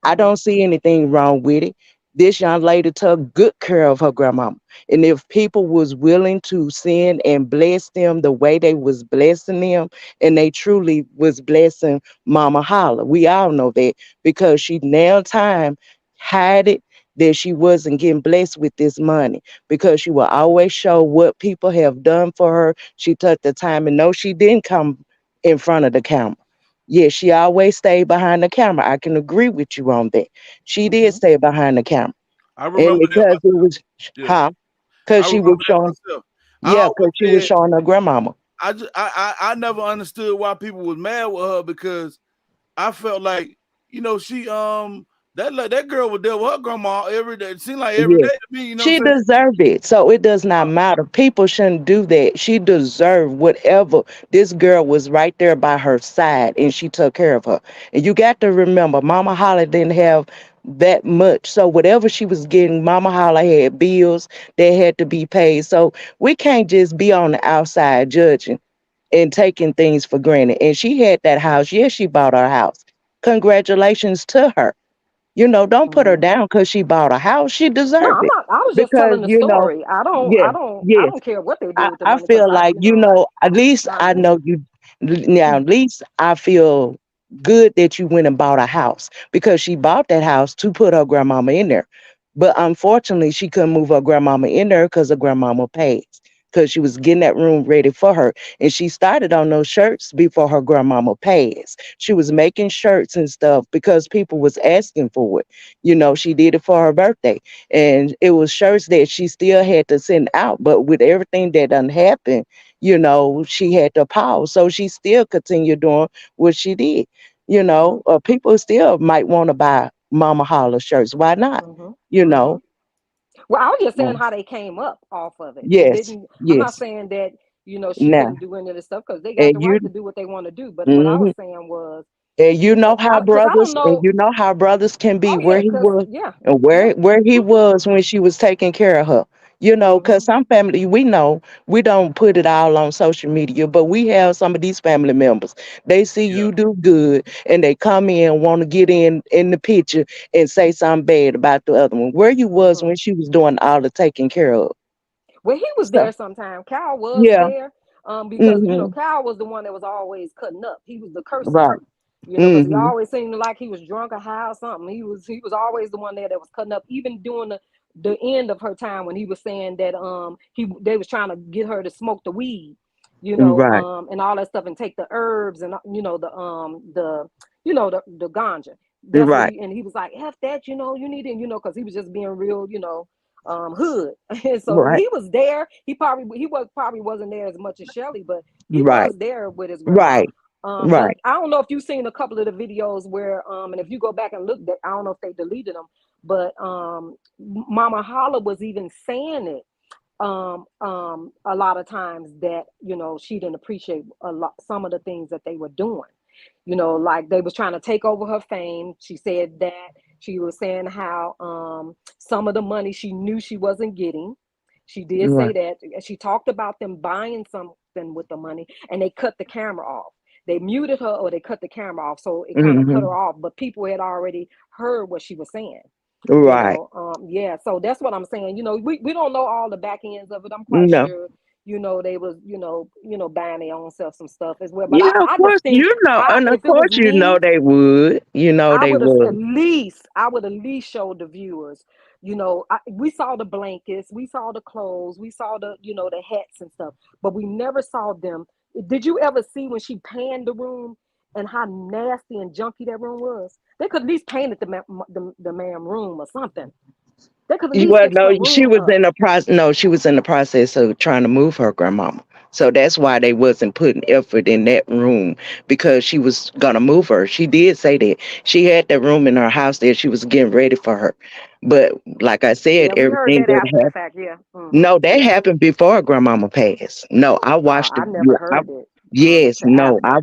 [SPEAKER 12] I
[SPEAKER 11] Mm-hmm.
[SPEAKER 12] don't see anything wrong with it. This young lady took good care of her grandmama. And if people was willing to send and bless them the way they was blessing them, and they truly was blessing Mama Holla, we all know that because she now time hide it that she wasn't getting blessed with this money because she will always show what people have done for her. She took the time and no, she didn't come in front of the camera. Yes, she always stayed behind the camera. I can agree with you on that. She did
[SPEAKER 11] Mm-hmm.
[SPEAKER 12] stay behind the camera.
[SPEAKER 2] I
[SPEAKER 12] And
[SPEAKER 2] remember that
[SPEAKER 12] because it
[SPEAKER 2] myself.
[SPEAKER 12] was,
[SPEAKER 2] Yeah.
[SPEAKER 12] huh? Because
[SPEAKER 2] I
[SPEAKER 12] she was
[SPEAKER 2] remember that
[SPEAKER 12] showing,
[SPEAKER 2] myself. I
[SPEAKER 12] yeah, because
[SPEAKER 2] always
[SPEAKER 12] she was
[SPEAKER 2] said
[SPEAKER 12] showing her grandmama.
[SPEAKER 2] I never understood why people was mad with her because I felt like, she that girl was there with her grandma every day. It seemed like every day
[SPEAKER 12] Yes.
[SPEAKER 2] to me, you know what
[SPEAKER 12] She
[SPEAKER 2] I'm saying?
[SPEAKER 12] deserved it. So it does not matter. People shouldn't do that. She deserved whatever. This girl was right there by her side and she took care of her. And you got to remember, Mama Holly didn't have that much. So whatever she was getting, Mama Holly had bills that had to be paid. So we can't just be on the outside judging and taking things for granted. And she had that house. Yes, she bought her house. Congratulations to her. Don't put her
[SPEAKER 11] Mm-hmm.
[SPEAKER 12] down because she bought a house. She
[SPEAKER 11] No,
[SPEAKER 12] deserved
[SPEAKER 11] I'm
[SPEAKER 12] it
[SPEAKER 11] not. I was just
[SPEAKER 12] because
[SPEAKER 11] telling the story. I don't.
[SPEAKER 12] yeah,
[SPEAKER 11] I don't. I
[SPEAKER 12] yes.
[SPEAKER 11] don't care what they did
[SPEAKER 12] I,
[SPEAKER 11] with the
[SPEAKER 12] I
[SPEAKER 11] money because
[SPEAKER 12] feel like at least I
[SPEAKER 11] right.
[SPEAKER 12] know you now. At least I feel good that you went and bought a house because she bought that house to put her grandmama in there. But unfortunately, she couldn't move her grandmama in there because her grandmama pays. because she was getting that room ready for her. And she started on those shirts before her grandmama passed. She was making shirts and stuff because people was asking for it. She did it for her birthday. And it was shirts that she still had to send out. But with everything that done happened, she had to pause. So she still continued doing what she did. People still might want to buy Mama Holla shirts. Why not? You know.
[SPEAKER 11] Well, I was just saying
[SPEAKER 12] Um,
[SPEAKER 11] how they came up off of it. It
[SPEAKER 12] yes,
[SPEAKER 11] didn't. I'm not
[SPEAKER 12] yes.
[SPEAKER 11] saying that she
[SPEAKER 12] Now,
[SPEAKER 11] couldn't do any of this stuff because they got
[SPEAKER 12] and
[SPEAKER 11] the
[SPEAKER 12] you,
[SPEAKER 11] right to do what they want to do. But what I was
[SPEAKER 12] mhm.
[SPEAKER 11] saying was,
[SPEAKER 12] And
[SPEAKER 11] because I don't know.
[SPEAKER 12] you know how brothers can be,
[SPEAKER 11] Oh
[SPEAKER 12] where
[SPEAKER 11] yeah,
[SPEAKER 12] he
[SPEAKER 11] because
[SPEAKER 12] was
[SPEAKER 11] yeah,
[SPEAKER 12] and
[SPEAKER 11] yeah.
[SPEAKER 12] where he was when she was taking care of her. Because
[SPEAKER 11] Mhm.
[SPEAKER 12] some family, we know we don't put it all on social media, but we have some of these family members. They see
[SPEAKER 2] Yeah.
[SPEAKER 12] you do good and they come in, want to get in the picture and say something bad about the other one. Where you was
[SPEAKER 11] Mhm.
[SPEAKER 12] when she was doing all the taking care of
[SPEAKER 11] Well, he was
[SPEAKER 12] stuff.
[SPEAKER 11] there sometime. Cal was
[SPEAKER 12] Yeah.
[SPEAKER 11] there, because
[SPEAKER 12] Mm-hmm.
[SPEAKER 11] Cal was the one that was always cutting up. He was the cursing
[SPEAKER 12] Right.
[SPEAKER 11] one, because he
[SPEAKER 12] Mm-hmm.
[SPEAKER 11] always seemed like he was drunk or high or something. He was always the one there that was cutting up, even during the end of her time when he was saying that they was trying to get her to smoke the weed,
[SPEAKER 12] Right.
[SPEAKER 11] and all that stuff and take the herbs and the ganja. That's what
[SPEAKER 12] Right.
[SPEAKER 11] he was like, F that, you need it, because he was just being real, hood. And so
[SPEAKER 12] Right.
[SPEAKER 11] he was there. He probably wasn't there as much as Shelly, but he
[SPEAKER 12] Right.
[SPEAKER 11] was there with his grandma.
[SPEAKER 12] Right.
[SPEAKER 11] And
[SPEAKER 12] Right.
[SPEAKER 11] I don't know if you've seen a couple of the videos where and if you go back and look, I don't know if they deleted them, but Mama Holla was even saying it a lot of times that she didn't appreciate a lot some of the things that they were doing, like they was trying to take over her fame. She said that she was saying how some of the money she knew she wasn't getting. She did
[SPEAKER 12] Right.
[SPEAKER 11] say that. She talked about them buying something with the money and they cut the camera off. They muted her or they cut the camera off, so it kind of cut her
[SPEAKER 12] Mm-hmm.
[SPEAKER 11] off, but people had already heard what she was saying.
[SPEAKER 12] Right.
[SPEAKER 11] Yeah, so that's what I'm saying. We don't know all the back ends of it. I'm quite
[SPEAKER 12] No.
[SPEAKER 11] sure they was buying their own self some stuff as well, but
[SPEAKER 12] Yeah, of
[SPEAKER 11] I just
[SPEAKER 12] course,
[SPEAKER 11] think
[SPEAKER 12] and of
[SPEAKER 11] if it was
[SPEAKER 12] course,
[SPEAKER 11] me,
[SPEAKER 12] they would.
[SPEAKER 11] I
[SPEAKER 12] They
[SPEAKER 11] would have
[SPEAKER 12] would.
[SPEAKER 11] I would at least show the viewers. We saw the blankets, we saw the clothes, we saw the hats and stuff, but we never saw them. Did you ever see when she panned the room and how nasty and junky that room was? They could at least painted the man room or something. They could at least
[SPEAKER 12] Well,
[SPEAKER 11] fix
[SPEAKER 12] no,
[SPEAKER 11] the room up.
[SPEAKER 12] she was in the process of trying to move her grandmama. So that's why they wasn't putting effort in that room because she was gonna move her. She did say that she had that room in her house that she was getting ready for her. But like I said,
[SPEAKER 11] Yeah, we heard
[SPEAKER 12] everything
[SPEAKER 11] that
[SPEAKER 12] that
[SPEAKER 11] after the
[SPEAKER 12] happened.
[SPEAKER 11] fact. Yeah.
[SPEAKER 12] No, that
[SPEAKER 11] Yeah.
[SPEAKER 12] happened before grandmama passed. No, I watched
[SPEAKER 11] I never
[SPEAKER 12] I,
[SPEAKER 11] heard it
[SPEAKER 12] yes,
[SPEAKER 11] to
[SPEAKER 12] no,
[SPEAKER 11] after.
[SPEAKER 12] I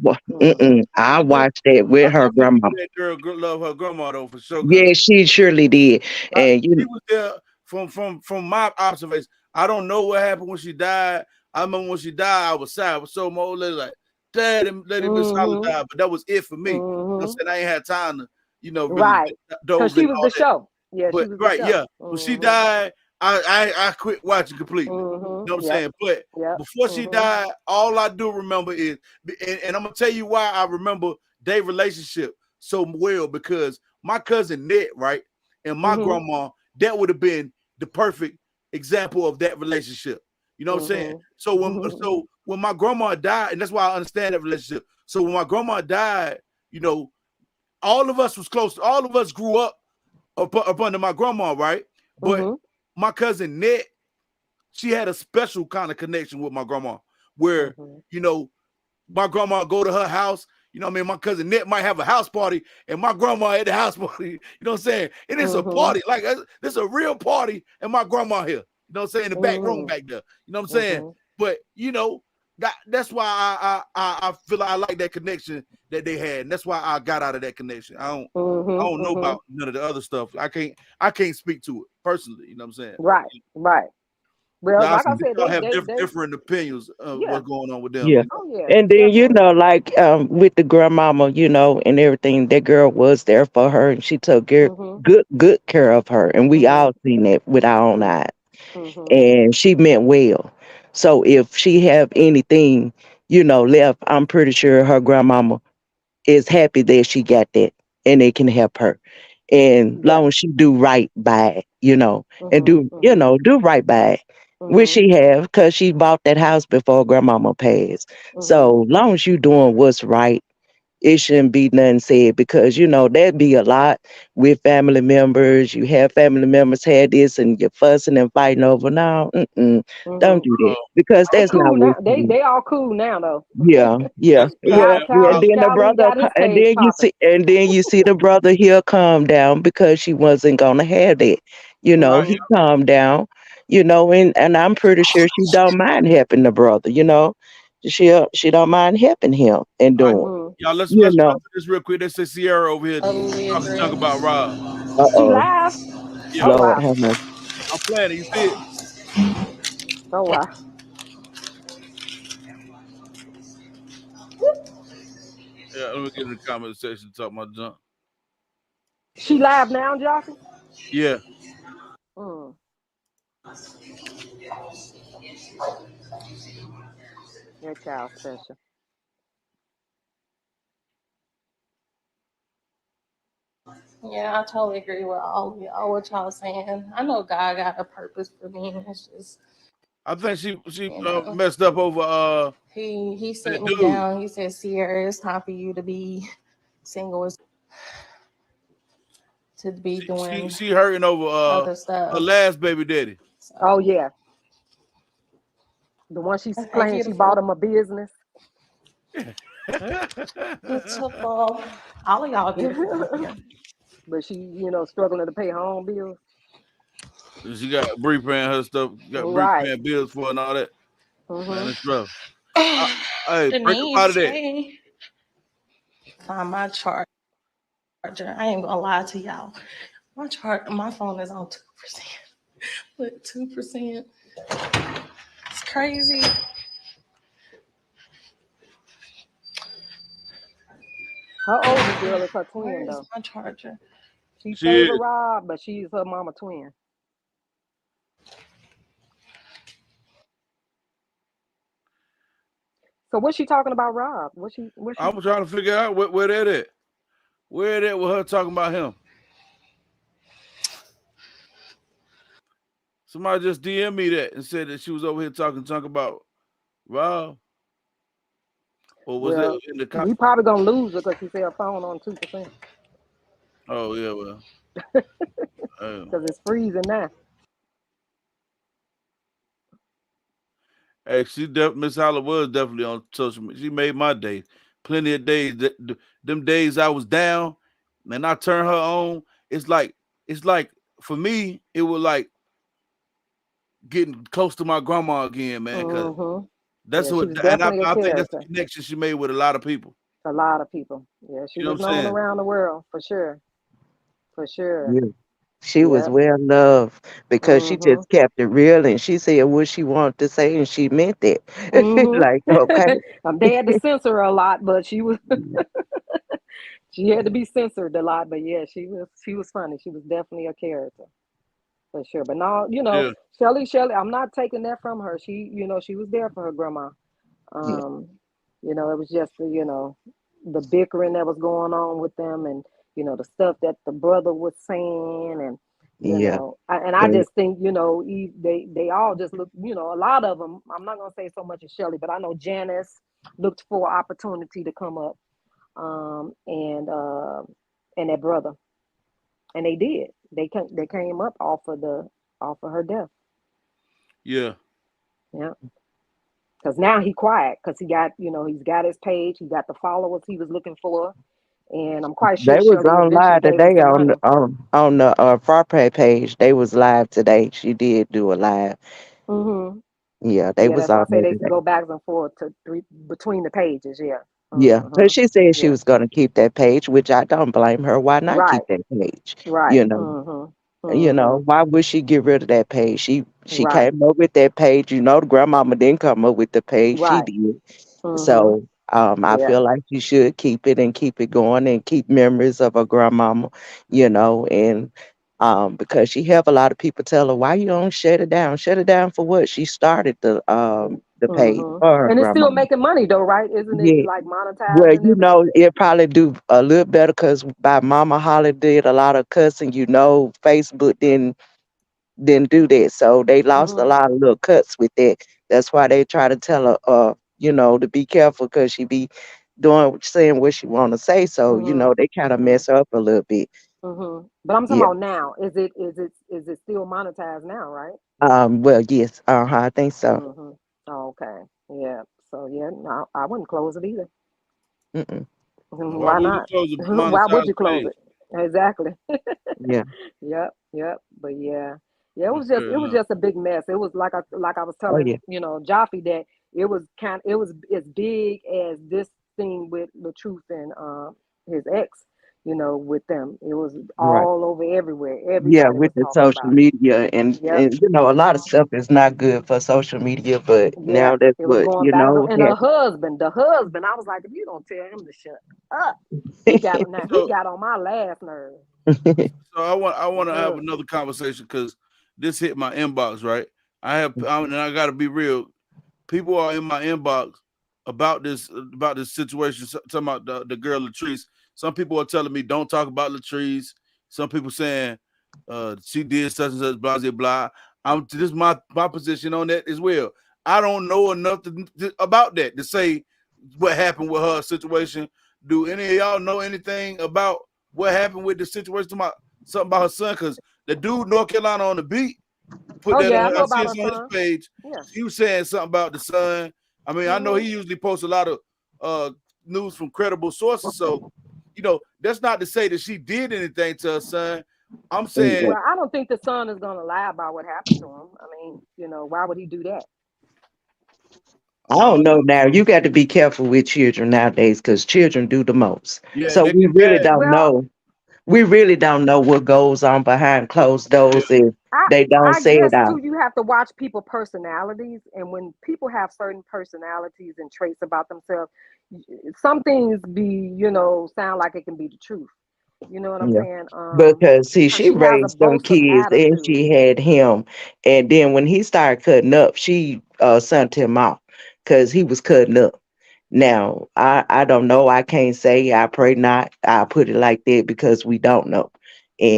[SPEAKER 2] I know,
[SPEAKER 12] watched that with
[SPEAKER 2] I
[SPEAKER 12] her
[SPEAKER 2] know
[SPEAKER 12] grandmama.
[SPEAKER 2] that girl love her grandma though for sure. Cause
[SPEAKER 12] Yeah, she surely did. And
[SPEAKER 2] she was there from my observation. I don't know what happened when she died. I remember when she died, I was sad. I was so my old lady like, Dad, Lady Miss Holland
[SPEAKER 11] Mm-hmm.
[SPEAKER 2] died, but that was it for me. You know what
[SPEAKER 11] Mm-hmm.
[SPEAKER 2] I'm saying? I ain't had time to, really
[SPEAKER 11] Right. Because
[SPEAKER 2] dove
[SPEAKER 11] she
[SPEAKER 2] into
[SPEAKER 11] was
[SPEAKER 2] all
[SPEAKER 11] the
[SPEAKER 2] that.
[SPEAKER 11] show. Yeah, she
[SPEAKER 2] But
[SPEAKER 11] was the
[SPEAKER 2] right,
[SPEAKER 11] show.
[SPEAKER 2] yeah. When she
[SPEAKER 11] Mm-hmm.
[SPEAKER 2] died, I quit watching completely. You know what I'm
[SPEAKER 11] Yep.
[SPEAKER 2] saying? But
[SPEAKER 11] Yep.
[SPEAKER 2] before she
[SPEAKER 11] Mm-hmm.
[SPEAKER 2] died, all I do remember is, and I'm gonna tell you why I remember their relationship so well, because my cousin Ned, right, and my
[SPEAKER 11] Mm-hmm.
[SPEAKER 2] grandma, that would have been the perfect example of that relationship. You know what I'm saying? So
[SPEAKER 11] Mm-hmm.
[SPEAKER 2] when my grandma died, and that's why I understand that relationship. So when my grandma died, you know, all of us was close. All of us grew up under my grandma, right? But
[SPEAKER 11] Mm-hmm.
[SPEAKER 2] my cousin Ned, she had a special kind of connection with my grandma, where
[SPEAKER 11] Mm-hmm.
[SPEAKER 2] you know my grandma go to her house. You know what I mean? My cousin Ned might have a house party, and my grandma at the house party. You know what I'm saying? And it's a
[SPEAKER 11] Mm-hmm.
[SPEAKER 2] party, like this a real party, and my grandma here. You know what I'm saying? In the back room
[SPEAKER 11] Mm-hmm.
[SPEAKER 2] back there. You know what I'm saying?
[SPEAKER 11] Mm-hmm.
[SPEAKER 2] But that's why I feel like I like that connection that they had, and that's why I got out of that connection. I don't know
[SPEAKER 11] Mm-hmm.
[SPEAKER 2] about none of the other stuff. I can't speak to it personally. You know what I'm saying? But
[SPEAKER 11] Right. Right. Well,
[SPEAKER 2] y'all,
[SPEAKER 11] like I said,
[SPEAKER 2] y'all
[SPEAKER 11] they
[SPEAKER 2] have
[SPEAKER 11] they they
[SPEAKER 2] different opinions of
[SPEAKER 11] yeah.
[SPEAKER 2] what's going on with them.
[SPEAKER 12] yeah.
[SPEAKER 11] Oh yeah,
[SPEAKER 12] And then,
[SPEAKER 11] definitely.
[SPEAKER 12] like with the grandmama, and everything, that girl was there for her and she took
[SPEAKER 11] Mm-hmm.
[SPEAKER 12] good care of her. And we
[SPEAKER 11] Mm-hmm.
[SPEAKER 12] all seen that with our own
[SPEAKER 11] Mm-hmm.
[SPEAKER 12] eyes.
[SPEAKER 11] Mm-hmm.
[SPEAKER 12] And she meant well. So if she have anything, left, I'm pretty sure her grandmama is happy that she got that and it can help her. And
[SPEAKER 11] Yeah.
[SPEAKER 12] long as she do right by it, and
[SPEAKER 11] Mm-hmm. Mm-hmm.
[SPEAKER 12] do right by it. which
[SPEAKER 11] Mhm.
[SPEAKER 12] she have, because she bought that house before grandmama passed.
[SPEAKER 11] Mhm.
[SPEAKER 12] So long as you doing what's right, it shouldn't be nothing said, because that'd be a lot with family members. You have family members had this and you're fussing and fighting over. No, don't
[SPEAKER 11] Mhm.
[SPEAKER 12] do that, because
[SPEAKER 11] They
[SPEAKER 12] that's not
[SPEAKER 11] cool
[SPEAKER 12] what
[SPEAKER 11] now.
[SPEAKER 12] you
[SPEAKER 11] They
[SPEAKER 12] do.
[SPEAKER 11] they all cool now though.
[SPEAKER 12] Yeah, yeah,
[SPEAKER 2] That's
[SPEAKER 12] yeah,
[SPEAKER 11] Cal
[SPEAKER 2] man.
[SPEAKER 12] yeah.
[SPEAKER 11] Cal
[SPEAKER 12] Then the
[SPEAKER 11] Callie
[SPEAKER 12] brother,
[SPEAKER 11] got his
[SPEAKER 12] and
[SPEAKER 11] page popping.
[SPEAKER 12] then you see the brother here calm down, because she wasn't gonna have that. He
[SPEAKER 11] Mhm.
[SPEAKER 12] calmed down. And I'm pretty sure she don't mind helping the brother. She don't mind helping him and
[SPEAKER 2] All right,
[SPEAKER 12] doing.
[SPEAKER 11] Mhm.
[SPEAKER 2] y'all. Let's
[SPEAKER 12] You
[SPEAKER 2] run
[SPEAKER 12] know.
[SPEAKER 2] through this real quick. They say Sierra over here
[SPEAKER 9] Totally
[SPEAKER 2] talking junk
[SPEAKER 9] agree.
[SPEAKER 2] about Rob.
[SPEAKER 12] Uh
[SPEAKER 11] She
[SPEAKER 12] oh.
[SPEAKER 11] laughed.
[SPEAKER 2] Yeah,
[SPEAKER 11] Oh
[SPEAKER 12] Lord
[SPEAKER 11] wow.
[SPEAKER 12] have mercy.
[SPEAKER 2] I'm playing it. You see it?
[SPEAKER 11] Oh wow.
[SPEAKER 2] Yeah. Let me get in the comment section. Talk my junk.
[SPEAKER 11] She laughed now, Jockey.
[SPEAKER 2] Yeah.
[SPEAKER 11] Mm. That child special.
[SPEAKER 9] Yeah, I totally agree with all of y'all, what y'all saying. I know God got a purpose for me. It's just,
[SPEAKER 2] I think she
[SPEAKER 9] you know,
[SPEAKER 2] messed up over
[SPEAKER 9] he
[SPEAKER 2] that
[SPEAKER 9] sat me
[SPEAKER 2] dude.
[SPEAKER 9] down. He said, Sierra, it's time for you to be single, to be
[SPEAKER 2] She
[SPEAKER 9] doing
[SPEAKER 2] she hurting over
[SPEAKER 9] other
[SPEAKER 2] her
[SPEAKER 9] stuff.
[SPEAKER 2] last baby daddy.
[SPEAKER 11] Oh
[SPEAKER 9] So
[SPEAKER 11] yeah. The one she's
[SPEAKER 9] hey,
[SPEAKER 11] claiming she bought
[SPEAKER 9] beautiful,
[SPEAKER 11] him a business.
[SPEAKER 9] beautiful. All of y'all beautiful in here.
[SPEAKER 11] But she, struggling to pay home bills.
[SPEAKER 2] She got Bree paying her stuff. Got Bree
[SPEAKER 11] Right.
[SPEAKER 2] paying bills for her and all that. Man,
[SPEAKER 11] Mhm.
[SPEAKER 2] it's rough. I, hey, break up out of
[SPEAKER 9] Denise,
[SPEAKER 2] that.
[SPEAKER 9] hey. Find my charger. I ain't gonna lie to y'all. My phone is on 2%. Look, 2%. It's crazy.
[SPEAKER 11] Her oldest girl is her
[SPEAKER 9] Where
[SPEAKER 11] twin
[SPEAKER 9] is
[SPEAKER 11] though.
[SPEAKER 9] my charger?
[SPEAKER 11] She
[SPEAKER 2] She
[SPEAKER 11] favor
[SPEAKER 2] is.
[SPEAKER 11] Rob, but she's her mama twin. So what's she talking about Rob? What she
[SPEAKER 2] I'm trying to figure out where that at. Where that with her talking about him? Somebody just DM me that and said that she was over here talking junk about Rob, or was it
[SPEAKER 11] well,
[SPEAKER 2] in the
[SPEAKER 11] we
[SPEAKER 2] comment?
[SPEAKER 11] probably gonna lose her because she said her phone on 2%.
[SPEAKER 2] Oh yeah, well,
[SPEAKER 11] Because it's freezing now.
[SPEAKER 2] hey, Miss Holler was definitely on social media. She made my day. Plenty of days. Them days I was down, and I turned her on. It's like it's like for me, it was like getting close to my grandma again, man. Because
[SPEAKER 11] Mhm.
[SPEAKER 2] that's
[SPEAKER 11] Yeah, she
[SPEAKER 2] what,
[SPEAKER 11] was
[SPEAKER 2] and
[SPEAKER 11] definitely a
[SPEAKER 2] I think that's
[SPEAKER 11] character.
[SPEAKER 2] the connection she made with a lot of people.
[SPEAKER 11] A lot of people. Yeah, she
[SPEAKER 2] You know
[SPEAKER 11] was
[SPEAKER 2] what I'm
[SPEAKER 11] known
[SPEAKER 2] saying?
[SPEAKER 11] around the world for sure. For sure.
[SPEAKER 12] Yeah. She was
[SPEAKER 11] Yep.
[SPEAKER 12] well loved, because she
[SPEAKER 11] Mhm.
[SPEAKER 12] just kept it real, and she said what she wanted to say, and she meant that.
[SPEAKER 11] Mhm.
[SPEAKER 12] Like, okay.
[SPEAKER 11] They had to censor her a lot, but she had to be censored a lot. But yeah, she was funny. She was definitely a character for sure. But now,
[SPEAKER 2] Yeah,
[SPEAKER 11] Shelly, I'm not taking that from her. She was there for her grandma.
[SPEAKER 12] Yeah.
[SPEAKER 11] Um, it was just the bickering that was going on with them, and the stuff that the brother was saying, and
[SPEAKER 12] Yeah.
[SPEAKER 11] I
[SPEAKER 12] They,
[SPEAKER 11] just think they all just look, a lot of them. I'm not gonna say so much as Shelley, but I know Janice looked for opportunity to come up, and that brother, and they did. They came up off of her death.
[SPEAKER 2] yeah,
[SPEAKER 11] Yeah. Because now he quiet because he's got his page, he got the followers he was looking for, and I'm quite sure
[SPEAKER 12] they was
[SPEAKER 11] Shelley
[SPEAKER 12] on
[SPEAKER 11] eventually
[SPEAKER 12] live
[SPEAKER 11] gave him
[SPEAKER 12] today
[SPEAKER 11] some
[SPEAKER 12] on
[SPEAKER 11] money.
[SPEAKER 12] the Farpay page. They was live today. She did do a live.
[SPEAKER 11] Hmm.
[SPEAKER 12] Yeah, they
[SPEAKER 11] Yeah,
[SPEAKER 12] was
[SPEAKER 11] that's why
[SPEAKER 12] on
[SPEAKER 11] I say
[SPEAKER 12] there
[SPEAKER 11] they can
[SPEAKER 12] today.
[SPEAKER 11] go back and forth to three between the pages. Yeah.
[SPEAKER 12] Yeah,
[SPEAKER 11] Hmm.
[SPEAKER 12] but she said she
[SPEAKER 11] Yeah.
[SPEAKER 12] was going to keep that page, which I don't blame her. Why not
[SPEAKER 11] Right.
[SPEAKER 12] keep that page?
[SPEAKER 11] Right.
[SPEAKER 12] You know,
[SPEAKER 11] Hmm. Hmm.
[SPEAKER 12] why would she get rid of that page? She
[SPEAKER 11] Right.
[SPEAKER 12] came up with that page. The grandmama didn't come up with the page. She
[SPEAKER 11] Right.
[SPEAKER 12] did.
[SPEAKER 11] Hmm.
[SPEAKER 12] So I
[SPEAKER 11] Yeah.
[SPEAKER 12] feel like she should keep it and keep it going and keep memories of her grandmama, and because she have a lot of people tell her, why you don't shut it down? Shut it down for what? She started the page
[SPEAKER 11] Hmm.
[SPEAKER 12] for her
[SPEAKER 11] And it's still
[SPEAKER 12] grandmama.
[SPEAKER 11] making money though, right? Isn't it
[SPEAKER 12] Yeah.
[SPEAKER 11] like monetized
[SPEAKER 12] Well,
[SPEAKER 11] and everything?
[SPEAKER 12] it probably do a little better, because by Mama Holly did a lot of cussing. Facebook didn't didn't do that. So they lost a
[SPEAKER 11] Mhm.
[SPEAKER 12] lot of little cuts with that. That's why they try to tell her, to be careful because she be doing saying what she want to say. So
[SPEAKER 11] Mhm.
[SPEAKER 12] they kind of
[SPEAKER 11] Mhm.
[SPEAKER 12] mess her up a little bit.
[SPEAKER 11] Mhm. But I'm talking
[SPEAKER 12] Yeah.
[SPEAKER 11] about now. Is it still monetized now, right?
[SPEAKER 12] Well, yes. I think so.
[SPEAKER 11] Mhm. Oh, okay. Yeah. So yeah, no, I wouldn't close it either.
[SPEAKER 12] Mm-mm.
[SPEAKER 11] Mhm.
[SPEAKER 2] Why
[SPEAKER 11] Why
[SPEAKER 2] would you
[SPEAKER 11] not?
[SPEAKER 2] close a
[SPEAKER 11] Why would
[SPEAKER 2] monetized
[SPEAKER 11] you close
[SPEAKER 2] page?
[SPEAKER 11] it? Exactly.
[SPEAKER 12] Yeah.
[SPEAKER 11] Yep, yep. But yeah, yeah. It
[SPEAKER 2] Well,
[SPEAKER 11] was just
[SPEAKER 2] fair
[SPEAKER 11] it was
[SPEAKER 2] enough.
[SPEAKER 11] just a big mess. It was like I was
[SPEAKER 12] Oh
[SPEAKER 11] telling
[SPEAKER 12] yeah.
[SPEAKER 11] Jaffe that it was as big as this thing with the truth and his ex. With them, it was
[SPEAKER 12] Right.
[SPEAKER 11] all over everywhere.
[SPEAKER 12] Yeah,
[SPEAKER 11] Everybody
[SPEAKER 12] with
[SPEAKER 11] was
[SPEAKER 12] the
[SPEAKER 11] talking
[SPEAKER 12] social
[SPEAKER 11] about it.
[SPEAKER 12] media
[SPEAKER 11] Yep.
[SPEAKER 12] a lot of
[SPEAKER 11] Mhm.
[SPEAKER 12] stuff is not good for social media, but
[SPEAKER 11] Yeah,
[SPEAKER 12] now that's
[SPEAKER 11] it was
[SPEAKER 12] what
[SPEAKER 11] going viral. And
[SPEAKER 12] happened.
[SPEAKER 11] the husband, I was like, if you don't tell him to shut up, he
[SPEAKER 2] So,
[SPEAKER 11] got on my last nerve.
[SPEAKER 2] so I want
[SPEAKER 11] The
[SPEAKER 2] to have
[SPEAKER 11] husband.
[SPEAKER 2] another conversation because this hit my inbox, right? And I got to be real. People are in my inbox about this situation. Talking about the girl Latrice. Some people are telling me don't talk about Latrice. Some people saying she did such and such, blah blah blah. This is my position on that as well. I don't know enough about that to say what happened with her situation. Do any of y'all know anything about what happened with the situation? Something about her son? Because the dude North Carolina on the beat put
[SPEAKER 11] Oh
[SPEAKER 2] that
[SPEAKER 11] yeah, I
[SPEAKER 2] on.
[SPEAKER 11] know
[SPEAKER 2] I see
[SPEAKER 11] about
[SPEAKER 2] it
[SPEAKER 11] her
[SPEAKER 2] on his
[SPEAKER 11] son.
[SPEAKER 2] page.
[SPEAKER 11] Yeah.
[SPEAKER 2] He was saying something about the son. I mean, I know
[SPEAKER 11] Mhm.
[SPEAKER 2] he usually posts a lot of news from credible sources. So, that's not to say that she did anything to her son. I'm saying,
[SPEAKER 11] Well, I don't think the son is gonna lie about what happened to him. I mean, why would he do that?
[SPEAKER 12] I don't know now. You got to be careful with children nowadays because children do the most.
[SPEAKER 2] yeah,
[SPEAKER 12] So
[SPEAKER 2] they
[SPEAKER 12] we
[SPEAKER 2] get
[SPEAKER 12] really
[SPEAKER 2] mad.
[SPEAKER 12] don't
[SPEAKER 11] Well,
[SPEAKER 12] know. We really don't know what goes on behind closed
[SPEAKER 2] Yeah,
[SPEAKER 12] doors if
[SPEAKER 11] I
[SPEAKER 12] they don't
[SPEAKER 11] I
[SPEAKER 12] say it
[SPEAKER 11] guess too
[SPEAKER 12] out.
[SPEAKER 11] you have to watch people personalities, and when people have certain personalities and traits about themselves, some things sound like it can be the truth. You know what I'm
[SPEAKER 12] Yeah.
[SPEAKER 11] saying?
[SPEAKER 12] Because see,
[SPEAKER 11] Cause
[SPEAKER 12] she
[SPEAKER 11] she has a
[SPEAKER 12] raised them
[SPEAKER 11] boastful
[SPEAKER 12] kids and
[SPEAKER 11] attitude.
[SPEAKER 12] she had him. And then when he started cutting up, she sent him off because he was cutting up. Now, I don't know. I can't say. I pray not. I put it like that because we don't know.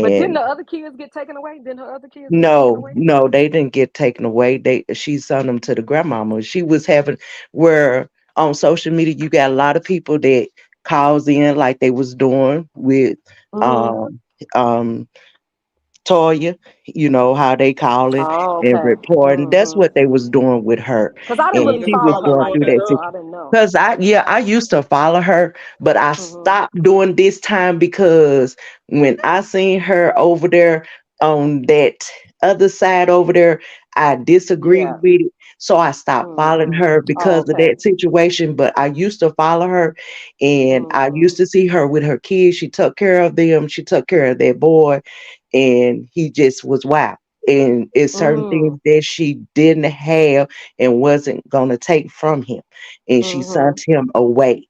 [SPEAKER 11] But didn't
[SPEAKER 12] And
[SPEAKER 11] the other kids get taken away? Didn't her other kids get taken
[SPEAKER 12] no,
[SPEAKER 11] away too?
[SPEAKER 12] no, they didn't get taken away. She sent them to the grandmama. She was having where on social media you got a lot of people that calls in like they was doing with
[SPEAKER 11] Mm-hmm.
[SPEAKER 12] um um Toya, how they calling
[SPEAKER 11] Oh,
[SPEAKER 12] and
[SPEAKER 11] okay.
[SPEAKER 12] reporting. That's
[SPEAKER 11] Mm-hmm.
[SPEAKER 12] what they was doing with her.
[SPEAKER 11] Cause I didn't
[SPEAKER 12] And
[SPEAKER 2] well,
[SPEAKER 11] really
[SPEAKER 2] that's
[SPEAKER 12] she was
[SPEAKER 11] follow
[SPEAKER 2] probably
[SPEAKER 11] her
[SPEAKER 12] going
[SPEAKER 11] like
[SPEAKER 2] doing
[SPEAKER 12] through
[SPEAKER 2] that
[SPEAKER 11] that,
[SPEAKER 12] that
[SPEAKER 11] so
[SPEAKER 2] other.
[SPEAKER 11] I didn't know.
[SPEAKER 12] because I used to follow her, but I
[SPEAKER 11] Mm-hmm.
[SPEAKER 12] stopped doing this time because when I seen her over there on that other side over there, I disagreed
[SPEAKER 11] Yeah.
[SPEAKER 12] with it. So I stopped following
[SPEAKER 11] Mm-hmm.
[SPEAKER 12] her
[SPEAKER 11] Oh,
[SPEAKER 12] because of
[SPEAKER 11] okay.
[SPEAKER 12] that situation. But I used to follow her and I
[SPEAKER 11] Mm-hmm.
[SPEAKER 12] used to see her with her kids. She took care of them. She took care of that boy and he just was wild. And it's certain things
[SPEAKER 11] Mm-hmm.
[SPEAKER 12] that she didn't have and wasn't gonna take from him, and she
[SPEAKER 11] Mm-hmm.
[SPEAKER 12] sent him away.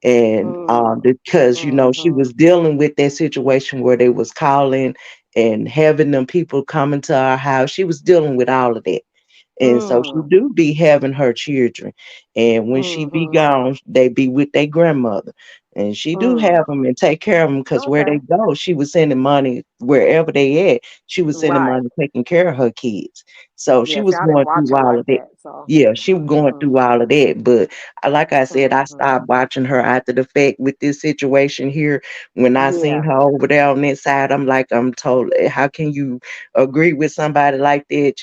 [SPEAKER 12] And because she
[SPEAKER 11] Mm-hmm.
[SPEAKER 12] was dealing with that situation where they was calling and having them people coming to our house, she was dealing with all of that. And so she
[SPEAKER 11] Mm-hmm.
[SPEAKER 12] do be having her children. And when she be
[SPEAKER 11] Mm-hmm.
[SPEAKER 12] gone, they be with their grandmother. And she do
[SPEAKER 11] Mm.
[SPEAKER 12] have them and take care of them because where they
[SPEAKER 11] Okay.
[SPEAKER 12] go, she was sending money wherever they at. She was sending
[SPEAKER 11] Right.
[SPEAKER 12] money taking care of her kids. So she
[SPEAKER 11] Yeah, see,
[SPEAKER 12] was
[SPEAKER 11] I didn't
[SPEAKER 12] going
[SPEAKER 11] watch
[SPEAKER 12] through
[SPEAKER 11] her
[SPEAKER 12] all
[SPEAKER 11] like
[SPEAKER 12] of that.
[SPEAKER 11] that, so.
[SPEAKER 12] Yeah, she was going
[SPEAKER 11] Mm-hmm.
[SPEAKER 12] through all of that. But like I said, I
[SPEAKER 11] Mm-hmm.
[SPEAKER 12] stopped watching her after the fact with this situation here. When I seen
[SPEAKER 11] Yeah.
[SPEAKER 12] her over there on that side, I'm told, how can you agree with somebody like that?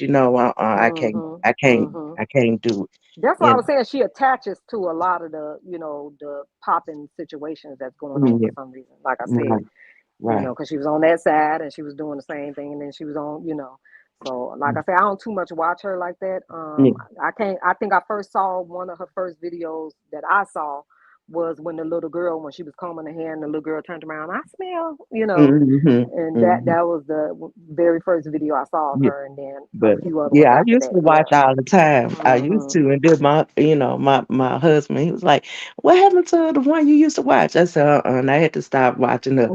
[SPEAKER 12] I can't,
[SPEAKER 11] Mm-hmm.
[SPEAKER 12] I can't,
[SPEAKER 11] Mm-hmm.
[SPEAKER 12] I can't do it.
[SPEAKER 11] That's why I
[SPEAKER 12] You
[SPEAKER 11] was saying she attaches to a lot of the popping situations that's going on for
[SPEAKER 12] yeah,
[SPEAKER 11] some reason. Like I said,
[SPEAKER 12] right, right.
[SPEAKER 11] because she was on that side and she was doing the same thing, and then she was on. So like I said, I don't too much watch her like that.
[SPEAKER 12] Yeah.
[SPEAKER 11] I can't. I think I first saw one of her first videos that I saw was when the little girl, when she was combing her hair, and the little girl turned around. I smell.
[SPEAKER 12] Mm-hmm,
[SPEAKER 11] And that
[SPEAKER 12] mm-hmm.
[SPEAKER 11] that was the very first video I saw of
[SPEAKER 12] Yeah.
[SPEAKER 11] her, and then a
[SPEAKER 12] But
[SPEAKER 11] few other ones
[SPEAKER 12] yeah, I
[SPEAKER 11] after
[SPEAKER 12] used
[SPEAKER 11] that.
[SPEAKER 12] to
[SPEAKER 11] Yeah.
[SPEAKER 12] watch all the time. I used
[SPEAKER 11] Hmm.
[SPEAKER 12] to, and then my husband, he was like, "What happened to the one you used to watch?" I said, and I had to stop watching her.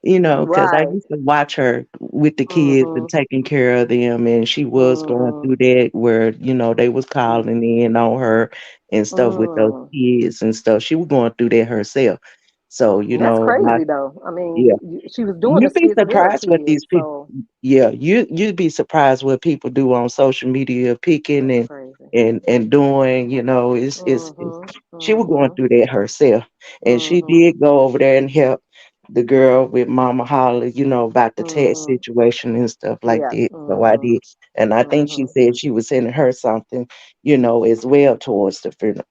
[SPEAKER 12] Because I
[SPEAKER 11] Right.
[SPEAKER 12] used to watch her with the kids and
[SPEAKER 11] Mhm.
[SPEAKER 12] taking care of them, and she was going
[SPEAKER 11] Mhm.
[SPEAKER 12] through that where they was calling in on her and stuff with those
[SPEAKER 11] Mhm.
[SPEAKER 12] kids and stuff. She was going through that herself. So,
[SPEAKER 11] That's crazy though. I mean,
[SPEAKER 12] yeah,
[SPEAKER 11] she was doing the
[SPEAKER 12] you'd be
[SPEAKER 11] skits with her
[SPEAKER 12] surprised what
[SPEAKER 11] kids,
[SPEAKER 12] these people.
[SPEAKER 11] so
[SPEAKER 12] Yeah, you'd be surprised what people do on social media, picking
[SPEAKER 11] that's
[SPEAKER 12] and
[SPEAKER 11] crazy.
[SPEAKER 12] and doing. It's
[SPEAKER 11] Mhm.
[SPEAKER 12] she was going
[SPEAKER 11] Mhm.
[SPEAKER 12] through that herself, and she
[SPEAKER 11] Mhm.
[SPEAKER 12] did go over there and help the girl with Mama Holly, about the tax
[SPEAKER 11] Mhm.
[SPEAKER 12] situation and stuff like
[SPEAKER 11] Yeah.
[SPEAKER 12] that. So I
[SPEAKER 11] Mhm.
[SPEAKER 12] did, and I think she
[SPEAKER 11] Mhm.
[SPEAKER 12] said she was sending her something, as well towards the funeral.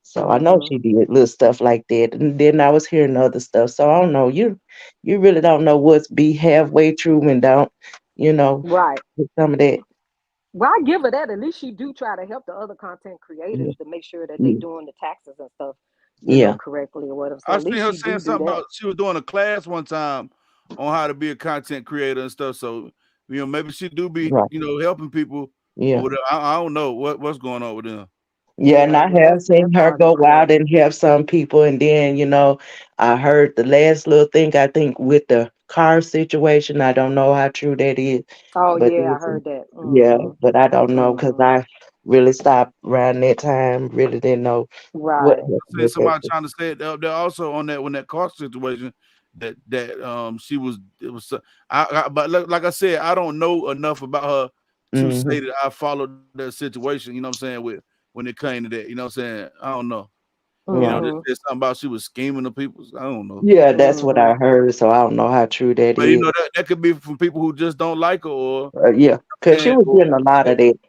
[SPEAKER 12] So I know
[SPEAKER 11] Mhm.
[SPEAKER 12] she did little stuff like that. And then I was hearing other stuff. So I don't know. You really don't know what's be halfway true and don't,
[SPEAKER 11] Right.
[SPEAKER 12] with some of that.
[SPEAKER 11] Well, I give her that. At least she do try to help the other content
[SPEAKER 12] Yeah.
[SPEAKER 11] creators to make sure that they
[SPEAKER 12] Yeah.
[SPEAKER 11] doing the taxes and stuff,
[SPEAKER 12] Yeah.
[SPEAKER 11] correctly or whatever. So
[SPEAKER 2] I
[SPEAKER 11] at
[SPEAKER 2] seen
[SPEAKER 11] least
[SPEAKER 2] her
[SPEAKER 11] she
[SPEAKER 2] saying
[SPEAKER 11] do
[SPEAKER 2] something
[SPEAKER 11] that.
[SPEAKER 2] about she was doing a class one time on how to be a content creator and stuff. So maybe she do be
[SPEAKER 12] Right.
[SPEAKER 2] helping people or
[SPEAKER 12] Yeah.
[SPEAKER 2] whatever. I don't know what's going on with them.
[SPEAKER 12] Yeah, and
[SPEAKER 11] Yeah,
[SPEAKER 12] I
[SPEAKER 11] yeah,
[SPEAKER 12] have
[SPEAKER 11] that's
[SPEAKER 12] seen her
[SPEAKER 11] hard to
[SPEAKER 12] go
[SPEAKER 11] do that.
[SPEAKER 12] out and help some people. And then, I heard the last little thing, I think, with the car situation. I don't know how true that is,
[SPEAKER 11] Oh
[SPEAKER 12] but
[SPEAKER 11] yeah, I
[SPEAKER 12] it's,
[SPEAKER 11] heard that.
[SPEAKER 12] yeah,
[SPEAKER 11] Mhm.
[SPEAKER 12] but I don't know because
[SPEAKER 11] Mhm.
[SPEAKER 12] I really stopped around that time, really didn't know what
[SPEAKER 11] Right.
[SPEAKER 12] happened
[SPEAKER 2] Seen
[SPEAKER 12] with that.
[SPEAKER 2] somebody trying to say it. They're also on that when that car situation that she was it was but like I said, I don't know enough about her to
[SPEAKER 12] Hmm.
[SPEAKER 2] say that I followed that situation. You know what I'm saying? With when it came to that, you know what I'm saying? I don't know.
[SPEAKER 12] Yeah.
[SPEAKER 2] They
[SPEAKER 11] Mhm.
[SPEAKER 2] said something about she was scheming the people. I don't know.
[SPEAKER 12] Yeah, that's what I
[SPEAKER 11] Mhm.
[SPEAKER 12] heard. So I don't know how true that
[SPEAKER 2] But
[SPEAKER 12] is.
[SPEAKER 2] that could be from people who just don't like her or
[SPEAKER 12] Yeah, because she
[SPEAKER 2] and
[SPEAKER 12] was
[SPEAKER 2] or
[SPEAKER 12] getting a lot of that.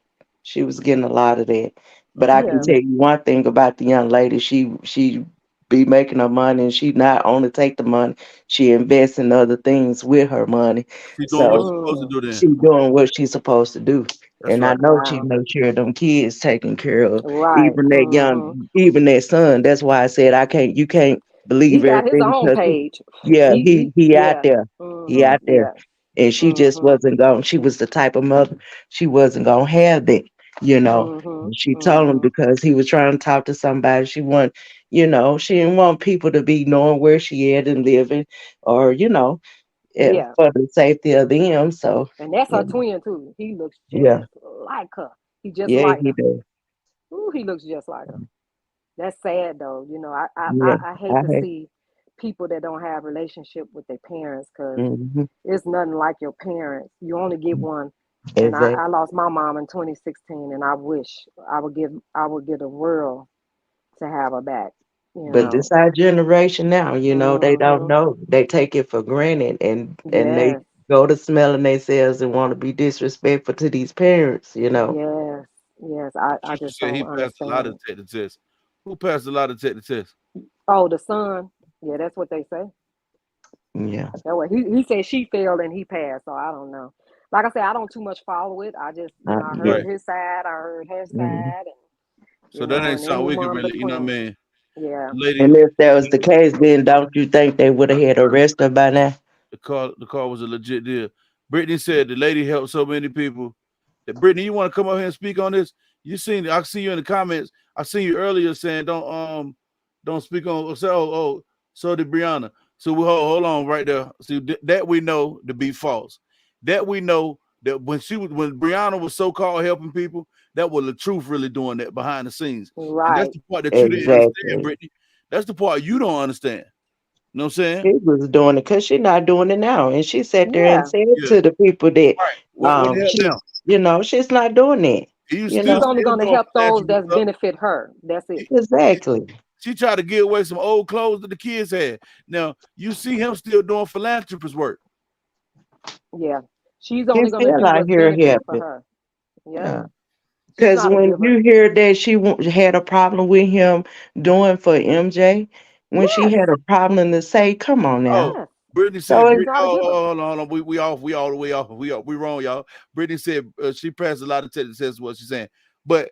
[SPEAKER 12] She was getting a lot of that. But I can
[SPEAKER 11] Yeah.
[SPEAKER 12] tell you one thing about the young lady. She be making her money, and she not only take the money, she invests in other things with her money.
[SPEAKER 2] she's doing what
[SPEAKER 12] So
[SPEAKER 2] she's supposed to
[SPEAKER 11] Mm.
[SPEAKER 2] do then.
[SPEAKER 12] she doing what she's supposed to do.
[SPEAKER 2] That's
[SPEAKER 12] And I
[SPEAKER 2] right.
[SPEAKER 12] know she
[SPEAKER 11] Wow.
[SPEAKER 12] make sure them kids taken care of.
[SPEAKER 11] Right. Mhm.
[SPEAKER 12] Even that son. That's why I said you can't
[SPEAKER 11] He
[SPEAKER 12] believe
[SPEAKER 11] got his
[SPEAKER 12] everything
[SPEAKER 11] own
[SPEAKER 12] because
[SPEAKER 11] page.
[SPEAKER 12] yeah,
[SPEAKER 11] He
[SPEAKER 12] he out
[SPEAKER 11] yeah.
[SPEAKER 12] there. He
[SPEAKER 11] Mhm.
[SPEAKER 12] out there.
[SPEAKER 11] Yeah.
[SPEAKER 12] And she just
[SPEAKER 11] Mhm.
[SPEAKER 12] wasn't going, she was the type of mother, she wasn't gonna have that, you know.
[SPEAKER 11] Mhm.
[SPEAKER 12] And she told him
[SPEAKER 11] Mhm.
[SPEAKER 12] because he was trying to talk to somebody. She didn't want people to be knowing where she at and living or,
[SPEAKER 11] Yeah.
[SPEAKER 12] for the safety of them. So
[SPEAKER 11] And that's her
[SPEAKER 12] yeah,
[SPEAKER 11] twin too. He looks just
[SPEAKER 12] yeah,
[SPEAKER 11] like her. He just
[SPEAKER 12] yeah,
[SPEAKER 11] like
[SPEAKER 12] he
[SPEAKER 11] her.
[SPEAKER 12] does.
[SPEAKER 11] Ooh, he looks just like her. That's sad though.
[SPEAKER 12] Yeah,
[SPEAKER 11] I
[SPEAKER 12] I
[SPEAKER 11] hate to
[SPEAKER 12] have.
[SPEAKER 11] see people that don't have relationship with their parents because
[SPEAKER 12] Hmm.
[SPEAKER 11] it's nothing like your parents. You only get one. And
[SPEAKER 12] Exactly.
[SPEAKER 11] I lost my mom in 2016, and I wish I would give the world to have her back. You
[SPEAKER 12] But
[SPEAKER 11] know.
[SPEAKER 12] this our generation now, they don't
[SPEAKER 11] Mhm.
[SPEAKER 12] know. They take it for granted and they
[SPEAKER 11] Yes.
[SPEAKER 12] go to smelling themselves and want to be disrespectful to these parents.
[SPEAKER 11] Yes. Yes. I
[SPEAKER 2] She
[SPEAKER 11] just
[SPEAKER 2] said he
[SPEAKER 11] don't
[SPEAKER 2] passed a lot
[SPEAKER 11] understand
[SPEAKER 2] of
[SPEAKER 11] it.
[SPEAKER 2] technical tests. Who passed a lot of technical tests?
[SPEAKER 11] Oh, the son. Yeah, that's what they say.
[SPEAKER 12] Yeah.
[SPEAKER 11] That way, he said she failed and he passed. So I don't know. Like I said, I don't too much follow it. I just, I
[SPEAKER 12] Yeah.
[SPEAKER 2] Right.
[SPEAKER 11] heard his side, I heard her
[SPEAKER 12] Mhm.
[SPEAKER 11] side, and
[SPEAKER 2] So that ain't
[SPEAKER 11] and
[SPEAKER 2] something we can
[SPEAKER 11] anyone
[SPEAKER 2] really,
[SPEAKER 11] between. Yeah.
[SPEAKER 2] the lady,
[SPEAKER 12] And if that was the case, then don't you think they would have had arrested her by now?
[SPEAKER 2] the car was a legit deal. Brittany said the lady helped so many people. Brittany, you want to come up here and speak on this? I see you in the comments. I seen you earlier saying don't speak on. Say, so did Brianna. So we hold on right there. See that we know to be false. That we know that when Brianna was so called helping people, that was the truth really doing that behind the scenes. And that's
[SPEAKER 11] Right.
[SPEAKER 2] the part that you didn't understand,
[SPEAKER 12] Exactly.
[SPEAKER 2] Brittany. That's the part you don't understand. You know what I'm saying?
[SPEAKER 12] She was doing it because she's not doing it now. And she sat there and
[SPEAKER 11] Yeah.
[SPEAKER 12] said
[SPEAKER 2] Yeah.
[SPEAKER 12] to the people that
[SPEAKER 2] Right. What the hell
[SPEAKER 12] she's,
[SPEAKER 2] now?
[SPEAKER 12] she's not doing that.
[SPEAKER 2] You
[SPEAKER 12] You
[SPEAKER 11] She's
[SPEAKER 2] still
[SPEAKER 12] know?
[SPEAKER 11] only
[SPEAKER 2] see him
[SPEAKER 11] going to
[SPEAKER 2] doing
[SPEAKER 11] help those
[SPEAKER 2] philanthropy
[SPEAKER 11] that's
[SPEAKER 2] stuff.
[SPEAKER 11] benefit her. That's it.
[SPEAKER 12] Exactly.
[SPEAKER 2] She tried to give away some old clothes that the kids had. Now you see him still doing philanthropist work.
[SPEAKER 11] Yeah. She's
[SPEAKER 12] He's
[SPEAKER 11] only going to
[SPEAKER 12] still
[SPEAKER 11] do
[SPEAKER 12] out
[SPEAKER 11] what's
[SPEAKER 12] here
[SPEAKER 11] benefit for
[SPEAKER 12] helping.
[SPEAKER 11] her. Yep.
[SPEAKER 12] Yeah.
[SPEAKER 11] She's
[SPEAKER 12] Because
[SPEAKER 11] not a
[SPEAKER 12] when
[SPEAKER 11] giver.
[SPEAKER 12] you hear that she had a problem with him doing for MJ, when she
[SPEAKER 11] Yes.
[SPEAKER 12] had a problem to say, come on now.
[SPEAKER 2] Oh,
[SPEAKER 11] Yes.
[SPEAKER 2] Brittany
[SPEAKER 12] So
[SPEAKER 2] said,
[SPEAKER 11] She's
[SPEAKER 12] it's
[SPEAKER 11] not a giver.
[SPEAKER 2] hold on. We off. We all the way off. We wrong, y'all. Brittany said she passed a lot of tests. Says what she's saying. But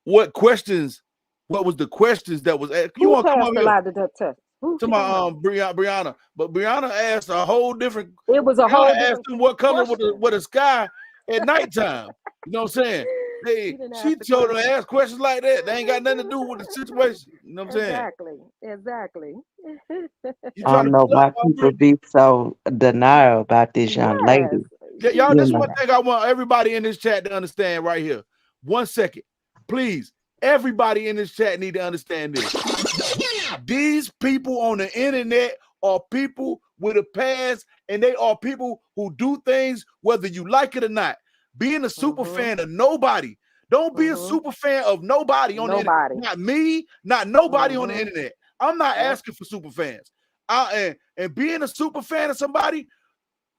[SPEAKER 2] what questions? What was the questions that was asked? You
[SPEAKER 11] Who
[SPEAKER 2] want to come
[SPEAKER 11] passed
[SPEAKER 2] over
[SPEAKER 11] the
[SPEAKER 2] here
[SPEAKER 11] lie detector test? Who
[SPEAKER 2] to
[SPEAKER 11] she
[SPEAKER 2] my
[SPEAKER 11] talking about?
[SPEAKER 2] Brianna? But Brianna asked a whole different.
[SPEAKER 11] It was a
[SPEAKER 2] Brianna
[SPEAKER 11] whole
[SPEAKER 2] asked
[SPEAKER 11] different
[SPEAKER 2] him what color was
[SPEAKER 11] question.
[SPEAKER 2] the sky at nighttime. You know what I'm saying?
[SPEAKER 11] She
[SPEAKER 2] They
[SPEAKER 11] didn't
[SPEAKER 2] she
[SPEAKER 11] ask the
[SPEAKER 2] told her to
[SPEAKER 11] question.
[SPEAKER 2] ask questions like that. They ain't got nothing to do with the situation. You know what I'm saying?
[SPEAKER 11] Exactly. Exactly.
[SPEAKER 2] You
[SPEAKER 12] I
[SPEAKER 2] trying
[SPEAKER 12] don't
[SPEAKER 2] to
[SPEAKER 12] know
[SPEAKER 2] pull up
[SPEAKER 12] why
[SPEAKER 2] on
[SPEAKER 12] people
[SPEAKER 2] Brittany?
[SPEAKER 12] be so denial about this young
[SPEAKER 11] Yes.
[SPEAKER 12] lady.
[SPEAKER 2] Y'all,
[SPEAKER 12] You
[SPEAKER 2] this one
[SPEAKER 12] know.
[SPEAKER 2] thing I want everybody in this chat to understand right here. 1 second, please. Everybody in this chat need to understand this. These people on the internet are people with a past, and they are people who do things whether you like it or not. Being a super fan of nobody. Don't be a super fan of nobody on the internet. Not me, not nobody on the internet. I'm not asking for super fans. And being a super fan of somebody,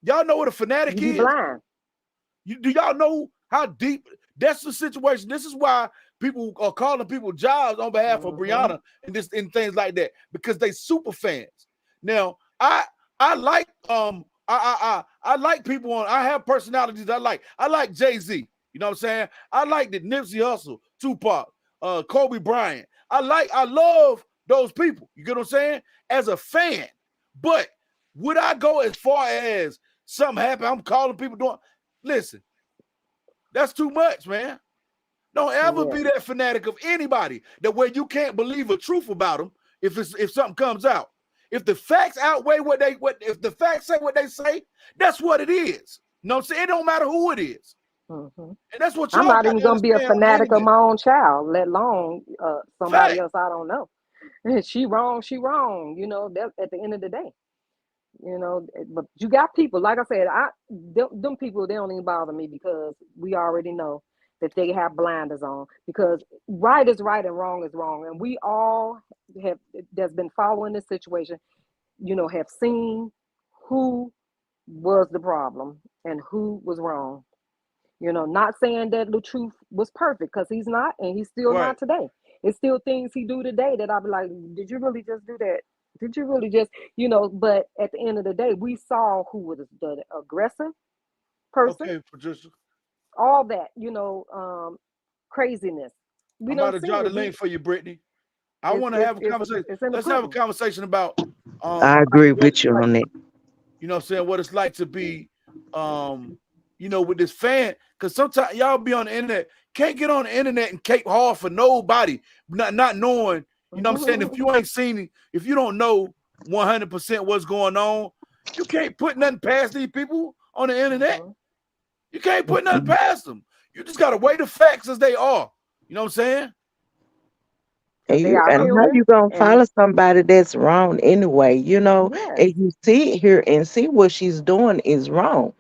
[SPEAKER 2] y'all know what a fanatic
[SPEAKER 11] You be
[SPEAKER 2] is?
[SPEAKER 11] blind.
[SPEAKER 2] Do y'all know how deep that's the situation? This is why people are calling people jobs on behalf of Brianna and things like that, because they super fans. Now, I like I like people on. I have personalities I like. I like Jay-Z. You know what I'm saying? I like the Nipsey Hussle, Tupac, Kobe Bryant. I love those people. You get what I'm saying? As a fan. But would I go as far as something happen? I'm calling people doing. Listen, that's too much, man. Don't ever be that fanatic of anybody that where you can't believe a truth about them if something comes out. If the facts outweigh if the facts say what they say, that's what it is. You know what I'm saying? It don't matter who it is. And that's what y'all
[SPEAKER 11] I'm not
[SPEAKER 2] got
[SPEAKER 11] even
[SPEAKER 2] to
[SPEAKER 11] gonna be a
[SPEAKER 2] understand on the
[SPEAKER 11] fanatic of
[SPEAKER 2] internet.
[SPEAKER 11] my own child, let alone somebody
[SPEAKER 2] Fact.
[SPEAKER 11] else I don't know. She wrong, she wrong. You know, that at the end of the day. You know, but you got people, like I said, them people, they don't even bother me because we already know that they have blinders on, because right is right and wrong is wrong. And we all have, that's been following this situation, you know, have seen who was the problem and who was wrong. You know, not saying that the truth was perfect, because he's not, and he's still
[SPEAKER 2] Right.
[SPEAKER 11] not today. It's still things he do today that I'll be like, did you really just do that? Did you really just, you know? But at the end of the day, we saw who was the aggressive person,
[SPEAKER 2] Okay, Patricia.
[SPEAKER 11] all that, you know, craziness. We
[SPEAKER 2] I'm about
[SPEAKER 11] done
[SPEAKER 2] to
[SPEAKER 11] seen
[SPEAKER 2] drop the
[SPEAKER 11] it.
[SPEAKER 2] link for you, Brittany. I want to have a conversation.
[SPEAKER 11] It's in the
[SPEAKER 2] Let's have a
[SPEAKER 11] pudding.
[SPEAKER 2] conversation about
[SPEAKER 12] I
[SPEAKER 2] like
[SPEAKER 12] agree
[SPEAKER 2] what
[SPEAKER 12] with
[SPEAKER 2] it's
[SPEAKER 12] you
[SPEAKER 2] like.
[SPEAKER 12] on that.
[SPEAKER 2] You know what I'm saying? What it's like to be, you know, with this fan. Because sometimes y'all be on the internet, can't get on the internet and cape hard for nobody, not knowing, you know what I'm saying? If you ain't seen it, if you don't know 100% what's going on, you can't put nothing past these people on the internet. You can't put nothing past them. You just got to weigh the facts as they are. You know what I'm saying?
[SPEAKER 11] Because they are
[SPEAKER 12] And how
[SPEAKER 11] human,
[SPEAKER 12] you gonna
[SPEAKER 11] and
[SPEAKER 12] follow somebody that's wrong anyway,
[SPEAKER 11] yes,
[SPEAKER 12] and you sit here and see what she's doing is wrong.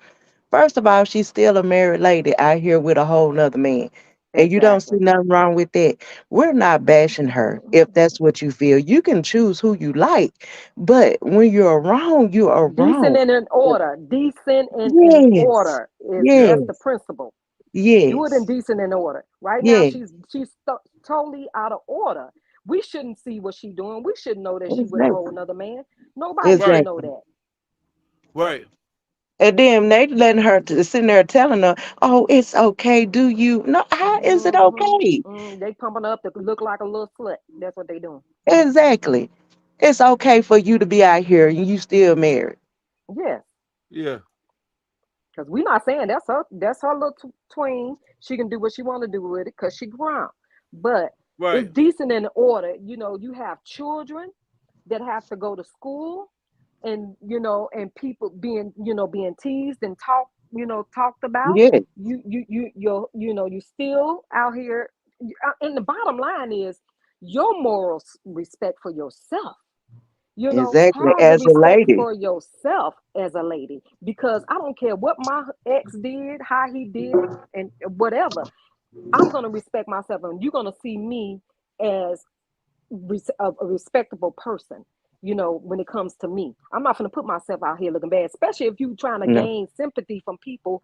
[SPEAKER 12] First of all, she's still a married lady out here with a whole nother man. And you don't see
[SPEAKER 11] exactly.
[SPEAKER 12] nothing wrong with that. We're not bashing her if that's what you feel. You can choose who you like. But when you're wrong, you are
[SPEAKER 11] Decent
[SPEAKER 12] wrong.
[SPEAKER 11] and in order. Decent and in
[SPEAKER 12] Yes.
[SPEAKER 11] order is that's the
[SPEAKER 12] Yes.
[SPEAKER 11] principle. Do it in
[SPEAKER 12] Yes.
[SPEAKER 11] decent and order. Right now,
[SPEAKER 12] Yes.
[SPEAKER 11] she's totally out of order. We shouldn't see what she's doing. We shouldn't know that she with a whole
[SPEAKER 12] Exactly.
[SPEAKER 11] another man. Nobody should
[SPEAKER 2] Right.
[SPEAKER 11] know
[SPEAKER 12] Exactly.
[SPEAKER 11] that.
[SPEAKER 2] Right.
[SPEAKER 12] And then they letting her sitting there telling her, "Oh, it's okay. Do you? No, how is it okay?
[SPEAKER 11] They pumping her up to look like a little slut. That's what they doing.
[SPEAKER 12] Exactly. It's okay for you to be out here and you still married."
[SPEAKER 11] Yes,
[SPEAKER 2] Yeah.
[SPEAKER 11] because we're not saying that's her little tween. She can do what she want to do with it because she grown. But it's
[SPEAKER 2] Right.
[SPEAKER 11] decent and in order. You know, you have children that have to go to school, and and people being teased and talked about.
[SPEAKER 12] Yes.
[SPEAKER 11] You still out here. And the bottom line is your moral respect for yourself.
[SPEAKER 12] Exactly.
[SPEAKER 11] Have the
[SPEAKER 12] As a
[SPEAKER 11] respect
[SPEAKER 12] lady.
[SPEAKER 11] for yourself as a lady, because I don't care what my ex did, how he did it, and whatever. I'm gonna respect myself, and you're gonna see me as a respectable person. When it comes to me, I'm not gonna put myself out here looking bad, especially if you trying to
[SPEAKER 12] No.
[SPEAKER 11] gain sympathy from people,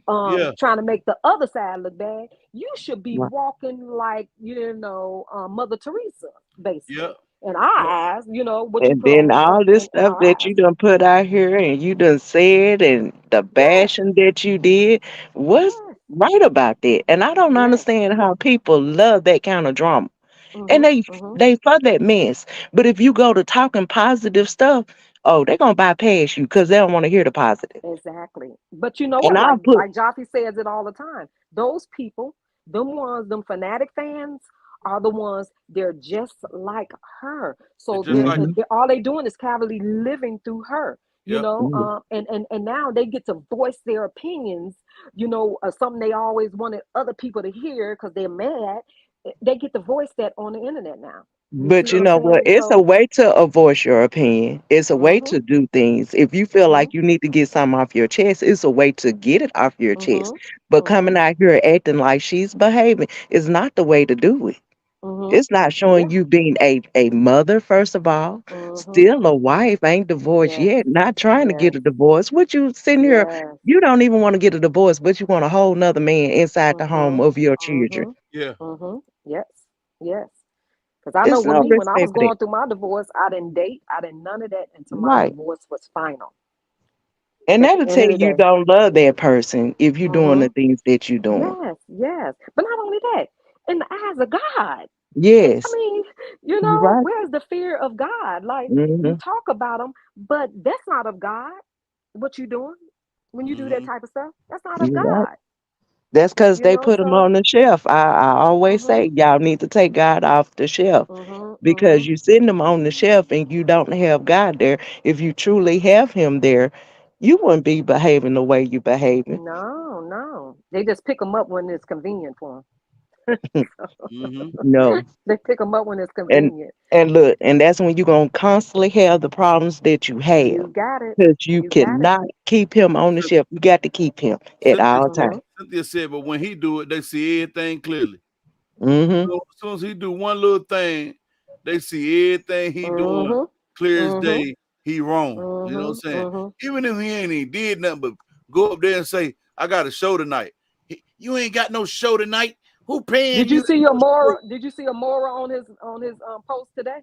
[SPEAKER 2] Yeah.
[SPEAKER 11] trying to make the other side look bad. You should be
[SPEAKER 12] Right.
[SPEAKER 11] walking like Mother Teresa,
[SPEAKER 2] Yeah.
[SPEAKER 11] basically. In our
[SPEAKER 2] Yeah.
[SPEAKER 11] eyes, what you
[SPEAKER 12] And
[SPEAKER 11] put
[SPEAKER 12] then
[SPEAKER 11] on
[SPEAKER 12] all this
[SPEAKER 11] in
[SPEAKER 12] stuff
[SPEAKER 11] our
[SPEAKER 12] that
[SPEAKER 11] eyes.
[SPEAKER 12] you done put out here and you done said and the
[SPEAKER 11] Yes,
[SPEAKER 12] bashing that you did, what's
[SPEAKER 11] yes,
[SPEAKER 12] right about that? And I don't
[SPEAKER 11] yes.
[SPEAKER 12] understand how people love that kind of drama. And
[SPEAKER 11] Mhm,
[SPEAKER 12] they
[SPEAKER 11] mhm.
[SPEAKER 12] they for that mess. But if you go to talking positive stuff, oh, they're gonna bypass you because they don't want to hear the positive.
[SPEAKER 11] Exactly. But you know
[SPEAKER 12] And
[SPEAKER 11] what? Like
[SPEAKER 12] I'll put
[SPEAKER 11] like Jaffe says it all the time. Those people, them fanatic fans, are the ones they're just like her.
[SPEAKER 2] They're
[SPEAKER 11] So
[SPEAKER 2] just like.
[SPEAKER 12] hmm
[SPEAKER 11] all they doing is casually living through her.
[SPEAKER 2] Yep.
[SPEAKER 11] And now they get to voice their opinions. Something they always wanted other people to hear because they're mad. They get to voice that on the internet now. You see
[SPEAKER 12] But
[SPEAKER 11] what
[SPEAKER 12] you
[SPEAKER 11] I'm
[SPEAKER 12] know what?
[SPEAKER 11] saying?
[SPEAKER 12] It's a
[SPEAKER 11] So,
[SPEAKER 12] way to voice your opinion. It's a way
[SPEAKER 11] mhm,
[SPEAKER 12] to do things. If you feel
[SPEAKER 11] mhm,
[SPEAKER 12] like you need to get something off your chest, it's a way to get it off your chest.
[SPEAKER 11] mhm,
[SPEAKER 12] But
[SPEAKER 11] mhm,
[SPEAKER 12] coming out here acting like she's behaving is not the way to do it.
[SPEAKER 11] mhm.
[SPEAKER 12] It's not
[SPEAKER 11] Yeah.
[SPEAKER 12] showing you being a mother, first of all,
[SPEAKER 11] Mhm.
[SPEAKER 12] still a wife, ain't divorced
[SPEAKER 11] Yes.
[SPEAKER 12] yet, not trying to
[SPEAKER 11] Yes.
[SPEAKER 12] get a divorce. What you sitting here,
[SPEAKER 11] Yes.
[SPEAKER 12] you don't even want to get a divorce, but you want a whole nother man inside the home
[SPEAKER 11] Mhm.
[SPEAKER 12] of your children.
[SPEAKER 11] Mhm.
[SPEAKER 2] Yeah.
[SPEAKER 11] Mhm. Yes. Yes. Because I know
[SPEAKER 12] It's
[SPEAKER 11] with
[SPEAKER 12] no
[SPEAKER 11] me, when I was
[SPEAKER 12] respect for that.
[SPEAKER 11] going through my divorce, I didn't date. I didn't none of that until my
[SPEAKER 12] Right.
[SPEAKER 11] divorce was final.
[SPEAKER 12] And
[SPEAKER 11] At the
[SPEAKER 12] that'll
[SPEAKER 11] end
[SPEAKER 12] tell
[SPEAKER 11] of the
[SPEAKER 12] you
[SPEAKER 11] day.
[SPEAKER 12] don't love that person if you're doing the
[SPEAKER 11] Mhm.
[SPEAKER 12] things that you're doing.
[SPEAKER 11] Yes. Yes. But not only that, in the eyes of God. I
[SPEAKER 12] Yes,
[SPEAKER 11] mean,
[SPEAKER 12] you're right.
[SPEAKER 11] where's the fear of God? Like you
[SPEAKER 12] Hmm.
[SPEAKER 11] talk about him, but that's not of God. What you doing when you do that
[SPEAKER 2] Mm-hmm.
[SPEAKER 11] type of stuff? That's not of
[SPEAKER 12] You're right.
[SPEAKER 11] God.
[SPEAKER 12] That's because they put him
[SPEAKER 11] So.
[SPEAKER 12] on the shelf. I always
[SPEAKER 11] Mhm.
[SPEAKER 12] say y'all need to take God off the shelf
[SPEAKER 11] Mhm.
[SPEAKER 12] because
[SPEAKER 11] Mhm.
[SPEAKER 12] you sitting him on the shelf and you don't have God there. If you truly have him there, you wouldn't be behaving the way you behaving.
[SPEAKER 11] No, no. They just pick them up when it's convenient for them.
[SPEAKER 2] Mm-hmm.
[SPEAKER 12] No.
[SPEAKER 11] They pick them up when it's
[SPEAKER 12] And
[SPEAKER 11] convenient.
[SPEAKER 12] and look, and that's when you're gonna constantly have the problems that you have.
[SPEAKER 11] You got it.
[SPEAKER 12] Because you
[SPEAKER 11] You got it.
[SPEAKER 12] cannot keep him on the shelf. You got to keep him at
[SPEAKER 2] Cynthia
[SPEAKER 12] all
[SPEAKER 2] said,
[SPEAKER 12] times.
[SPEAKER 11] Mhm.
[SPEAKER 2] Cynthia said, but when he do it, they see everything clearly.
[SPEAKER 12] Mm-hmm.
[SPEAKER 2] So as soon as he do one little thing, they see everything he doing
[SPEAKER 11] Mhm.
[SPEAKER 2] clear as
[SPEAKER 11] Mhm.
[SPEAKER 2] day. He wrong. You know what I'm
[SPEAKER 11] Mhm.
[SPEAKER 2] saying?
[SPEAKER 11] Mhm.
[SPEAKER 2] Even if he ain't even did nothing but go up there and say, "I got a show tonight." You ain't got no show tonight. Who paying
[SPEAKER 11] Did you
[SPEAKER 2] you to
[SPEAKER 11] see
[SPEAKER 2] do a show?
[SPEAKER 11] Amora? Did you see Amora on his post today?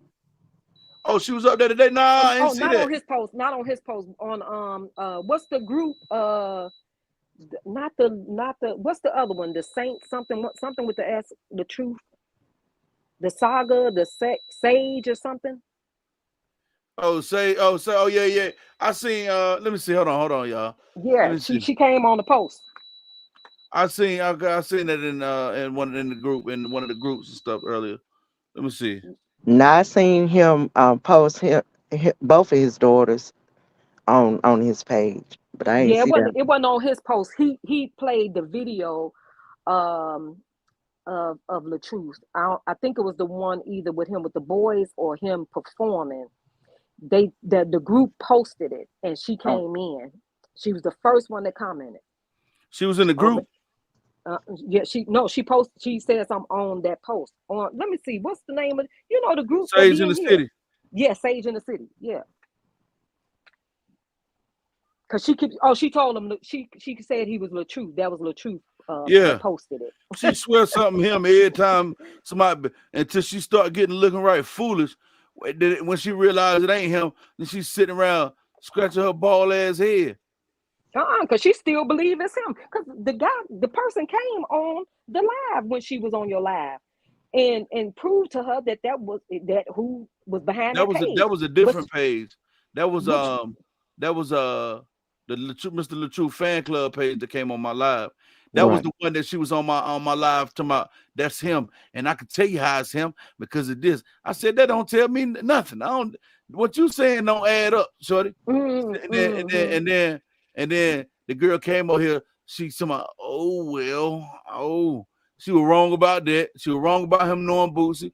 [SPEAKER 2] Oh, she was up there today. Nah, I ain't
[SPEAKER 11] Oh,
[SPEAKER 2] see
[SPEAKER 11] not
[SPEAKER 2] that.
[SPEAKER 11] on his post. Not on his post. On what's the group? Not the what's the other one? The Saint something something with the S. The Truth. The Saga. The Sage or something.
[SPEAKER 2] Oh yeah, yeah. I seen let me see. Hold on, y'all. Let
[SPEAKER 11] Yeah,
[SPEAKER 2] me see.
[SPEAKER 11] she came on the post.
[SPEAKER 2] I seen that in the group in one of the groups and stuff earlier. Let me see.
[SPEAKER 12] Now I seen him post both of his daughters on his page, but I ain't
[SPEAKER 11] Yeah,
[SPEAKER 12] see that.
[SPEAKER 11] it wasn't on his post. He played the video um of Latrice. I think it was the one either with him with the boys or him performing. The group posted it and she
[SPEAKER 12] Oh,
[SPEAKER 11] came in. She was the first one that commented
[SPEAKER 2] She was in the
[SPEAKER 11] on
[SPEAKER 2] group.
[SPEAKER 11] yeah, she says I'm on that post. On let me see, what's the name of the group that
[SPEAKER 2] Sage
[SPEAKER 11] be
[SPEAKER 2] in
[SPEAKER 11] in
[SPEAKER 2] the
[SPEAKER 11] here?
[SPEAKER 2] city.
[SPEAKER 11] Yeah, Sage in the City. Yeah. Cause she keeps. Oh, she told him. She said he was Latrue. That was Latrue.
[SPEAKER 2] Yeah.
[SPEAKER 11] Posted it.
[SPEAKER 2] She swears something him every time somebody until she start getting looking right foolish. When she realized it ain't him, then she's sitting around scratching her bald ass head.
[SPEAKER 11] Cause she still believe it's him. Cause the person came on the live when she was on your live, and proved to her that who was behind that page.
[SPEAKER 2] That was a
[SPEAKER 11] But
[SPEAKER 2] different page. That was
[SPEAKER 11] which
[SPEAKER 2] that was the Mr. Latrue fan club page that came on my live. That was
[SPEAKER 12] right.
[SPEAKER 2] the one that she was on my live to my that's him. And I could tell you how it's him because of this. I said that don't tell me nothing. I don't what you saying don't add up, shorty.
[SPEAKER 11] mm,
[SPEAKER 2] And then and then
[SPEAKER 11] mm-hmm.
[SPEAKER 2] and then and then the girl came over here. She said, "Oh well, oh she was wrong about that. She was wrong about him knowing Boosie.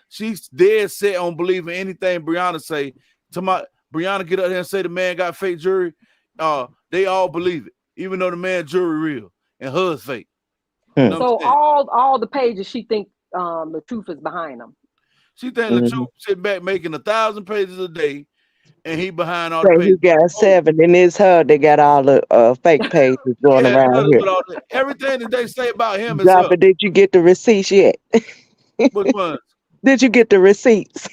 [SPEAKER 2] She's dead set on believing anything Brianna say. To my Brianna get up there and say the man got fake jury. They all believe it, even though the man jury real and hers fake. You
[SPEAKER 12] Hmm.
[SPEAKER 2] know what
[SPEAKER 11] So
[SPEAKER 2] I'm saying?
[SPEAKER 11] all the pages she think the truth is behind them.
[SPEAKER 2] She think the
[SPEAKER 12] Hmm.
[SPEAKER 2] truth sitting back making 1,000 pages a day, and he behind all the
[SPEAKER 12] Say he
[SPEAKER 2] pages.
[SPEAKER 12] got
[SPEAKER 2] Oh,
[SPEAKER 12] 7, and it's her that got all the fake pages going
[SPEAKER 2] yeah,
[SPEAKER 12] around here.
[SPEAKER 2] everything that they say about him is her.
[SPEAKER 12] Dropper, did you get the receipts yet?
[SPEAKER 2] Which ones?
[SPEAKER 12] Did you get the receipts?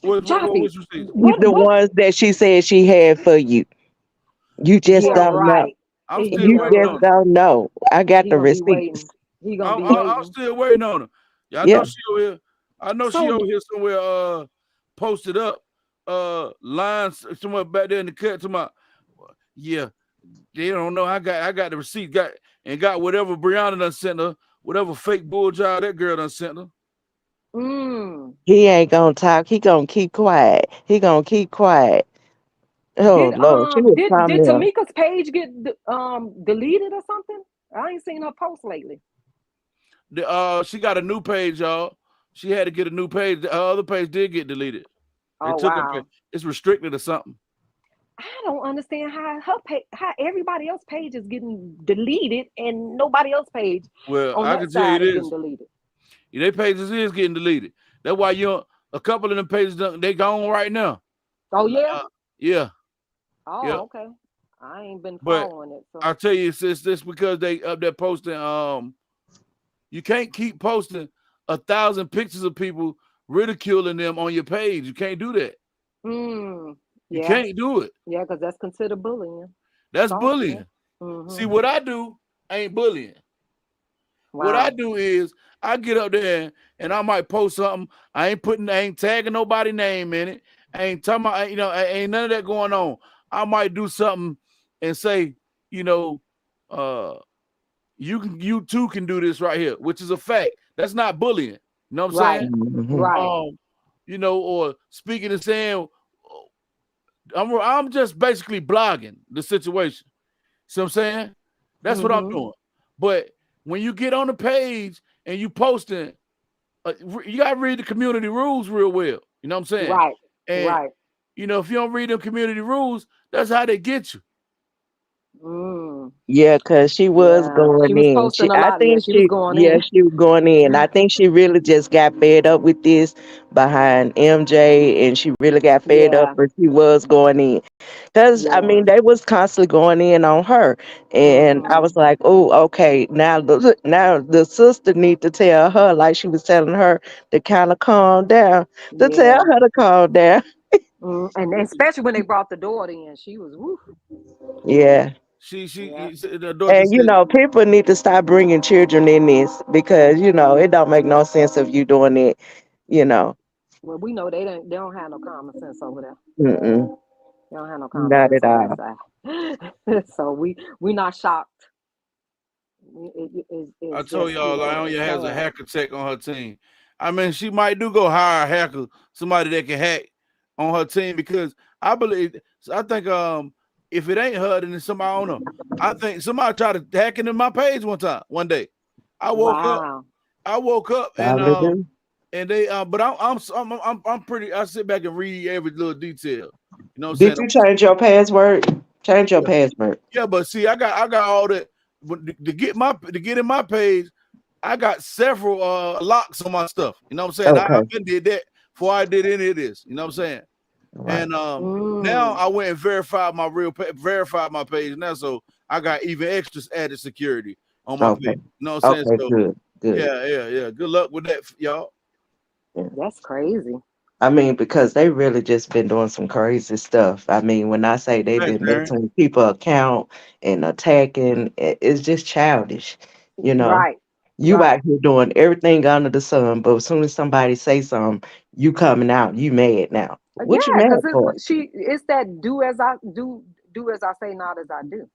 [SPEAKER 11] Joppy,
[SPEAKER 2] Which receipts?
[SPEAKER 12] The
[SPEAKER 11] what?
[SPEAKER 12] ones that she said she had for you. You just
[SPEAKER 11] Yeah,
[SPEAKER 2] Oh,
[SPEAKER 12] don't know.
[SPEAKER 11] right.
[SPEAKER 2] I'm still
[SPEAKER 12] You
[SPEAKER 11] Yeah,
[SPEAKER 2] waiting
[SPEAKER 12] just
[SPEAKER 2] on
[SPEAKER 11] right.
[SPEAKER 2] her.
[SPEAKER 12] don't know. I got
[SPEAKER 11] He
[SPEAKER 12] the
[SPEAKER 11] gonna be
[SPEAKER 12] receipts.
[SPEAKER 11] waiting. He gonna be
[SPEAKER 2] I'm
[SPEAKER 11] waiting.
[SPEAKER 2] still waiting on her. Yeah, I
[SPEAKER 12] Yeah.
[SPEAKER 2] know she over here. I know she
[SPEAKER 11] So
[SPEAKER 2] over here somewhere posted up lines somewhere back there in the cut to my yeah, they don't know. I got the receipt, got whatever Brianna done sent her, whatever fake bull job that girl done sent her.
[SPEAKER 11] mm,
[SPEAKER 12] He ain't gonna talk. He gonna keep quiet. He gonna keep quiet. Oh Lord, she was
[SPEAKER 11] did
[SPEAKER 12] calling him.
[SPEAKER 11] Tamika's page get deleted or something? I ain't seen her post lately.
[SPEAKER 2] She got a new page, y'all. She had to get a new page. Her other page did get deleted. They
[SPEAKER 11] Oh
[SPEAKER 2] took her.
[SPEAKER 11] wow.
[SPEAKER 2] It's restricted or something.
[SPEAKER 11] I don't understand how everybody else's page is getting deleted and nobody else's page
[SPEAKER 2] Well,
[SPEAKER 11] on
[SPEAKER 2] I
[SPEAKER 11] that
[SPEAKER 2] can tell you
[SPEAKER 11] side is getting
[SPEAKER 2] this:
[SPEAKER 11] deleted.
[SPEAKER 2] their pages is getting deleted. That's why a couple of them pages they gone right now.
[SPEAKER 11] Oh yeah.
[SPEAKER 2] Yeah.
[SPEAKER 11] Oh
[SPEAKER 2] Yeah.
[SPEAKER 11] okay. I ain't been
[SPEAKER 2] But
[SPEAKER 11] following it. So
[SPEAKER 2] I tell you, it's this because they up there posting. You can't keep posting 1,000 pictures of people ridiculing them on your page. You can't do that. You
[SPEAKER 11] yeah.
[SPEAKER 2] can't do it.
[SPEAKER 11] Yeah, because that's considered bullying.
[SPEAKER 2] That's
[SPEAKER 11] Stalking.
[SPEAKER 2] bullying.
[SPEAKER 11] Mm-hmm.
[SPEAKER 2] See, what I do ain't bullying.
[SPEAKER 11] Wow.
[SPEAKER 2] What I do is I get up there and I might post something. I ain't tagging nobody name in it. I ain't talking about, ain't none of that going on. I might do something and say, you too can do this right here, which is a fact. That's not bullying. You know what I'm saying?
[SPEAKER 11] Right.
[SPEAKER 2] Or speaking and saying, I'm just basically blogging the situation. See what I'm saying? That's what I'm doing. But when you get on the page and you posting, you gotta read the community rules real well. You know what I'm saying?
[SPEAKER 11] Right.
[SPEAKER 2] And
[SPEAKER 11] Right.
[SPEAKER 2] if you don't read them community rules, that's how they get you.
[SPEAKER 12] Yeah, because she was
[SPEAKER 11] Yeah. She
[SPEAKER 12] going
[SPEAKER 11] was
[SPEAKER 12] in.
[SPEAKER 11] posting a
[SPEAKER 12] I
[SPEAKER 11] lot. Yeah,
[SPEAKER 12] think
[SPEAKER 11] she was going in.
[SPEAKER 12] she was going in. I think she really just got fed up with this behind MJ, and she really got fed up,
[SPEAKER 11] Yeah.
[SPEAKER 12] but she was going in. Because I
[SPEAKER 11] Yeah.
[SPEAKER 12] mean, they was constantly going in on her, and I was like, oh, okay. Now the sister need to tell her, like she was telling her, to kind of calm down. To tell
[SPEAKER 11] Yeah.
[SPEAKER 12] her to calm down.
[SPEAKER 11] And especially when they brought the daughter in, she was woof.
[SPEAKER 12] Yeah.
[SPEAKER 2] The daughter
[SPEAKER 12] And
[SPEAKER 2] said,
[SPEAKER 12] people need to stop bringing children in this because it don't make no sense if you doing it. You know,
[SPEAKER 11] Well, we know they don't have no common sense over there.
[SPEAKER 12] Mm-mm,
[SPEAKER 11] They don't have no common
[SPEAKER 12] not
[SPEAKER 11] sense
[SPEAKER 12] at
[SPEAKER 11] on that
[SPEAKER 12] all.
[SPEAKER 11] side. So we not shocked.
[SPEAKER 2] I
[SPEAKER 11] It's
[SPEAKER 2] told
[SPEAKER 11] just
[SPEAKER 2] y'all Ionia has a
[SPEAKER 11] sad.
[SPEAKER 2] hacker tech on her team. I mean, she might do go hire a hacker, somebody that can hack on her team because I think if it ain't her, then it's somebody I don't know. I think somebody tried to hack into my page one day. I woke
[SPEAKER 11] Wow.
[SPEAKER 2] up
[SPEAKER 12] Probably do.
[SPEAKER 2] and they but I'm pretty. I sit back and read every little detail. You know what I'm
[SPEAKER 12] Did
[SPEAKER 2] saying?
[SPEAKER 12] you change your password? Change your password.
[SPEAKER 2] Yeah, but see, I got all that to get in my page. I got several locks on my stuff. You know what I'm saying?
[SPEAKER 12] Okay.
[SPEAKER 2] I've been did that before I did any of this. You know what I'm saying?
[SPEAKER 12] Right.
[SPEAKER 2] And now I went and verified my page now, so I got even extra added security on my
[SPEAKER 12] Okay.
[SPEAKER 2] page. You know what I'm saying?
[SPEAKER 12] Okay.
[SPEAKER 2] So
[SPEAKER 12] Good. Good.
[SPEAKER 2] yeah. Good luck with that, y'all.
[SPEAKER 12] Yeah.
[SPEAKER 11] That's crazy.
[SPEAKER 12] I mean, because they really just been doing some crazy stuff. I mean, when I say they've
[SPEAKER 2] Thanks,
[SPEAKER 12] been
[SPEAKER 2] Darren.
[SPEAKER 12] mixing people account and attacking, it's just childish. You know,
[SPEAKER 11] Right.
[SPEAKER 12] you
[SPEAKER 11] Right.
[SPEAKER 12] out here doing everything under the sun, but as soon as somebody say something, you coming out, you mad now. What you
[SPEAKER 11] Yeah,
[SPEAKER 12] mad
[SPEAKER 11] because
[SPEAKER 12] for?
[SPEAKER 11] it's that do as I say, not as I do.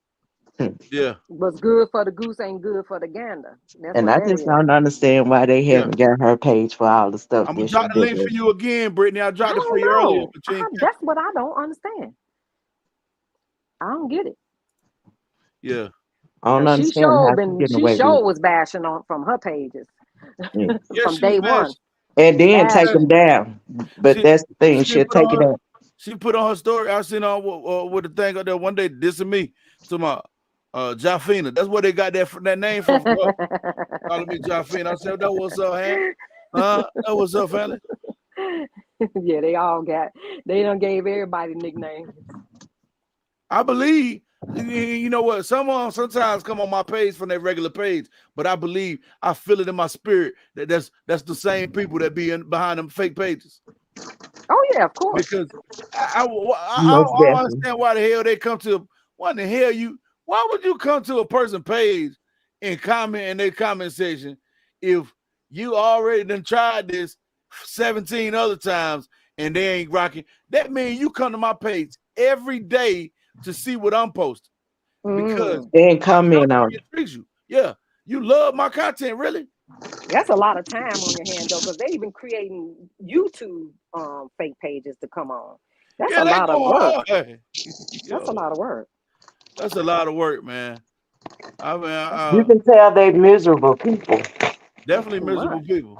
[SPEAKER 12] Hmm.
[SPEAKER 2] Yeah.
[SPEAKER 11] What's good for the goose ain't good for the gander. That's
[SPEAKER 12] And
[SPEAKER 11] what
[SPEAKER 12] I
[SPEAKER 11] that
[SPEAKER 12] just
[SPEAKER 11] is.
[SPEAKER 12] don't understand why they
[SPEAKER 2] Yeah.
[SPEAKER 12] haven't got her page for all the stuff
[SPEAKER 2] I'm gonna
[SPEAKER 12] that she
[SPEAKER 2] drop the link for
[SPEAKER 12] did.
[SPEAKER 2] you again, Brittany. I
[SPEAKER 11] I
[SPEAKER 2] dropped it for
[SPEAKER 11] don't
[SPEAKER 2] you earlier,
[SPEAKER 11] know.
[SPEAKER 2] but you ain't catch
[SPEAKER 11] That's what I don't understand. I don't get it.
[SPEAKER 2] it. Yeah.
[SPEAKER 12] I don't
[SPEAKER 11] Cause
[SPEAKER 12] understand how she getting
[SPEAKER 11] she
[SPEAKER 12] away with
[SPEAKER 11] sure
[SPEAKER 12] it.
[SPEAKER 11] was bashing on from her pages
[SPEAKER 12] Yeah.
[SPEAKER 2] Yeah,
[SPEAKER 11] from
[SPEAKER 2] she was
[SPEAKER 11] day
[SPEAKER 2] bad.
[SPEAKER 11] one.
[SPEAKER 12] And then take them
[SPEAKER 11] Bashing.
[SPEAKER 12] down. But
[SPEAKER 2] She
[SPEAKER 12] that's the thing,
[SPEAKER 2] she
[SPEAKER 12] she'll
[SPEAKER 2] put
[SPEAKER 12] take
[SPEAKER 2] on
[SPEAKER 12] it
[SPEAKER 2] her
[SPEAKER 12] down.
[SPEAKER 2] she put on her story. I seen her with the thing up there one day dissing me to my Jafina. That's where they got that name from her. Calling me Jafina. I said, that what's up, Hank? That what's up, family?
[SPEAKER 11] Yeah, they done gave everybody nicknames.
[SPEAKER 2] I believe, you know what? Someone sometimes come on my page from their regular page, but I believe I feel it in my spirit that's the same people that be behind them fake pages.
[SPEAKER 11] Oh yeah, of course.
[SPEAKER 2] Because I
[SPEAKER 12] Most
[SPEAKER 2] don't
[SPEAKER 12] definitely.
[SPEAKER 2] understand why the hell they come to. Why would you come to a person page and comment in their comment section if you already done tried this 17 other times and they ain't rocking? That means you come to my page every day to see what I'm posting because
[SPEAKER 12] And
[SPEAKER 2] my
[SPEAKER 12] comment on
[SPEAKER 2] content
[SPEAKER 12] it.
[SPEAKER 2] intrigues you. Yeah, you love my content, really?
[SPEAKER 11] That's a lot of time on your hand though, because they even creating YouTube fake pages to come on. That's
[SPEAKER 2] Yeah,
[SPEAKER 11] a
[SPEAKER 2] they
[SPEAKER 11] lot of
[SPEAKER 2] going
[SPEAKER 11] work.
[SPEAKER 2] hard.
[SPEAKER 11] That's a
[SPEAKER 2] Yo,
[SPEAKER 11] lot of work.
[SPEAKER 2] that's a lot of work, man. I mean,
[SPEAKER 12] You can tell they miserable people.
[SPEAKER 2] definitely
[SPEAKER 11] Too
[SPEAKER 2] miserable
[SPEAKER 11] much.
[SPEAKER 2] people.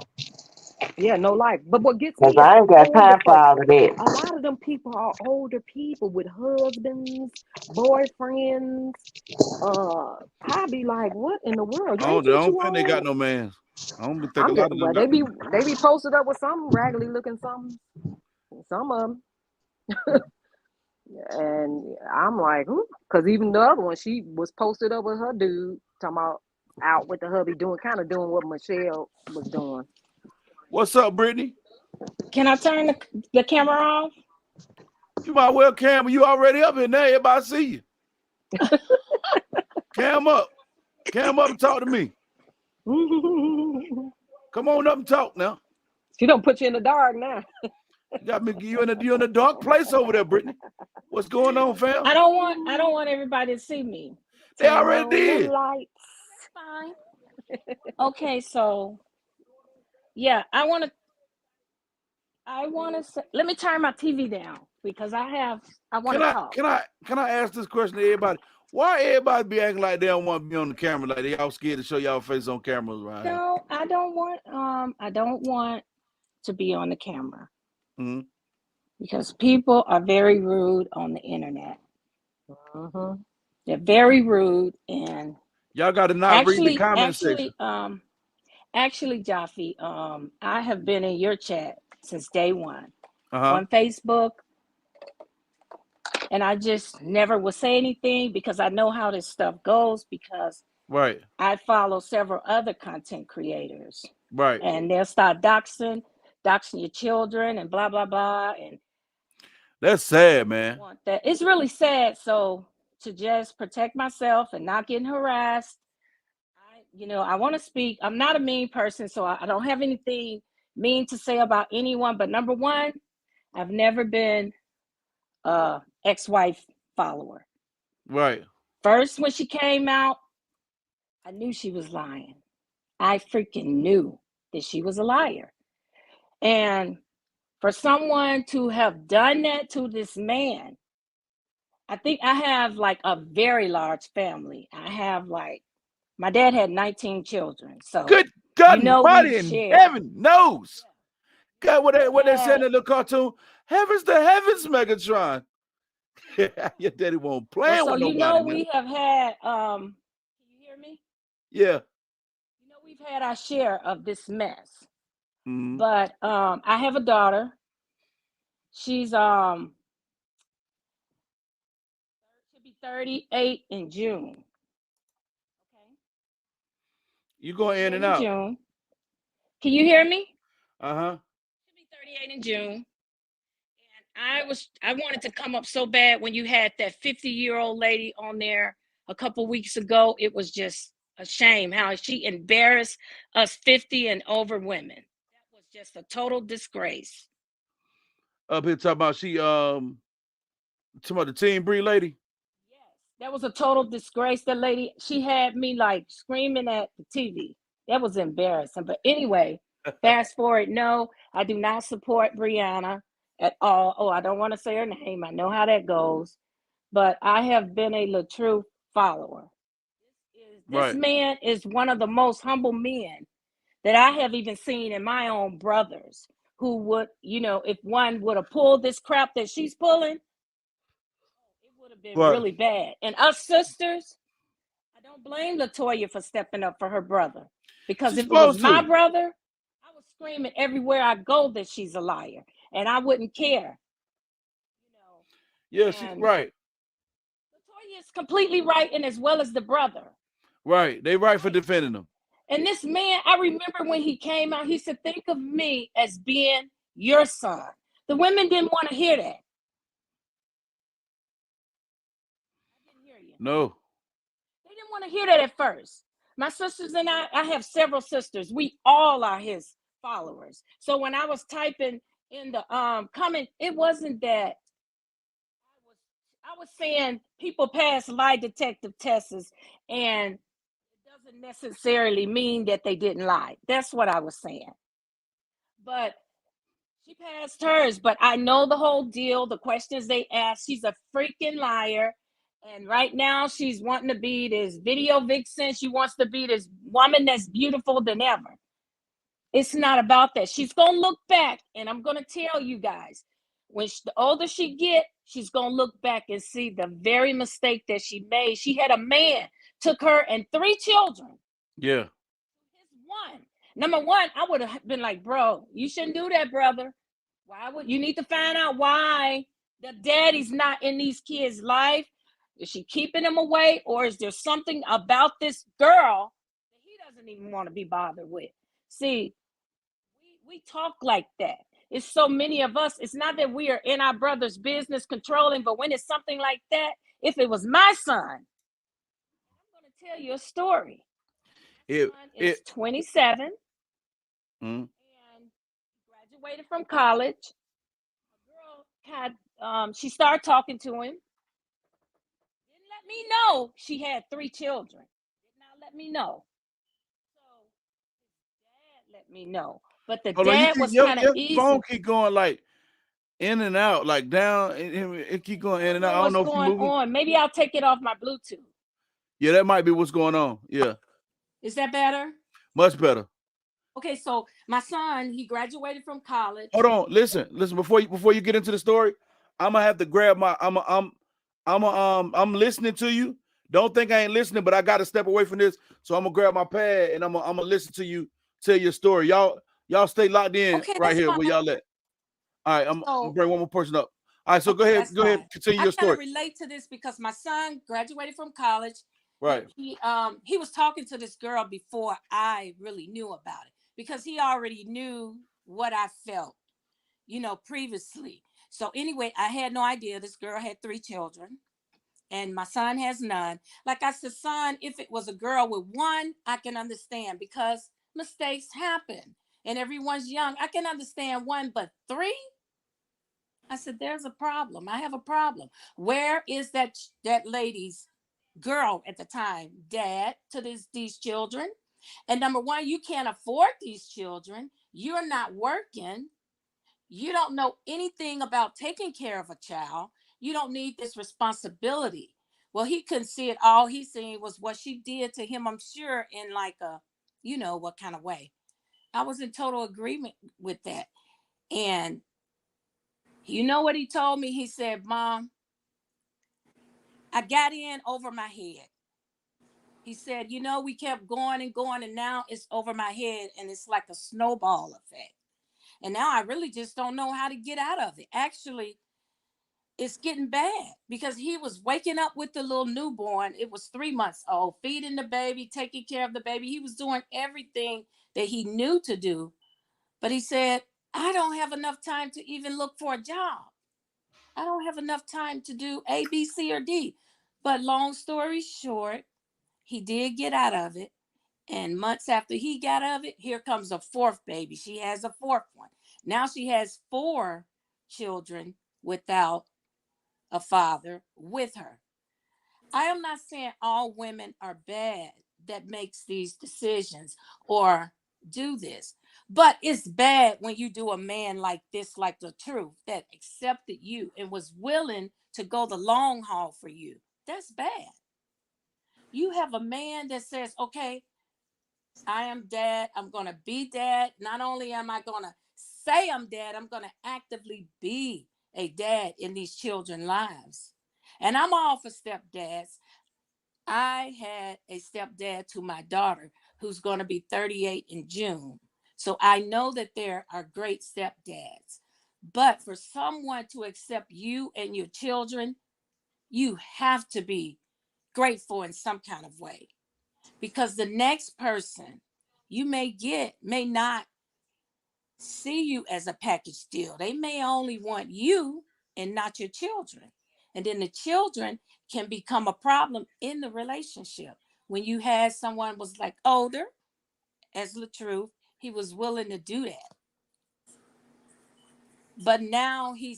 [SPEAKER 11] Yeah, no life. But what gets
[SPEAKER 12] Cause
[SPEAKER 11] me is
[SPEAKER 12] I
[SPEAKER 11] the
[SPEAKER 12] ain't got
[SPEAKER 11] older
[SPEAKER 12] time for
[SPEAKER 11] folks.
[SPEAKER 12] all of that.
[SPEAKER 11] A lot of them people are older people with husbands, boyfriends. I be like, what in the world? You
[SPEAKER 2] I
[SPEAKER 11] ain't
[SPEAKER 2] don't, I
[SPEAKER 11] you
[SPEAKER 2] don't
[SPEAKER 11] too
[SPEAKER 2] think they got
[SPEAKER 11] old?
[SPEAKER 2] no mans. I don't think a
[SPEAKER 11] I'm just
[SPEAKER 2] lot of them
[SPEAKER 11] well,
[SPEAKER 2] got no mans.
[SPEAKER 11] they be posted up with some raggedy looking some of them, and I'm like, because even the other one, she was posted up with her dude talking about out with the hubby doing what Michelle was doing.
[SPEAKER 2] What's up, Brittany?
[SPEAKER 9] Can I turn the camera off?
[SPEAKER 2] You might well cam. You already up in there. Everybody see you. Cam up. Cam up and talk to me. Come on up and talk now.
[SPEAKER 11] She don't put you in the dark now.
[SPEAKER 2] You got me. You in a dark place over there, Brittany. What's going on, fam?
[SPEAKER 9] I don't want everybody to see me.
[SPEAKER 2] They
[SPEAKER 11] Turn
[SPEAKER 2] already
[SPEAKER 11] on the
[SPEAKER 2] did.
[SPEAKER 11] lights.
[SPEAKER 9] Fine. Okay, so yeah, I want to say, let me turn my TV down because I want to talk.
[SPEAKER 2] Can I ask this question to everybody? Why everybody be acting like they don't want to be on the camera, like they all scared to show y'all face on cameras right here?
[SPEAKER 9] No, I don't want to be on the camera.
[SPEAKER 2] Mm-hmm.
[SPEAKER 9] Because people are very rude on the internet.
[SPEAKER 11] Mm-hmm.
[SPEAKER 9] They're very rude, and
[SPEAKER 2] y'all got to not read the comment section.
[SPEAKER 9] Actually, Jaffe, I have been in your chat since day one
[SPEAKER 2] Uh-huh.
[SPEAKER 9] on Facebook, and I just never will say anything because I know how this stuff goes because
[SPEAKER 2] Right.
[SPEAKER 9] I follow several other content creators.
[SPEAKER 2] Right.
[SPEAKER 9] And they'll start doxing your children and blah, blah, blah. And
[SPEAKER 2] that's sad, man.
[SPEAKER 9] It's really sad. So to just protect myself and not getting harassed, I want to speak. I'm not a mean person, so I don't have anything mean to say about anyone. But number one, I've never been a ex-wife follower.
[SPEAKER 2] Right.
[SPEAKER 9] First, when she came out, I knew she was lying. I freaking knew that she was a liar. And for someone to have done that to this man, I think I have like a very large family. I have like, my dad had 19 children. So
[SPEAKER 2] good God,
[SPEAKER 9] we
[SPEAKER 2] in
[SPEAKER 9] share.
[SPEAKER 2] heaven knows. God, what they said in the little cartoon? Heavens to heavens, Megatron. Your daddy won't play with nobody.
[SPEAKER 9] We have had. Can you hear me?
[SPEAKER 2] Yeah.
[SPEAKER 9] We've had our share of this mess.
[SPEAKER 2] Mm-hmm.
[SPEAKER 9] But I have a daughter. She's she'll be 38 in June. Okay.
[SPEAKER 2] You going in and out.
[SPEAKER 9] June. Can you hear me?
[SPEAKER 2] Uh-huh.
[SPEAKER 9] She'll be 38 in June. And I wanted to come up so bad when you had that 50-year-old lady on there a couple weeks ago. It was just a shame how she embarrassed us 50 and over women. That was just a total disgrace.
[SPEAKER 2] Up here talking about talking about the Team Bree lady.
[SPEAKER 9] Yes, that was a total disgrace. That lady, she had me like screaming at the TV. That was embarrassing. But anyway, fast forward. No, I do not support Brianna at all. Oh, I don't want to say her name. I know how that goes. But I have been a LaTruth follower. This man is one of the most humble men that I have even seen in my own brothers who would, if one would have pulled this crap that she's pulling, it would have been really bad. And us sisters, I don't blame LaToya for stepping up for her brother. Because if it was my brother, I was screaming everywhere I go that she's a liar. And I wouldn't care.
[SPEAKER 2] Yeah, she's right.
[SPEAKER 9] LaToya is completely right, and as well as the brother.
[SPEAKER 2] Right. They right for defending them.
[SPEAKER 9] And this man, I remember when he came out, he said, think of me as being your son. The women didn't want to hear that. I didn't hear you.
[SPEAKER 2] No.
[SPEAKER 9] They didn't want to hear that at first. My sisters and I have several sisters. We all are his followers. So when I was typing in the comment, it wasn't that I was saying people pass lie detective tests and it doesn't necessarily mean that they didn't lie. That's what I was saying. But she passed hers, but I know the whole deal, the questions they asked. She's a freaking liar. And right now she's wanting to be this video vixen. She wants to be this woman that's beautiful than ever.
[SPEAKER 13] It's not about that. She's gonna look back, and I'm gonna tell you guys, the older she get, she's gonna look back and see the very mistake that she made. She had a man, took her and 3 children.
[SPEAKER 2] Yeah.
[SPEAKER 13] His one. Number one, I would have been like, bro, you shouldn't do that, brother. Why would you need to find out why the daddy's not in these kids' life? Is she keeping them away, or is there something about this girl that he doesn't even want to be bothered with? See, we talk like that. It's so many of us. It's not that we are in our brother's business controlling, but when it's something like that, if it was my son, I'm going to tell you a story. My son is 27 and graduated from college. A girl had, she started talking to him. Didn't let me know she had 3 children. Did not let me know. So his dad let me know. But the
[SPEAKER 2] Hold on,
[SPEAKER 13] dad was
[SPEAKER 2] your
[SPEAKER 13] kind of easy.
[SPEAKER 2] phone keep going like in and out, like down. It keep going in and out. I don't know if you're moving.
[SPEAKER 13] On. Maybe I'll take it off my Bluetooth.
[SPEAKER 2] Yeah, that might be what's going on. Yeah.
[SPEAKER 13] Is that better?
[SPEAKER 2] Much better.
[SPEAKER 13] Okay, so my son, he graduated from college.
[SPEAKER 2] Hold on, listen. Before you get into the story, I'm gonna have to grab my. I'm listening to you. Don't think I ain't listening, but I got to step away from this. So I'm gonna grab my pad and I'm gonna listen to you tell your story. Y'all stay locked in right here where y'all at. All right, I'm gonna bring one more person up. All right, so go ahead, continue your story.
[SPEAKER 13] I kind of relate to this because my son graduated from college.
[SPEAKER 2] Right.
[SPEAKER 13] He was talking to this girl before I really knew about it because he already knew what I felt, previously. So anyway, I had no idea this girl had 3 children and my son has none. Like I said, son, if it was a girl with 1, I can understand because mistakes happen and everyone's young. I can understand 1, but 3? I said, there's a problem. I have a problem. Where is that lady's girl at the time, dad to these children? And number 1, you can't afford these children. You're not working. You don't know anything about taking care of a child. You don't need this responsibility. Well, he couldn't see it. All he seen was what she did to him, I'm sure, in like a, what kind of way. I was in total agreement with that. And you know what he told me? He said, Mom, I got in over my head. He said, we kept going and going, and now it's over my head, and it's like a snowball effect. And now I really just don't know how to get out of it. Actually, it's getting bad because he was waking up with the little newborn. It was 3 months old, feeding the baby, taking care of the baby. He was doing everything that he knew to do. But he said, I don't have enough time to even look for a job. I don't have enough time to do A, B, C, or D. But long story short, he did get out of it. And months after he got out of it, here comes a 4th baby. She has a 4th one. Now she has 4 children without a father with her. I am not saying all women are bad that makes these decisions or do this, but it's bad when you do a man like this, like the truth, that accepted you and was willing to go the long haul for you. That's bad. You have a man that says, okay, I am dad. I'm going to be dad. Not only am I going to say I'm dad, I'm going to actively be a dad in these children's lives. And I'm all for stepdads. I had a stepdad to my daughter who's going to be 38 in June. So I know that there are great stepdads. But for someone to accept you and your children, you have to be grateful in some kind of way. Because the next person you may not see you as a package deal. They may only want you and not your children. And then the children can become a problem in the relationship. When you had someone was like older, as the truth, he was willing to do that. But now you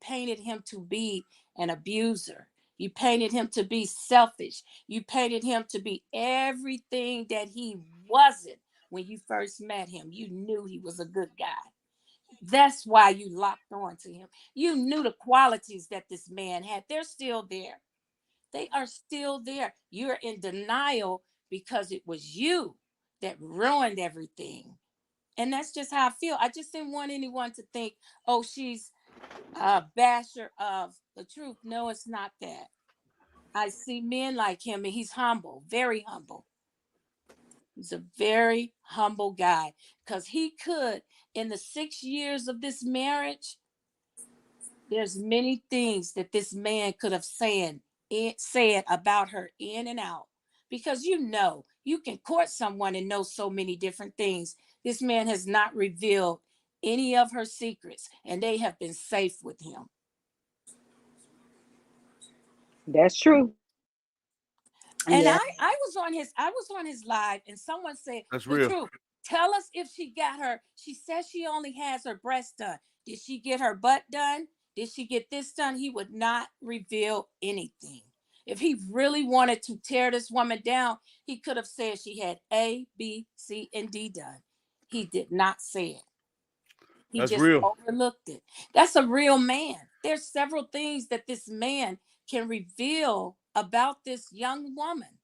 [SPEAKER 13] painted him to be an abuser. You painted him to be selfish. You painted him to be everything that he wasn't when you first met him. You knew he was a good guy. That's why you locked on to him. You knew the qualities that this man had. They're still there. They are still there. You're in denial because it was you that ruined everything. And that's just how I feel. I just didn't want anyone to think, oh, she's a basher of the truth. No, it's not that. I see men like him, and he's humble, very humble. He's a very humble guy, because he could, in the 6 years of this marriage, there's many things that this man could have said about her in and out. Because you can court someone and know so many different things. This man has not revealed any of her secrets, and they have been safe with him.
[SPEAKER 11] That's true.
[SPEAKER 13] And
[SPEAKER 14] Yeah.
[SPEAKER 13] I was on his live, and someone said,
[SPEAKER 2] That's
[SPEAKER 13] the
[SPEAKER 2] real.
[SPEAKER 13] truth. Tell us if she says she only has her breast done. Did she get her butt done? Did she get this done? He would not reveal anything. If he really wanted to tear this woman down, he could have said she had A, B, C, and D done. He did not say it. He
[SPEAKER 2] That's
[SPEAKER 13] just
[SPEAKER 2] real.
[SPEAKER 13] overlooked it. That's a real man. There's several things that this man can reveal about this young woman,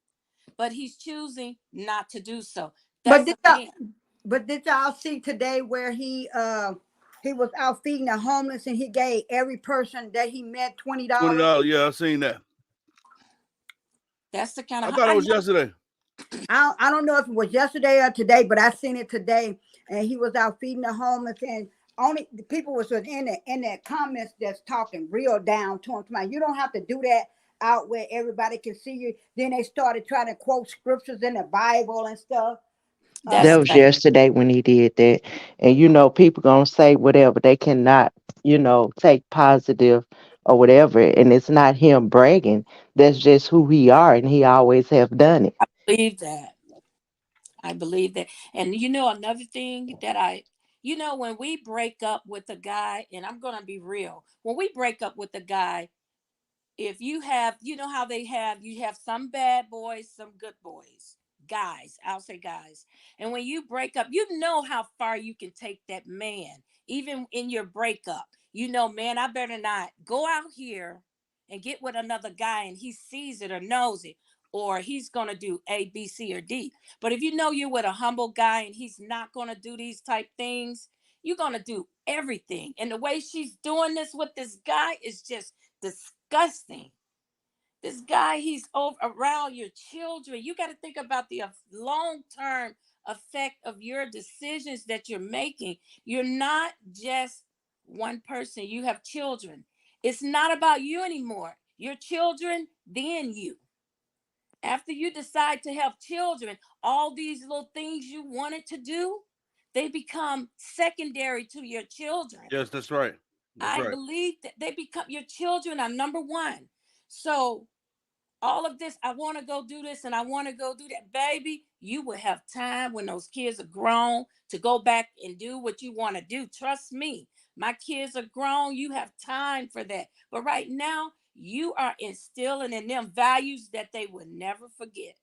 [SPEAKER 13] but he's choosing not to do so.
[SPEAKER 14] But
[SPEAKER 13] That's
[SPEAKER 14] did
[SPEAKER 13] a
[SPEAKER 14] y'all,
[SPEAKER 13] man.
[SPEAKER 14] but did y'all see today where he was out feeding the homeless and he gave every person that he met $20?
[SPEAKER 2] $20. Yeah, I seen that.
[SPEAKER 13] That's the kind
[SPEAKER 2] I
[SPEAKER 13] of
[SPEAKER 2] thought
[SPEAKER 13] I
[SPEAKER 2] it was
[SPEAKER 13] know.
[SPEAKER 2] yesterday.
[SPEAKER 14] I don't know if it was yesterday or today, but I seen it today, and he was out feeding the homeless, and only the people was in the comments that's talking real down to him. Like, you don't have to do that out where everybody can see you. Then they started trying to quote scriptures in the Bible and stuff.
[SPEAKER 12] That
[SPEAKER 13] That's
[SPEAKER 14] Uh,
[SPEAKER 12] was
[SPEAKER 13] sad.
[SPEAKER 12] yesterday when he did that. And people gonna say whatever. They cannot, take positive or whatever. And it's not him bragging. That's just who he are, and he always have done it.
[SPEAKER 13] I believe that. I believe that. And another thing that when we break up with a guy, and I'm gonna be real, when we break up with a guy, if you have, how you have some bad boys, some good boys, guys, I'll say guys. And when you break up, you know how far you can take that man, even in your breakup. Man, I better not go out here and get with another guy and he sees it or knows it, or he's going to do A, B, C, or D. But if you know you're with a humble guy and he's not going to do these type things, you're going to do everything. And the way she's doing this with this guy is just disgusting. This guy, he's over around your children. You got to think about the long-term effect of your decisions that you're making. You're not just one person. You have children. It's not about you anymore. Your children, then you. After you decide to have children, all these little things you wanted to do, they become secondary to your children.
[SPEAKER 2] Yes, that's right. That's
[SPEAKER 13] I
[SPEAKER 2] right.
[SPEAKER 13] believe that they become your children are number one. So all of this, I want to go do this and I want to go do that. Baby, you will have time when those kids are grown to go back and do what you want to do. Trust me, my kids are grown. You have time for that. But right now, you are instilling in them values that they will never forget.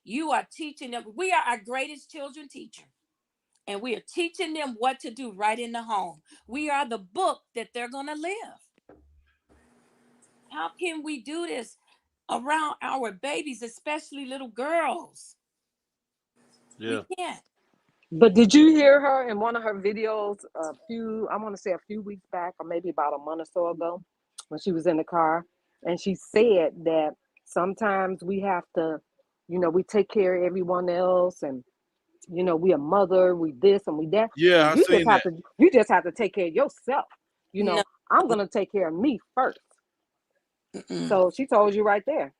[SPEAKER 13] You are teaching them. We are our greatest children teacher. And we are teaching them what to do right in the home. We are the book that they're going to live. How can we do this around our babies, especially little girls? We
[SPEAKER 2] Yeah.
[SPEAKER 13] can't.
[SPEAKER 11] But did you hear her in one of her videos I want to say a few weeks back, or maybe about a month or so ago, when she was in the car, and she said that sometimes we have to, we take care of everyone else, and we a mother, we this and we that,
[SPEAKER 2] Yeah,
[SPEAKER 11] and
[SPEAKER 2] I seen that.
[SPEAKER 11] you just have to take care of yourself.
[SPEAKER 13] No.
[SPEAKER 11] I'm gonna take care of me first.
[SPEAKER 13] Mm-mm.
[SPEAKER 11] So she told you right there.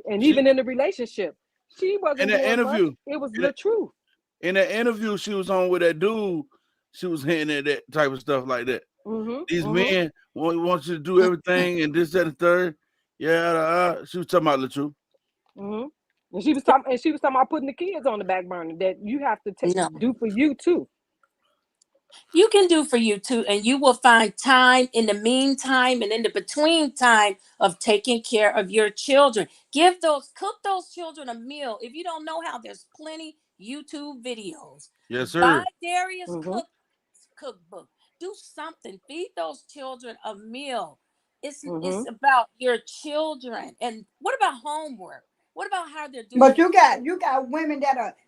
[SPEAKER 11] And
[SPEAKER 2] She
[SPEAKER 11] even in the relationship, she
[SPEAKER 2] in
[SPEAKER 11] wasn't
[SPEAKER 2] that
[SPEAKER 11] doing much.
[SPEAKER 2] interview.
[SPEAKER 11] It was
[SPEAKER 2] In that,
[SPEAKER 11] the truth.
[SPEAKER 2] in that interview she was on with that dude, she was hinting at that type of stuff like that.
[SPEAKER 11] Mm-hmm.
[SPEAKER 2] These
[SPEAKER 11] Mm-hmm.
[SPEAKER 2] men want you to do everything and this, that, and the third. Yeah, she was talking about the truth.
[SPEAKER 11] Mm-hmm. And she was talking about putting the kids on the back burner, that you have to
[SPEAKER 13] No.
[SPEAKER 11] do for you too.
[SPEAKER 13] You can do for you too, and you will find time in the meantime and in the between time of taking care of your children. Cook those children a meal. If you don't know how, there's plenty YouTube videos.
[SPEAKER 2] Yes,
[SPEAKER 13] Buy
[SPEAKER 2] sir.
[SPEAKER 13] Darius
[SPEAKER 11] Mm-hmm.
[SPEAKER 13] cookbook. Do something. Feed those children a meal. It's
[SPEAKER 11] Mm-hmm.
[SPEAKER 13] it's about your children. And what about homework? What about how they're doing
[SPEAKER 14] But
[SPEAKER 13] it?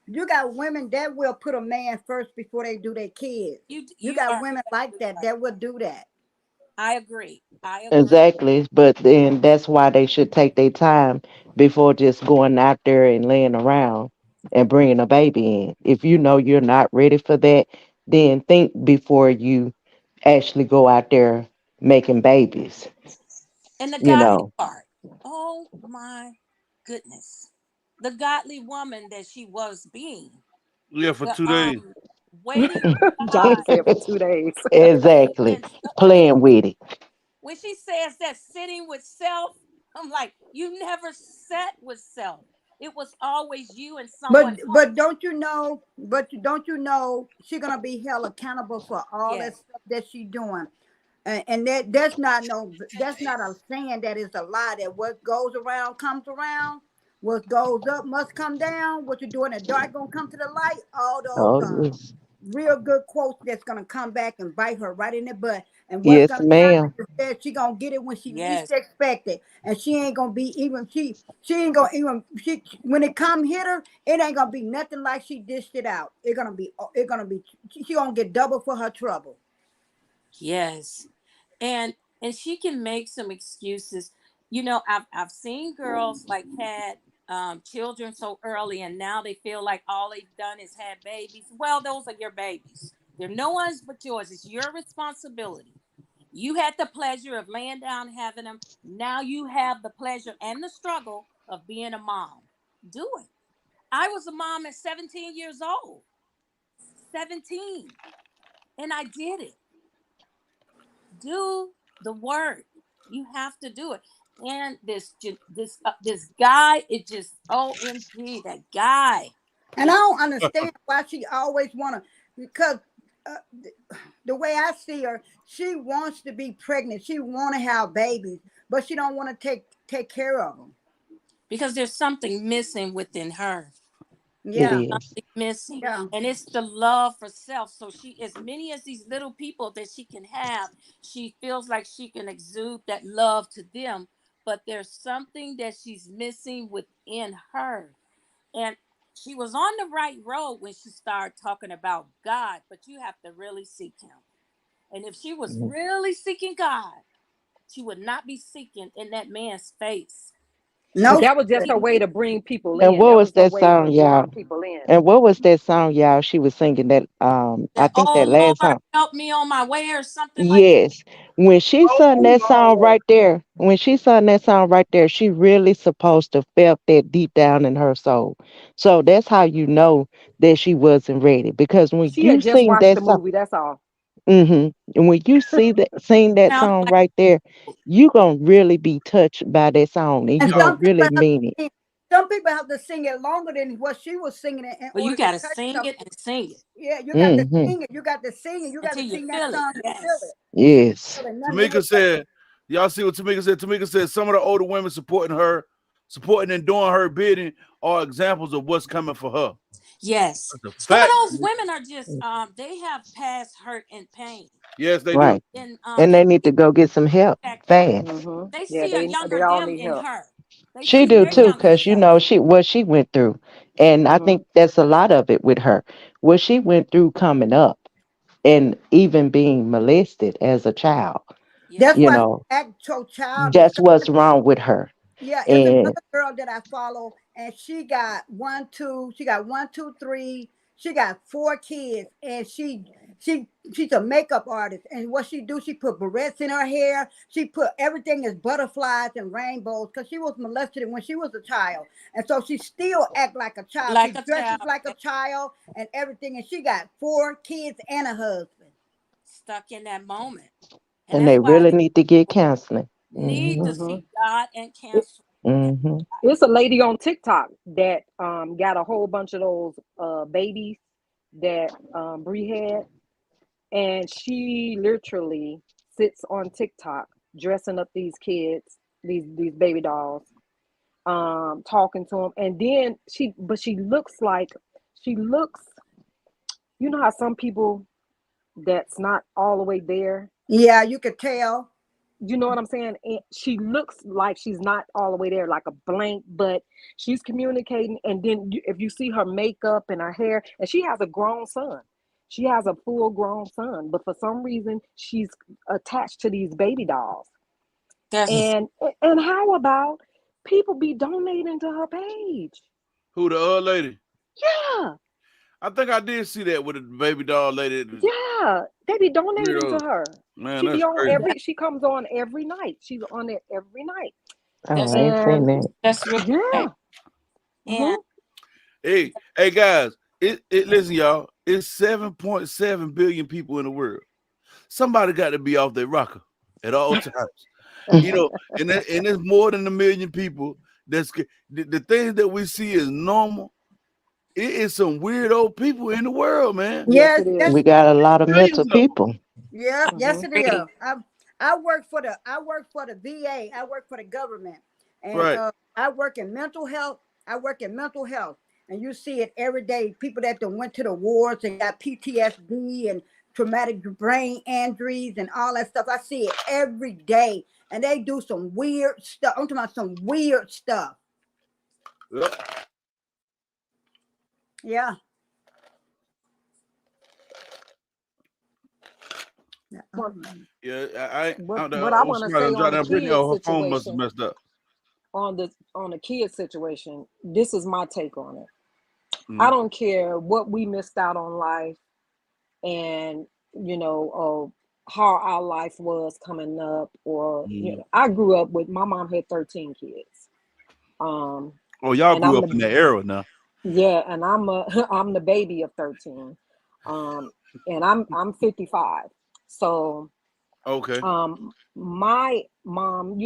[SPEAKER 14] you got women that will put a man first before they do their kids. You
[SPEAKER 13] You
[SPEAKER 14] got
[SPEAKER 13] are
[SPEAKER 14] women like
[SPEAKER 13] absolutely
[SPEAKER 14] that
[SPEAKER 13] right.
[SPEAKER 14] that will do that.
[SPEAKER 13] I agree. I agree.
[SPEAKER 12] Exactly. But then that's why they should take their time before just going out there and laying around and bringing a baby in. If you know you're not ready for that, then think before you actually go out there making babies.
[SPEAKER 13] And the
[SPEAKER 12] You
[SPEAKER 13] godly
[SPEAKER 12] know.
[SPEAKER 13] part. Oh my goodness. The godly woman that she was being.
[SPEAKER 2] Yeah, for
[SPEAKER 13] The
[SPEAKER 2] 2 days.
[SPEAKER 13] waiting on
[SPEAKER 11] Jada
[SPEAKER 13] God.
[SPEAKER 11] said for 2 days.
[SPEAKER 12] Exactly.
[SPEAKER 13] And
[SPEAKER 12] Playing with it.
[SPEAKER 13] when she says that sitting with self, I'm like, you never sat with self. It was always you and someone
[SPEAKER 14] But
[SPEAKER 13] else.
[SPEAKER 14] don't you know? Don't you know she gonna be held accountable for all that
[SPEAKER 13] Yes.
[SPEAKER 14] stuff that she doing? And that's not a saying, that is a lie, that what goes around comes around, what goes up must come down, what you do in the dark gonna come to the light. All those
[SPEAKER 12] Oh
[SPEAKER 14] are
[SPEAKER 12] yes.
[SPEAKER 14] real good quotes that's gonna come back and bite her right in the butt. And what's
[SPEAKER 12] Yes,
[SPEAKER 14] gonna happen
[SPEAKER 12] ma'am.
[SPEAKER 14] is that she gonna get it when she least
[SPEAKER 13] Yes.
[SPEAKER 14] expect it, and she ain't gonna be even she ain't gonna even she when it come hit her, it ain't gonna be nothing like she dished it out. It gonna be she gonna get double for her trouble.
[SPEAKER 13] Yes. And she can make some excuses. You know, I've seen girls like had children so early, and now they feel like all they've done is had babies. Well, those are your babies. They're no one's but yours. It's your responsibility. You had the pleasure of laying down having them. Now you have the pleasure and the struggle of being a mom. Do it. I was a mom at 17 years old. 17. And I did it. Do the work. You have to do it. And this guy, it just OMG, that guy.
[SPEAKER 14] And I
[SPEAKER 13] It
[SPEAKER 14] don't understand why she always wanna, because uh, the way I see her, she wants to be pregnant. She want to have babies, but she don't want to take care of them.
[SPEAKER 13] because there's something missing within her.
[SPEAKER 12] It
[SPEAKER 14] Yeah,
[SPEAKER 12] is.
[SPEAKER 13] Something missing,
[SPEAKER 14] yeah.
[SPEAKER 13] and it's the love for self. So she, as many as these little people that she can have, she feels like she can exude that love to them, but there's something that she's missing within her. And she was on the right road when she started talking about God, but you have to really seek him. And if she was
[SPEAKER 12] Mhm.
[SPEAKER 13] really seeking God, she would not be seeking in that man's face. She
[SPEAKER 11] But
[SPEAKER 14] No,
[SPEAKER 13] would
[SPEAKER 11] that was just
[SPEAKER 14] she
[SPEAKER 11] her
[SPEAKER 13] be
[SPEAKER 11] way to bring people
[SPEAKER 12] And
[SPEAKER 11] in.
[SPEAKER 12] what
[SPEAKER 11] That
[SPEAKER 12] was
[SPEAKER 11] was her
[SPEAKER 12] that
[SPEAKER 11] way to
[SPEAKER 12] song,
[SPEAKER 11] draw
[SPEAKER 12] y'all?
[SPEAKER 11] people in.
[SPEAKER 12] And what was that song, y'all? She was singing that I
[SPEAKER 13] that,
[SPEAKER 12] think that
[SPEAKER 13] oh
[SPEAKER 12] last
[SPEAKER 13] Lord,
[SPEAKER 12] song.
[SPEAKER 13] help me on my way, or something like that.
[SPEAKER 12] Yes. When she sung
[SPEAKER 5] Oh
[SPEAKER 12] that song
[SPEAKER 5] Lord.
[SPEAKER 12] right there, when she sung that song right there, she really supposed to felt that deep down in her soul. So that's how you know that she wasn't ready. Because when
[SPEAKER 11] She
[SPEAKER 12] you
[SPEAKER 11] had just
[SPEAKER 12] sing
[SPEAKER 11] watched
[SPEAKER 12] that
[SPEAKER 11] the
[SPEAKER 12] song,
[SPEAKER 11] movie. That's all.
[SPEAKER 12] and when you sing that
[SPEAKER 13] Sounds
[SPEAKER 12] song
[SPEAKER 13] like
[SPEAKER 12] right there, you gonna really be touched by that song and
[SPEAKER 14] and
[SPEAKER 12] you
[SPEAKER 5] Yeah.
[SPEAKER 12] gonna really mean it.
[SPEAKER 14] some people have to sing it longer than what she was singing it in
[SPEAKER 13] well, you
[SPEAKER 14] order to
[SPEAKER 13] got to
[SPEAKER 14] touch
[SPEAKER 13] sing
[SPEAKER 14] some
[SPEAKER 13] it and
[SPEAKER 14] people.
[SPEAKER 13] sing it
[SPEAKER 14] Yeah, you got to
[SPEAKER 12] Hmm.
[SPEAKER 14] sing it. You got to sing it. You got to
[SPEAKER 13] until you
[SPEAKER 14] sing that
[SPEAKER 13] feel it.
[SPEAKER 14] song and feel
[SPEAKER 13] Yes.
[SPEAKER 14] it.
[SPEAKER 12] Yes.
[SPEAKER 14] Feel it. Nothing
[SPEAKER 2] Tamika
[SPEAKER 14] else but
[SPEAKER 2] said, y'all see what Tamika said? Tamika said some of the older women supporting her, supporting and doing her bidding are examples of what's coming for her.
[SPEAKER 13] Yes.
[SPEAKER 2] That's a
[SPEAKER 13] Some of
[SPEAKER 2] fact.
[SPEAKER 13] those women are just they have past hurt and pain.
[SPEAKER 2] Yes, they do.
[SPEAKER 12] Right.
[SPEAKER 13] And
[SPEAKER 12] And
[SPEAKER 13] they
[SPEAKER 12] they need to go get some help
[SPEAKER 13] factor.
[SPEAKER 12] fast.
[SPEAKER 13] They
[SPEAKER 11] Yeah,
[SPEAKER 13] see a
[SPEAKER 11] they
[SPEAKER 13] younger
[SPEAKER 11] all
[SPEAKER 13] them
[SPEAKER 11] need
[SPEAKER 13] in
[SPEAKER 11] help.
[SPEAKER 13] her. They
[SPEAKER 12] She
[SPEAKER 13] see
[SPEAKER 12] do
[SPEAKER 13] their
[SPEAKER 12] too,
[SPEAKER 11] Hmm
[SPEAKER 13] younger
[SPEAKER 12] cause you
[SPEAKER 13] self.
[SPEAKER 12] know what she went through, and I
[SPEAKER 11] hmm
[SPEAKER 12] think that's a lot of it with her. What she went through coming up, and even being molested as a child.
[SPEAKER 13] Yeah.
[SPEAKER 14] that's
[SPEAKER 12] You
[SPEAKER 14] why she
[SPEAKER 12] know,
[SPEAKER 14] act so childish.
[SPEAKER 12] that's what's wrong with her.
[SPEAKER 14] Yeah, it's
[SPEAKER 12] And
[SPEAKER 14] another girl that I follow, and she got one, two, she got one, two, three, she got four kids, and she's a makeup artist. And what she do, she put barrettes in her hair, she put everything as butterflies and rainbows because she was molested when she was a child. And so she still act like a child. She
[SPEAKER 13] Like a
[SPEAKER 14] dresses
[SPEAKER 13] child.
[SPEAKER 14] like a
[SPEAKER 13] Yeah.
[SPEAKER 14] child and everything, and she got four kids and a husband.
[SPEAKER 13] Stuck in that moment. And
[SPEAKER 12] and
[SPEAKER 13] that's
[SPEAKER 12] they
[SPEAKER 13] why
[SPEAKER 12] really
[SPEAKER 13] these
[SPEAKER 12] need to get
[SPEAKER 13] people
[SPEAKER 12] counseling.
[SPEAKER 13] need
[SPEAKER 12] Hmm.
[SPEAKER 13] to
[SPEAKER 11] hmm
[SPEAKER 13] seek God and
[SPEAKER 11] It,
[SPEAKER 13] cancel.
[SPEAKER 12] Hmm.
[SPEAKER 11] it's a lady on TikTok that got a whole bunch of those babies that Bree had, and she literally sits on TikTok dressing up these kids, these baby dolls, talking to them, and then she looks like she looks. You know how some people that's not all the way there.
[SPEAKER 14] Yeah, you could tell.
[SPEAKER 11] you know what I'm saying? And she looks like she's not all the way there, like a blank, but she's communicating. And then if you see her makeup and her hair, and she has a grown son. She has a full grown son, but for some reason she's attached to these baby dolls. And how about people be donating to her page?
[SPEAKER 2] Who, the old lady?
[SPEAKER 11] Yeah.
[SPEAKER 2] I think I did see that with the baby doll lady.
[SPEAKER 11] Yeah, they be donating
[SPEAKER 2] Weirdo.
[SPEAKER 11] to her.
[SPEAKER 2] Man,
[SPEAKER 11] She be
[SPEAKER 2] that's
[SPEAKER 11] on
[SPEAKER 2] crazy.
[SPEAKER 11] she comes on every night. She's on it every night.
[SPEAKER 12] Oh, I ain't seen that.
[SPEAKER 13] That's really
[SPEAKER 11] Yeah.
[SPEAKER 13] And
[SPEAKER 2] Hey guys, listen, y'all. It's 7.7 billion people in the world. Somebody got to be off their rocker at all times. You know, and there's more than 1 million people. The things that we see as normal. It is some weird old people in the world, man.
[SPEAKER 11] Yes,
[SPEAKER 14] Yes,
[SPEAKER 11] it
[SPEAKER 14] yes,
[SPEAKER 11] is.
[SPEAKER 12] We got a lot of mental
[SPEAKER 2] Crazy though.
[SPEAKER 12] people.
[SPEAKER 14] yeah, yes, it is.
[SPEAKER 13] agree.
[SPEAKER 14] I work for the VA. I work for the government, and
[SPEAKER 2] Right.
[SPEAKER 14] I work in mental health. I work in mental health, and you see it every day. People that done went to the wars and got PTSD and traumatic brain injuries and all that stuff. I see it every day, and they do some weird stuff. I'm talking about some weird stuff. Yeah.
[SPEAKER 2] Yeah,
[SPEAKER 11] What I want to say
[SPEAKER 2] somebody
[SPEAKER 11] on
[SPEAKER 2] jot
[SPEAKER 11] the
[SPEAKER 2] down Brittany.
[SPEAKER 11] kids
[SPEAKER 2] Oh, her phone must have
[SPEAKER 11] situation,
[SPEAKER 2] messed up.
[SPEAKER 11] on the kids situation, this is my take on it. I
[SPEAKER 2] Mhm.
[SPEAKER 11] don't care what we missed out on life, and how our life was coming up, or I grew up with my mom had 13 kids.
[SPEAKER 2] Oh, y'all
[SPEAKER 11] And
[SPEAKER 2] grew
[SPEAKER 11] I'm
[SPEAKER 2] up in that era now.
[SPEAKER 11] and I'm the baby of 13. And I'm 55. So
[SPEAKER 2] Okay.
[SPEAKER 11] my mom,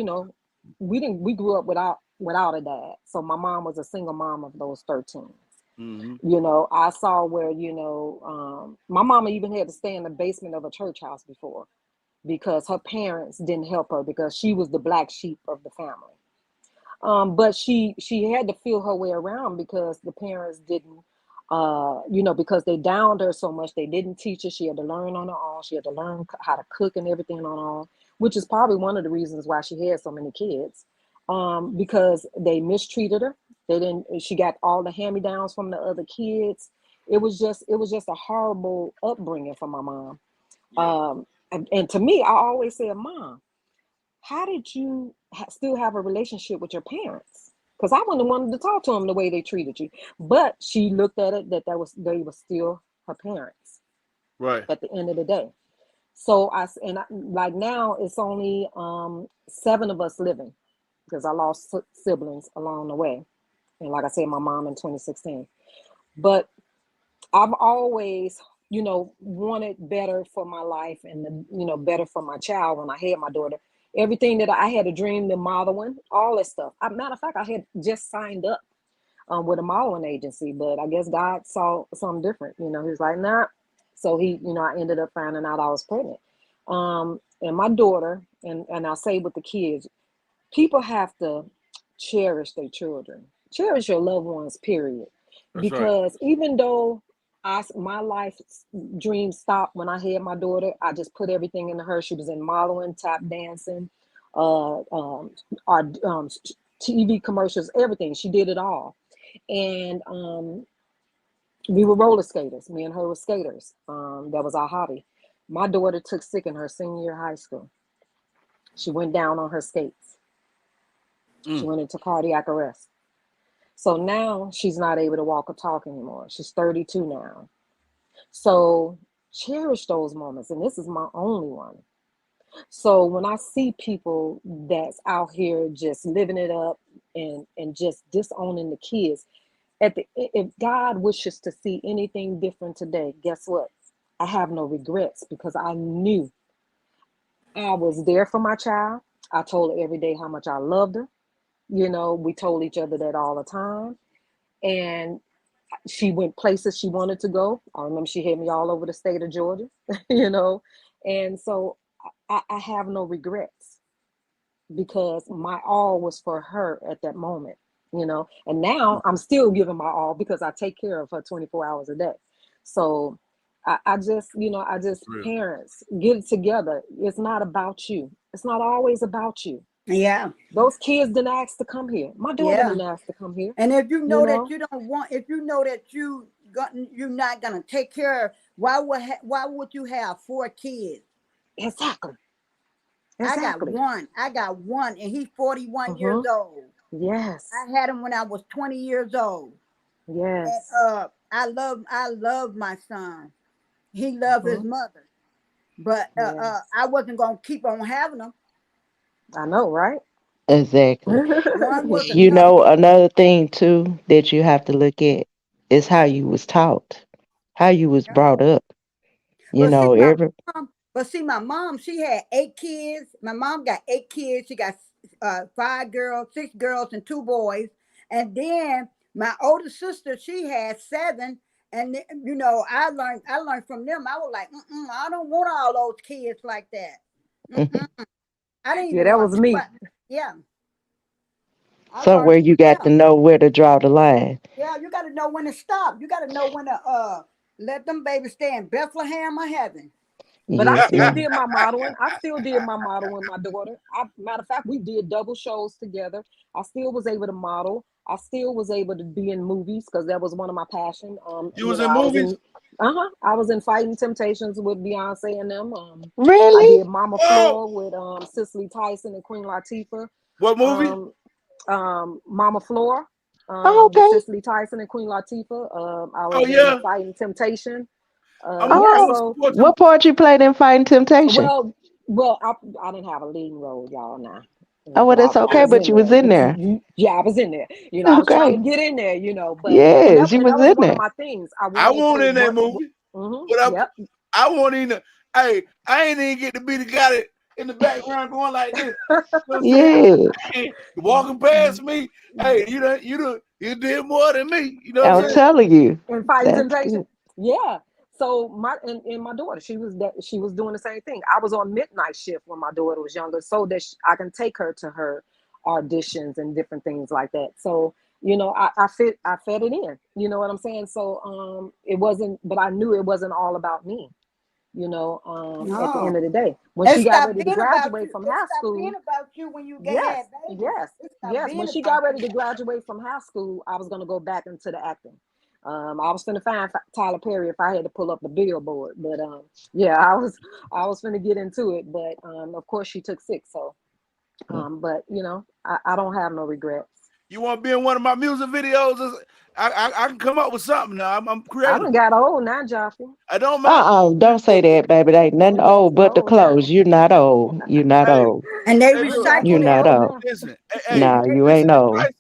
[SPEAKER 11] we grew up without a dad. So my mom was a single mom of those 13. I saw where, my mama even had to stay in the basement of a church house before, because her parents didn't help her, because she was the black sheep of the family. But she had to feel her way around, because the parents didn't, because they downed her so much. They didn't teach her. She had to learn on her own. She had to learn how to cook and everything on her own, which is probably one of the reasons why she had so many kids, because they mistreated her. They didn't. She got all the hand-me-downs from the other kids. It was just a horrible upbringing for my mom. And to me, I always said, Mom, how did you still have a relationship with your parents? Because I wouldn't have wanted to talk to them the way they treated you. But she looked at it that they were still her parents
[SPEAKER 2] Right.
[SPEAKER 11] at the end of the day. So like now it's only 7 of us living, because I lost siblings along the way. And like I said, my mom in 2016. But I've always, wanted better for my life, and better for my child. When I had my daughter, everything that I had a dream to model one, all that stuff. Matter of fact, I had just signed up with a modeling agency, but I guess God saw something different. He was like, nah. So I ended up finding out I was pregnant. And my daughter, and I'll say with the kids, people have to cherish their children, cherish your loved ones, period.
[SPEAKER 2] That's right.
[SPEAKER 11] Because even though my life dream stopped when I had my daughter, I just put everything into her. She was in modeling, tap dancing, our TV commercials, everything. She did it all. And we were roller skaters. Me and her were skaters. That was our hobby. My daughter took sick in her senior year of high school. She went down on her skates. She went into cardiac arrest. So now she's not able to walk or talk anymore. She's 32 now. So cherish those moments. And this is my only one. So when I see people that's out here just living it up, and just disowning the kids, if God wishes to see anything different today, guess what? I have no regrets, because I knew I was there for my child. I told her every day how much I loved her. We told each other that all the time. And she went places she wanted to go. I remember she had me all over the state of Georgia, And so I have no regrets, because my all was for her at that moment, And now I'm still giving my all, because I take care of her 24 hours a day. So I just,
[SPEAKER 2] Real.
[SPEAKER 11] parents, get it together. It's not about you. It's not always about you.
[SPEAKER 14] Yeah.
[SPEAKER 11] Those kids didn't ask to come here. My daughter
[SPEAKER 14] Yeah.
[SPEAKER 11] didn't ask to come here.
[SPEAKER 14] And if you know that
[SPEAKER 11] know?
[SPEAKER 14] you don't want, if you know that you're not gonna take care, why would you have 4 kids?
[SPEAKER 11] Exactly.
[SPEAKER 14] I got
[SPEAKER 11] Exactly.
[SPEAKER 14] one. I got one, and he's 41 years old.
[SPEAKER 11] Yes.
[SPEAKER 14] I had him when I was 20 years old.
[SPEAKER 11] Yes.
[SPEAKER 14] And I love my son. He loved his mother. But
[SPEAKER 11] Yes.
[SPEAKER 14] I wasn't gonna keep on having them.
[SPEAKER 11] I know, right?
[SPEAKER 12] Exactly.
[SPEAKER 14] One was
[SPEAKER 12] You
[SPEAKER 14] enough.
[SPEAKER 12] know, another thing too that you have to look at is how you was taught, how you was brought up. You
[SPEAKER 14] But see,
[SPEAKER 12] know, every
[SPEAKER 14] my mom, she had 8 kids. My mom got 8 kids. She got 5 girls, 6 girls, and 2 boys. And then my older sister, she had 7. And I learned from them. I was like, I don't want all those kids like that. I didn't
[SPEAKER 11] Yeah,
[SPEAKER 14] even
[SPEAKER 11] that
[SPEAKER 14] want
[SPEAKER 11] was
[SPEAKER 14] to.
[SPEAKER 11] me.
[SPEAKER 14] Yeah, I learned.
[SPEAKER 12] somewhere you got
[SPEAKER 14] Yeah,
[SPEAKER 12] to know where to draw the line.
[SPEAKER 14] yeah. You got to know when to stop. You got to know when to let them babies stay in Bethlehem or heaven.
[SPEAKER 11] But I
[SPEAKER 12] Yes,
[SPEAKER 11] still
[SPEAKER 12] ma'am.
[SPEAKER 11] did my modeling. I still did my modeling with my daughter. Matter of fact, we did double shows together. I still was able to model. I still was able to be in movies because that was one of my passion.
[SPEAKER 2] You was in movies?
[SPEAKER 11] I was in Fighting Temptations with Beyonce and them. I
[SPEAKER 12] Really?
[SPEAKER 11] did Mama
[SPEAKER 2] Whoa!
[SPEAKER 11] Floor with Cicely Tyson and Queen Latifah.
[SPEAKER 2] What movie?
[SPEAKER 11] Mama Floor
[SPEAKER 12] Oh,
[SPEAKER 11] with
[SPEAKER 12] okay.
[SPEAKER 11] Cicely Tyson and Queen Latifah. I
[SPEAKER 2] Oh
[SPEAKER 11] was in
[SPEAKER 2] yeah.
[SPEAKER 11] Fighting Temptation.
[SPEAKER 2] I'm gonna,
[SPEAKER 11] Yeah,
[SPEAKER 2] I'm gonna
[SPEAKER 12] Oh,
[SPEAKER 11] so
[SPEAKER 2] support you.
[SPEAKER 12] what part you played in Fighting Temptation?
[SPEAKER 11] well, I didn't have a leading role, y'all. Now,
[SPEAKER 12] Oh, well,
[SPEAKER 11] but
[SPEAKER 12] that's
[SPEAKER 11] I
[SPEAKER 12] okay,
[SPEAKER 11] was
[SPEAKER 12] but
[SPEAKER 11] in
[SPEAKER 12] you
[SPEAKER 11] there.
[SPEAKER 12] was in there.
[SPEAKER 11] Yeah, I was in there. I was trying to
[SPEAKER 12] Okay.
[SPEAKER 11] get in there. But
[SPEAKER 12] Yes, you
[SPEAKER 11] that
[SPEAKER 12] was
[SPEAKER 11] was
[SPEAKER 12] in
[SPEAKER 11] one of
[SPEAKER 12] there.
[SPEAKER 11] my things. I
[SPEAKER 2] I
[SPEAKER 11] wanted
[SPEAKER 2] won't
[SPEAKER 11] to.
[SPEAKER 2] in that movie, but
[SPEAKER 11] Yep.
[SPEAKER 2] I won't even. Hey, I ain't even get to be the guy that in the background going like this. You know what I'm saying?
[SPEAKER 12] Yes.
[SPEAKER 2] Hey, walking past me. Hey, you did more than me. You know what I'm
[SPEAKER 12] I'm
[SPEAKER 2] saying?
[SPEAKER 12] telling you.
[SPEAKER 11] And Fighting
[SPEAKER 12] That's
[SPEAKER 11] Temptation.
[SPEAKER 12] good.
[SPEAKER 11] Yeah. So my daughter, she was doing the same thing. I was on midnight shift when my daughter was younger, so that I can take her to her auditions and different things like that. So I fed it in. You know what I'm saying? So it wasn't, but I knew it wasn't all about me. At the
[SPEAKER 14] No,
[SPEAKER 11] end of the day, when
[SPEAKER 14] it
[SPEAKER 11] she got
[SPEAKER 14] stopped
[SPEAKER 11] ready to
[SPEAKER 14] being about
[SPEAKER 11] graduate
[SPEAKER 14] you.
[SPEAKER 11] from
[SPEAKER 14] It
[SPEAKER 11] high
[SPEAKER 14] stopped being
[SPEAKER 11] school,
[SPEAKER 14] about you when you
[SPEAKER 11] yes,
[SPEAKER 14] had babies.
[SPEAKER 11] yes,
[SPEAKER 14] It stopped
[SPEAKER 11] yes. When
[SPEAKER 14] being
[SPEAKER 11] she
[SPEAKER 14] about
[SPEAKER 11] got ready
[SPEAKER 14] you.
[SPEAKER 11] to graduate from high school, I was gonna go back into the acting. I was finna find Tyler Perry if I had to pull up the billboard, but yeah, I was finna get into it, but of course she took 6, so but I don't have no regrets.
[SPEAKER 2] You want to be in one of my music videos? I can come up with something now. I'm
[SPEAKER 11] I
[SPEAKER 2] creative.
[SPEAKER 11] done got old now, Joffrey.
[SPEAKER 2] I don't matter.
[SPEAKER 12] Don't say that, baby. There ain't
[SPEAKER 11] I
[SPEAKER 12] nothing
[SPEAKER 11] done got
[SPEAKER 12] old
[SPEAKER 11] too
[SPEAKER 12] but the
[SPEAKER 11] old now.
[SPEAKER 12] clothes. You're not old. You're not
[SPEAKER 2] Hey,
[SPEAKER 12] old.
[SPEAKER 14] And they
[SPEAKER 2] hey,
[SPEAKER 11] I done
[SPEAKER 2] look.
[SPEAKER 11] got
[SPEAKER 12] You're
[SPEAKER 14] recycle
[SPEAKER 11] too
[SPEAKER 14] them.
[SPEAKER 12] not
[SPEAKER 11] old
[SPEAKER 12] old.
[SPEAKER 11] now.
[SPEAKER 2] Listen. Hey,
[SPEAKER 12] No,
[SPEAKER 14] They
[SPEAKER 12] you ain't
[SPEAKER 2] Cicely
[SPEAKER 12] old.
[SPEAKER 2] Tyson.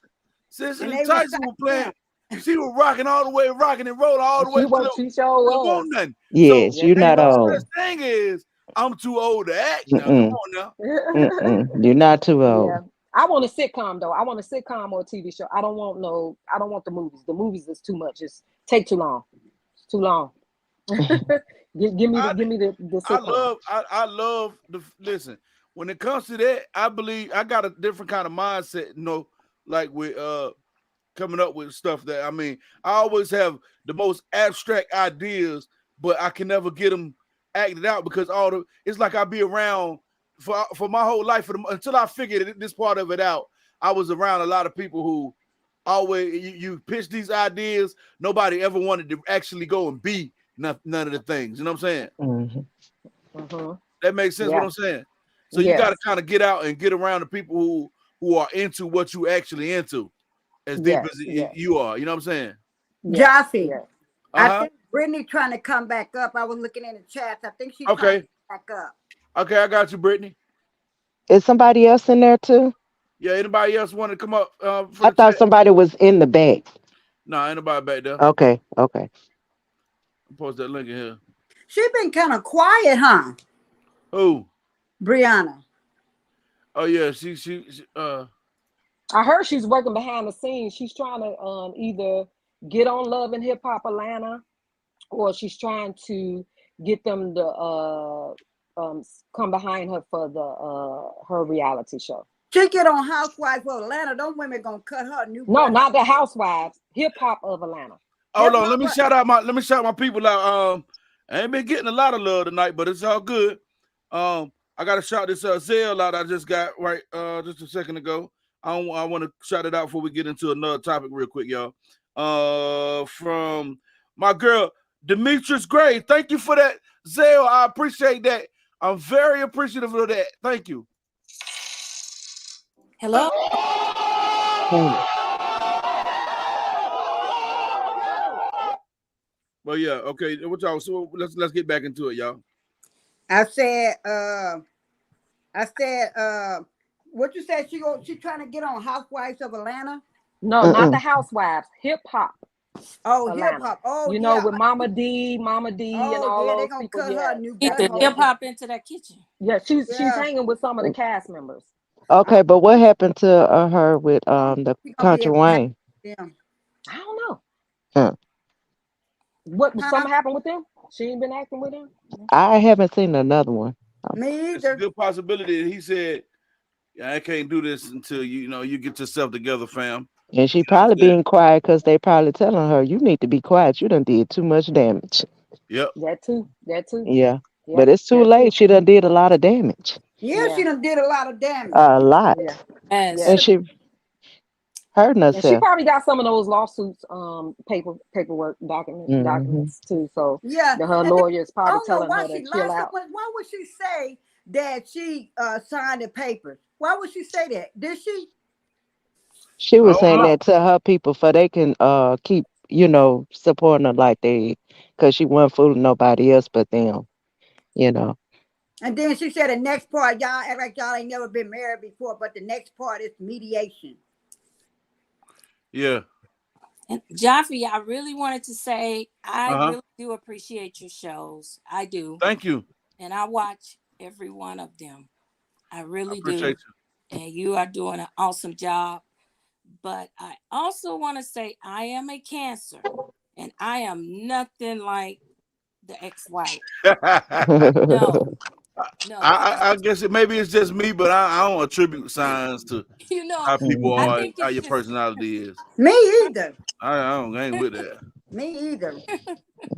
[SPEAKER 14] and
[SPEAKER 2] Cicely
[SPEAKER 14] they
[SPEAKER 2] Tyson was
[SPEAKER 14] recycle
[SPEAKER 2] playing.
[SPEAKER 14] them.
[SPEAKER 2] She was rocking all the way, rocking and rolling all the way
[SPEAKER 11] She
[SPEAKER 2] to
[SPEAKER 11] was,
[SPEAKER 2] the
[SPEAKER 11] she sure
[SPEAKER 2] don't
[SPEAKER 11] was.
[SPEAKER 2] want nothing. So
[SPEAKER 12] Yes,
[SPEAKER 11] Yes,
[SPEAKER 12] you're
[SPEAKER 11] she
[SPEAKER 2] ain't
[SPEAKER 12] not
[SPEAKER 2] no
[SPEAKER 11] was.
[SPEAKER 2] such
[SPEAKER 12] old.
[SPEAKER 2] thing as I'm too old to act. Now, come
[SPEAKER 12] Mm-mm.
[SPEAKER 2] on now.
[SPEAKER 12] Mm-mm. You're not too
[SPEAKER 11] Yeah.
[SPEAKER 12] old.
[SPEAKER 11] I want a sitcom though. I want a sitcom or a TV show. I don't want the movies. The movies is too much. It's take too long. It's too long. give me
[SPEAKER 2] I
[SPEAKER 11] the sitcom.
[SPEAKER 2] I love the listen. When it comes to that, I believe I got a different kind of mindset. Like with coming up with stuff that I always have the most abstract ideas, but I can never get them acted out because it's like I be around for my whole life until I figured this part of it out. I was around a lot of people who always you pitch these ideas. Nobody ever wanted to actually go and be none of the things. You know what I'm saying?
[SPEAKER 12] Mm-hmm.
[SPEAKER 2] That makes sense what
[SPEAKER 11] Yeah.
[SPEAKER 2] I'm saying. So you got to
[SPEAKER 11] Yes.
[SPEAKER 2] kind of get out and get around the people who are into what you actually into as deep
[SPEAKER 11] Yes.
[SPEAKER 2] as
[SPEAKER 11] Yes.
[SPEAKER 2] you are. You know what I'm saying?
[SPEAKER 11] Yes.
[SPEAKER 14] Jossie,
[SPEAKER 11] Yes.
[SPEAKER 14] I
[SPEAKER 2] Uh-huh.
[SPEAKER 14] think Brittany trying to come back up. I was looking in the chats. I think she's trying to
[SPEAKER 2] Okay.
[SPEAKER 14] come back up.
[SPEAKER 2] Okay, I got you, Brittany.
[SPEAKER 12] Is somebody else in there too?
[SPEAKER 2] Yeah, anybody else want to come up for
[SPEAKER 12] I
[SPEAKER 2] the
[SPEAKER 12] thought
[SPEAKER 2] chat?
[SPEAKER 12] somebody was in the back.
[SPEAKER 2] No, ain't nobody back there.
[SPEAKER 12] Okay, okay.
[SPEAKER 2] Post that link in here.
[SPEAKER 14] She been kind of quiet, huh,
[SPEAKER 2] Who?
[SPEAKER 14] Brianna?
[SPEAKER 2] Oh yeah, she
[SPEAKER 11] I heard she's working behind the scenes. She's trying to either get on Love and Hip Hop Atlanta, or she's trying to get them to come behind her for the her reality show.
[SPEAKER 14] She get on Housewives of Atlanta. Them women gonna cut her new
[SPEAKER 11] No,
[SPEAKER 14] breast.
[SPEAKER 11] not the Housewives. Hip Hop of Atlanta.
[SPEAKER 2] hold
[SPEAKER 14] Hip
[SPEAKER 2] on.
[SPEAKER 14] hop.
[SPEAKER 2] Let me shout my people out. I ain't been getting a lot of love tonight, but it's all good. I gotta shout this Zelle out I just got right just a second ago. I want to shout it out before we get into another topic real quick, y'all. From my girl Demetrius Gray. Thank you for that, Zelle. I appreciate that. I'm very appreciative of that. Thank you.
[SPEAKER 13] Hello.
[SPEAKER 2] Well, yeah, okay. What y'all? So let's get back into it, y'all.
[SPEAKER 14] I said, what you said? She trying to get on Housewives of Atlanta.
[SPEAKER 11] No, not the Housewives. Hip hop.
[SPEAKER 14] Oh,
[SPEAKER 11] Atlanta.
[SPEAKER 14] hip hop. Oh,
[SPEAKER 11] you
[SPEAKER 14] yeah.
[SPEAKER 11] know, with Mama D, and all
[SPEAKER 14] yeah,
[SPEAKER 11] those
[SPEAKER 14] they gonna
[SPEAKER 11] people.
[SPEAKER 14] cut her a new
[SPEAKER 13] Get the hip hop into that kitchen.
[SPEAKER 11] Yeah, she's hanging with some of the cast members.
[SPEAKER 12] Okay, but what happened to her with the Country Wayne?
[SPEAKER 14] Yeah.
[SPEAKER 11] I don't know.
[SPEAKER 12] Huh.
[SPEAKER 11] What something happened with them? She ain't been acting with him.
[SPEAKER 12] I haven't seen another one.
[SPEAKER 14] Me either.
[SPEAKER 2] It's a good possibility that he said, "Yeah, I can't do this until you get yourself together, fam."
[SPEAKER 12] And she probably being quiet because they probably telling her, "You need to be quiet. You done did too much damage."
[SPEAKER 2] Yep.
[SPEAKER 11] That too.
[SPEAKER 12] Yeah, but it's too late. She done did a lot of damage.
[SPEAKER 14] Yeah, she done did a lot of damage.
[SPEAKER 12] A lot.
[SPEAKER 13] Yes.
[SPEAKER 12] And she hurting
[SPEAKER 11] And she
[SPEAKER 12] herself.
[SPEAKER 11] probably got some of those lawsuits, paperwork documents too. So
[SPEAKER 14] yeah,
[SPEAKER 11] her lawyer is probably telling her to chill out.
[SPEAKER 14] Why would she say that she signed the papers? Why would she say that? Did she?
[SPEAKER 12] She was saying that to her people for they can keep supporting her like they, because she wasn't fooling nobody else but them.
[SPEAKER 14] And then she said the next part, y'all act like y'all ain't never been married before, but the next part is mediation.
[SPEAKER 2] Yeah.
[SPEAKER 13] And Jaffe, I really wanted to say I really do appreciate your shows. I do.
[SPEAKER 2] Thank you.
[SPEAKER 13] And I watch every one of them. I really
[SPEAKER 2] appreciate
[SPEAKER 13] do. And you are doing an awesome job. But I also want to say I am a Cancer, and I am nothing like the ex-wife. No.
[SPEAKER 2] I guess maybe it's just me, but I don't attribute signs to how people are, how your personality is.
[SPEAKER 14] Me either.
[SPEAKER 2] I ain't with that.
[SPEAKER 14] Me either.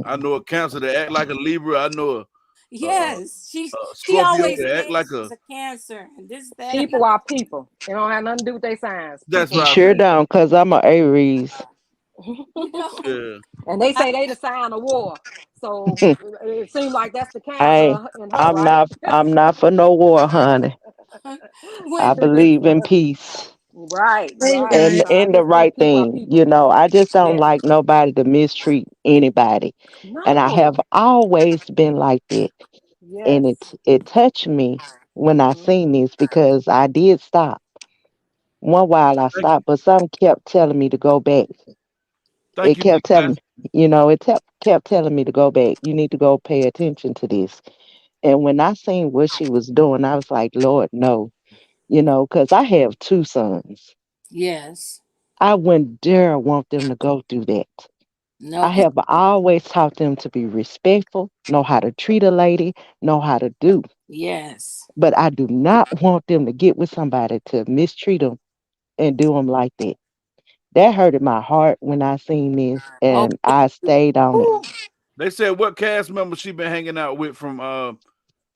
[SPEAKER 2] I know a Cancer that act like a Libra. I know a
[SPEAKER 13] she
[SPEAKER 2] Scorpio
[SPEAKER 13] always
[SPEAKER 2] that act
[SPEAKER 13] says
[SPEAKER 2] like
[SPEAKER 13] she's a Cancer, and this that.
[SPEAKER 11] People are people. It don't have nothing to do with their signs.
[SPEAKER 2] That's what I
[SPEAKER 12] sure don't, because I'm an Aries.
[SPEAKER 2] Yeah.
[SPEAKER 11] And they say they the sign of war. So it seems like that's the Cancer in her, right?
[SPEAKER 12] I'm not for no war, honey. I believe in peace.
[SPEAKER 11] Right.
[SPEAKER 12] And in the right thing. I just don't like nobody to mistreat anybody. And I have always been like that. And it touched me when I seen this because I did stop. One while I stopped, but some kept telling me to go back.
[SPEAKER 2] Thank you,
[SPEAKER 12] Kept telling kept telling me to go back. You need to go pay attention to this. And when I seen what she was doing, I was like, Lord, no. Because I have two sons.
[SPEAKER 13] Yes.
[SPEAKER 12] I wouldn't dare want them to go through that.
[SPEAKER 13] No.
[SPEAKER 12] I have always taught them to be respectful, know how to treat a lady, know how to do.
[SPEAKER 13] Yes.
[SPEAKER 12] But I do not want them to get with somebody to mistreat them and do them like that. That hurted my heart when I seen this, and I stayed on it.
[SPEAKER 2] They said what cast member she been hanging out with from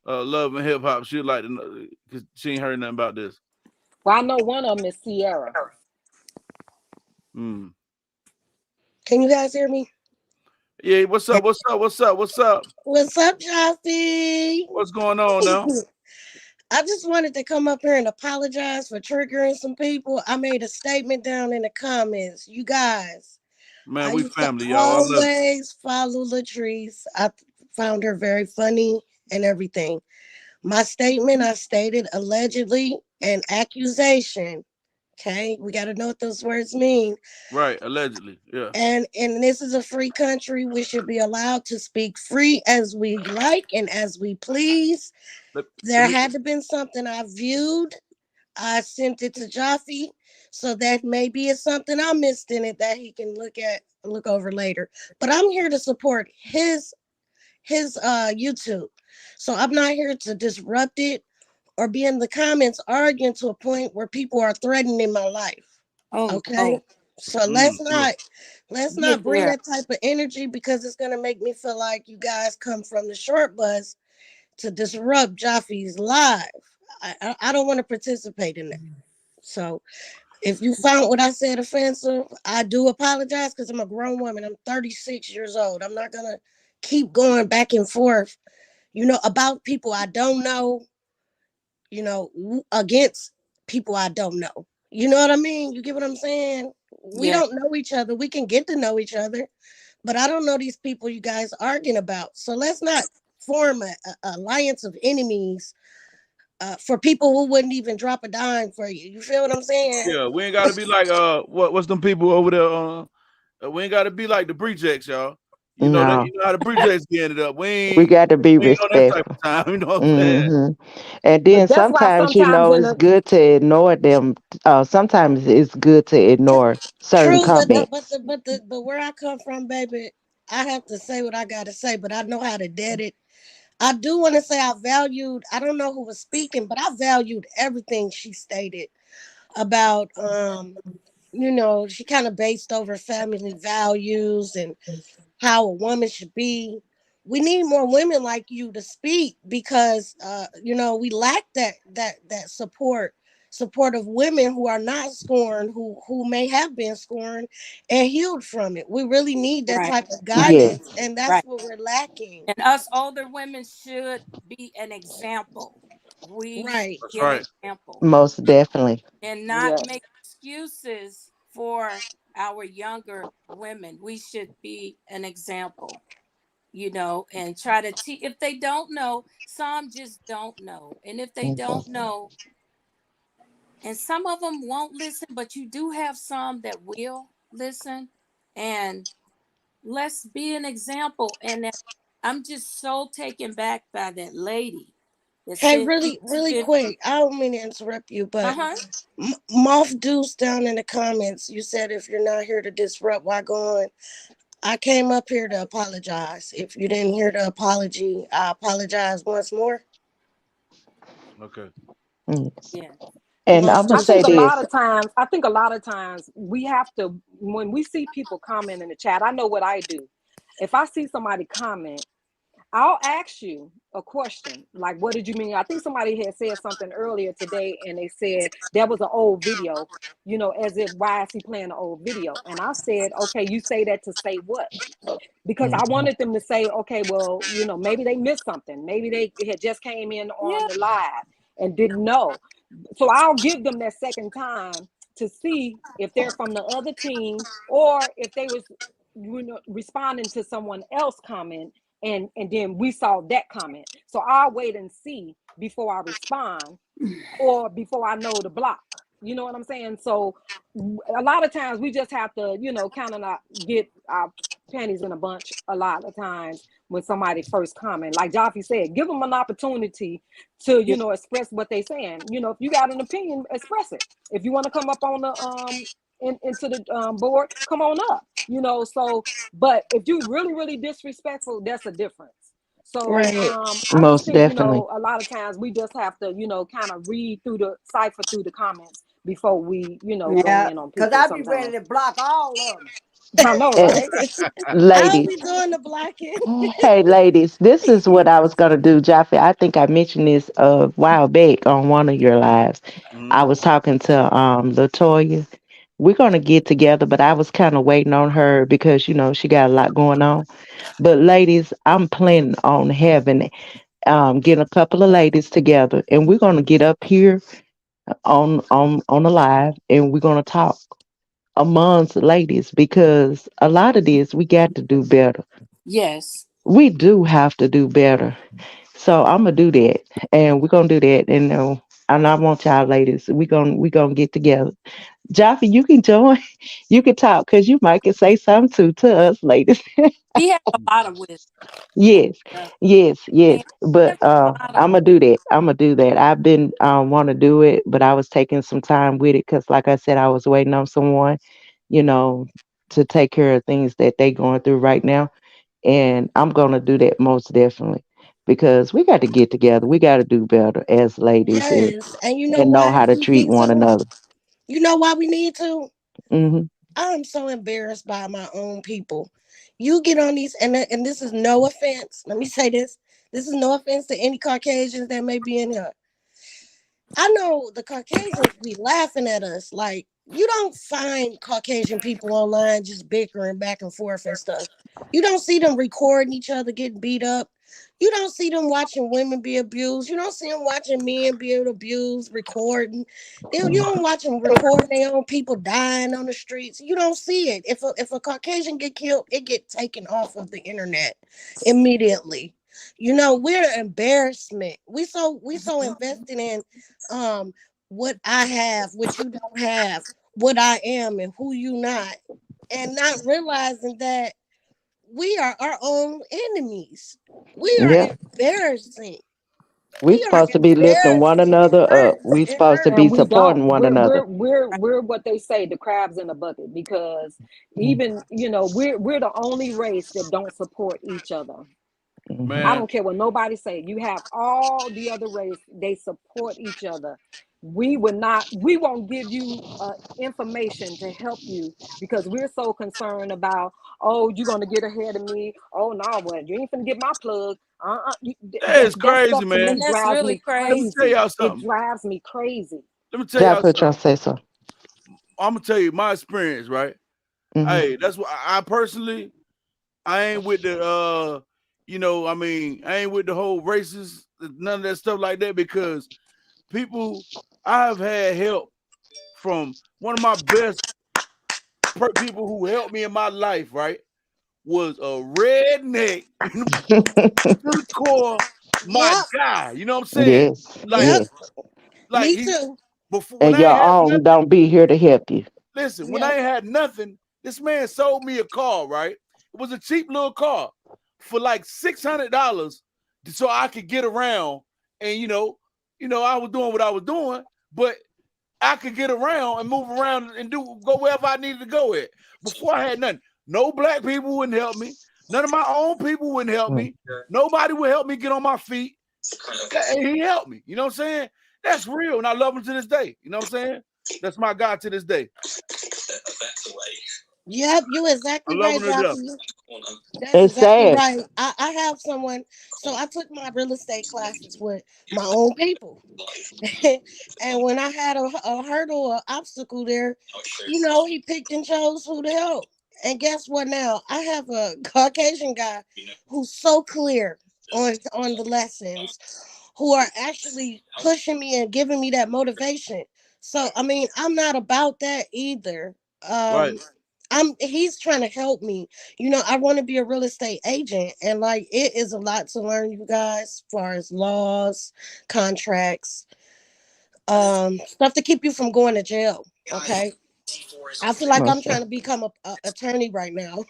[SPEAKER 2] Love and Hip Hop. She'd like to know because she ain't heard nothing about this.
[SPEAKER 11] Well, I know one of them is Sierra.
[SPEAKER 2] Mm.
[SPEAKER 15] Can you guys hear me?
[SPEAKER 2] Yeah, what's up? What's up? What's up? What's up?
[SPEAKER 15] What's up, Jaffe?
[SPEAKER 2] What's going on now?
[SPEAKER 15] I just wanted to come up here and apologize for triggering some people. I made a statement down in the comments. You guys,
[SPEAKER 2] Man,
[SPEAKER 15] I
[SPEAKER 2] we
[SPEAKER 15] used
[SPEAKER 2] family,
[SPEAKER 15] to
[SPEAKER 2] y'all. I love you.
[SPEAKER 15] always follow Latrice. I found her very funny and everything. My statement, I stated allegedly an accusation. Okay, we got to know what those words mean.
[SPEAKER 2] Right, allegedly, yeah.
[SPEAKER 15] And this is a free country. We should be allowed to speak free as we like and as we please. There had to been something I viewed. I sent it to Jaffe, so that maybe it's something I missed in it that he can look over later. But I'm here to support his YouTube. So I'm not here to disrupt it or be in the comments arguing to a point where people are threatening my life. Okay. So let's not bring that type of energy, because it's gonna make me feel like you guys come from the short bus to disrupt Joffy's live. I don't want to participate in that. So if you found what I said offensive, I do apologize because I'm a grown woman. I'm 36 years old. I'm not gonna keep going back and forth, about people I don't know, against people I don't know. You know what I mean? You get what I'm saying? We
[SPEAKER 13] Yeah.
[SPEAKER 15] don't know each other. We can get to know each other, but I don't know these people you guys arguing about. So let's not form a alliance of enemies for people who wouldn't even drop a dime for you. You feel what I'm saying?
[SPEAKER 2] Yeah, we ain't got to be like what's them people over there? We ain't got to be like the Breacheks, y'all.
[SPEAKER 12] No,
[SPEAKER 2] You know how the Breacheks ended up. We
[SPEAKER 12] we
[SPEAKER 2] ain't
[SPEAKER 12] got to be
[SPEAKER 2] we ain't on that type
[SPEAKER 12] respectful.
[SPEAKER 2] of time. You know what I'm saying?
[SPEAKER 12] hmm And
[SPEAKER 11] But
[SPEAKER 12] then
[SPEAKER 11] that's why
[SPEAKER 12] sometimes,
[SPEAKER 11] sometimes in
[SPEAKER 12] it's
[SPEAKER 11] the
[SPEAKER 12] good to ignore them. Sometimes it's good to ignore certain
[SPEAKER 15] True,
[SPEAKER 12] comments.
[SPEAKER 15] but where I come from, baby, I have to say what I gotta say, but I know how to dead it. I do want to say I don't know who was speaking, but I valued everything she stated about she kind of based over family values and how a woman should be. We need more women like you to speak because we lack that support of women who are not scorned, who may have been scorned and healed from it. We really need that
[SPEAKER 13] Right.
[SPEAKER 15] type of
[SPEAKER 13] Right.
[SPEAKER 12] Yes,
[SPEAKER 15] guidance, and that's
[SPEAKER 13] Right.
[SPEAKER 15] what we're lacking.
[SPEAKER 13] And us older women should be an example. We should
[SPEAKER 15] Right.
[SPEAKER 2] That's
[SPEAKER 13] be an
[SPEAKER 2] right.
[SPEAKER 13] example
[SPEAKER 12] most definitely.
[SPEAKER 13] and not
[SPEAKER 11] yes.
[SPEAKER 13] make excuses for our younger women. We should be an example, and try to teach. If they don't know, some just don't know. And if they don't
[SPEAKER 12] Mhm.
[SPEAKER 13] know, and some of them won't listen, but you do have some that will listen. And let's be an example. And that I'm just so taken back by that lady that
[SPEAKER 15] Hey,
[SPEAKER 13] said
[SPEAKER 15] really,
[SPEAKER 13] she's
[SPEAKER 15] really
[SPEAKER 13] 50.
[SPEAKER 15] quick. I don't mean to interrupt you, but
[SPEAKER 13] Uh-huh.
[SPEAKER 15] Moth Deuce down in the comments, you said if you're not here to disrupt, why go on? I came up here to apologize. If you didn't hear the apology, I apologize once more.
[SPEAKER 2] Okay.
[SPEAKER 12] Yes.
[SPEAKER 13] Yeah.
[SPEAKER 12] And I'm
[SPEAKER 13] Most
[SPEAKER 12] gonna
[SPEAKER 11] I
[SPEAKER 12] say
[SPEAKER 11] think a
[SPEAKER 13] definitely.
[SPEAKER 11] lot
[SPEAKER 12] this.
[SPEAKER 11] of times, I think a lot of times we have to, when we see people comment in the chat, I know what I do. If I see somebody comment, I'll ask you a question like, what did you mean? I think somebody had said something earlier today and they said that was an old video, as if, why is he playing an old video? And I said, okay, you say that to say what? Because I
[SPEAKER 12] Mhm.
[SPEAKER 11] wanted them to say, okay, well, maybe they missed something. Maybe they had just came in on
[SPEAKER 13] Yeah.
[SPEAKER 11] the live and didn't know. So I'll give them that second time to see if they're from the other team or if they was responding to someone else comment and then we saw that comment. So I'll wait and see before I respond or before I know the block. You know what I'm saying? So a lot of times we just have to, kind of not get our panties in a bunch a lot of times when somebody first comment. Like Jaffe said, give them an opportunity to,
[SPEAKER 13] Yeah.
[SPEAKER 11] express what they're saying. If you got an opinion, express it. If you want to come up on the into the board, come on up. So but if you really, really disrespectful, that's a difference. So
[SPEAKER 15] Right.
[SPEAKER 11] I just
[SPEAKER 12] Most
[SPEAKER 11] think,
[SPEAKER 12] definitely.
[SPEAKER 11] a lot of times we just have to, kind of read through the cipher through the comments before we, go
[SPEAKER 14] Yeah,
[SPEAKER 11] in on
[SPEAKER 14] because
[SPEAKER 11] people
[SPEAKER 14] I be ready
[SPEAKER 11] sometimes.
[SPEAKER 14] to block all of them.
[SPEAKER 11] I know,
[SPEAKER 12] And
[SPEAKER 11] right?
[SPEAKER 15] How
[SPEAKER 12] ladies,
[SPEAKER 15] we doing the blocking?
[SPEAKER 12] hey ladies, this is what I was gonna do, Jaffe. I think I mentioned this a while back on one of your lives.
[SPEAKER 2] Mm-hmm.
[SPEAKER 12] I was talking to Latoya. We're gonna get together, but I was kind of waiting on her because she got a lot going on. But ladies, I'm planning on having getting a couple of ladies together, and we're gonna get up here on the live, and we're gonna talk amongst ladies because a lot of this we got to do better.
[SPEAKER 13] Yes.
[SPEAKER 12] We do have to do better. So I'm gonna do that, and we're gonna do that, and I want y'all ladies. We gonna get together. Jaffe, you can join. You can talk because you might can say something to us ladies.
[SPEAKER 13] He has a lot of wisdom. And
[SPEAKER 12] Yes, yes, yes.
[SPEAKER 13] man, he
[SPEAKER 12] But
[SPEAKER 13] has a lot of
[SPEAKER 12] I'm gonna do that. I'm gonna do that. I've been want to do it, but I was taking some time with it because, like I said, I was waiting on someone, you know, to take care of things that they going through right now, and I'm gonna do that most definitely because we got to get together. We got to do better as ladies
[SPEAKER 15] Yes. And you know
[SPEAKER 12] and know
[SPEAKER 15] what?
[SPEAKER 12] how to
[SPEAKER 15] We
[SPEAKER 12] treat
[SPEAKER 15] need
[SPEAKER 12] one
[SPEAKER 15] to.
[SPEAKER 12] another.
[SPEAKER 15] You know why we need to?
[SPEAKER 12] Hmm.
[SPEAKER 15] I'm so embarrassed by my own people. You get on these, and this is no offense. Let me say this. This is no offense to any Caucasians that may be in here. I know the Caucasians be laughing at us. Like, you don't find Caucasian people online just bickering back and forth and stuff. You don't see them recording each other getting beat up. You don't see them watching women be abused. You don't see them watching men being abused, recording. You don't watch them recording their own people dying on the streets. You don't see it. If a Caucasian get killed, it get taken off of the internet immediately. You know, we're an embarrassment. We so invested in what I have, what you don't have, what I am and who you not, and not realizing that we are our own enemies. We are
[SPEAKER 12] Yeah.
[SPEAKER 15] embarrassing.
[SPEAKER 12] We
[SPEAKER 15] We are
[SPEAKER 12] supposed to be lifting one
[SPEAKER 15] embarrassing. It
[SPEAKER 12] another up.
[SPEAKER 15] hurts.
[SPEAKER 12] We
[SPEAKER 15] It
[SPEAKER 12] supposed to
[SPEAKER 15] hurts.
[SPEAKER 12] be
[SPEAKER 11] And we don't.
[SPEAKER 12] supporting one another.
[SPEAKER 11] We're what they say, the crabs in the bucket, because even we're the only race that don't support each other. I
[SPEAKER 2] Man,
[SPEAKER 11] don't care what nobody say. You have all the other race, they support each other. We won't give you information to help you because we're so concerned about, oh, you're going to get ahead of me. Oh, no, well, you ain't going to get my plug.
[SPEAKER 2] that is
[SPEAKER 11] That
[SPEAKER 2] crazy,
[SPEAKER 11] stuff to
[SPEAKER 2] man.
[SPEAKER 11] me
[SPEAKER 13] And that's
[SPEAKER 11] drives
[SPEAKER 13] really
[SPEAKER 11] me
[SPEAKER 2] Let me
[SPEAKER 13] crazy.
[SPEAKER 2] tell
[SPEAKER 11] crazy.
[SPEAKER 2] y'all
[SPEAKER 11] It
[SPEAKER 2] something.
[SPEAKER 11] drives me crazy.
[SPEAKER 2] Let me tell y'all
[SPEAKER 12] Jaffa trying
[SPEAKER 2] something.
[SPEAKER 12] to say so.
[SPEAKER 2] I'm gonna tell you my experience, right?
[SPEAKER 12] Hmm.
[SPEAKER 2] Hey, that's what I personally, I ain't with the I ain't with the whole racist, none of that stuff like that, because people, I have had help from one of my best people who helped me in my life, right? Was a redneck to the core, my
[SPEAKER 15] Yep.
[SPEAKER 2] guy. You know what I'm saying?
[SPEAKER 12] Yes,
[SPEAKER 2] Like,
[SPEAKER 15] Yep.
[SPEAKER 12] yes.
[SPEAKER 2] like
[SPEAKER 15] Me
[SPEAKER 2] he
[SPEAKER 15] too.
[SPEAKER 2] before when
[SPEAKER 12] And
[SPEAKER 2] I
[SPEAKER 12] your
[SPEAKER 2] ain't had
[SPEAKER 12] own
[SPEAKER 2] nothing.
[SPEAKER 12] don't be here to help you.
[SPEAKER 2] Listen, when I
[SPEAKER 15] Yep.
[SPEAKER 2] ain't had nothing, this man sold me a car, right? It was a cheap little car for like $600 so I could get around. And I was doing what I was doing, but I could get around and move around and go wherever I needed to go at. Before I had nothing. No black people wouldn't help me. None of my own people wouldn't help me. Nobody would help me get on my feet. And he helped me. You know what I'm saying? That's real. And I love him to this day. You know what I'm saying? That's my God to this day.
[SPEAKER 15] Yep, you
[SPEAKER 2] I
[SPEAKER 15] exactly
[SPEAKER 2] love
[SPEAKER 15] right,
[SPEAKER 2] him to death.
[SPEAKER 15] Jackie. That's
[SPEAKER 12] It's
[SPEAKER 15] exactly
[SPEAKER 12] sad.
[SPEAKER 15] right. I have someone, so I took my real estate classes with my own people. And when I had a hurdle or obstacle there, he picked and chose who to help. And guess what now? I have a Caucasian guy who's so clear on the lessons, who are actually pushing me and giving me that motivation. So I mean, I'm not about that either.
[SPEAKER 2] Right.
[SPEAKER 15] Um he's trying to help me. I want to be a real estate agent, and like, it is a lot to learn, you guys, as far as laws, contracts, stuff to keep you from going to jail. Okay. I feel like I'm
[SPEAKER 12] Most
[SPEAKER 15] trying
[SPEAKER 12] definitely.
[SPEAKER 15] to become a attorney right now.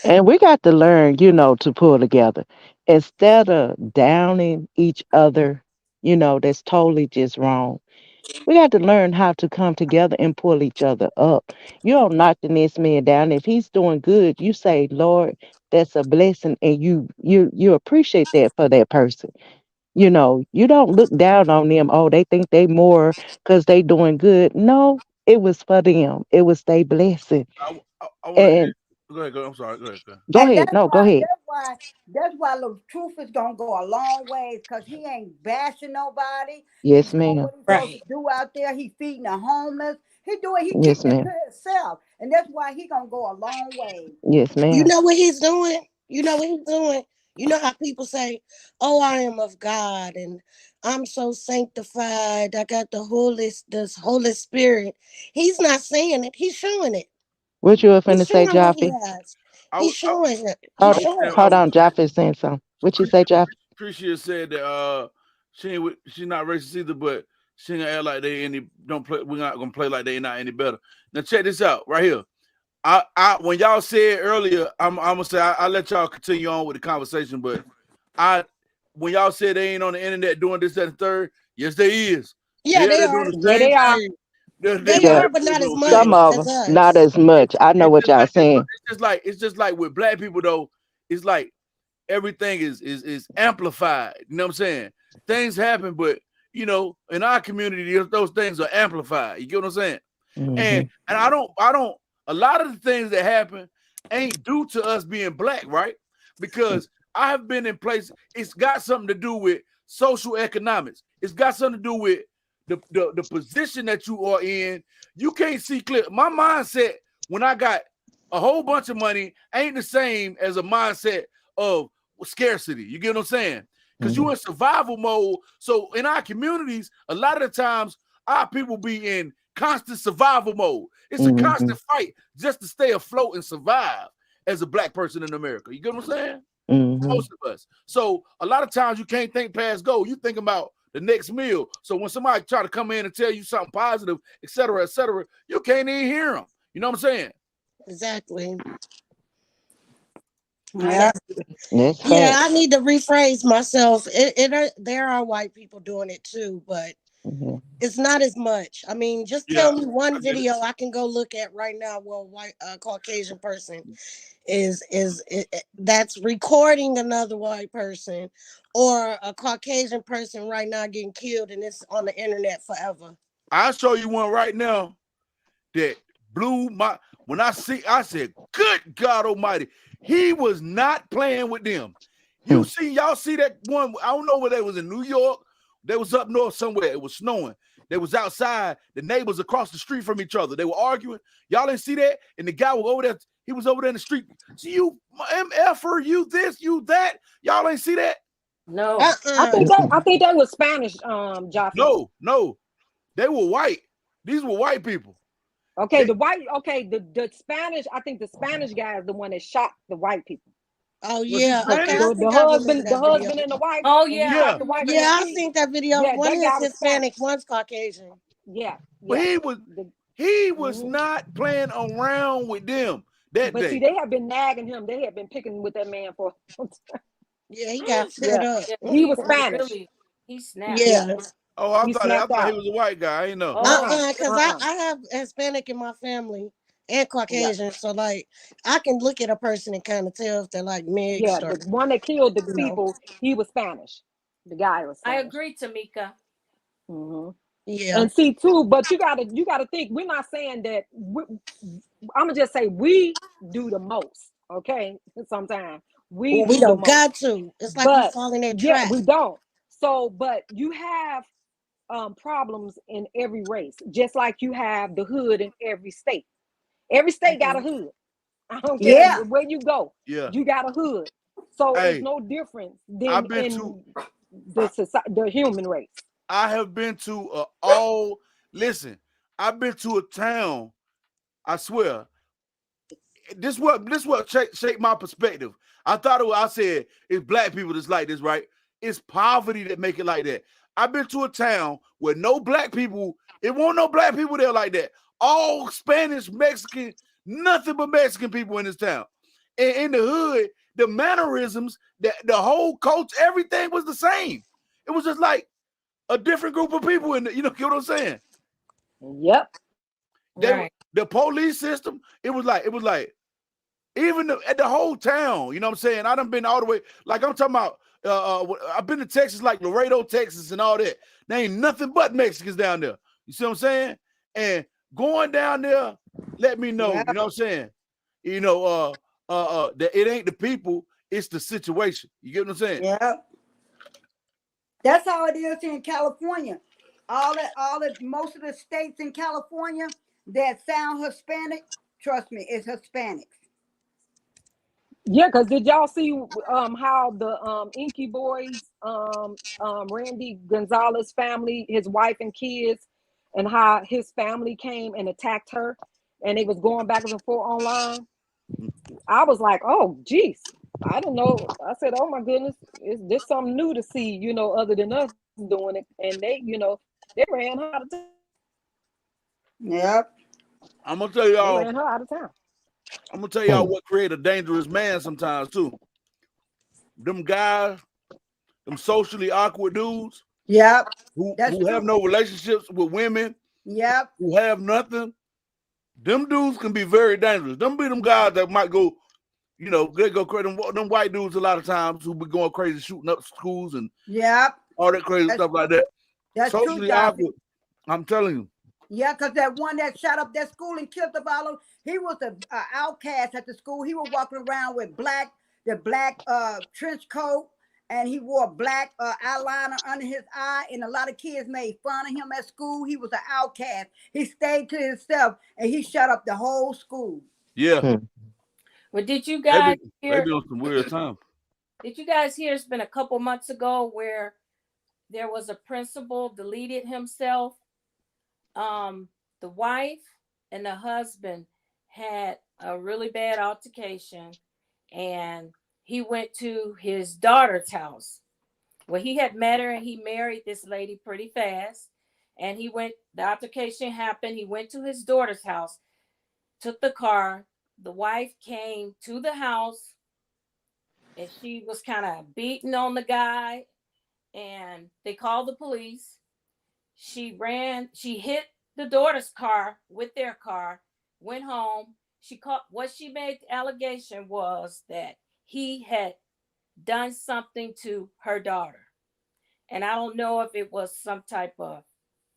[SPEAKER 12] And we got to learn, to pull together instead of downing each other. That's totally just wrong. We got to learn how to come together and pull each other up. You don't knock the next man down. If he's doing good, you say, Lord, that's a blessing, and you appreciate that for that person. You don't look down on them. Oh, they think they more because they doing good. No, it was for them. It was their blessing.
[SPEAKER 2] I want to
[SPEAKER 12] And
[SPEAKER 2] go ahead. Go. I'm sorry. Go ahead. Go.
[SPEAKER 12] go
[SPEAKER 14] And
[SPEAKER 12] ahead. No, go ahead.
[SPEAKER 14] that's why the truth is gonna go a long ways, because he ain't bashing nobody. He's
[SPEAKER 12] Yes,
[SPEAKER 14] doing
[SPEAKER 12] ma'am.
[SPEAKER 14] what he's supposed to
[SPEAKER 13] Right.
[SPEAKER 14] do out there. He feeding the homeless. He
[SPEAKER 12] Yes,
[SPEAKER 14] keeping it
[SPEAKER 12] ma'am.
[SPEAKER 14] to himself. And that's why he gonna go a long way.
[SPEAKER 12] Yes,
[SPEAKER 15] You
[SPEAKER 12] ma'am.
[SPEAKER 15] know what he's doing? You know what he's doing? You know how people say, "Oh, I am of God and I'm so sanctified. I got this Holy Spirit." He's not saying it. He's showing it.
[SPEAKER 12] What you were
[SPEAKER 15] He's
[SPEAKER 12] finna say,
[SPEAKER 15] showing what he
[SPEAKER 12] Jaffe?
[SPEAKER 15] has.
[SPEAKER 2] I,
[SPEAKER 15] He's
[SPEAKER 2] w- I,
[SPEAKER 15] showing it.
[SPEAKER 2] I
[SPEAKER 15] He's
[SPEAKER 12] Hold,
[SPEAKER 2] was
[SPEAKER 15] showing
[SPEAKER 2] saying. I
[SPEAKER 15] it.
[SPEAKER 12] hold
[SPEAKER 2] was
[SPEAKER 12] on. Jaffe saying something. What you say, Jaffe?
[SPEAKER 2] Tricia said that she's not racist either, but she ain't gonna act like they any don't play. We're not gonna play like they not any better. Now check this out right here. I when y'all said earlier, I'm gonna say I let y'all continue on with the conversation, but I when y'all said they ain't on the internet doing this, that, and third, yes, they is.
[SPEAKER 15] Yeah,
[SPEAKER 2] Yeah,
[SPEAKER 15] they
[SPEAKER 2] they're doing
[SPEAKER 15] are.
[SPEAKER 2] the
[SPEAKER 11] Yeah,
[SPEAKER 2] same
[SPEAKER 11] they are.
[SPEAKER 2] thing that
[SPEAKER 15] They
[SPEAKER 12] Yeah,
[SPEAKER 15] are,
[SPEAKER 2] black
[SPEAKER 15] but
[SPEAKER 2] people
[SPEAKER 15] not as
[SPEAKER 2] do. Okay,
[SPEAKER 12] some
[SPEAKER 15] much
[SPEAKER 12] of
[SPEAKER 15] as
[SPEAKER 12] them, not
[SPEAKER 15] us.
[SPEAKER 12] as much. I know
[SPEAKER 2] it's
[SPEAKER 12] what
[SPEAKER 2] just
[SPEAKER 12] y'all
[SPEAKER 2] like
[SPEAKER 12] saying.
[SPEAKER 2] it's just like with black people though. It's like everything is amplified. You know what I'm saying? Things happen, but in our community, those things are amplified. You get what I'm saying?
[SPEAKER 12] Hmm.
[SPEAKER 2] And I don't. A lot of the things that happen ain't due to us being black, right? Because I have been in places. It's got something to do with social economics. It's got something to do with the position that you are in. You can't see clear. My mindset when I got a whole bunch of money ain't the same as a mindset of scarcity. You get what I'm saying? Because you're in survival mode. So in our communities, a lot of the times our people be in constant survival mode. It's a constant fight just to stay afloat and survive as a black person in America. You get what I'm saying? Most of us. So a lot of times you can't think past go. You think about the next meal. So when somebody try to come in and tell you something positive, et cetera, you can't even hear them. You know what I'm saying?
[SPEAKER 15] Exactly.
[SPEAKER 14] Yeah.
[SPEAKER 15] Yeah, I need to rephrase myself. There are white people doing it too, but it's not as much. I mean, just tell me one video I can go look at right now where a white Caucasian person is that's recording another white person, or a Caucasian person right now getting killed, and it's on the internet forever.
[SPEAKER 2] I'll show you one right now that blew my. When I said, "Good God Almighty!" He was not playing with them. Y'all see that one? I don't know where they was in New York. They was up north somewhere. It was snowing. They was outside. The neighbors across the street from each other. They were arguing. Y'all didn't see that? And the guy was over there. He was over there in the street. See you, MFer, you this, you that. Y'all ain't see that?
[SPEAKER 13] No.
[SPEAKER 11] I think they was Spanish, Joffrey.
[SPEAKER 2] No. They were white. These were white people.
[SPEAKER 11] Okay, the Spanish, I think the Spanish guy is the one that shot the white people.
[SPEAKER 15] Oh yeah, okay.
[SPEAKER 11] The husband and the wife.
[SPEAKER 13] Oh yeah,
[SPEAKER 11] the wife.
[SPEAKER 15] Yeah, I seen that video.
[SPEAKER 11] Yeah,
[SPEAKER 15] one
[SPEAKER 11] that
[SPEAKER 15] is Hispanic, one's Caucasian.
[SPEAKER 11] Yeah.
[SPEAKER 2] But he was not playing around with them that day.
[SPEAKER 11] But see, they have been nagging him. They have been picking with that man for.
[SPEAKER 15] Yeah, he got fed up.
[SPEAKER 11] He was Spanish.
[SPEAKER 13] He snapped.
[SPEAKER 15] Yeah.
[SPEAKER 2] Oh, I thought he was a white guy. I didn't know.
[SPEAKER 15] Because I have Hispanic in my family and Caucasian, so like I can look at a person and kind of tell if they're like mixed.
[SPEAKER 11] Yeah, the one that killed the people, he was Spanish. The guy was Spanish.
[SPEAKER 13] I agree, Tamika.
[SPEAKER 15] Yeah.
[SPEAKER 11] And see too, but you gotta think. We're not saying that. I'm gonna just say we do the most. Okay, sometimes we
[SPEAKER 15] don't got to. It's like we fall in that trap.
[SPEAKER 11] Yeah, we don't. So, but you have problems in every race, just like you have the hood in every state. Every state got a hood. I don't care where you go. Yeah, you got a hood. So it's no different than in the human race.
[SPEAKER 2] I have been to I've been to a town. I swear, this what shaped my perspective. I said it's black people that's like this, right? It's poverty that make it like that. I've been to a town where no black people. It won't no black people there like that. All Spanish, Mexican, nothing but Mexican people in this town. And in the hood, the mannerisms, the whole culture, everything was the same. It was just like a different group of people in you know what I'm saying?
[SPEAKER 11] Yep.
[SPEAKER 2] The police system, it was like even at the whole town, you know what I'm saying? I done been all the way, like I'm talking about I've been to Texas, like Laredo, Texas, and all that. There ain't nothing but Mexicans down there. You see what I'm saying? And going down there, let me know, you know what I'm saying? You know, that it ain't the people, it's the situation. You get what I'm saying?
[SPEAKER 14] Yeah. That's how it is in California. Most of the states in California that sound Hispanic, trust me, it's Hispanics.
[SPEAKER 11] Yeah, because did y'all see how the Inky Boys, Randy Gonzalez family, his wife and kids, and how his family came and attacked her, and they was going back and forth online? I was like, oh, geez, I didn't know. I said, oh my goodness, is this something new to see? You know, other than us doing it, and they, you know, they ran her out of town.
[SPEAKER 14] Yep.
[SPEAKER 2] I'm gonna tell y'all.
[SPEAKER 11] They ran her out of town.
[SPEAKER 2] I'm gonna tell y'all what create a dangerous man sometimes too. Them guys, them socially awkward dudes.
[SPEAKER 14] Yep.
[SPEAKER 2] Who have no relationships with women.
[SPEAKER 14] Yep.
[SPEAKER 2] Who have nothing. Them dudes can be very dangerous. Them be them guys that might go, you know, they go crazy. Them white dudes a lot of times who be going crazy, shooting up schools and all that crazy stuff like that.
[SPEAKER 14] That's
[SPEAKER 2] socially
[SPEAKER 14] true,
[SPEAKER 2] awkward. I'm telling you.
[SPEAKER 14] Yeah, because that one that shot up that school and killed the fellow, he was an outcast at the school. He was walking around with black the black trench coat, and he wore black eyeliner under his eye, and a lot of kids made fun of him at school. He was an outcast. He stayed to himself, and he shut up the whole school.
[SPEAKER 2] Yeah.
[SPEAKER 13] Well, did you guys hear?
[SPEAKER 2] Maybe on some weird time.
[SPEAKER 13] Did you guys hear? It's been a couple months ago where there was a principal deleted himself. The wife and the husband had a really bad altercation, and he went to his daughter's house. Well, he had met her and he married this lady pretty fast. And the altercation happened. He went to his daughter's house, took the car. The wife came to the house and she was kind of beating on the guy, and they called the police. She hit the daughter's car with their car, went home. What she made the allegation was that he had done something to her daughter. And I don't know if it was some type of,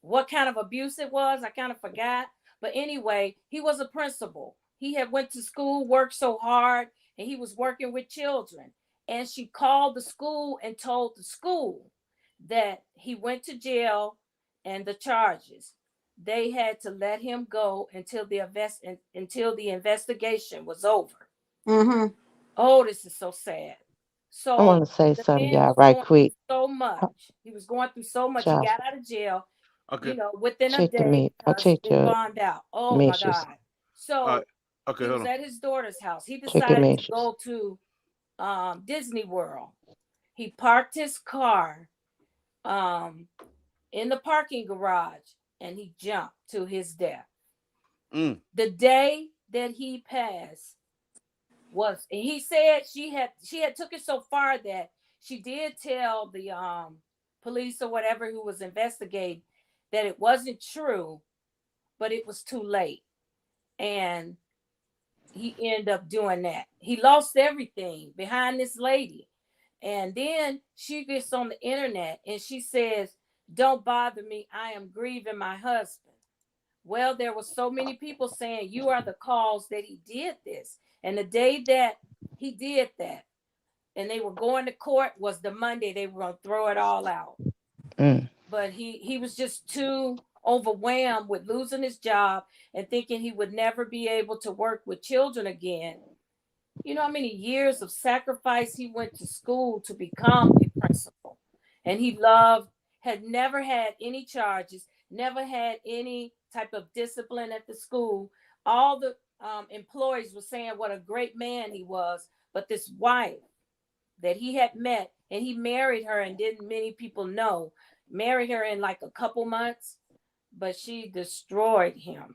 [SPEAKER 13] what kind of abuse it was. I kind of forgot. But anyway, he was a principal. He had went to school, worked so hard, and he was working with children. And she called the school and told the school that he went to jail and the charges. They had to let him go until the investigation was over.
[SPEAKER 14] Mm-hmm.
[SPEAKER 13] Oh, this is so sad. So
[SPEAKER 12] I want to say
[SPEAKER 13] the
[SPEAKER 12] something,
[SPEAKER 13] man
[SPEAKER 12] y'all,
[SPEAKER 13] was
[SPEAKER 12] right
[SPEAKER 13] going
[SPEAKER 12] quick.
[SPEAKER 13] through so much. He was going through so much. He
[SPEAKER 12] Child,
[SPEAKER 13] got out of jail,
[SPEAKER 2] Okay.
[SPEAKER 13] within a
[SPEAKER 12] check the
[SPEAKER 13] day
[SPEAKER 12] I
[SPEAKER 13] because
[SPEAKER 12] checked
[SPEAKER 13] it
[SPEAKER 12] your
[SPEAKER 13] found out. Oh my
[SPEAKER 12] messages.
[SPEAKER 13] God. So
[SPEAKER 2] Okay,
[SPEAKER 13] he
[SPEAKER 2] hold
[SPEAKER 13] was
[SPEAKER 2] on.
[SPEAKER 13] at his daughter's house. He
[SPEAKER 12] Check your
[SPEAKER 13] decided to
[SPEAKER 12] messages.
[SPEAKER 13] go to Disney World. He parked his car in the parking garage and he jumped to his death. The day that he passed was, and he said she had took it so far that she did tell the police or whatever who was investigating that it wasn't true, but it was too late. And he ended up doing that. He lost everything behind this lady. And then she gets on the internet and she says, "Don't bother me. I am grieving my husband." Well, there were so many people saying you are the cause that he did this. And the day that he did that and they were going to court was the Monday they were going to throw it all out. But he was just too overwhelmed with losing his job and thinking he would never be able to work with children again. You know how many years of sacrifice he went to school to become a principal. And he had never had any charges, never had any type of discipline at the school. All the employees were saying what a great man he was. But this wife that he had met, and he married her, and didn't many people know, married her in like a couple months, but she destroyed him.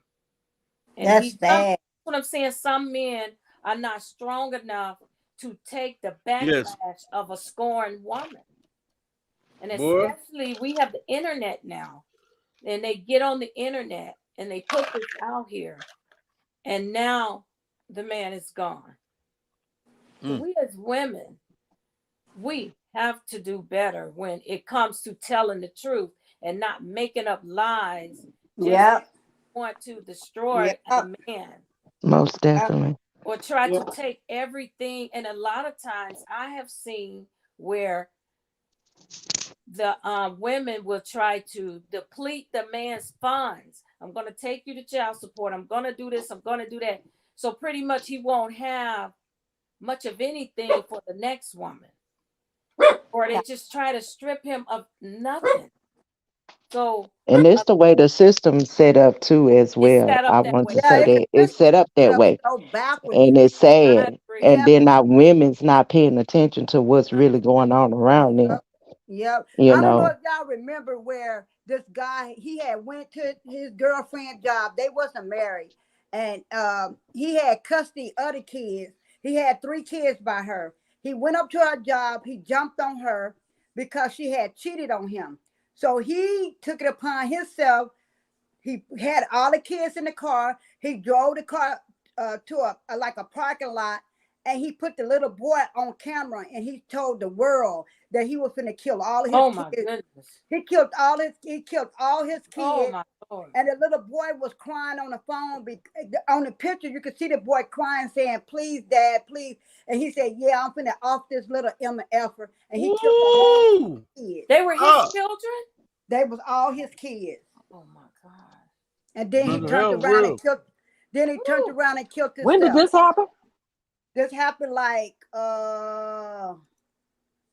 [SPEAKER 13] And
[SPEAKER 14] That's bad.
[SPEAKER 13] what I'm saying, some men are not strong enough to take the backlash of a scorned woman. And especially we have the internet now, and they get on the internet and they put this out here, and now the man is gone. So we as women, we have to do better when it comes to telling the truth and not making up lies just want to destroy a man.
[SPEAKER 12] Most definitely.
[SPEAKER 13] Or try to take everything. And a lot of times I have seen where the women will try to deplete the man's funds. I'm going to take you to child support. I'm going to do this. I'm going to do that. So pretty much he won't have much of anything for the next woman. Or they just try to strip him of nothing. So,
[SPEAKER 12] and it's the way the system's set up too, as well. I want to say that it's set up that way, and it's sad. And then our women's not paying attention to what's really going on around them.
[SPEAKER 14] Yep.
[SPEAKER 12] You
[SPEAKER 14] I don't know
[SPEAKER 12] know.
[SPEAKER 14] if y'all remember where this guy, he had went to his girlfriend's job. They wasn't married, and he had custody of the kids. He had 3 kids by her. He went up to her job. He jumped on her because she had cheated on him. So he took it upon himself. He had all the kids in the car. He drove the car to a parking lot, and he put the little boy on camera, and he told the world that he was going to kill all of his
[SPEAKER 13] Oh my
[SPEAKER 14] kids.
[SPEAKER 13] goodness.
[SPEAKER 14] He killed all his
[SPEAKER 13] Oh
[SPEAKER 14] kids.
[SPEAKER 13] my Lord.
[SPEAKER 14] And the little boy was crying on the phone. On the picture, you could see the boy crying, saying, "Please, Dad, please." And he said, "Yeah, I'm finna off this little MF." And he killed the whole kids.
[SPEAKER 13] They were his children?
[SPEAKER 14] They was all his kids.
[SPEAKER 13] Oh my God.
[SPEAKER 14] And then he
[SPEAKER 2] Mental
[SPEAKER 14] turned
[SPEAKER 2] health
[SPEAKER 14] around
[SPEAKER 2] real.
[SPEAKER 14] and killed. Then he turned around and killed himself.
[SPEAKER 11] When did this happen?
[SPEAKER 14] This happened like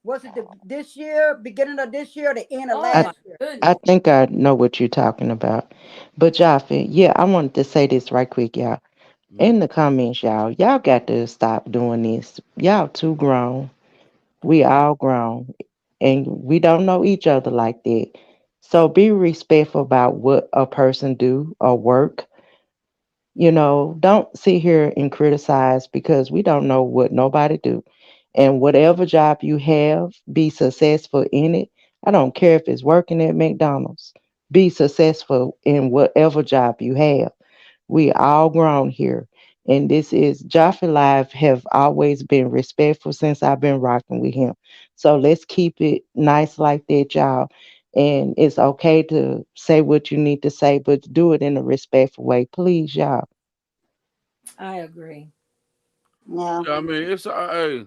[SPEAKER 14] was it this year, beginning of this year, the end of last year?
[SPEAKER 12] I think I know what you're talking about. But Jaffe, yeah, I wanted to say this right quick, y'all. In the comments, y'all got to stop doing this. Y'all too grown. We all grown. And we don't know each other like that. So be respectful about what a person do or work. Don't sit here and criticize because we don't know what nobody do. And whatever job you have, be successful in it. I don't care if it's working at McDonald's. Be successful in whatever job you have. We all grown here. And this is Jaffe Live have always been respectful since I've been rocking with him. So let's keep it nice like that, y'all. And it's okay to say what you need to say, but do it in a respectful way, please, y'all.
[SPEAKER 13] I agree.
[SPEAKER 14] Yeah.
[SPEAKER 2] I mean, it's hey,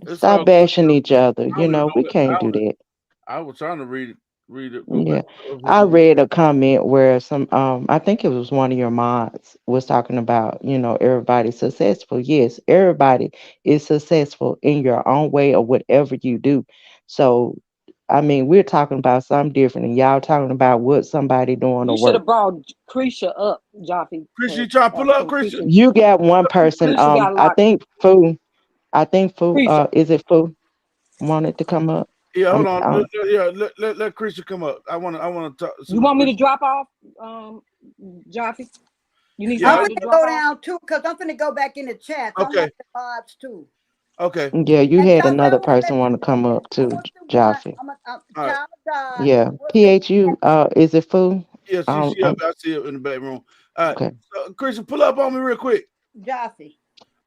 [SPEAKER 2] it's
[SPEAKER 12] Stop
[SPEAKER 2] all good.
[SPEAKER 12] bashing each other.
[SPEAKER 2] I was,
[SPEAKER 12] We can't do that.
[SPEAKER 2] I was trying to read it, go back.
[SPEAKER 12] Yeah. I read a comment where some I think it was one of your mods was talking about, everybody's successful. Yes, everybody is successful in your own way or whatever you do. So I mean, we're talking about something different and y'all talking about what somebody doing
[SPEAKER 11] You
[SPEAKER 12] or
[SPEAKER 11] should
[SPEAKER 12] work.
[SPEAKER 11] have brought Krisha up, Jaffe.
[SPEAKER 2] Christian, you try to pull up,
[SPEAKER 11] Some
[SPEAKER 2] Christian?
[SPEAKER 12] You got one person,
[SPEAKER 11] Krisha got a
[SPEAKER 12] I
[SPEAKER 11] lot.
[SPEAKER 12] think Fu,
[SPEAKER 11] Krisha.
[SPEAKER 12] is it Fu wanted to come up?
[SPEAKER 2] Yeah, hold
[SPEAKER 12] I'm,
[SPEAKER 2] on.
[SPEAKER 12] I'm
[SPEAKER 2] Let Christian come up. I want to talk.
[SPEAKER 11] You want me to drop off, Jaffe? You need
[SPEAKER 14] I'm
[SPEAKER 11] somebody
[SPEAKER 14] finna
[SPEAKER 11] to drop
[SPEAKER 14] go
[SPEAKER 11] off?
[SPEAKER 14] down too, because I'm finna go back in the chat. So I'm
[SPEAKER 2] Okay.
[SPEAKER 14] like the vibes too.
[SPEAKER 2] Okay.
[SPEAKER 12] Yeah, you
[SPEAKER 14] And
[SPEAKER 12] had
[SPEAKER 14] Jaffe, I
[SPEAKER 12] another
[SPEAKER 14] want to let
[SPEAKER 12] person want to
[SPEAKER 14] you know
[SPEAKER 12] come
[SPEAKER 14] that
[SPEAKER 12] up
[SPEAKER 14] I
[SPEAKER 12] too,
[SPEAKER 14] was the one.
[SPEAKER 12] Jaffe.
[SPEAKER 14] I'm a
[SPEAKER 2] All right.
[SPEAKER 14] child of God.
[SPEAKER 12] Yeah.
[SPEAKER 14] I was the
[SPEAKER 12] PHU, is it Fu?
[SPEAKER 2] Yeah, she up. I see it in the back room. All right.
[SPEAKER 12] Okay.
[SPEAKER 2] So, Christian, pull up on me real quick.
[SPEAKER 14] Jaffe.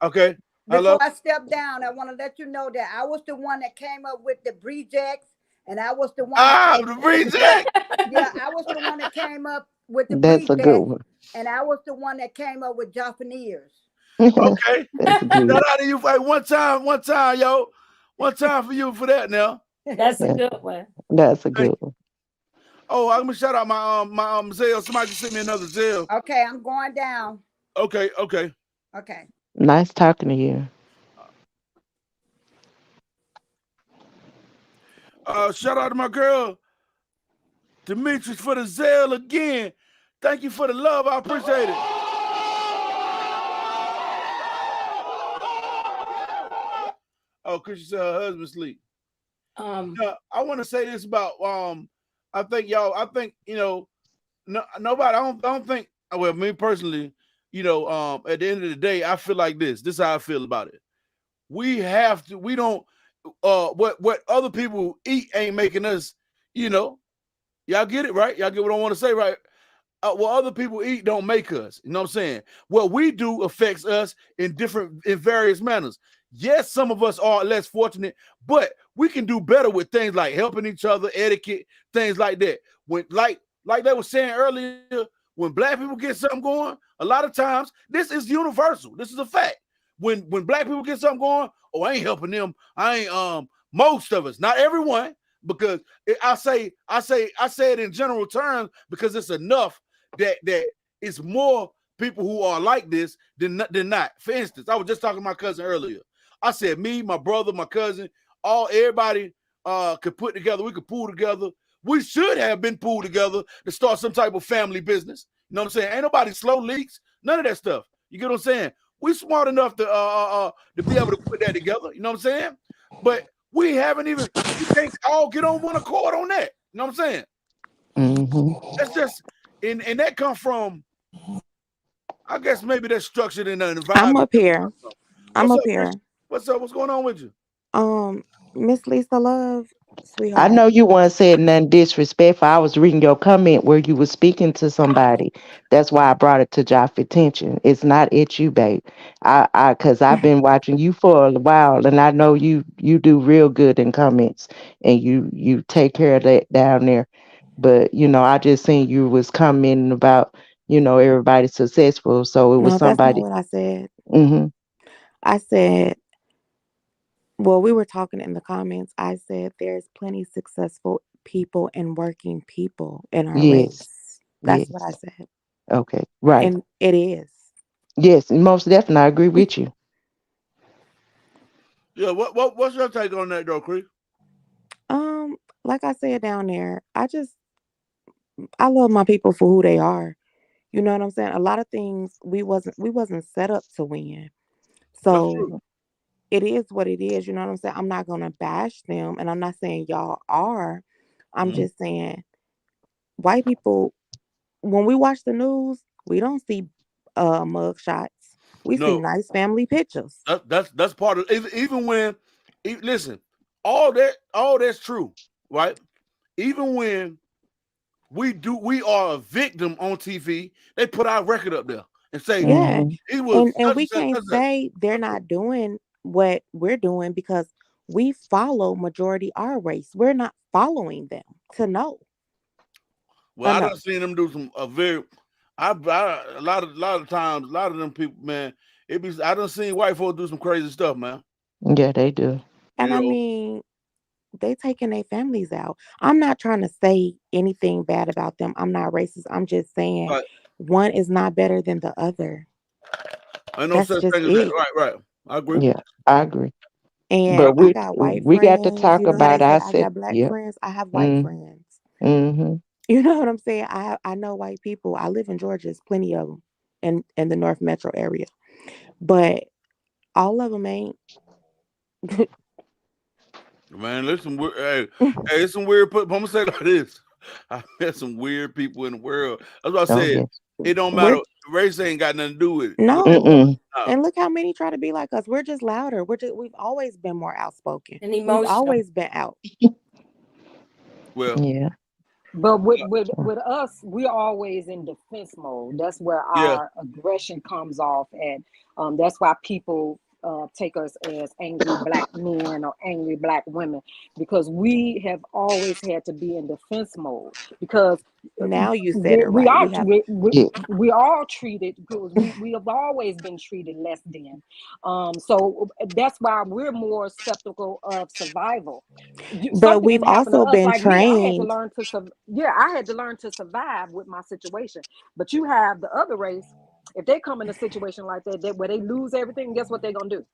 [SPEAKER 2] Okay.
[SPEAKER 14] Before
[SPEAKER 2] Hello.
[SPEAKER 14] I step down, I want to let you know that I was the one that came up with the rejects, and I was the one.
[SPEAKER 2] The reject.
[SPEAKER 14] Yeah, I was the one that came up with the
[SPEAKER 12] That's a good
[SPEAKER 14] rejects,
[SPEAKER 12] one.
[SPEAKER 14] and I was the one that came up with Japanese.
[SPEAKER 2] Okay.
[SPEAKER 12] That's good.
[SPEAKER 2] Shout out to you. Fight one time, yo. One time for you for that now.
[SPEAKER 13] That's a
[SPEAKER 12] Yeah,
[SPEAKER 13] good one.
[SPEAKER 12] that's a good one.
[SPEAKER 2] Oh, I'm gonna shout out my Zelle. Somebody just sent me another Zelle.
[SPEAKER 14] Okay, I'm going down.
[SPEAKER 2] Okay.
[SPEAKER 14] Okay.
[SPEAKER 12] Nice talking to you.
[SPEAKER 2] Shout out to my girl Demetrius for the Zelle again. Thank you for the love. I appreciate it. Oh, Christian said her husband sleep. I want to say this about I think nobody. I don't think. Well, me personally, at the end of the day, I feel like this. This is how I feel about it. We have to. We don't. What other people eat ain't making us. Y'all get it right. Y'all get what I want to say, right? What other people eat don't make us. You know what I'm saying? What we do affects us in various manners. Yes, some of us are less fortunate, but we can do better with things like helping each other, etiquette, things like that. When like they were saying earlier, when black people get something going, a lot of times this is universal. This is a fact. When black people get something going, oh, I ain't helping them. I ain't most of us, not everyone, because I say it in general terms because it's enough that it's more people who are like this than not. For instance, I was just talking to my cousin earlier. I said me, my brother, my cousin, everybody could put together. We could pull together. We should have been pulled together to start some type of family business. You know what I'm saying? Ain't nobody slow leaks. None of that stuff. You get what I'm saying? We smart enough to be able to put that together. You know what I'm saying? But we haven't even. We can't all get on one accord on that. You know what I'm saying?
[SPEAKER 12] Mm-hmm.
[SPEAKER 2] That's just and that come from. I guess maybe that's structured in the environment.
[SPEAKER 16] I'm up here. I'm
[SPEAKER 2] What's
[SPEAKER 16] up
[SPEAKER 2] up,
[SPEAKER 16] here.
[SPEAKER 2] Christian? What's up? What's going on with you?
[SPEAKER 16] Miss Lisa Love,
[SPEAKER 12] I
[SPEAKER 15] sweetheart.
[SPEAKER 12] know you once said nothing disrespectful. I was reading your comment where you were speaking to somebody. That's why I brought it to Joff's attention. It's not at you, babe. Cause I've been watching you for a while, and I know you do real good in comments, and you take care of that down there. But I just seen you was commenting about everybody successful, so it was
[SPEAKER 16] No, that's not
[SPEAKER 12] somebody.
[SPEAKER 16] what I said.
[SPEAKER 12] Mm-hmm.
[SPEAKER 16] I said, well, we were talking in the comments. I said there's plenty successful people and working people in our
[SPEAKER 12] Yes.
[SPEAKER 16] race. That's what I
[SPEAKER 12] Yes.
[SPEAKER 16] said.
[SPEAKER 12] Okay. Right.
[SPEAKER 16] And it is.
[SPEAKER 12] Yes. Most definitely, I agree with you.
[SPEAKER 2] Yeah, what's your take on that though, Chris?
[SPEAKER 16] Like I said down there, I love my people for who they are. You know what I'm saying? A lot of things we wasn't set up to win.
[SPEAKER 2] That's
[SPEAKER 16] So
[SPEAKER 2] true.
[SPEAKER 16] it is what it is. You know what I'm saying? I'm not gonna bash them, and I'm not saying y'all are. I'm
[SPEAKER 2] Mm-hmm.
[SPEAKER 16] just saying white people. When we watch the news, we don't see mug shots. We see
[SPEAKER 2] No,
[SPEAKER 16] nice family pictures.
[SPEAKER 2] that's part of even when listen, all that's true, right? Even when we are a victim on TV, they put our record up there and say
[SPEAKER 16] Yeah.
[SPEAKER 12] Mm-hmm.
[SPEAKER 2] he was
[SPEAKER 16] And
[SPEAKER 2] such
[SPEAKER 16] we
[SPEAKER 2] and such,
[SPEAKER 16] can't
[SPEAKER 2] such, such.
[SPEAKER 16] say they're not doing what we're doing because we follow majority our race. We're not following them to know.
[SPEAKER 2] Well, I
[SPEAKER 16] No.
[SPEAKER 2] done seen them do some a very a lot of times, a lot of them people, man, I done seen white folks do some crazy stuff, man.
[SPEAKER 12] Yeah, they do.
[SPEAKER 16] And
[SPEAKER 2] You
[SPEAKER 16] I
[SPEAKER 2] know,
[SPEAKER 16] mean, they taking their families out. I'm not trying to say anything bad about them. I'm not racist. I'm just saying
[SPEAKER 2] like
[SPEAKER 16] one is not better than the other.
[SPEAKER 2] ain't no
[SPEAKER 16] That's
[SPEAKER 2] such
[SPEAKER 16] just
[SPEAKER 2] thing as that.
[SPEAKER 16] it.
[SPEAKER 2] Right. I agree.
[SPEAKER 12] Yeah, I agree.
[SPEAKER 16] And
[SPEAKER 12] But
[SPEAKER 2] I
[SPEAKER 16] I
[SPEAKER 2] agree.
[SPEAKER 16] got white
[SPEAKER 12] we got to
[SPEAKER 16] friends.
[SPEAKER 12] talk
[SPEAKER 16] You know how they
[SPEAKER 12] about
[SPEAKER 16] say I
[SPEAKER 12] ourselves.
[SPEAKER 16] got black
[SPEAKER 12] Yep.
[SPEAKER 16] friends? I have white
[SPEAKER 12] Mm,
[SPEAKER 16] friends.
[SPEAKER 12] mm-hmm.
[SPEAKER 16] You know what I'm saying? I know white people. I live in Georgia. There's plenty of them in the North Metro area, but all of them ain't.
[SPEAKER 2] Man, listen, hey, it's some weird. I'm gonna say like this: I met some weird people in the world. That's what I
[SPEAKER 12] Oh
[SPEAKER 2] said.
[SPEAKER 12] yes.
[SPEAKER 2] It don't
[SPEAKER 16] We're
[SPEAKER 2] matter. Race ain't got nothing to do with it.
[SPEAKER 16] no,
[SPEAKER 12] Mm-mm.
[SPEAKER 16] and look how many try to be like us. We're just louder. We've always been more outspoken.
[SPEAKER 13] And
[SPEAKER 16] We've
[SPEAKER 13] emotional.
[SPEAKER 16] always been out.
[SPEAKER 2] Well,
[SPEAKER 12] Yeah.
[SPEAKER 11] But with
[SPEAKER 2] yeah,
[SPEAKER 11] with with us, we're always in defense mode. That's where
[SPEAKER 2] yeah.
[SPEAKER 11] our aggression comes off, and that's why people take us as angry black men or angry black women, because we have always had to be in defense mode. Because
[SPEAKER 16] Now you said
[SPEAKER 11] we,
[SPEAKER 16] it
[SPEAKER 11] we
[SPEAKER 16] right.
[SPEAKER 11] are
[SPEAKER 16] We have
[SPEAKER 11] we, we,
[SPEAKER 12] Yeah.
[SPEAKER 11] we are treated because we have always been treated less than. So that's why we're more skeptical of survival.
[SPEAKER 16] but
[SPEAKER 11] Something
[SPEAKER 16] we've
[SPEAKER 11] can happen to
[SPEAKER 16] also
[SPEAKER 11] us,
[SPEAKER 16] been
[SPEAKER 11] like me. I had to
[SPEAKER 16] trained.
[SPEAKER 11] learn to I had to learn to survive with my situation. But you have the other race, if they come in a situation like that where they lose everything, guess what they're gonna do?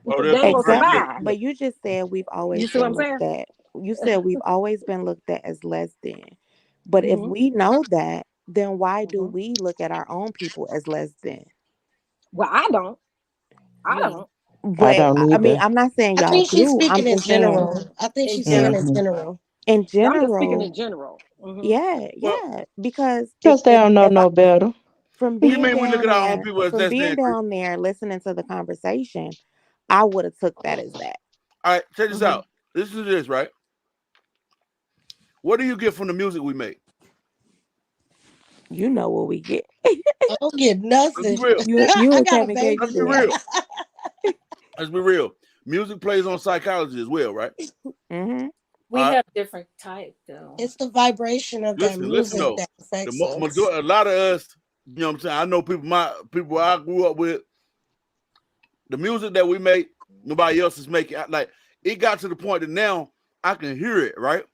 [SPEAKER 2] Oh,
[SPEAKER 11] They
[SPEAKER 2] they'll
[SPEAKER 11] ain't
[SPEAKER 2] come
[SPEAKER 11] gonna
[SPEAKER 2] right back.
[SPEAKER 11] survive.
[SPEAKER 16] But you just said we've
[SPEAKER 11] You
[SPEAKER 16] always
[SPEAKER 11] see what
[SPEAKER 16] been
[SPEAKER 11] I'm
[SPEAKER 16] looked
[SPEAKER 11] saying?
[SPEAKER 16] at. You said we've always been looked at as less than. But if
[SPEAKER 11] Hmm.
[SPEAKER 16] we know that, then why do
[SPEAKER 11] Hmm.
[SPEAKER 16] we look at our own people as less than?
[SPEAKER 11] Well, I don't. I
[SPEAKER 13] Me.
[SPEAKER 11] don't.
[SPEAKER 12] I
[SPEAKER 16] But
[SPEAKER 12] don't
[SPEAKER 16] I mean,
[SPEAKER 12] either.
[SPEAKER 16] I'm not saying
[SPEAKER 15] I
[SPEAKER 16] y'all
[SPEAKER 15] think she's
[SPEAKER 16] do. I'm
[SPEAKER 15] speaking in
[SPEAKER 16] just saying
[SPEAKER 15] general. I think
[SPEAKER 13] In
[SPEAKER 15] she's saying
[SPEAKER 13] general.
[SPEAKER 15] in
[SPEAKER 12] Mm-hmm.
[SPEAKER 15] general.
[SPEAKER 16] in
[SPEAKER 11] Yeah, I'm just speaking in
[SPEAKER 16] general,
[SPEAKER 11] general. Hmm.
[SPEAKER 16] yeah,
[SPEAKER 2] Well,
[SPEAKER 16] yeah. Because if
[SPEAKER 12] Because they
[SPEAKER 16] if
[SPEAKER 12] don't know
[SPEAKER 16] if I
[SPEAKER 12] no better.
[SPEAKER 16] from
[SPEAKER 2] what do you
[SPEAKER 16] being
[SPEAKER 2] mean we look
[SPEAKER 16] down
[SPEAKER 2] at our own
[SPEAKER 16] there,
[SPEAKER 2] people as
[SPEAKER 16] from
[SPEAKER 2] less
[SPEAKER 16] being
[SPEAKER 2] than, Chris?
[SPEAKER 16] down there listening to the conversation, I would have took that as that.
[SPEAKER 2] All right, check this
[SPEAKER 11] Hmm.
[SPEAKER 2] out. This is this, right? What do you get from the music we make?
[SPEAKER 16] You know what we get.
[SPEAKER 15] I don't get
[SPEAKER 2] Let's be
[SPEAKER 15] nothing.
[SPEAKER 2] real.
[SPEAKER 16] You
[SPEAKER 15] I
[SPEAKER 16] and
[SPEAKER 15] got a
[SPEAKER 16] Kevin Gates
[SPEAKER 2] Let's
[SPEAKER 15] baby.
[SPEAKER 2] be
[SPEAKER 16] do.
[SPEAKER 2] real. Let's be real. Music plays on psychology as well, right?
[SPEAKER 16] Mm-hmm.
[SPEAKER 2] All
[SPEAKER 13] We
[SPEAKER 2] right.
[SPEAKER 13] have different type though.
[SPEAKER 15] It's the vibration of that
[SPEAKER 2] Listen
[SPEAKER 15] music
[SPEAKER 2] though.
[SPEAKER 15] that
[SPEAKER 2] The
[SPEAKER 15] affects us.
[SPEAKER 2] majority, a lot of us, you know what I'm saying? I know people I grew up with, the music that we make, nobody else is making. Like it got to the point that now I can hear it, right?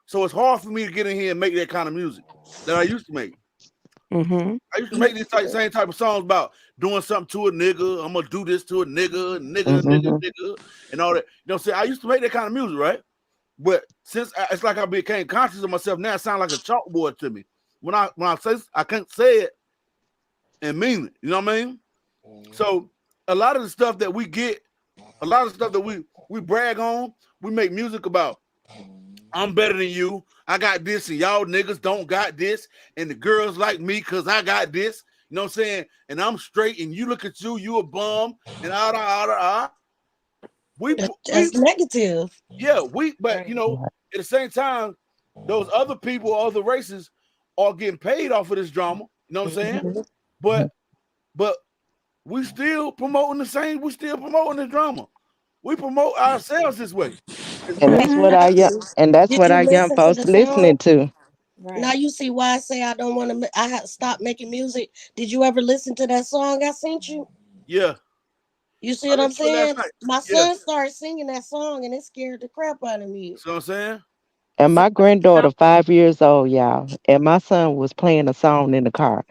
[SPEAKER 2] So it's hard for me to get in here and make that kind of music that I used to make.
[SPEAKER 16] Mm-hmm.
[SPEAKER 2] I used to make these same type of songs about doing something to a nigga. I'm gonna do this to a nigga,
[SPEAKER 12] Mm-hmm.
[SPEAKER 2] and all that. You know what I'm saying? I used to make that kind of music, right? But since it's like I became conscious of myself, now it sounds like a chalkboard to me. When I say I can't say it and mean it. You know what I mean? So a lot of the stuff that we get, a lot of the stuff that we brag on, we make music about. I'm better than you. I got this, and y'all niggas don't got this, and the girls like me because I got this. You know what I'm saying? And I'm straight, and you look at you a bum, and ah.
[SPEAKER 15] That's negative.
[SPEAKER 2] Yeah, but you know, at the same time, those other people, other races, are getting paid off of this drama. You know what I'm saying? But we still promoting the same. We still promoting the drama. We promote ourselves this way.
[SPEAKER 12] And that's what our young
[SPEAKER 15] Did you listen to
[SPEAKER 12] folks
[SPEAKER 15] the song?
[SPEAKER 12] listening to.
[SPEAKER 15] Now you see why I say I don't want to. I have stopped making music. Did you ever listen to that song I sent you?
[SPEAKER 2] Yeah.
[SPEAKER 15] You see
[SPEAKER 2] I
[SPEAKER 15] what I'm
[SPEAKER 2] listened to it last
[SPEAKER 15] saying?
[SPEAKER 2] night.
[SPEAKER 15] My
[SPEAKER 2] Yeah.
[SPEAKER 15] son started singing that song and it scared the crap out of me.
[SPEAKER 2] See what I'm saying?
[SPEAKER 12] And my granddaughter, 5 years old, y'all, and my son was playing a song in the car.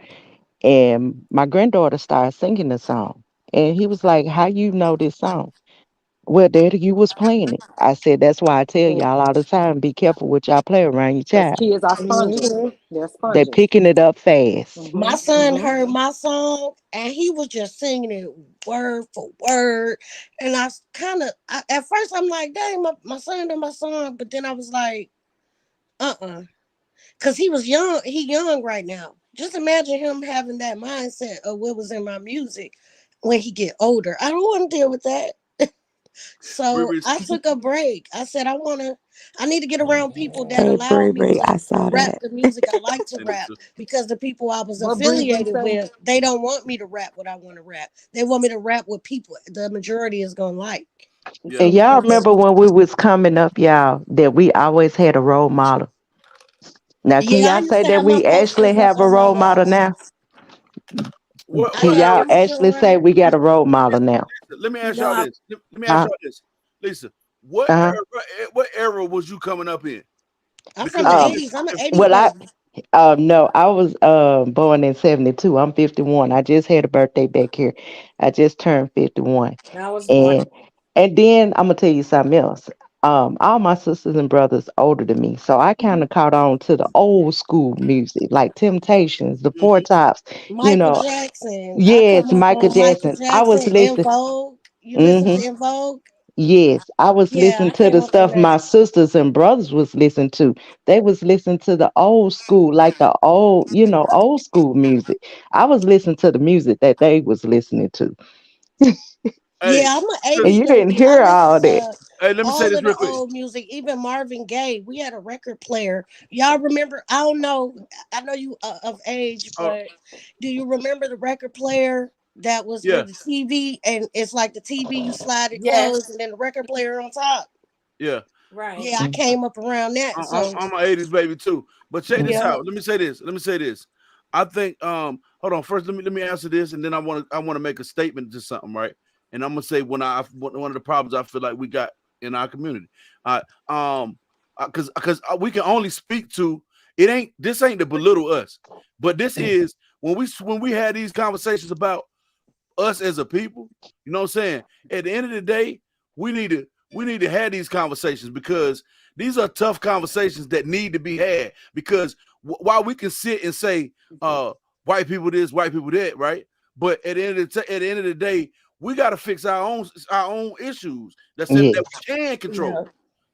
[SPEAKER 12] And my granddaughter started singing the song. And he was like, "How you know this song?" "Well, Daddy, you was playing it." I said, "That's why I tell y'all all the time, be careful what y'all play around your
[SPEAKER 11] Because
[SPEAKER 12] child.
[SPEAKER 11] kids are sponges. They're
[SPEAKER 12] They're
[SPEAKER 11] sponges.
[SPEAKER 12] picking it up fast."
[SPEAKER 15] My son heard my song and he was just singing it word for word. And I kind of, at first I'm like, dang, my son done my song. But then I was like, because he was young. He young right now. Just imagine him having that mindset of what was in my music when he get older. I don't want to deal with that. So I took a break. I said, I need to get around people that
[SPEAKER 16] Hey,
[SPEAKER 15] allow
[SPEAKER 16] Bree
[SPEAKER 15] me
[SPEAKER 16] Bree, I
[SPEAKER 15] to
[SPEAKER 16] saw
[SPEAKER 15] rap
[SPEAKER 16] that.
[SPEAKER 15] the music I like to rap, because the people I was
[SPEAKER 11] What Bree
[SPEAKER 15] affiliated
[SPEAKER 11] say?
[SPEAKER 15] with, they don't want me to rap what I want to rap. They want me to rap what people, the majority is going to like. You
[SPEAKER 2] Yeah.
[SPEAKER 15] see
[SPEAKER 12] And
[SPEAKER 15] what
[SPEAKER 12] y'all
[SPEAKER 15] I'm saying?
[SPEAKER 12] remember when we was coming up, y'all, that we always had a role model. Now, can
[SPEAKER 15] Yeah, I
[SPEAKER 12] y'all
[SPEAKER 15] used
[SPEAKER 12] say
[SPEAKER 15] to
[SPEAKER 12] that
[SPEAKER 15] have my
[SPEAKER 12] we actually
[SPEAKER 15] posters up
[SPEAKER 12] have a
[SPEAKER 15] on my
[SPEAKER 12] role model
[SPEAKER 15] wall.
[SPEAKER 12] now? Can
[SPEAKER 2] What
[SPEAKER 12] y'all
[SPEAKER 2] era?
[SPEAKER 15] damn
[SPEAKER 12] actually say
[SPEAKER 15] sure.
[SPEAKER 12] we got a role model now?
[SPEAKER 2] Let me ask y'all
[SPEAKER 15] No,
[SPEAKER 2] this. Let me ask y'all this, Lisa. What
[SPEAKER 12] Uh-huh.
[SPEAKER 2] era? What era was you coming up in?
[SPEAKER 15] I'm from
[SPEAKER 2] Because
[SPEAKER 15] the
[SPEAKER 12] Um,
[SPEAKER 15] 80s. I'm an
[SPEAKER 2] if
[SPEAKER 15] 80s
[SPEAKER 12] well,
[SPEAKER 15] baby.
[SPEAKER 12] no, I was born in 72. I'm 51. I just had a birthday back here. I just turned 51.
[SPEAKER 13] I was born.
[SPEAKER 12] And then I'm gonna tell you something else. All my sisters and brothers older than me, so I kind of caught on to the old school music, like Temptations, the Four Tops. You
[SPEAKER 15] Michael
[SPEAKER 12] know,
[SPEAKER 15] Jackson. I
[SPEAKER 12] yes,
[SPEAKER 15] come up
[SPEAKER 12] Michael
[SPEAKER 15] on Michael
[SPEAKER 12] Jackson. I was
[SPEAKER 15] Jackson, In
[SPEAKER 12] listening.
[SPEAKER 15] Vogue. You listen
[SPEAKER 12] Hmm.
[SPEAKER 15] to In Vogue?
[SPEAKER 12] Yes, I was
[SPEAKER 15] Yeah,
[SPEAKER 12] listening
[SPEAKER 15] I
[SPEAKER 12] to
[SPEAKER 15] came
[SPEAKER 12] the
[SPEAKER 15] up on
[SPEAKER 12] stuff
[SPEAKER 15] that.
[SPEAKER 12] my sisters and brothers was listening to. They was listening to the old school, like the old, old school music. I was listening to the music that they was listening to.
[SPEAKER 2] hey,
[SPEAKER 15] Yeah, I'm an
[SPEAKER 12] And
[SPEAKER 15] 80s
[SPEAKER 12] you didn't
[SPEAKER 15] baby. I
[SPEAKER 12] hear
[SPEAKER 15] listen
[SPEAKER 12] all that.
[SPEAKER 15] to
[SPEAKER 2] hey, let me say
[SPEAKER 15] all
[SPEAKER 2] this
[SPEAKER 15] of
[SPEAKER 2] real
[SPEAKER 15] the
[SPEAKER 2] quick.
[SPEAKER 15] old music, even Marvin Gaye. We had a record player. Y'all remember? I don't know. I know you of age,
[SPEAKER 2] Oh,
[SPEAKER 15] but do you remember the record player that was
[SPEAKER 2] yeah,
[SPEAKER 15] with the TV? And it's like the TV, you slide it
[SPEAKER 13] Yes,
[SPEAKER 15] closed, and then the record player on top.
[SPEAKER 2] yeah.
[SPEAKER 13] right.
[SPEAKER 15] Yeah, I came up around that. So
[SPEAKER 2] I'm an 80s baby too. But check this
[SPEAKER 15] yeah,
[SPEAKER 2] out. Let me say this. I think hold on. First let me answer this, and then I want to make a statement to something, right? And I'm gonna say one of the problems I feel like we got in our community. Because we can only speak to this ain't to belittle us, but this is when we had these conversations about us as a people, you know what I'm saying? At the end of the day, we need to have these conversations because these are tough conversations that need to be had. Because while we can sit and say, white people this, white people that, right? But at the end of the day, we got to fix our own issues that
[SPEAKER 12] Yes.
[SPEAKER 2] we can control.
[SPEAKER 15] yeah.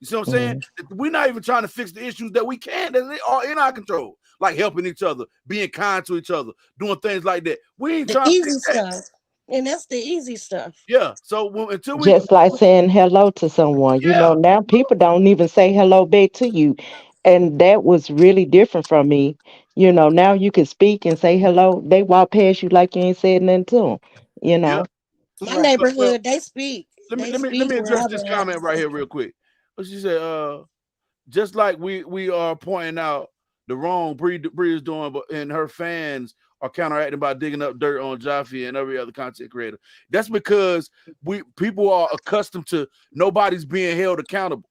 [SPEAKER 2] You see what I'm saying?
[SPEAKER 12] Mhm.
[SPEAKER 2] We're not even trying to fix the issues that we can, that they are in our control, like helping each other, being kind to each other, doing things like that. We ain't
[SPEAKER 15] The
[SPEAKER 2] trying to fix
[SPEAKER 15] easy
[SPEAKER 2] that.
[SPEAKER 15] stuff, and that's the easy stuff.
[SPEAKER 2] Yeah. So until we,
[SPEAKER 12] Just like saying hello to someone.
[SPEAKER 2] yeah,
[SPEAKER 12] Now people don't even say hello back to you. And that was really different from me. Now you can speak and say hello. They walk past you like you ain't said nothing to them. You
[SPEAKER 2] yeah.
[SPEAKER 12] know?
[SPEAKER 15] My
[SPEAKER 13] Right.
[SPEAKER 2] Well,
[SPEAKER 15] neighborhood, they speak.
[SPEAKER 2] let me
[SPEAKER 15] They
[SPEAKER 2] let me let
[SPEAKER 15] speak
[SPEAKER 2] me address this
[SPEAKER 15] wherever.
[SPEAKER 2] comment right here real quick. What she said, just like we are pointing out the wrong Bree is doing, but and her fans are counteracting by digging up dirt on Jaffe and every other content creator. That's because people are accustomed to nobody's being held accountable.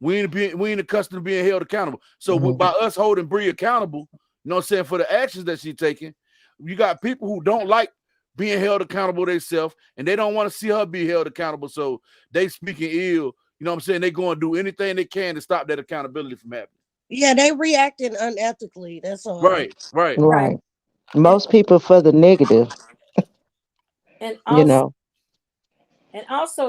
[SPEAKER 2] We ain't accustomed to being held accountable. So
[SPEAKER 12] Mhm.
[SPEAKER 2] by us holding Bree accountable, you know what I'm saying, for the actions that she's taking, you got people who don't like being held accountable themselves, and they don't want to see her be held accountable. So they speaking ill, you know what I'm saying? They going to do anything they can to stop that accountability from happening.
[SPEAKER 15] Yeah, they reacting unethically. That's all.
[SPEAKER 2] Right, right.
[SPEAKER 13] Right.
[SPEAKER 12] Right.
[SPEAKER 13] And
[SPEAKER 12] Most people for the negative,
[SPEAKER 13] and
[SPEAKER 12] you
[SPEAKER 13] also
[SPEAKER 12] know.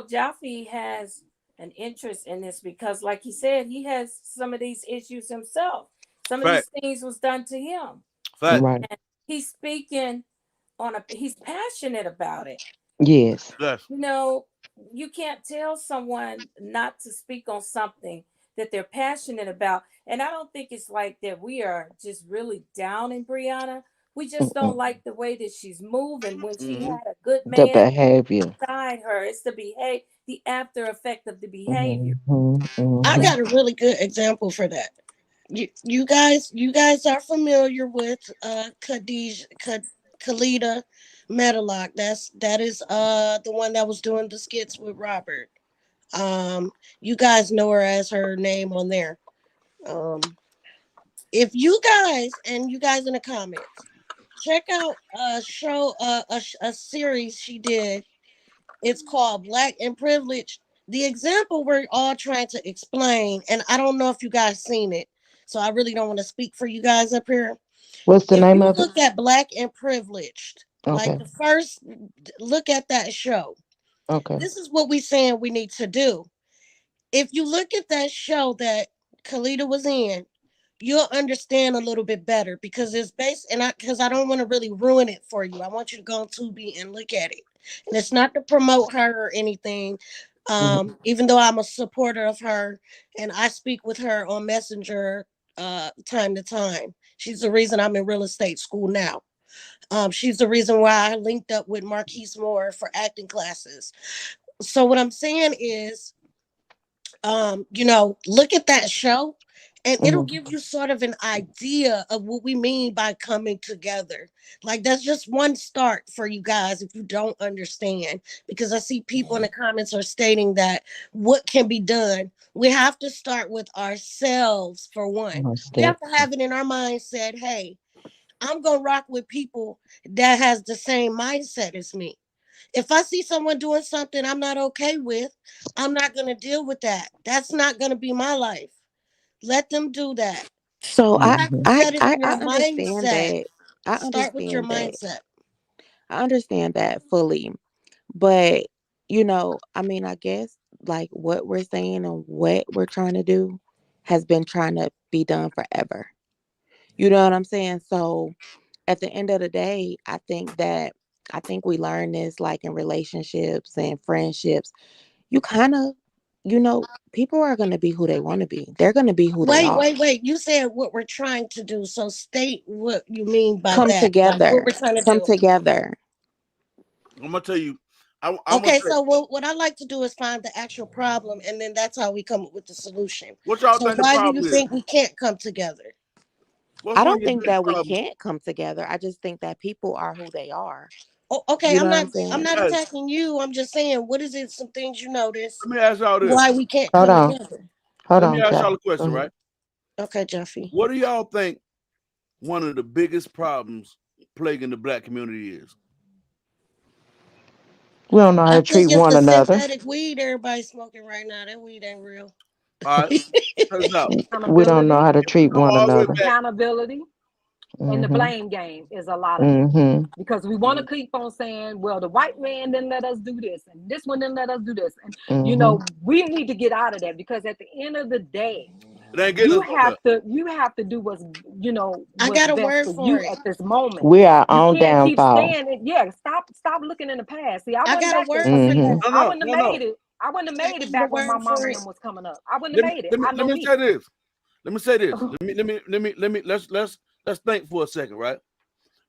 [SPEAKER 13] Jaffe has an interest in this because, like he said, he has some of these issues himself. Some of these
[SPEAKER 2] Fact,
[SPEAKER 13] things was done to him.
[SPEAKER 2] fact.
[SPEAKER 12] Right.
[SPEAKER 13] And he's speaking he's passionate about it.
[SPEAKER 12] Yes.
[SPEAKER 2] Yes.
[SPEAKER 13] You know, you can't tell someone not to speak on something that they're passionate about. And I don't think it's like that we are just really down in Brianna. We just don't like the way that she's moving when she had a good
[SPEAKER 12] The
[SPEAKER 13] man
[SPEAKER 12] behavior.
[SPEAKER 13] beside her. It's the after effect of the behavior.
[SPEAKER 15] I got a really good example for that. You guys are familiar with Khalida Medlock. That is the one that was doing the skits with Robert. You guys know her as her name on there. If you guys and you guys in the comments check out a show, a series she did. It's called Black and Privilege. The example we're all trying to explain, and I don't know if you guys seen it, so I really don't want to speak for you guys up here.
[SPEAKER 12] What's the
[SPEAKER 15] If
[SPEAKER 12] name
[SPEAKER 15] you
[SPEAKER 12] of it?
[SPEAKER 15] look at Black and Privileged, like
[SPEAKER 12] Okay.
[SPEAKER 15] the first look at that show,
[SPEAKER 12] Okay.
[SPEAKER 15] this is what we saying we need to do. If you look at that show that Khalida was in, you'll understand a little bit better because it's based and I don't want to really ruin it for you. I want you to go on Tubi and look at it. And it's not to promote her or anything. Even though I'm a supporter of her and I speak with her on Messenger time to time. She's the reason I'm in real estate school now. She's the reason why I linked up with Marquise Moore for acting classes. So what I'm saying is look at that show and it'll give you sort of an idea of what we mean by coming together. Like that's just one start for you guys if you don't understand, because I see people in the comments are stating that what can be done. We have to start with ourselves for one. We have to have it in our mindset, hey, I'm going to rock with people that has the same mindset as me. If I see someone doing something I'm not okay with, I'm not going to deal with that. That's not going to be my life. Let them do that.
[SPEAKER 16] So
[SPEAKER 15] You have to set it in
[SPEAKER 16] I
[SPEAKER 15] your
[SPEAKER 16] understand
[SPEAKER 15] mindset.
[SPEAKER 16] that. I
[SPEAKER 15] Start with your
[SPEAKER 16] understand that.
[SPEAKER 15] mindset.
[SPEAKER 16] I understand that fully. But I mean, I guess like what we're saying and what we're trying to do has been trying to be done forever. You know what I'm saying? So at the end of the day, I think we learn this like in relationships and friendships. You kind of, people are going to be who they want to be. They're going to be who they
[SPEAKER 15] Wait,
[SPEAKER 16] are.
[SPEAKER 15] wait, wait. You said what we're trying to do. So state what you mean by
[SPEAKER 16] Come
[SPEAKER 15] that. Like what
[SPEAKER 16] together.
[SPEAKER 15] we're trying to
[SPEAKER 16] Come
[SPEAKER 15] do.
[SPEAKER 16] together.
[SPEAKER 2] I'm gonna tell you. I'm gonna
[SPEAKER 15] Okay,
[SPEAKER 2] say
[SPEAKER 15] so what I like to do is find the actual problem, and then that's how we come up with the solution.
[SPEAKER 2] what y'all
[SPEAKER 15] So
[SPEAKER 2] think the
[SPEAKER 15] why do you
[SPEAKER 2] problem is.
[SPEAKER 15] think we can't come together?
[SPEAKER 2] What's
[SPEAKER 16] I
[SPEAKER 2] one of
[SPEAKER 16] don't
[SPEAKER 2] your
[SPEAKER 16] think
[SPEAKER 2] biggest
[SPEAKER 16] that we
[SPEAKER 2] problems?
[SPEAKER 16] can't come together. I just think that people are who they are.
[SPEAKER 15] Oh, okay,
[SPEAKER 16] You know
[SPEAKER 15] I'm
[SPEAKER 16] what
[SPEAKER 15] not
[SPEAKER 16] I'm
[SPEAKER 15] I'm
[SPEAKER 16] saying?
[SPEAKER 15] not
[SPEAKER 2] Hey,
[SPEAKER 15] attacking you. I'm just saying, what is it? Some things you notice
[SPEAKER 2] let me ask y'all this.
[SPEAKER 15] why we can't
[SPEAKER 12] Hold
[SPEAKER 15] come
[SPEAKER 12] on.
[SPEAKER 15] together.
[SPEAKER 12] Hold
[SPEAKER 2] Let me
[SPEAKER 12] on,
[SPEAKER 2] ask
[SPEAKER 12] child.
[SPEAKER 2] y'all a
[SPEAKER 12] Go
[SPEAKER 2] question,
[SPEAKER 12] ahead.
[SPEAKER 2] right?
[SPEAKER 15] Okay, Jeffy.
[SPEAKER 2] What do y'all think one of the biggest problems plaguing the black community is?
[SPEAKER 12] We don't know how
[SPEAKER 15] I
[SPEAKER 12] to treat
[SPEAKER 15] think it's
[SPEAKER 12] one
[SPEAKER 15] the
[SPEAKER 12] another.
[SPEAKER 15] synthetic weed everybody's smoking right now. That weed ain't real.
[SPEAKER 2] All right, check this out.
[SPEAKER 12] We don't know
[SPEAKER 11] Accountability,
[SPEAKER 12] how to
[SPEAKER 2] If we
[SPEAKER 12] treat
[SPEAKER 2] go
[SPEAKER 12] one
[SPEAKER 2] all the way
[SPEAKER 12] another.
[SPEAKER 2] back,
[SPEAKER 11] accountability, and the
[SPEAKER 12] Mm-hmm.
[SPEAKER 11] blame game is a lot of it.
[SPEAKER 12] Mm-hmm.
[SPEAKER 11] Because we want to
[SPEAKER 2] mhm,
[SPEAKER 11] keep on saying, well, the white man didn't let us do this, and this one didn't let us do this. And,
[SPEAKER 12] Mm-hmm.
[SPEAKER 11] we need to get out of that because at the end of the day,
[SPEAKER 2] it ain't getting
[SPEAKER 11] you
[SPEAKER 2] us nowhere.
[SPEAKER 11] have to do
[SPEAKER 15] I
[SPEAKER 11] what's
[SPEAKER 15] got a
[SPEAKER 11] best
[SPEAKER 15] word
[SPEAKER 11] for
[SPEAKER 15] for
[SPEAKER 11] you
[SPEAKER 15] it.
[SPEAKER 11] at this moment.
[SPEAKER 12] We are
[SPEAKER 11] You
[SPEAKER 12] on
[SPEAKER 11] can't keep
[SPEAKER 12] downfall.
[SPEAKER 11] staying. Yeah, stop looking in the past. See, I
[SPEAKER 15] I
[SPEAKER 11] went
[SPEAKER 15] got a
[SPEAKER 11] back there
[SPEAKER 15] word
[SPEAKER 11] because
[SPEAKER 15] for
[SPEAKER 11] see,
[SPEAKER 12] Mm-hmm.
[SPEAKER 15] that.
[SPEAKER 2] No,
[SPEAKER 11] I
[SPEAKER 2] no,
[SPEAKER 11] wouldn't
[SPEAKER 2] no,
[SPEAKER 11] have
[SPEAKER 2] no.
[SPEAKER 11] made it. I wouldn't have
[SPEAKER 15] I
[SPEAKER 11] made it
[SPEAKER 15] got a
[SPEAKER 11] back when my
[SPEAKER 15] word
[SPEAKER 11] mama
[SPEAKER 15] for
[SPEAKER 11] and
[SPEAKER 15] it.
[SPEAKER 11] them was coming up. I wouldn't have
[SPEAKER 2] Let me
[SPEAKER 11] made it.
[SPEAKER 2] let me
[SPEAKER 11] I
[SPEAKER 2] let
[SPEAKER 11] know
[SPEAKER 2] me
[SPEAKER 11] me.
[SPEAKER 2] say this. Let me say this. Let me let's think for a second, right?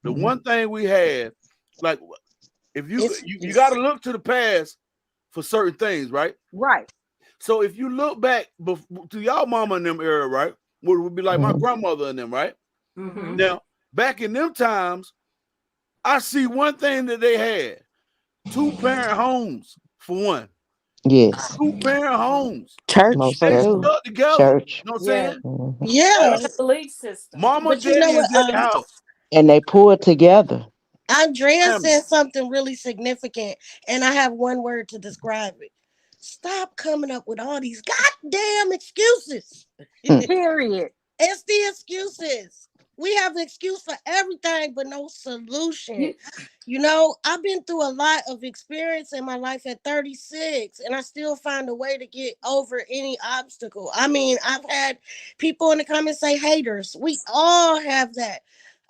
[SPEAKER 2] The
[SPEAKER 12] Mm-hmm.
[SPEAKER 2] one thing we had, like if
[SPEAKER 15] It's
[SPEAKER 2] you got to look to the past for certain things, right?
[SPEAKER 11] Right.
[SPEAKER 2] So if you look back to y'all mama in them era, right, what would be like my
[SPEAKER 12] Mm-hmm.
[SPEAKER 2] grandmother in them, right?
[SPEAKER 11] Mm-hmm.
[SPEAKER 2] Now back in them times, I see one thing that they had: 2-parent homes for one.
[SPEAKER 12] Yes,
[SPEAKER 2] 2-parent homes.
[SPEAKER 16] Church
[SPEAKER 12] most
[SPEAKER 2] They
[SPEAKER 12] definitely.
[SPEAKER 16] too.
[SPEAKER 2] stuck together. You
[SPEAKER 12] Church.
[SPEAKER 2] know what I'm
[SPEAKER 11] Yeah.
[SPEAKER 2] saying?
[SPEAKER 12] Mm-hmm.
[SPEAKER 15] yeah.
[SPEAKER 13] And a belief system.
[SPEAKER 2] Mama,
[SPEAKER 15] But you
[SPEAKER 2] daddy,
[SPEAKER 15] know
[SPEAKER 2] and
[SPEAKER 15] what?
[SPEAKER 2] daddy house.
[SPEAKER 12] And they pull together.
[SPEAKER 15] Andrea
[SPEAKER 2] Family.
[SPEAKER 15] said something really significant, and I have one word to describe it. Stop coming up with all these goddamn excuses.
[SPEAKER 11] Period.
[SPEAKER 15] It's the excuses. We have an excuse for everything, but no solution.
[SPEAKER 11] You,
[SPEAKER 15] I've been through a lot of experience in my life at 36, and I still find a way to get over any obstacle. I mean, I've had people in the comments say haters. We all have that.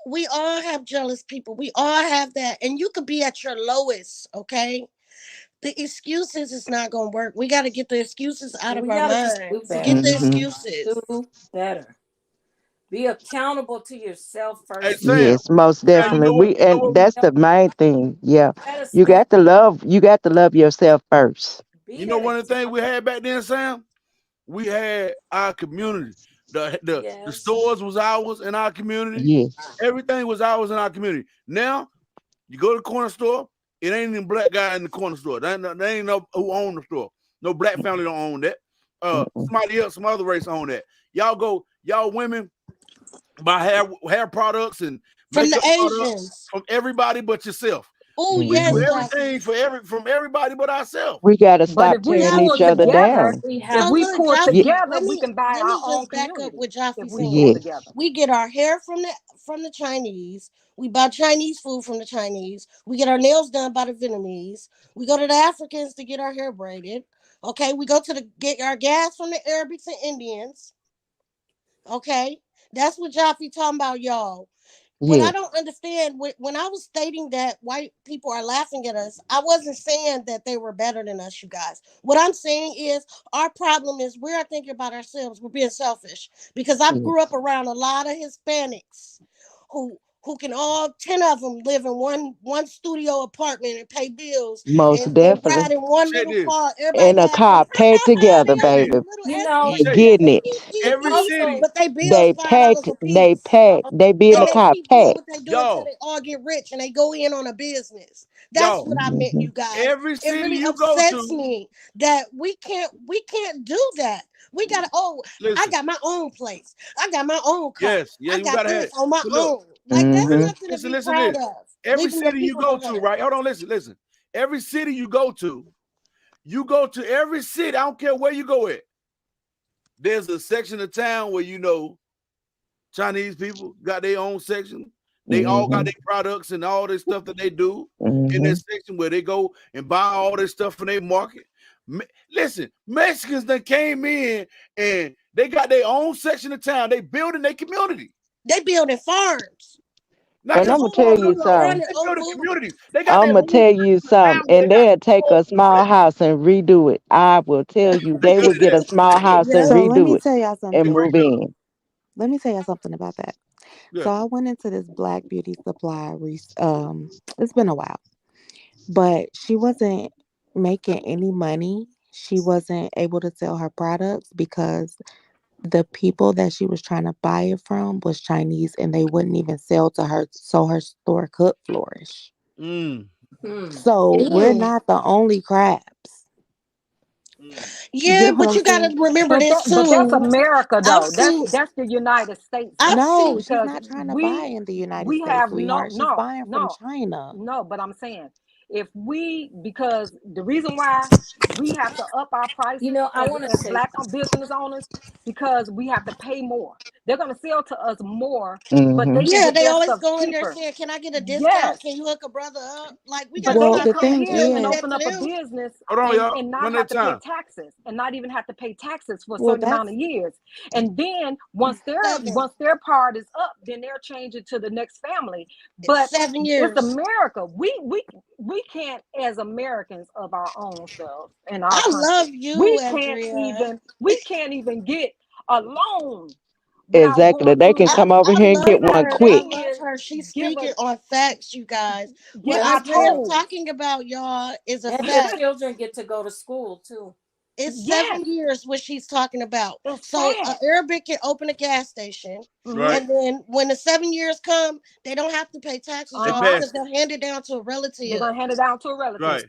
[SPEAKER 15] We all have jealous people. We all have that. And you could be at your lowest, okay? The excuses is not gonna work. We got to get the excuses out of
[SPEAKER 13] We
[SPEAKER 15] our
[SPEAKER 13] gotta just
[SPEAKER 15] mind.
[SPEAKER 13] do
[SPEAKER 15] Forget
[SPEAKER 13] better.
[SPEAKER 15] the
[SPEAKER 12] Mm-hmm.
[SPEAKER 15] excuses.
[SPEAKER 13] Do better. Be accountable to yourself
[SPEAKER 2] Hey
[SPEAKER 13] first.
[SPEAKER 2] Sam,
[SPEAKER 12] Yes, most
[SPEAKER 2] Sam,
[SPEAKER 12] definitely.
[SPEAKER 2] you know
[SPEAKER 12] And
[SPEAKER 2] what
[SPEAKER 12] that's
[SPEAKER 13] Help
[SPEAKER 12] the main thing. Yeah.
[SPEAKER 13] you gotta
[SPEAKER 12] You
[SPEAKER 13] stand.
[SPEAKER 12] got to love yourself first.
[SPEAKER 13] Be
[SPEAKER 2] you know
[SPEAKER 13] that
[SPEAKER 2] one of the things we
[SPEAKER 13] example.
[SPEAKER 2] had back then, Sam? We had our community. The
[SPEAKER 13] Yes.
[SPEAKER 2] stores was ours in our community.
[SPEAKER 12] Yes.
[SPEAKER 2] Everything was ours in our community. Now you go to the corner store, it ain't even black guy in the corner store. There ain't no who own the store. No black family don't own that.
[SPEAKER 12] Mm-mm.
[SPEAKER 2] Somebody else, some other race own that. Y'all women buy hair products and
[SPEAKER 15] From the
[SPEAKER 2] makeup products
[SPEAKER 15] Asians.
[SPEAKER 2] from everybody but yourself.
[SPEAKER 15] Oh
[SPEAKER 2] We do
[SPEAKER 15] yes,
[SPEAKER 12] Hmm.
[SPEAKER 15] Jaffe.
[SPEAKER 2] everything from everybody but ourselves.
[SPEAKER 12] We got to
[SPEAKER 5] But
[SPEAKER 12] stop
[SPEAKER 5] if we
[SPEAKER 12] tearing
[SPEAKER 5] pull
[SPEAKER 12] each
[SPEAKER 15] Jaffe,
[SPEAKER 12] other
[SPEAKER 5] together,
[SPEAKER 12] down.
[SPEAKER 13] We
[SPEAKER 5] if
[SPEAKER 15] so
[SPEAKER 13] have
[SPEAKER 5] we
[SPEAKER 15] look,
[SPEAKER 5] pull
[SPEAKER 12] Ye-
[SPEAKER 15] Jaffe,
[SPEAKER 5] together, we can buy
[SPEAKER 15] let
[SPEAKER 5] our
[SPEAKER 15] me
[SPEAKER 5] own
[SPEAKER 15] just back up
[SPEAKER 5] community.
[SPEAKER 15] what Jaffe
[SPEAKER 5] If we
[SPEAKER 15] saying.
[SPEAKER 5] pull
[SPEAKER 12] Yes.
[SPEAKER 5] together.
[SPEAKER 15] We get our hair from the Chinese. We buy Chinese food from the Chinese. We get our nails done by the Vietnamese. We go to the Africans to get our hair braided. Okay, we go to get our gas from the Arabics and Indians. Okay, that's what Jaffe talking about, y'all. What I
[SPEAKER 12] Yes.
[SPEAKER 15] don't understand, when I was stating that white people are laughing at us, I wasn't saying that they were better than us, you guys. What I'm saying is our problem is we're thinking about ourselves. We're being selfish because I grew up
[SPEAKER 12] Yes.
[SPEAKER 15] around a lot of Hispanics who can all 10 of them live in one studio apartment and pay bills
[SPEAKER 12] Most
[SPEAKER 15] and ride
[SPEAKER 12] definitely.
[SPEAKER 15] in one
[SPEAKER 2] Check
[SPEAKER 15] little
[SPEAKER 2] this.
[SPEAKER 15] car. Everybody
[SPEAKER 12] And a
[SPEAKER 15] laughing.
[SPEAKER 12] car paid together,
[SPEAKER 15] They
[SPEAKER 2] Check
[SPEAKER 15] all got
[SPEAKER 2] this.
[SPEAKER 12] baby.
[SPEAKER 15] them little
[SPEAKER 13] you
[SPEAKER 2] Let
[SPEAKER 13] know,
[SPEAKER 2] me
[SPEAKER 12] They
[SPEAKER 2] tell you.
[SPEAKER 12] getting it.
[SPEAKER 2] Every
[SPEAKER 13] also
[SPEAKER 2] city,
[SPEAKER 15] but they bills
[SPEAKER 12] They
[SPEAKER 15] $5
[SPEAKER 12] packed.
[SPEAKER 15] a piece.
[SPEAKER 12] They be in
[SPEAKER 15] And
[SPEAKER 12] the
[SPEAKER 2] y'all,
[SPEAKER 15] they
[SPEAKER 12] car
[SPEAKER 15] keep doing
[SPEAKER 12] packed.
[SPEAKER 15] what they do until
[SPEAKER 2] y'all,
[SPEAKER 15] they all get rich and they go in on a business. That's
[SPEAKER 2] y'all.
[SPEAKER 15] what I meant,
[SPEAKER 12] Hmm.
[SPEAKER 15] you guys.
[SPEAKER 2] Every
[SPEAKER 15] It
[SPEAKER 2] city
[SPEAKER 15] really
[SPEAKER 2] you go
[SPEAKER 15] upsets
[SPEAKER 2] to,
[SPEAKER 15] me that we can't do that. We gotta, oh, I
[SPEAKER 2] listen.
[SPEAKER 15] got my own place. I got my own car.
[SPEAKER 2] Yes, yeah,
[SPEAKER 15] I
[SPEAKER 2] you
[SPEAKER 15] got
[SPEAKER 2] gotta have
[SPEAKER 15] this
[SPEAKER 2] it.
[SPEAKER 15] on my
[SPEAKER 2] But look,
[SPEAKER 15] own. Like that's nothing to
[SPEAKER 2] listen,
[SPEAKER 15] be
[SPEAKER 2] listen
[SPEAKER 15] proud
[SPEAKER 2] this.
[SPEAKER 15] of.
[SPEAKER 2] Every
[SPEAKER 15] Leaving your
[SPEAKER 2] city you
[SPEAKER 15] people
[SPEAKER 2] go to,
[SPEAKER 15] behind.
[SPEAKER 2] right? Hold on, listen. Every city you go to, every city. I don't care where you go at. There's a section of town where Chinese people got their own section. They all got
[SPEAKER 12] Hmm.
[SPEAKER 2] their products and all this stuff that they do in that
[SPEAKER 12] Hmm.
[SPEAKER 2] section where they go and buy all this stuff from their market. Listen, Mexicans that came in and they got their own section of town. They building their community.
[SPEAKER 15] They building farms.
[SPEAKER 2] Not
[SPEAKER 12] And
[SPEAKER 15] The
[SPEAKER 2] just
[SPEAKER 12] I'm gonna
[SPEAKER 15] old
[SPEAKER 12] tell
[SPEAKER 15] old
[SPEAKER 2] farms,
[SPEAKER 12] you
[SPEAKER 15] people
[SPEAKER 2] y'all.
[SPEAKER 15] running
[SPEAKER 12] something.
[SPEAKER 2] They
[SPEAKER 15] old
[SPEAKER 2] building
[SPEAKER 15] food.
[SPEAKER 2] communities. They got
[SPEAKER 12] I'm
[SPEAKER 2] their
[SPEAKER 12] gonna
[SPEAKER 2] own
[SPEAKER 12] tell you
[SPEAKER 2] section of town
[SPEAKER 12] something.
[SPEAKER 2] where
[SPEAKER 12] And
[SPEAKER 2] they got
[SPEAKER 12] they'll take
[SPEAKER 2] all
[SPEAKER 12] a small house and redo it. I will tell you,
[SPEAKER 2] they
[SPEAKER 12] they
[SPEAKER 2] good
[SPEAKER 12] will
[SPEAKER 2] at
[SPEAKER 12] get
[SPEAKER 2] that.
[SPEAKER 12] a small
[SPEAKER 2] They good.
[SPEAKER 12] house and
[SPEAKER 15] Yeah.
[SPEAKER 16] So let
[SPEAKER 12] redo
[SPEAKER 16] me
[SPEAKER 12] it
[SPEAKER 16] tell y'all
[SPEAKER 2] They
[SPEAKER 12] and
[SPEAKER 16] something.
[SPEAKER 2] great
[SPEAKER 12] move
[SPEAKER 2] at
[SPEAKER 12] in.
[SPEAKER 16] Let me tell y'all something about that.
[SPEAKER 2] it. Yeah.
[SPEAKER 16] So I went into this black beauty supply. It's been a while, but she wasn't making any money. She wasn't able to sell her products because the people that she was trying to buy it from was Chinese, and they wouldn't even sell to her, so her store could flourish.
[SPEAKER 2] Mm.
[SPEAKER 13] hmm.
[SPEAKER 16] So we're
[SPEAKER 15] Mm.
[SPEAKER 16] not the only crabs.
[SPEAKER 2] Mm.
[SPEAKER 16] You get
[SPEAKER 15] Yeah,
[SPEAKER 16] what
[SPEAKER 15] but
[SPEAKER 16] I'm
[SPEAKER 15] you
[SPEAKER 16] saying?
[SPEAKER 15] gotta remember
[SPEAKER 5] But
[SPEAKER 15] this
[SPEAKER 5] that's
[SPEAKER 15] too.
[SPEAKER 5] America
[SPEAKER 15] I've
[SPEAKER 5] though. That's
[SPEAKER 15] seen
[SPEAKER 5] that's the United States
[SPEAKER 15] I've
[SPEAKER 5] though.
[SPEAKER 15] seen
[SPEAKER 16] No, she's
[SPEAKER 5] Because
[SPEAKER 16] not trying to buy
[SPEAKER 5] we
[SPEAKER 16] in the United
[SPEAKER 5] we
[SPEAKER 16] States,
[SPEAKER 5] have no
[SPEAKER 16] sweetheart. She's
[SPEAKER 5] no
[SPEAKER 16] buying from
[SPEAKER 5] no
[SPEAKER 16] China.
[SPEAKER 5] no, but I'm saying if we because the reason why we have to up our
[SPEAKER 13] You
[SPEAKER 5] prices
[SPEAKER 13] know, I want to
[SPEAKER 5] as
[SPEAKER 13] say
[SPEAKER 5] black business owners because we have to pay more. They're gonna sell to us more, but
[SPEAKER 12] Hmm.
[SPEAKER 5] they can
[SPEAKER 15] yeah,
[SPEAKER 5] get
[SPEAKER 15] they
[SPEAKER 5] their
[SPEAKER 15] always
[SPEAKER 5] stuff
[SPEAKER 15] go in there
[SPEAKER 5] cheaper.
[SPEAKER 15] saying, can I get a
[SPEAKER 5] Yes.
[SPEAKER 15] discount? Can you hook a brother up? Like we
[SPEAKER 5] But
[SPEAKER 15] gotta
[SPEAKER 5] they
[SPEAKER 16] Well,
[SPEAKER 5] can
[SPEAKER 15] stop
[SPEAKER 16] the
[SPEAKER 5] come
[SPEAKER 15] paying
[SPEAKER 16] thing
[SPEAKER 5] here
[SPEAKER 15] giving
[SPEAKER 5] and
[SPEAKER 16] is,
[SPEAKER 15] that
[SPEAKER 5] open
[SPEAKER 15] to
[SPEAKER 5] up a
[SPEAKER 15] them.
[SPEAKER 5] business
[SPEAKER 2] Hold on, y'all.
[SPEAKER 5] and not
[SPEAKER 2] One at
[SPEAKER 5] have
[SPEAKER 2] a
[SPEAKER 5] to pay
[SPEAKER 2] time.
[SPEAKER 5] taxes and not even have to pay taxes for a
[SPEAKER 16] well,
[SPEAKER 5] certain amount
[SPEAKER 16] that's
[SPEAKER 5] of years. And then once
[SPEAKER 15] Seven.
[SPEAKER 5] their part is up, then they're changing to the next family.
[SPEAKER 15] It's
[SPEAKER 5] But
[SPEAKER 15] 7 years.
[SPEAKER 5] it's America. We can't, as Americans of our own selves in our
[SPEAKER 15] I love
[SPEAKER 5] country,
[SPEAKER 15] you, Andrea.
[SPEAKER 5] we can't even get a loan without
[SPEAKER 12] Exactly.
[SPEAKER 5] going
[SPEAKER 12] They can
[SPEAKER 5] to
[SPEAKER 15] I,
[SPEAKER 12] come over
[SPEAKER 15] I
[SPEAKER 12] here and
[SPEAKER 15] love
[SPEAKER 12] get
[SPEAKER 5] without
[SPEAKER 12] one
[SPEAKER 15] her.
[SPEAKER 5] the
[SPEAKER 15] I
[SPEAKER 12] quick.
[SPEAKER 15] love
[SPEAKER 5] Indian
[SPEAKER 15] her. She's
[SPEAKER 5] give us
[SPEAKER 15] speaking on facts, you guys. What
[SPEAKER 5] get
[SPEAKER 13] that's
[SPEAKER 5] our
[SPEAKER 15] Andrea's
[SPEAKER 13] true.
[SPEAKER 5] toes.
[SPEAKER 15] talking about, y'all, is a
[SPEAKER 13] And the
[SPEAKER 15] fact.
[SPEAKER 13] children get to go to school too.
[SPEAKER 15] It's
[SPEAKER 5] Yes,
[SPEAKER 15] 7 years what she's talking about.
[SPEAKER 5] it's
[SPEAKER 15] So
[SPEAKER 5] sad.
[SPEAKER 15] Arabic can open a gas station,
[SPEAKER 2] Right?
[SPEAKER 15] and then when the 7 years come, they don't have to pay taxes,
[SPEAKER 2] They
[SPEAKER 15] y'all,
[SPEAKER 5] Uh-huh.
[SPEAKER 15] because
[SPEAKER 2] passed it.
[SPEAKER 15] they'll hand it down to a
[SPEAKER 5] They're
[SPEAKER 15] relative.
[SPEAKER 5] gonna hand it down to a relative.
[SPEAKER 2] Right.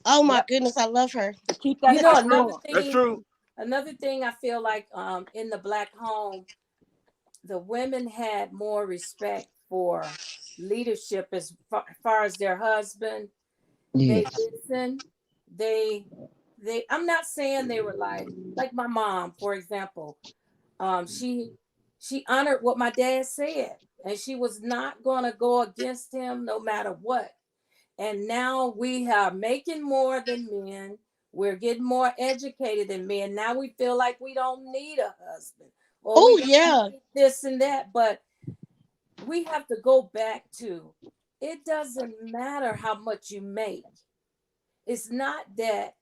[SPEAKER 15] Oh my
[SPEAKER 5] Yep.
[SPEAKER 15] goodness, I love her.
[SPEAKER 5] To keep
[SPEAKER 13] You
[SPEAKER 5] that
[SPEAKER 13] know,
[SPEAKER 5] cycle going.
[SPEAKER 2] That's true.
[SPEAKER 13] another thing I feel like in the black home, the women had more respect for leadership as far as their husband. They
[SPEAKER 12] Yes.
[SPEAKER 13] listen. They I'm not saying they were like my mom, for example. She honored what my dad said, and she was not gonna go against him no matter what. And now we are making more than men. We're getting more educated than men. Now we feel like we don't need a husband or we
[SPEAKER 15] Oh
[SPEAKER 13] don't
[SPEAKER 15] yeah.
[SPEAKER 13] need this and that. But we have to go back to it doesn't matter how much you make. it's not that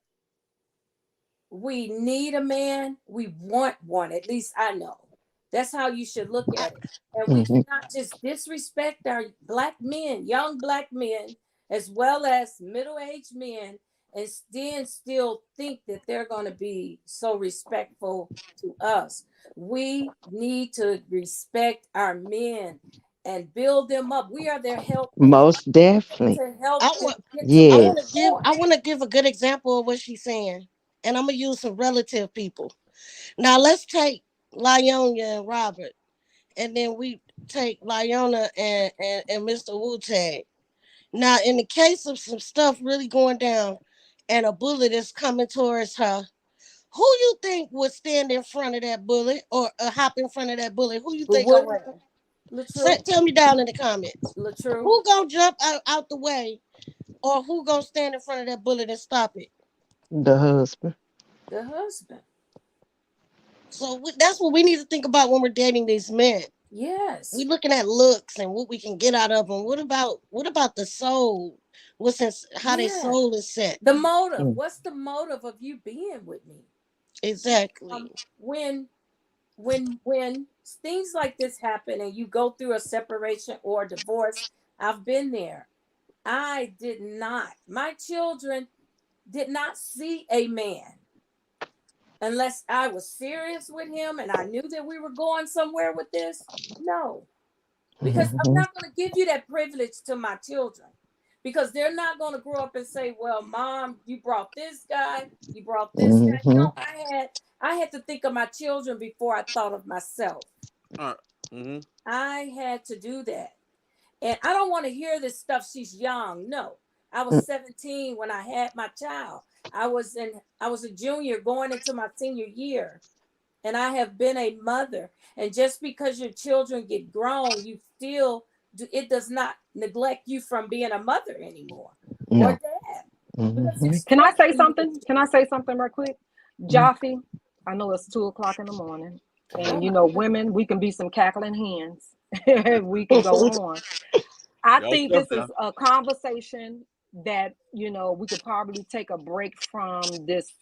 [SPEAKER 13] we need a man, we want one. At least I know. That's how you should look at it. And we
[SPEAKER 12] Hmm.
[SPEAKER 13] cannot just disrespect our black men, young black men, as well as middle-aged men, and then still think that they're going to be so respectful to us. We need to respect our men and build them up. We are their helpmate.
[SPEAKER 12] Most
[SPEAKER 13] We need
[SPEAKER 12] definitely.
[SPEAKER 13] to help
[SPEAKER 15] I
[SPEAKER 13] them
[SPEAKER 15] want
[SPEAKER 13] get to
[SPEAKER 15] I
[SPEAKER 13] where
[SPEAKER 15] want
[SPEAKER 13] they're
[SPEAKER 15] to
[SPEAKER 12] Yes.
[SPEAKER 15] give
[SPEAKER 13] going.
[SPEAKER 15] I want to give a good example of what she's saying, and I'm gonna use some relative people. Now let's take Lyonia and Robert, and then we take Lyona and Mr. Wu Tag. Now, in the case of some stuff really going down, and a bullet is coming towards her, who you think would stand in front of that bullet or hop in front of that bullet? Who you
[SPEAKER 13] Who
[SPEAKER 15] think gonna
[SPEAKER 13] wouldn't?
[SPEAKER 15] run?
[SPEAKER 13] Latrue?
[SPEAKER 15] Tell me down in the comments.
[SPEAKER 13] Latrue?
[SPEAKER 15] Who gonna jump out the way, or who gonna stand in front of that bullet and stop it?
[SPEAKER 12] The husband.
[SPEAKER 13] The husband.
[SPEAKER 15] So that's what we need to think about when we're dating these men.
[SPEAKER 13] Yes.
[SPEAKER 15] We looking at looks and what we can get out of them. What about the soul? How their
[SPEAKER 13] Yeah.
[SPEAKER 15] soul is set?
[SPEAKER 13] The motive.
[SPEAKER 12] Mm.
[SPEAKER 13] What's the motive of you being with me?
[SPEAKER 15] Exactly.
[SPEAKER 13] When when things like this happen and you go through a separation or a divorce, I've been there. I did not. My children did not see a man unless I was serious with him and I knew that we were going somewhere with this. No, because I'm
[SPEAKER 12] Mhm.
[SPEAKER 13] not going to give you that privilege to my children, because they're not going to grow up and say, well, mom, you brought this guy, you brought this guy.
[SPEAKER 12] Mhm.
[SPEAKER 13] No, I had to think of my children before I thought of myself.
[SPEAKER 2] All right. Mm-hmm.
[SPEAKER 13] I had to do that. And I don't want to hear this stuff. She's young. No. I was
[SPEAKER 12] Mm.
[SPEAKER 13] 17 when I had my child. I was a junior going into my senior year, and I have been a mother. And just because your children get grown, you still it does not neglect you from being a mother anymore or
[SPEAKER 12] No.
[SPEAKER 13] dad, because you're
[SPEAKER 12] Mhm.
[SPEAKER 11] Can I
[SPEAKER 13] still
[SPEAKER 11] say
[SPEAKER 13] giving me the
[SPEAKER 11] something? Can I say something real quick?
[SPEAKER 12] Mhm.
[SPEAKER 11] Jaffe, I know it's 2 o'clock in the morning.
[SPEAKER 13] oh
[SPEAKER 11] And
[SPEAKER 13] my
[SPEAKER 11] women, we can be some cackling hens. We can go on. I
[SPEAKER 2] Y'all
[SPEAKER 11] think
[SPEAKER 2] tough
[SPEAKER 11] this
[SPEAKER 2] now.
[SPEAKER 11] is a conversation that we could probably take a break from this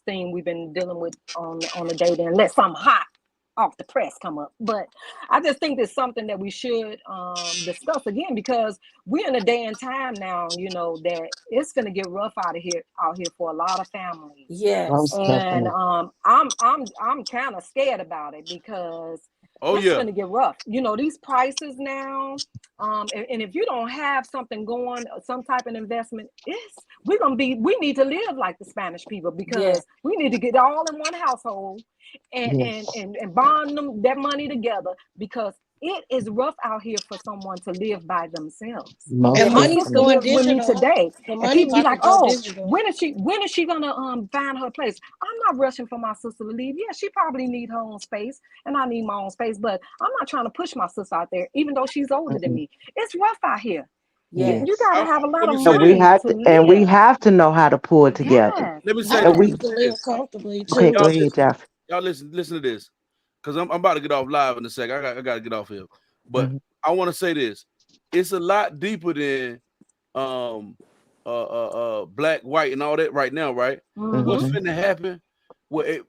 [SPEAKER 11] thing we've been dealing with on the data and let something hot off the press come up. But I just think it's something that we should discuss again, because we're in a day and time now, that it's gonna get rough out here for a lot of families.
[SPEAKER 13] yes.
[SPEAKER 12] Most
[SPEAKER 11] And
[SPEAKER 12] definitely.
[SPEAKER 11] I'm kind of scared about it, because
[SPEAKER 2] Oh
[SPEAKER 11] it's
[SPEAKER 2] yeah.
[SPEAKER 11] gonna get rough. These prices now, and if you don't have something going, some type of investment, we need to live like the Spanish people,
[SPEAKER 13] Yeah.
[SPEAKER 11] because we need to get all in one household and and
[SPEAKER 12] Yes.
[SPEAKER 11] and, and bond that money together, because it is rough out here for someone to live by themselves. And
[SPEAKER 15] And
[SPEAKER 12] Most
[SPEAKER 11] my
[SPEAKER 15] money's
[SPEAKER 11] sister
[SPEAKER 12] definitely.
[SPEAKER 15] going
[SPEAKER 11] lives with me
[SPEAKER 15] digital.
[SPEAKER 11] today,
[SPEAKER 15] The
[SPEAKER 11] and
[SPEAKER 15] money
[SPEAKER 11] people be
[SPEAKER 15] about to
[SPEAKER 11] like,
[SPEAKER 15] go
[SPEAKER 11] "Oh,
[SPEAKER 15] digital.
[SPEAKER 11] when is she gonna find her place?" I'm not rushing for my sister to leave. Yeah, she probably need her own space, and I need my own space. But I'm not trying to push my sister out there, even though she's older than
[SPEAKER 12] Mm-mm.
[SPEAKER 11] me. It's rough out here. You
[SPEAKER 13] Yes.
[SPEAKER 12] Yes.
[SPEAKER 11] gotta have a lot
[SPEAKER 2] Let
[SPEAKER 11] of
[SPEAKER 2] me say
[SPEAKER 12] And we
[SPEAKER 2] this.
[SPEAKER 11] money
[SPEAKER 12] have
[SPEAKER 11] to
[SPEAKER 12] to, and we
[SPEAKER 11] live.
[SPEAKER 12] have to know how to pull it together.
[SPEAKER 11] Yes,
[SPEAKER 2] Let me say
[SPEAKER 15] I
[SPEAKER 12] And
[SPEAKER 2] this. Let
[SPEAKER 15] have
[SPEAKER 2] me
[SPEAKER 12] we,
[SPEAKER 15] to
[SPEAKER 2] say
[SPEAKER 15] live
[SPEAKER 2] this.
[SPEAKER 15] comfortably
[SPEAKER 12] okay,
[SPEAKER 15] too.
[SPEAKER 12] go
[SPEAKER 2] Y'all
[SPEAKER 12] ahead,
[SPEAKER 2] listen.
[SPEAKER 12] Jeff.
[SPEAKER 2] Y'all listen to this. Cause I'm about to get off live in a second. I gotta get off here. But
[SPEAKER 12] Mhm.
[SPEAKER 2] I want to say this. It's a lot deeper than um black, white, and all that right now, right? What's
[SPEAKER 11] mm-hmm,
[SPEAKER 12] Mhm.
[SPEAKER 2] finna happen? What it,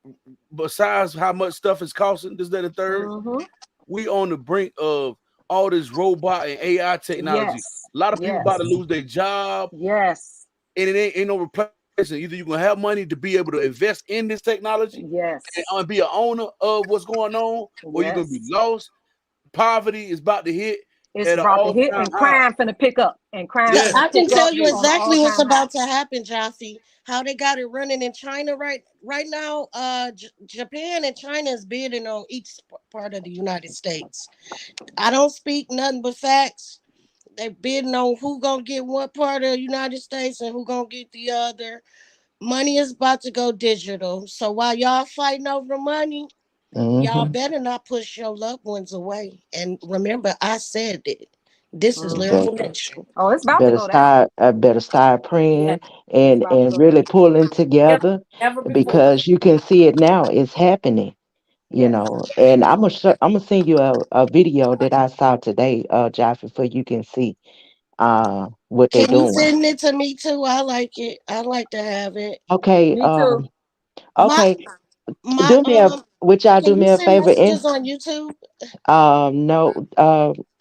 [SPEAKER 2] besides how much stuff is costing, this, that, and third,
[SPEAKER 11] mm-hmm.
[SPEAKER 2] we on the brink of all this robot and AI technology.
[SPEAKER 11] Yes,
[SPEAKER 2] A lot of people about to
[SPEAKER 11] yes,
[SPEAKER 2] lose their job,
[SPEAKER 11] yes,
[SPEAKER 2] and it ain't no replacement. Either you're gonna have money to be able to invest in this technology and
[SPEAKER 11] yes,
[SPEAKER 2] be an owner of what's going on, or you're gonna be
[SPEAKER 11] yes.
[SPEAKER 2] lost. Poverty is about to hit
[SPEAKER 11] It's
[SPEAKER 2] at an
[SPEAKER 11] about to hit,
[SPEAKER 2] all-time
[SPEAKER 11] and
[SPEAKER 2] high.
[SPEAKER 11] crime finna pick up, and crime
[SPEAKER 15] Yeah,
[SPEAKER 2] Yes,
[SPEAKER 11] finna
[SPEAKER 15] I can
[SPEAKER 11] pick
[SPEAKER 15] tell
[SPEAKER 11] up
[SPEAKER 15] you
[SPEAKER 2] yes.
[SPEAKER 11] on an
[SPEAKER 15] exactly what's
[SPEAKER 11] all-time high.
[SPEAKER 15] about to happen, Jaffe. How they got it running in China right now. Japan and China is bidding on each part of the United States. I don't speak nothing but facts. They bidding on who gonna get what part of the United States and who gonna get the other. Money is about to go digital. So while y'all fighting over money, y'all
[SPEAKER 12] Mhm.
[SPEAKER 15] better not push your loved ones away. And remember, I said it. This is
[SPEAKER 11] Mm-hmm.
[SPEAKER 15] information.
[SPEAKER 11] Oh, it's about to go down.
[SPEAKER 12] Better start
[SPEAKER 13] Yes.
[SPEAKER 12] praying
[SPEAKER 11] It's
[SPEAKER 12] and
[SPEAKER 11] about to go
[SPEAKER 12] really
[SPEAKER 11] down.
[SPEAKER 12] pulling
[SPEAKER 13] Never,
[SPEAKER 12] together,
[SPEAKER 13] never before.
[SPEAKER 12] because you can see it now. It's happening.
[SPEAKER 11] Yes.
[SPEAKER 12] And I'm gonna send you a video that I saw today, Jaffe, for you can see. what they're
[SPEAKER 15] Can you
[SPEAKER 12] doing.
[SPEAKER 15] send it to me too? I like it. I like to have it.
[SPEAKER 12] Okay,
[SPEAKER 14] Me too.
[SPEAKER 15] My
[SPEAKER 12] okay.
[SPEAKER 15] my
[SPEAKER 12] Do me a would y'all do
[SPEAKER 15] can
[SPEAKER 12] me
[SPEAKER 15] you
[SPEAKER 12] a
[SPEAKER 15] send
[SPEAKER 12] favor
[SPEAKER 15] messages
[SPEAKER 12] and
[SPEAKER 15] on YouTube?
[SPEAKER 12] no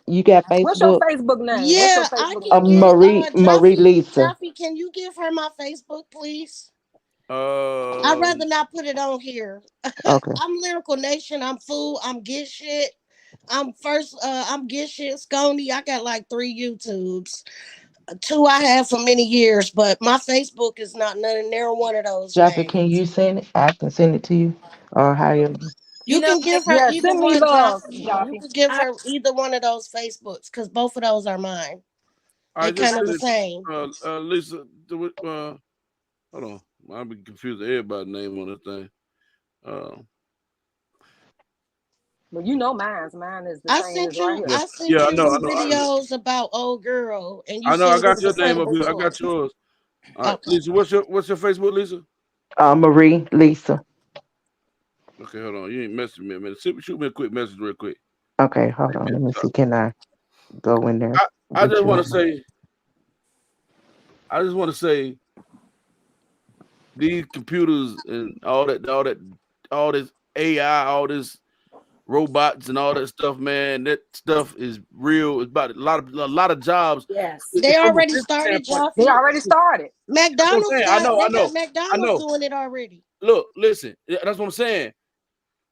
[SPEAKER 12] you got
[SPEAKER 14] What's your
[SPEAKER 12] Facebook?
[SPEAKER 14] Facebook name? What's your
[SPEAKER 15] Yeah, I
[SPEAKER 14] Facebook
[SPEAKER 15] can
[SPEAKER 14] name?
[SPEAKER 15] get it.
[SPEAKER 12] Marie Lisa.
[SPEAKER 15] Jeffy, can you give her my Facebook, please? I'd
[SPEAKER 2] Um,
[SPEAKER 15] rather not put it on here.
[SPEAKER 12] Okay.
[SPEAKER 15] I'm Lyrical Nation. I'm Fool. I'm Get Shit. I'm Get Shit Scony. I got like 3 YouTubes. Two I have for many years, but my Facebook is not none near one of those
[SPEAKER 12] Jaffa, can
[SPEAKER 15] names.
[SPEAKER 12] you send it? I can send it to you. Or how you
[SPEAKER 13] You
[SPEAKER 15] You
[SPEAKER 13] know,
[SPEAKER 15] can give her
[SPEAKER 14] Yeah,
[SPEAKER 15] either
[SPEAKER 14] send me
[SPEAKER 15] one,
[SPEAKER 14] love,
[SPEAKER 15] Jaffe. You
[SPEAKER 14] Jaffe.
[SPEAKER 15] can give
[SPEAKER 13] I,
[SPEAKER 15] her either one of those Facebooks because both of those are mine.
[SPEAKER 2] I
[SPEAKER 15] They
[SPEAKER 2] just
[SPEAKER 15] kind of
[SPEAKER 2] sent
[SPEAKER 15] the
[SPEAKER 2] it.
[SPEAKER 15] same.
[SPEAKER 2] Lisa, hold on. I'll be confused everybody's name on this thing. Uh,
[SPEAKER 14] Well, you know mine's. Mine is the
[SPEAKER 15] I
[SPEAKER 14] same as
[SPEAKER 15] sent
[SPEAKER 14] right
[SPEAKER 15] you
[SPEAKER 14] here.
[SPEAKER 2] yeah,
[SPEAKER 15] I sent
[SPEAKER 2] yeah,
[SPEAKER 15] you some videos about old girl, and you
[SPEAKER 2] I
[SPEAKER 15] said it
[SPEAKER 2] got
[SPEAKER 15] was a
[SPEAKER 2] your name up
[SPEAKER 15] credible
[SPEAKER 2] here. I got
[SPEAKER 15] source.
[SPEAKER 2] yours. All right,
[SPEAKER 15] Okay.
[SPEAKER 2] Lisa, what's your Facebook, Lisa?
[SPEAKER 12] Marie Lisa.
[SPEAKER 2] Okay, hold on. You ain't messaging me a minute. Shoot me a quick message real quick.
[SPEAKER 12] Okay, hold on. Let me see. Can I go in there
[SPEAKER 2] I
[SPEAKER 12] with
[SPEAKER 2] just
[SPEAKER 12] you?
[SPEAKER 2] want to say, I just want to say, these computers and all this AI, all this robots and all that stuff, man. That stuff is real. It's about a lot of jobs.
[SPEAKER 13] yes.
[SPEAKER 15] They
[SPEAKER 2] From a
[SPEAKER 15] already
[SPEAKER 2] business
[SPEAKER 15] started,
[SPEAKER 2] standpoint,
[SPEAKER 14] They
[SPEAKER 15] Jaffe.
[SPEAKER 14] already started.
[SPEAKER 2] that's what I'm
[SPEAKER 15] McDonald's
[SPEAKER 2] saying.
[SPEAKER 15] got they got
[SPEAKER 2] I
[SPEAKER 15] McDonald's
[SPEAKER 2] know.
[SPEAKER 15] doing it already.
[SPEAKER 2] Look, listen. That's what I'm saying.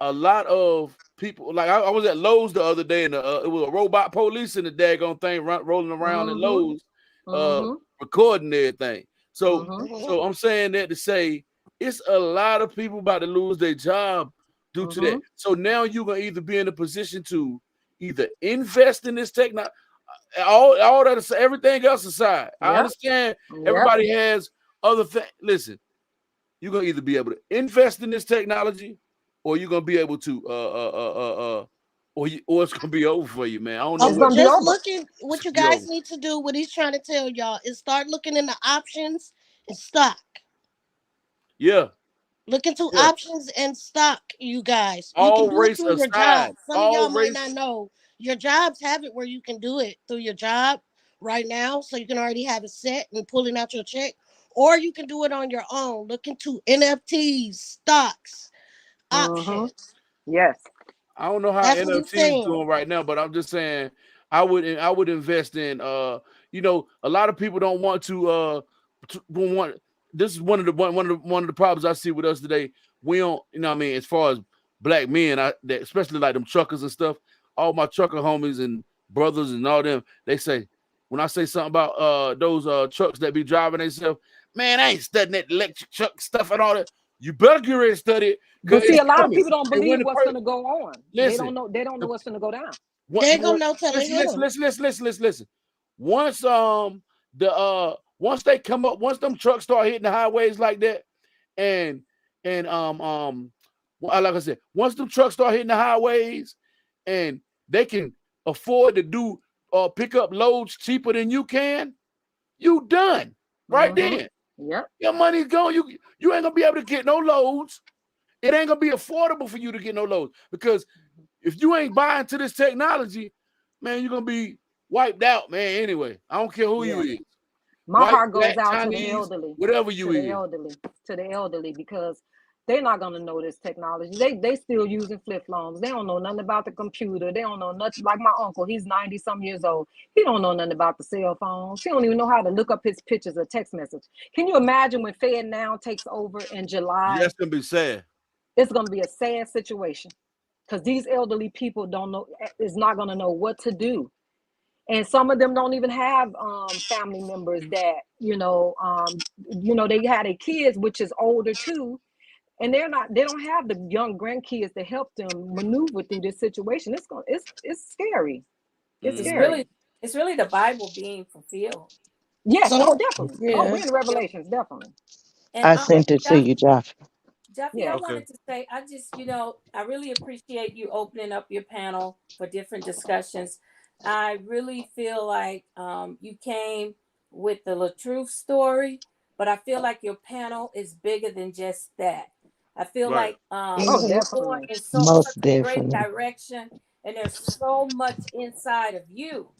[SPEAKER 2] A lot of people, like I was at Lowe's the other day, and it was a robot police in the daggone thing rolling around at
[SPEAKER 14] Mm-hmm.
[SPEAKER 2] Lowe's,
[SPEAKER 14] Mm-hmm.
[SPEAKER 2] recording everything. So,
[SPEAKER 14] Mm-hmm.
[SPEAKER 2] so I'm saying that to say it's a lot of people about to lose their job due to
[SPEAKER 14] Mm-hmm.
[SPEAKER 2] that. So now you're gonna either be in a position to either invest in this technology, all that, everything else aside. I
[SPEAKER 14] Yep.
[SPEAKER 2] understand
[SPEAKER 14] Yep.
[SPEAKER 2] everybody has other things. Listen, you're gonna either be able to invest in this technology, or you're gonna be able to or it's gonna be over for you, man. I don't know
[SPEAKER 14] It's
[SPEAKER 15] Okay,
[SPEAKER 2] what
[SPEAKER 14] gonna be
[SPEAKER 15] just
[SPEAKER 14] over.
[SPEAKER 15] looking
[SPEAKER 2] it's
[SPEAKER 15] what you
[SPEAKER 2] gonna be
[SPEAKER 15] guys
[SPEAKER 2] over.
[SPEAKER 15] need to do, what he's trying to tell y'all is start looking into options and stock.
[SPEAKER 2] Yeah,
[SPEAKER 15] Look into
[SPEAKER 2] yeah.
[SPEAKER 15] options and stock, you guys. You can
[SPEAKER 2] All
[SPEAKER 15] do it
[SPEAKER 2] race
[SPEAKER 15] through your
[SPEAKER 2] aside,
[SPEAKER 15] job. Some of
[SPEAKER 2] all
[SPEAKER 15] y'all might not
[SPEAKER 2] race.
[SPEAKER 15] know. Your jobs have it where you can do it through your job right now. So you can already have it set and pulling out your check. Or you can do it on your own. Look into NFTs, stocks,
[SPEAKER 14] Mm-hmm.
[SPEAKER 15] options.
[SPEAKER 14] Yes.
[SPEAKER 2] I don't know how
[SPEAKER 15] That's what he's
[SPEAKER 2] NFTs
[SPEAKER 15] saying.
[SPEAKER 2] doing right now, but I'm just saying I would invest in a lot of people don't want don't want this is one of the problems I see with us today. We don't, what I mean, as far as black men, especially like them truckers and stuff, all my trucker homies and brothers and all them, they say when I say something about those trucks that be driving themselves, man, I ain't studying that electric truck stuff and all that. You better get ready to study it because
[SPEAKER 14] But see,
[SPEAKER 2] it's
[SPEAKER 14] a lot of
[SPEAKER 2] coming.
[SPEAKER 14] people don't
[SPEAKER 2] And when
[SPEAKER 14] believe
[SPEAKER 2] the
[SPEAKER 14] what's gonna go on. They
[SPEAKER 2] listen,
[SPEAKER 14] don't know. They don't know
[SPEAKER 2] the,
[SPEAKER 14] what's gonna go down.
[SPEAKER 2] what,
[SPEAKER 15] They ain't gonna
[SPEAKER 2] what
[SPEAKER 15] know till they hit them.
[SPEAKER 2] listen. Once once they come up, once them trucks start hitting the highways like that, and like I said, once them trucks start hitting the highways, and they can afford to do pick up loads cheaper than you can, you done right
[SPEAKER 14] Mm-hmm.
[SPEAKER 2] then.
[SPEAKER 14] Yep.
[SPEAKER 2] Your money's gone. You ain't gonna be able to get no loads. It ain't gonna be affordable for you to get no loads because if you ain't buying to this technology, man, you're gonna be wiped out, man. Anyway, I don't care who you
[SPEAKER 14] Yeah.
[SPEAKER 2] is,
[SPEAKER 14] My
[SPEAKER 2] white,
[SPEAKER 14] heart goes
[SPEAKER 2] black,
[SPEAKER 14] out to the
[SPEAKER 2] Chinese,
[SPEAKER 14] elderly,
[SPEAKER 2] whatever you is.
[SPEAKER 14] to the elderly, because they're not gonna know this technology. They still using flip phones. They don't know nothing about the computer. They don't know nothing. Like my uncle, he's 90 some years old. He don't know nothing about the cell phones. He don't even know how to look up his pictures or text message. Can you imagine when Fed Now takes over in
[SPEAKER 2] Yeah,
[SPEAKER 14] July?
[SPEAKER 2] that's gonna be sad.
[SPEAKER 14] It's gonna be a sad situation because these elderly people don't know, is not gonna know what to do, and some of them don't even have family members that they had their kids, which is older too, and they don't have the young grandkids to help them maneuver through this situation. It's scary. It's
[SPEAKER 13] It's
[SPEAKER 2] Mm-hmm.
[SPEAKER 14] scary.
[SPEAKER 13] really it's really the Bible being fulfilled.
[SPEAKER 14] Yes.
[SPEAKER 15] So
[SPEAKER 14] Oh, definitely. Oh,
[SPEAKER 15] yeah.
[SPEAKER 14] we're in Revelations, definitely.
[SPEAKER 13] And
[SPEAKER 12] I sent it to you, Josh.
[SPEAKER 13] Jeffy, I
[SPEAKER 14] Yes.
[SPEAKER 2] Okay.
[SPEAKER 13] wanted to say, I really appreciate you opening up your panel for different discussions. I really feel like you came with the LaTruth story, but I feel like your panel is bigger than just that. I feel
[SPEAKER 2] Right.
[SPEAKER 13] like
[SPEAKER 14] Oh,
[SPEAKER 15] Mhm.
[SPEAKER 13] you're going
[SPEAKER 14] definitely.
[SPEAKER 13] in such
[SPEAKER 12] Most
[SPEAKER 13] a great
[SPEAKER 12] definitely.
[SPEAKER 13] direction, and there's so much inside of you.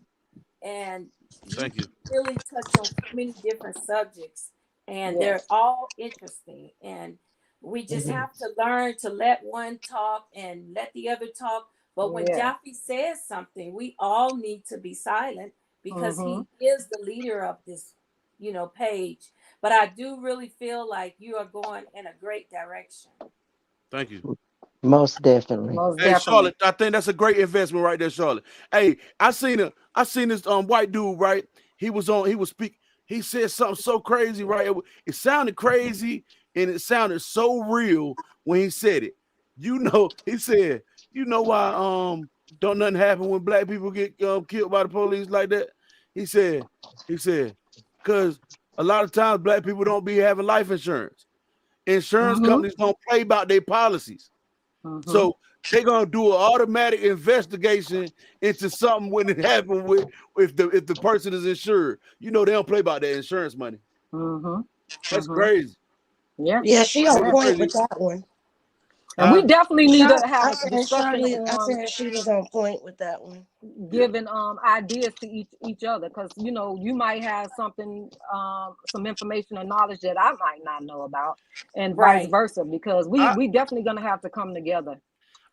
[SPEAKER 13] And
[SPEAKER 2] Thank you.
[SPEAKER 13] really touch on so many different subjects, and they're
[SPEAKER 11] Yes.
[SPEAKER 13] all interesting. And we just
[SPEAKER 12] Mhm.
[SPEAKER 13] have to learn to let one talk and let the other talk. But when
[SPEAKER 11] Yeah.
[SPEAKER 13] Jaffe says something, we all need to be silent because
[SPEAKER 11] Mm-hmm.
[SPEAKER 13] he is the leader of this, page. But I do really feel like you are going in a great direction.
[SPEAKER 2] Thank you.
[SPEAKER 12] Most definitely.
[SPEAKER 11] Most
[SPEAKER 2] Hey,
[SPEAKER 11] definitely.
[SPEAKER 2] Charlotte, I think that's a great investment right there, Charlotte. Hey, I seen this white dude, right? He was speak. He said something so crazy, right? It sounded crazy and it sounded so real when he said it. He said, why don't nothing happen when black people get killed by the police like that? He said, because a lot of times black people don't be having life insurance. Insurance
[SPEAKER 11] Mm-hmm.
[SPEAKER 2] companies don't play about their policies.
[SPEAKER 11] Mm-hmm.
[SPEAKER 2] So they're gonna do an automatic investigation into something when it happened with if the person is insured. They don't play about that insurance money.
[SPEAKER 11] Mm-hmm.
[SPEAKER 2] That's
[SPEAKER 11] Mm-hmm.
[SPEAKER 2] crazy.
[SPEAKER 11] Yeah.
[SPEAKER 15] Yeah, she
[SPEAKER 2] That's
[SPEAKER 15] on
[SPEAKER 2] real
[SPEAKER 11] Yeah.
[SPEAKER 15] point with
[SPEAKER 2] crazy.
[SPEAKER 15] that one.
[SPEAKER 11] And we
[SPEAKER 2] Huh?
[SPEAKER 11] definitely need to have
[SPEAKER 15] I
[SPEAKER 11] a
[SPEAKER 15] said
[SPEAKER 11] discussion
[SPEAKER 15] Charlotte. I
[SPEAKER 11] on
[SPEAKER 15] said she was on point with that one.
[SPEAKER 2] Yeah.
[SPEAKER 11] giving ideas to each other, because you might have something, some information or knowledge that I might not know about, and vice
[SPEAKER 13] Right.
[SPEAKER 11] versa, because
[SPEAKER 2] I
[SPEAKER 11] we definitely gonna have to come together.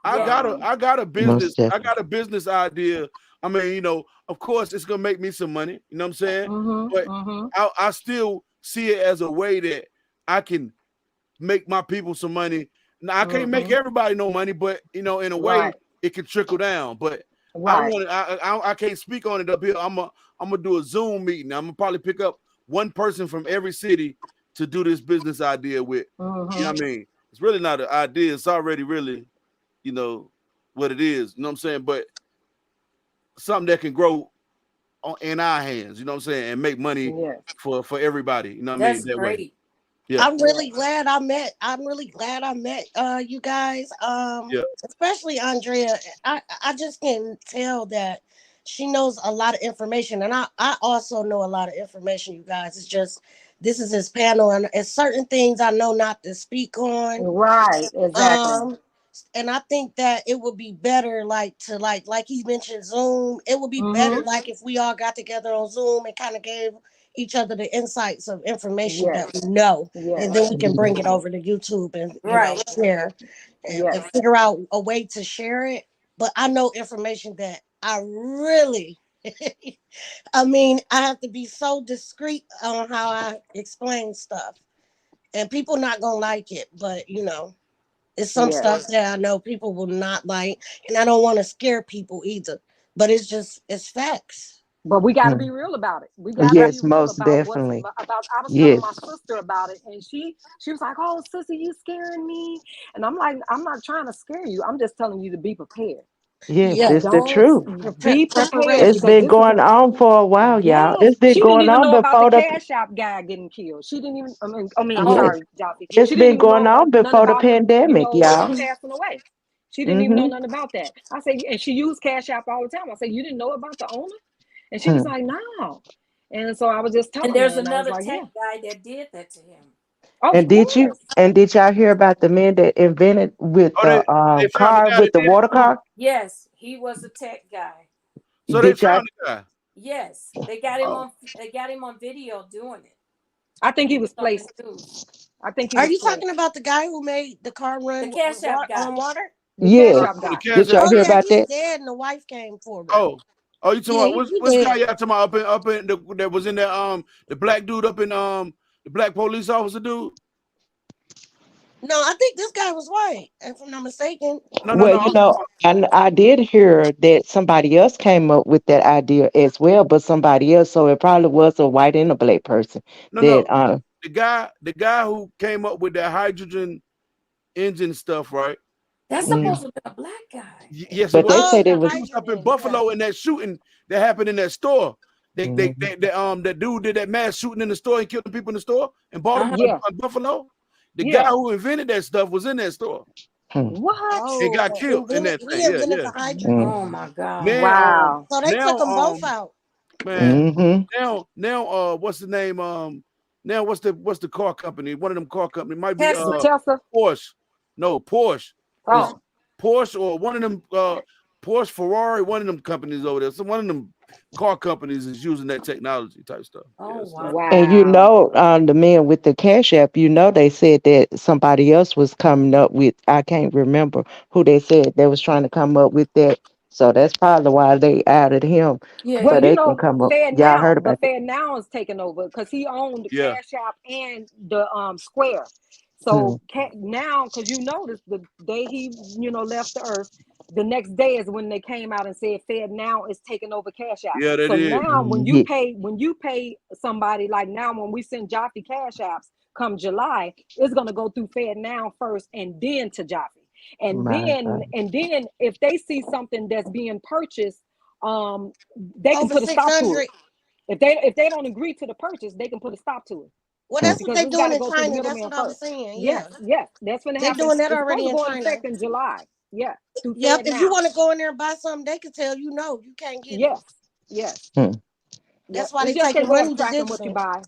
[SPEAKER 2] I got
[SPEAKER 13] Yes.
[SPEAKER 2] a
[SPEAKER 11] um
[SPEAKER 2] I got a
[SPEAKER 12] Most
[SPEAKER 2] business. I
[SPEAKER 12] definitely.
[SPEAKER 2] got a business idea. I mean, of course it's gonna make me some money. You know what I'm saying?
[SPEAKER 11] mm-hmm,
[SPEAKER 2] But
[SPEAKER 11] mm-hmm,
[SPEAKER 2] I still see it as a way that I can make my people some money. Now I can't make
[SPEAKER 11] mm-hmm.
[SPEAKER 2] everybody no money, but in a way
[SPEAKER 11] Right.
[SPEAKER 2] it can trickle down. But
[SPEAKER 11] Right.
[SPEAKER 2] I can't speak on it up here. I'm gonna do a Zoom meeting. I'm gonna probably pick up one person from every city to do this business idea with. You know
[SPEAKER 11] Mm-hmm.
[SPEAKER 2] what I mean? It's really not an idea. It's already really, you know, what it is. You know what I'm saying? But something that can grow in our hands. You know what I'm saying? And make money
[SPEAKER 11] Yes.
[SPEAKER 2] for everybody. You know what I mean?
[SPEAKER 13] That's
[SPEAKER 2] That way.
[SPEAKER 13] great.
[SPEAKER 2] Yeah.
[SPEAKER 15] I'm
[SPEAKER 11] Yes.
[SPEAKER 15] really glad I met. I'm really glad I met you guys.
[SPEAKER 2] Yeah.
[SPEAKER 15] Especially Andrea. I just can tell that she knows a lot of information, and I also know a lot of information. You guys, it's just this is his panel, and it's certain things I know not to speak on.
[SPEAKER 11] Right. Exactly.
[SPEAKER 15] Um, and I think that it would be better, like to like he mentioned Zoom. It would be better
[SPEAKER 11] Mm-hmm.
[SPEAKER 15] like if we all got together on Zoom and kind of gave each other the insights of information
[SPEAKER 11] Yes.
[SPEAKER 15] that we know,
[SPEAKER 11] Yes.
[SPEAKER 15] and then we can
[SPEAKER 12] Mhm.
[SPEAKER 15] bring it over to YouTube and
[SPEAKER 13] Right.
[SPEAKER 15] share and
[SPEAKER 11] Yes.
[SPEAKER 15] figure out a way to share it. But I know information that I really. I mean, I have to be so discreet on how I explain stuff, and people not gonna like it. But it's some
[SPEAKER 11] Yes.
[SPEAKER 15] stuff that I know people will not like, and I don't want to scare people either. But it's facts.
[SPEAKER 11] But we got to be
[SPEAKER 12] Mm.
[SPEAKER 11] real about it. We got to be
[SPEAKER 12] Yes,
[SPEAKER 11] real
[SPEAKER 12] most
[SPEAKER 11] about what's
[SPEAKER 12] definitely.
[SPEAKER 11] about. I was telling my
[SPEAKER 12] Yes.
[SPEAKER 11] sister about it, and she was like, "Oh, sister, you scaring me?" And I'm like, "I'm not trying to scare you. I'm just telling you to be prepared.
[SPEAKER 12] Yes,
[SPEAKER 15] Yeah,
[SPEAKER 12] it's the
[SPEAKER 11] Don't
[SPEAKER 12] truth.
[SPEAKER 11] be prepared,
[SPEAKER 12] It's
[SPEAKER 15] preparation.
[SPEAKER 11] because
[SPEAKER 12] been
[SPEAKER 11] this is
[SPEAKER 12] going on for a while, y'all.
[SPEAKER 11] yes."
[SPEAKER 12] It's been
[SPEAKER 11] She didn't
[SPEAKER 12] going
[SPEAKER 11] even
[SPEAKER 12] on
[SPEAKER 11] know about the
[SPEAKER 12] before the
[SPEAKER 11] Cash App guy getting killed. She didn't even. I mean, I'm
[SPEAKER 12] yes.
[SPEAKER 11] sorry, Jaffe.
[SPEAKER 12] It's
[SPEAKER 11] She didn't
[SPEAKER 12] been
[SPEAKER 11] even
[SPEAKER 12] going
[SPEAKER 11] know
[SPEAKER 12] on
[SPEAKER 11] nothing
[SPEAKER 12] before the
[SPEAKER 11] about him.
[SPEAKER 12] pandemic, y'all.
[SPEAKER 11] Passing away. She didn't even know
[SPEAKER 12] Mm-hmm.
[SPEAKER 11] nothing about that. I said, and she used Cash App all the time. I said, you didn't know about the owner? And she was
[SPEAKER 12] Hmm.
[SPEAKER 11] like, no. And so I was just
[SPEAKER 13] And
[SPEAKER 11] telling her,
[SPEAKER 13] there's
[SPEAKER 11] and I was
[SPEAKER 13] another
[SPEAKER 11] like,
[SPEAKER 13] tech
[SPEAKER 11] yeah,
[SPEAKER 13] guy that did that to him.
[SPEAKER 11] of
[SPEAKER 12] And did you
[SPEAKER 11] course.
[SPEAKER 12] and did y'all hear about the man that invented with
[SPEAKER 2] Oh,
[SPEAKER 12] the
[SPEAKER 2] they found the
[SPEAKER 12] car
[SPEAKER 2] guy that
[SPEAKER 12] with the
[SPEAKER 2] did it
[SPEAKER 12] water
[SPEAKER 2] too.
[SPEAKER 12] car?
[SPEAKER 13] Yes, he was a tech guy.
[SPEAKER 2] So they
[SPEAKER 12] Did y'all?
[SPEAKER 2] found the guy.
[SPEAKER 13] Yes, they got him
[SPEAKER 2] Oh,
[SPEAKER 13] on. They got him on video doing it.
[SPEAKER 11] I think he
[SPEAKER 13] He was
[SPEAKER 11] was
[SPEAKER 13] on the
[SPEAKER 11] placed.
[SPEAKER 13] news.
[SPEAKER 11] I think he
[SPEAKER 15] Are
[SPEAKER 11] was
[SPEAKER 15] you
[SPEAKER 11] placed.
[SPEAKER 15] talking about the guy who made the car
[SPEAKER 13] The
[SPEAKER 15] run
[SPEAKER 13] Cash App guy.
[SPEAKER 15] on water?
[SPEAKER 11] The Cash
[SPEAKER 12] Yes.
[SPEAKER 11] App
[SPEAKER 2] oh, the
[SPEAKER 11] guy.
[SPEAKER 2] cash
[SPEAKER 12] Did
[SPEAKER 2] app
[SPEAKER 12] y'all
[SPEAKER 15] Oh
[SPEAKER 12] hear
[SPEAKER 2] guy.
[SPEAKER 15] yeah,
[SPEAKER 12] about
[SPEAKER 15] he's
[SPEAKER 12] that?
[SPEAKER 15] dead, and the wife came for him.
[SPEAKER 2] Oh, you talking
[SPEAKER 15] Yeah,
[SPEAKER 2] about
[SPEAKER 15] he
[SPEAKER 2] which guy
[SPEAKER 15] dead.
[SPEAKER 2] y'all talking about up in that was in there the black dude up in the black police officer dude?
[SPEAKER 15] No, I think this guy was white, if I'm not mistaken.
[SPEAKER 2] No.
[SPEAKER 12] Well,
[SPEAKER 2] I'm talking about,
[SPEAKER 12] I did hear that somebody else came up with that idea as well, but somebody else, so it probably was a white and a black person
[SPEAKER 2] no.
[SPEAKER 12] that
[SPEAKER 2] The guy who came up with that hydrogen engine stuff, right?
[SPEAKER 13] That's
[SPEAKER 12] mm,
[SPEAKER 13] supposed to be a black guy.
[SPEAKER 2] Yes, it
[SPEAKER 12] but they
[SPEAKER 2] was.
[SPEAKER 15] Oh,
[SPEAKER 12] said
[SPEAKER 15] the
[SPEAKER 12] it was
[SPEAKER 2] He was up in
[SPEAKER 15] hydrogen. Yeah.
[SPEAKER 2] Buffalo in that shooting that happened in that store.
[SPEAKER 12] mhm,
[SPEAKER 2] That dude did that mass shooting in the store and killed the people in the store in Baltimore,
[SPEAKER 13] Uh-huh.
[SPEAKER 11] Yeah.
[SPEAKER 2] Buffalo. The guy
[SPEAKER 11] Yeah.
[SPEAKER 2] who invented that stuff was in that store.
[SPEAKER 12] hmm,
[SPEAKER 11] What?
[SPEAKER 2] He got
[SPEAKER 15] Oh,
[SPEAKER 2] killed in that thing.
[SPEAKER 15] he
[SPEAKER 2] Yeah,
[SPEAKER 15] invented
[SPEAKER 2] yeah.
[SPEAKER 15] the hydrogen.
[SPEAKER 12] mm,
[SPEAKER 13] Oh my God.
[SPEAKER 2] Now,
[SPEAKER 11] Wow.
[SPEAKER 15] So they took
[SPEAKER 2] now,
[SPEAKER 15] them both out.
[SPEAKER 2] man,
[SPEAKER 12] mhm.
[SPEAKER 2] what's the name? Now what's the car company? One of them car company might be
[SPEAKER 11] The
[SPEAKER 13] Tesla.
[SPEAKER 11] Tesla.
[SPEAKER 2] Porsche. No, Porsche is
[SPEAKER 11] Oh.
[SPEAKER 2] Porsche or one of them Porsche, Ferrari, one of them companies over there. So one of them car companies is using that technology type stuff.
[SPEAKER 13] Oh
[SPEAKER 2] So.
[SPEAKER 13] wow.
[SPEAKER 12] And the men with the Cash App, they said that somebody else was coming up with, I can't remember who they said they was trying to come up with that. So that's probably why they added him,
[SPEAKER 13] Yeah,
[SPEAKER 11] Well,
[SPEAKER 12] so
[SPEAKER 13] yeah.
[SPEAKER 11] you
[SPEAKER 12] they can
[SPEAKER 11] know,
[SPEAKER 12] come up.
[SPEAKER 11] Fed
[SPEAKER 12] Y'all
[SPEAKER 11] now,
[SPEAKER 12] heard
[SPEAKER 11] but
[SPEAKER 12] about it?
[SPEAKER 11] Fed now is taking over because he owned the
[SPEAKER 2] Yeah.
[SPEAKER 11] Cash App and the Square.
[SPEAKER 12] Hmm.
[SPEAKER 11] So now, because you notice the day he left the earth, the next day is when they came out and said Fed now is taking over Cash App.
[SPEAKER 2] Yeah, that
[SPEAKER 11] So
[SPEAKER 2] is.
[SPEAKER 11] now
[SPEAKER 12] Yeah.
[SPEAKER 11] when you pay somebody, like now when we send Jaffe Cash Apps come July, it's gonna go through Fed now first and then to Jaffe. And
[SPEAKER 12] My
[SPEAKER 11] then
[SPEAKER 12] God.
[SPEAKER 11] and then if they see something that's being purchased, they can
[SPEAKER 15] Over
[SPEAKER 11] put a stop to it.
[SPEAKER 15] 600.
[SPEAKER 11] If they don't agree to the purchase, they can put a stop to it
[SPEAKER 15] Well,
[SPEAKER 12] Hmm.
[SPEAKER 15] that's what
[SPEAKER 11] because
[SPEAKER 15] they
[SPEAKER 11] it's got
[SPEAKER 15] doing
[SPEAKER 11] to
[SPEAKER 15] in
[SPEAKER 11] go through the
[SPEAKER 15] China. That's
[SPEAKER 11] middleman
[SPEAKER 15] what I was
[SPEAKER 11] first.
[SPEAKER 15] saying.
[SPEAKER 11] Yes,
[SPEAKER 15] Yeah.
[SPEAKER 11] yes, that's going to
[SPEAKER 15] They
[SPEAKER 11] happen.
[SPEAKER 15] doing that
[SPEAKER 11] It's supposed
[SPEAKER 15] already
[SPEAKER 11] to
[SPEAKER 15] in
[SPEAKER 11] go into
[SPEAKER 15] China.
[SPEAKER 11] effect in July. Yeah, through
[SPEAKER 15] Yep.
[SPEAKER 11] Fed
[SPEAKER 15] If you
[SPEAKER 11] now.
[SPEAKER 15] want to go in there and buy something, they can tell you no, you can't get it.
[SPEAKER 11] Yes, yes,
[SPEAKER 12] Hmm.
[SPEAKER 11] yep.
[SPEAKER 15] That's why
[SPEAKER 11] It's
[SPEAKER 15] they
[SPEAKER 11] just their
[SPEAKER 15] taking
[SPEAKER 11] way of
[SPEAKER 15] money
[SPEAKER 11] tracking what you
[SPEAKER 15] position.
[SPEAKER 11] buy.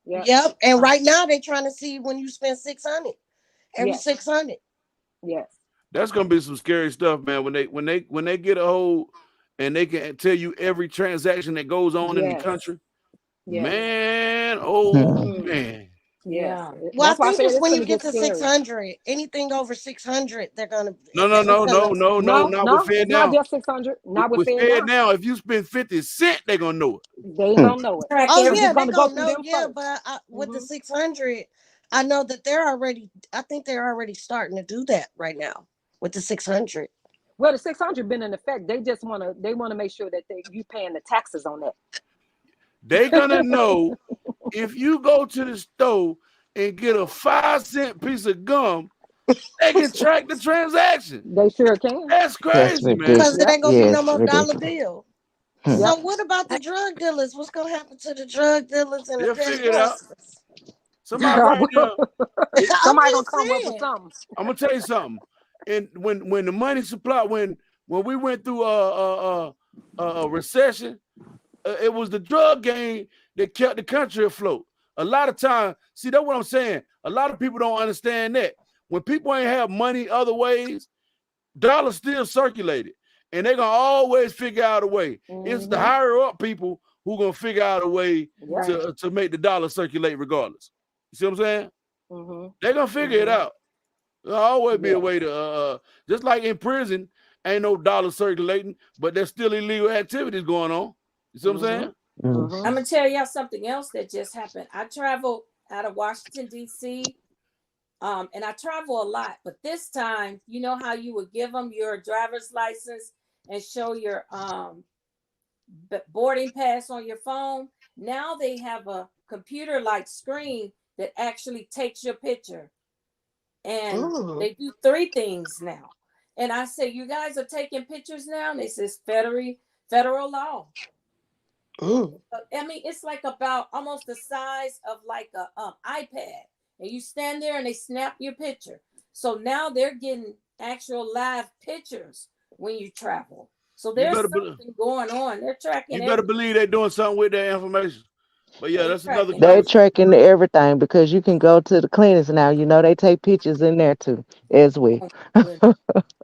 [SPEAKER 11] Yep.
[SPEAKER 15] Yep. And
[SPEAKER 11] Uh,
[SPEAKER 15] right now they trying to see when you spend 600. Every
[SPEAKER 11] yes,
[SPEAKER 15] 600.
[SPEAKER 11] yes,
[SPEAKER 2] That's gonna be some scary stuff, man. When they get a hold and they can tell you every transaction that goes on in the
[SPEAKER 11] yes,
[SPEAKER 2] country,
[SPEAKER 11] yes,
[SPEAKER 2] man.
[SPEAKER 12] Hmm.
[SPEAKER 2] Oh man.
[SPEAKER 11] yes.
[SPEAKER 13] Yeah.
[SPEAKER 15] Well, I
[SPEAKER 11] That's why I
[SPEAKER 15] think
[SPEAKER 11] said
[SPEAKER 15] it's
[SPEAKER 11] it's
[SPEAKER 15] when
[SPEAKER 11] going
[SPEAKER 15] you
[SPEAKER 11] to
[SPEAKER 15] get
[SPEAKER 11] get
[SPEAKER 15] to
[SPEAKER 11] scary.
[SPEAKER 15] 600. Anything over 600, they're gonna.
[SPEAKER 2] No, no,
[SPEAKER 15] It's
[SPEAKER 2] no,
[SPEAKER 15] gonna.
[SPEAKER 2] no, no, no,
[SPEAKER 11] No,
[SPEAKER 2] not with
[SPEAKER 11] no,
[SPEAKER 2] Fed
[SPEAKER 11] it's not
[SPEAKER 2] now.
[SPEAKER 11] just 600. Not with
[SPEAKER 2] With
[SPEAKER 11] Fed
[SPEAKER 2] Fed
[SPEAKER 11] now.
[SPEAKER 2] now, if you spend 50 cents, they're gonna know it.
[SPEAKER 11] They ain't
[SPEAKER 12] Hmm.
[SPEAKER 11] gonna know it
[SPEAKER 13] Track
[SPEAKER 15] Oh
[SPEAKER 11] because
[SPEAKER 15] yeah,
[SPEAKER 11] it's
[SPEAKER 13] everything.
[SPEAKER 15] they
[SPEAKER 11] gonna go
[SPEAKER 15] gonna
[SPEAKER 11] through
[SPEAKER 15] know.
[SPEAKER 11] them
[SPEAKER 15] Yeah,
[SPEAKER 11] first.
[SPEAKER 15] but with the
[SPEAKER 11] hmm
[SPEAKER 15] 600, I know that they're already. I think they're already starting to do that right now with the 600.
[SPEAKER 11] Well, the 600 been in effect. They wanna make sure that you paying the taxes on that.
[SPEAKER 2] They're gonna know if you go to the store and get a 5-cent piece of gum, they can track the transaction.
[SPEAKER 11] They sure can.
[SPEAKER 2] That's
[SPEAKER 12] That's
[SPEAKER 2] crazy, man.
[SPEAKER 15] Because it
[SPEAKER 12] ridiculous.
[SPEAKER 11] Yep.
[SPEAKER 15] ain't gonna be no
[SPEAKER 12] Yes,
[SPEAKER 15] more dollar
[SPEAKER 12] ridiculous.
[SPEAKER 15] bill.
[SPEAKER 12] Hmm.
[SPEAKER 15] So
[SPEAKER 11] Yep.
[SPEAKER 15] what about the drug dealers? What's gonna happen to the drug dealers and the
[SPEAKER 2] They'll
[SPEAKER 15] petty
[SPEAKER 2] figure it out.
[SPEAKER 15] hustlers?
[SPEAKER 2] Somebody right now.
[SPEAKER 15] I'm
[SPEAKER 11] Somebody gonna
[SPEAKER 15] just
[SPEAKER 11] come up with
[SPEAKER 15] saying.
[SPEAKER 11] something.
[SPEAKER 2] I'm gonna tell you something. And when the money supply, when we went through a recession, it was the drug game that kept the country afloat. A lot of time, see, that's what I'm saying. A lot of people don't understand that. When people ain't have money other ways, dollars still circulated. And they're gonna always figure out a way. It's the
[SPEAKER 11] hmm
[SPEAKER 2] higher up people who gonna figure out a way
[SPEAKER 11] Yep.
[SPEAKER 13] Right.
[SPEAKER 2] to make the dollar circulate regardless. You see what I'm saying?
[SPEAKER 11] hmm
[SPEAKER 2] They're gonna figure it
[SPEAKER 11] hmm
[SPEAKER 2] out. There'll always be a
[SPEAKER 11] Yes.
[SPEAKER 2] way to just like in prison, ain't no dollar circulating, but there's still illegal activities going on. You see what I'm
[SPEAKER 11] hmm
[SPEAKER 2] saying?
[SPEAKER 12] Hmm.
[SPEAKER 13] I'm
[SPEAKER 11] hmm
[SPEAKER 13] gonna tell y'all something else that just happened. I traveled out of Washington D.C. And I travel a lot, but this time, you know how you would give them your driver's license and show your boarding pass on your phone. Now they have a computer-like screen that actually takes your picture, and
[SPEAKER 15] Mm,
[SPEAKER 13] they do three things now. And I say, you guys are taking pictures now, and they says federal law.
[SPEAKER 15] mm.
[SPEAKER 13] I mean, it's like about almost the size of like a iPad, and you stand there and they snap your picture. So now they're getting actual live pictures when you travel. So
[SPEAKER 2] You
[SPEAKER 13] there's
[SPEAKER 2] better
[SPEAKER 13] something going on. They're tracking
[SPEAKER 2] you better
[SPEAKER 13] everything.
[SPEAKER 2] believe they're doing something with that information. But yeah,
[SPEAKER 13] They
[SPEAKER 2] that's another
[SPEAKER 13] tracking
[SPEAKER 12] They're
[SPEAKER 13] everything.
[SPEAKER 2] conversation.
[SPEAKER 12] tracking everything because you can go to the clinics now. They take pictures in there too, as well.
[SPEAKER 13] Oh my goodness.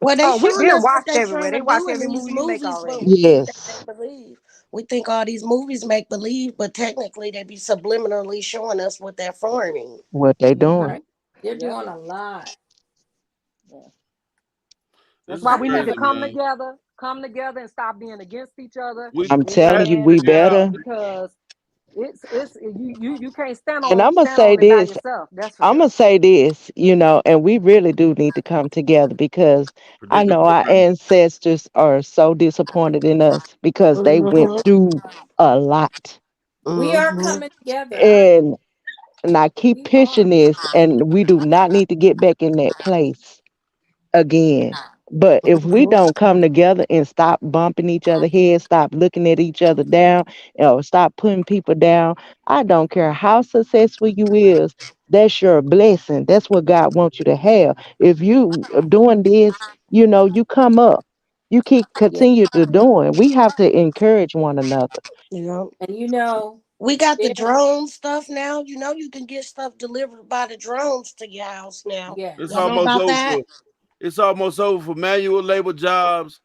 [SPEAKER 15] Well, they
[SPEAKER 11] Oh, we
[SPEAKER 15] showing
[SPEAKER 11] been
[SPEAKER 15] us what
[SPEAKER 11] watched
[SPEAKER 15] they
[SPEAKER 11] everywhere.
[SPEAKER 15] trying
[SPEAKER 11] They
[SPEAKER 15] to
[SPEAKER 11] watch
[SPEAKER 15] do in
[SPEAKER 11] every
[SPEAKER 15] these
[SPEAKER 11] movie you make
[SPEAKER 15] movies, but
[SPEAKER 11] already.
[SPEAKER 15] we think that
[SPEAKER 12] Yes.
[SPEAKER 15] make believe. We think all these movies make believe, but technically they be subliminally showing us what they're forming.
[SPEAKER 12] What they doing?
[SPEAKER 11] hmm
[SPEAKER 13] Right? They're
[SPEAKER 11] Yep.
[SPEAKER 13] doing a lot.
[SPEAKER 11] Yeah. That's
[SPEAKER 2] This
[SPEAKER 11] why
[SPEAKER 2] is
[SPEAKER 13] I
[SPEAKER 11] we need to
[SPEAKER 2] crazy,
[SPEAKER 13] never.
[SPEAKER 11] come
[SPEAKER 2] man.
[SPEAKER 11] together, and stop being against each other.
[SPEAKER 12] I'm
[SPEAKER 2] We got
[SPEAKER 12] telling
[SPEAKER 2] to
[SPEAKER 12] you,
[SPEAKER 11] And
[SPEAKER 12] we
[SPEAKER 2] figure it out.
[SPEAKER 12] better.
[SPEAKER 11] because it's you can't
[SPEAKER 12] And I'm gonna
[SPEAKER 11] stand
[SPEAKER 12] say
[SPEAKER 11] on it by
[SPEAKER 12] this.
[SPEAKER 11] yourself. That's for
[SPEAKER 12] I'm gonna
[SPEAKER 11] sure.
[SPEAKER 12] say this. And we really do need to come together because I
[SPEAKER 2] Predict the
[SPEAKER 12] know our
[SPEAKER 2] programming.
[SPEAKER 12] ancestors are so disappointed in us because they went
[SPEAKER 15] Mm-hmm.
[SPEAKER 12] through a lot.
[SPEAKER 13] We are
[SPEAKER 15] Mm-hmm.
[SPEAKER 13] coming together.
[SPEAKER 12] And I keep
[SPEAKER 13] We are.
[SPEAKER 12] pushing this, and we do not need to get back in that place again. But if we
[SPEAKER 15] Mm-hmm.
[SPEAKER 12] don't come together and stop bumping each other heads, stop looking at each other down, or stop putting people down, I don't care how successful you is. That's your blessing. That's what God wants you to have. If you are doing this, you come up. You keep
[SPEAKER 13] Yeah.
[SPEAKER 12] continue to doing. We have to encourage one another.
[SPEAKER 15] Yeah.
[SPEAKER 13] And you know,
[SPEAKER 15] We got the
[SPEAKER 13] there.
[SPEAKER 15] drone stuff now. You can get stuff delivered by the drones to your house now.
[SPEAKER 2] It's
[SPEAKER 13] Yes.
[SPEAKER 15] Y'all know
[SPEAKER 2] almost
[SPEAKER 15] about
[SPEAKER 2] over
[SPEAKER 15] that?
[SPEAKER 2] for it's almost over for manual labor jobs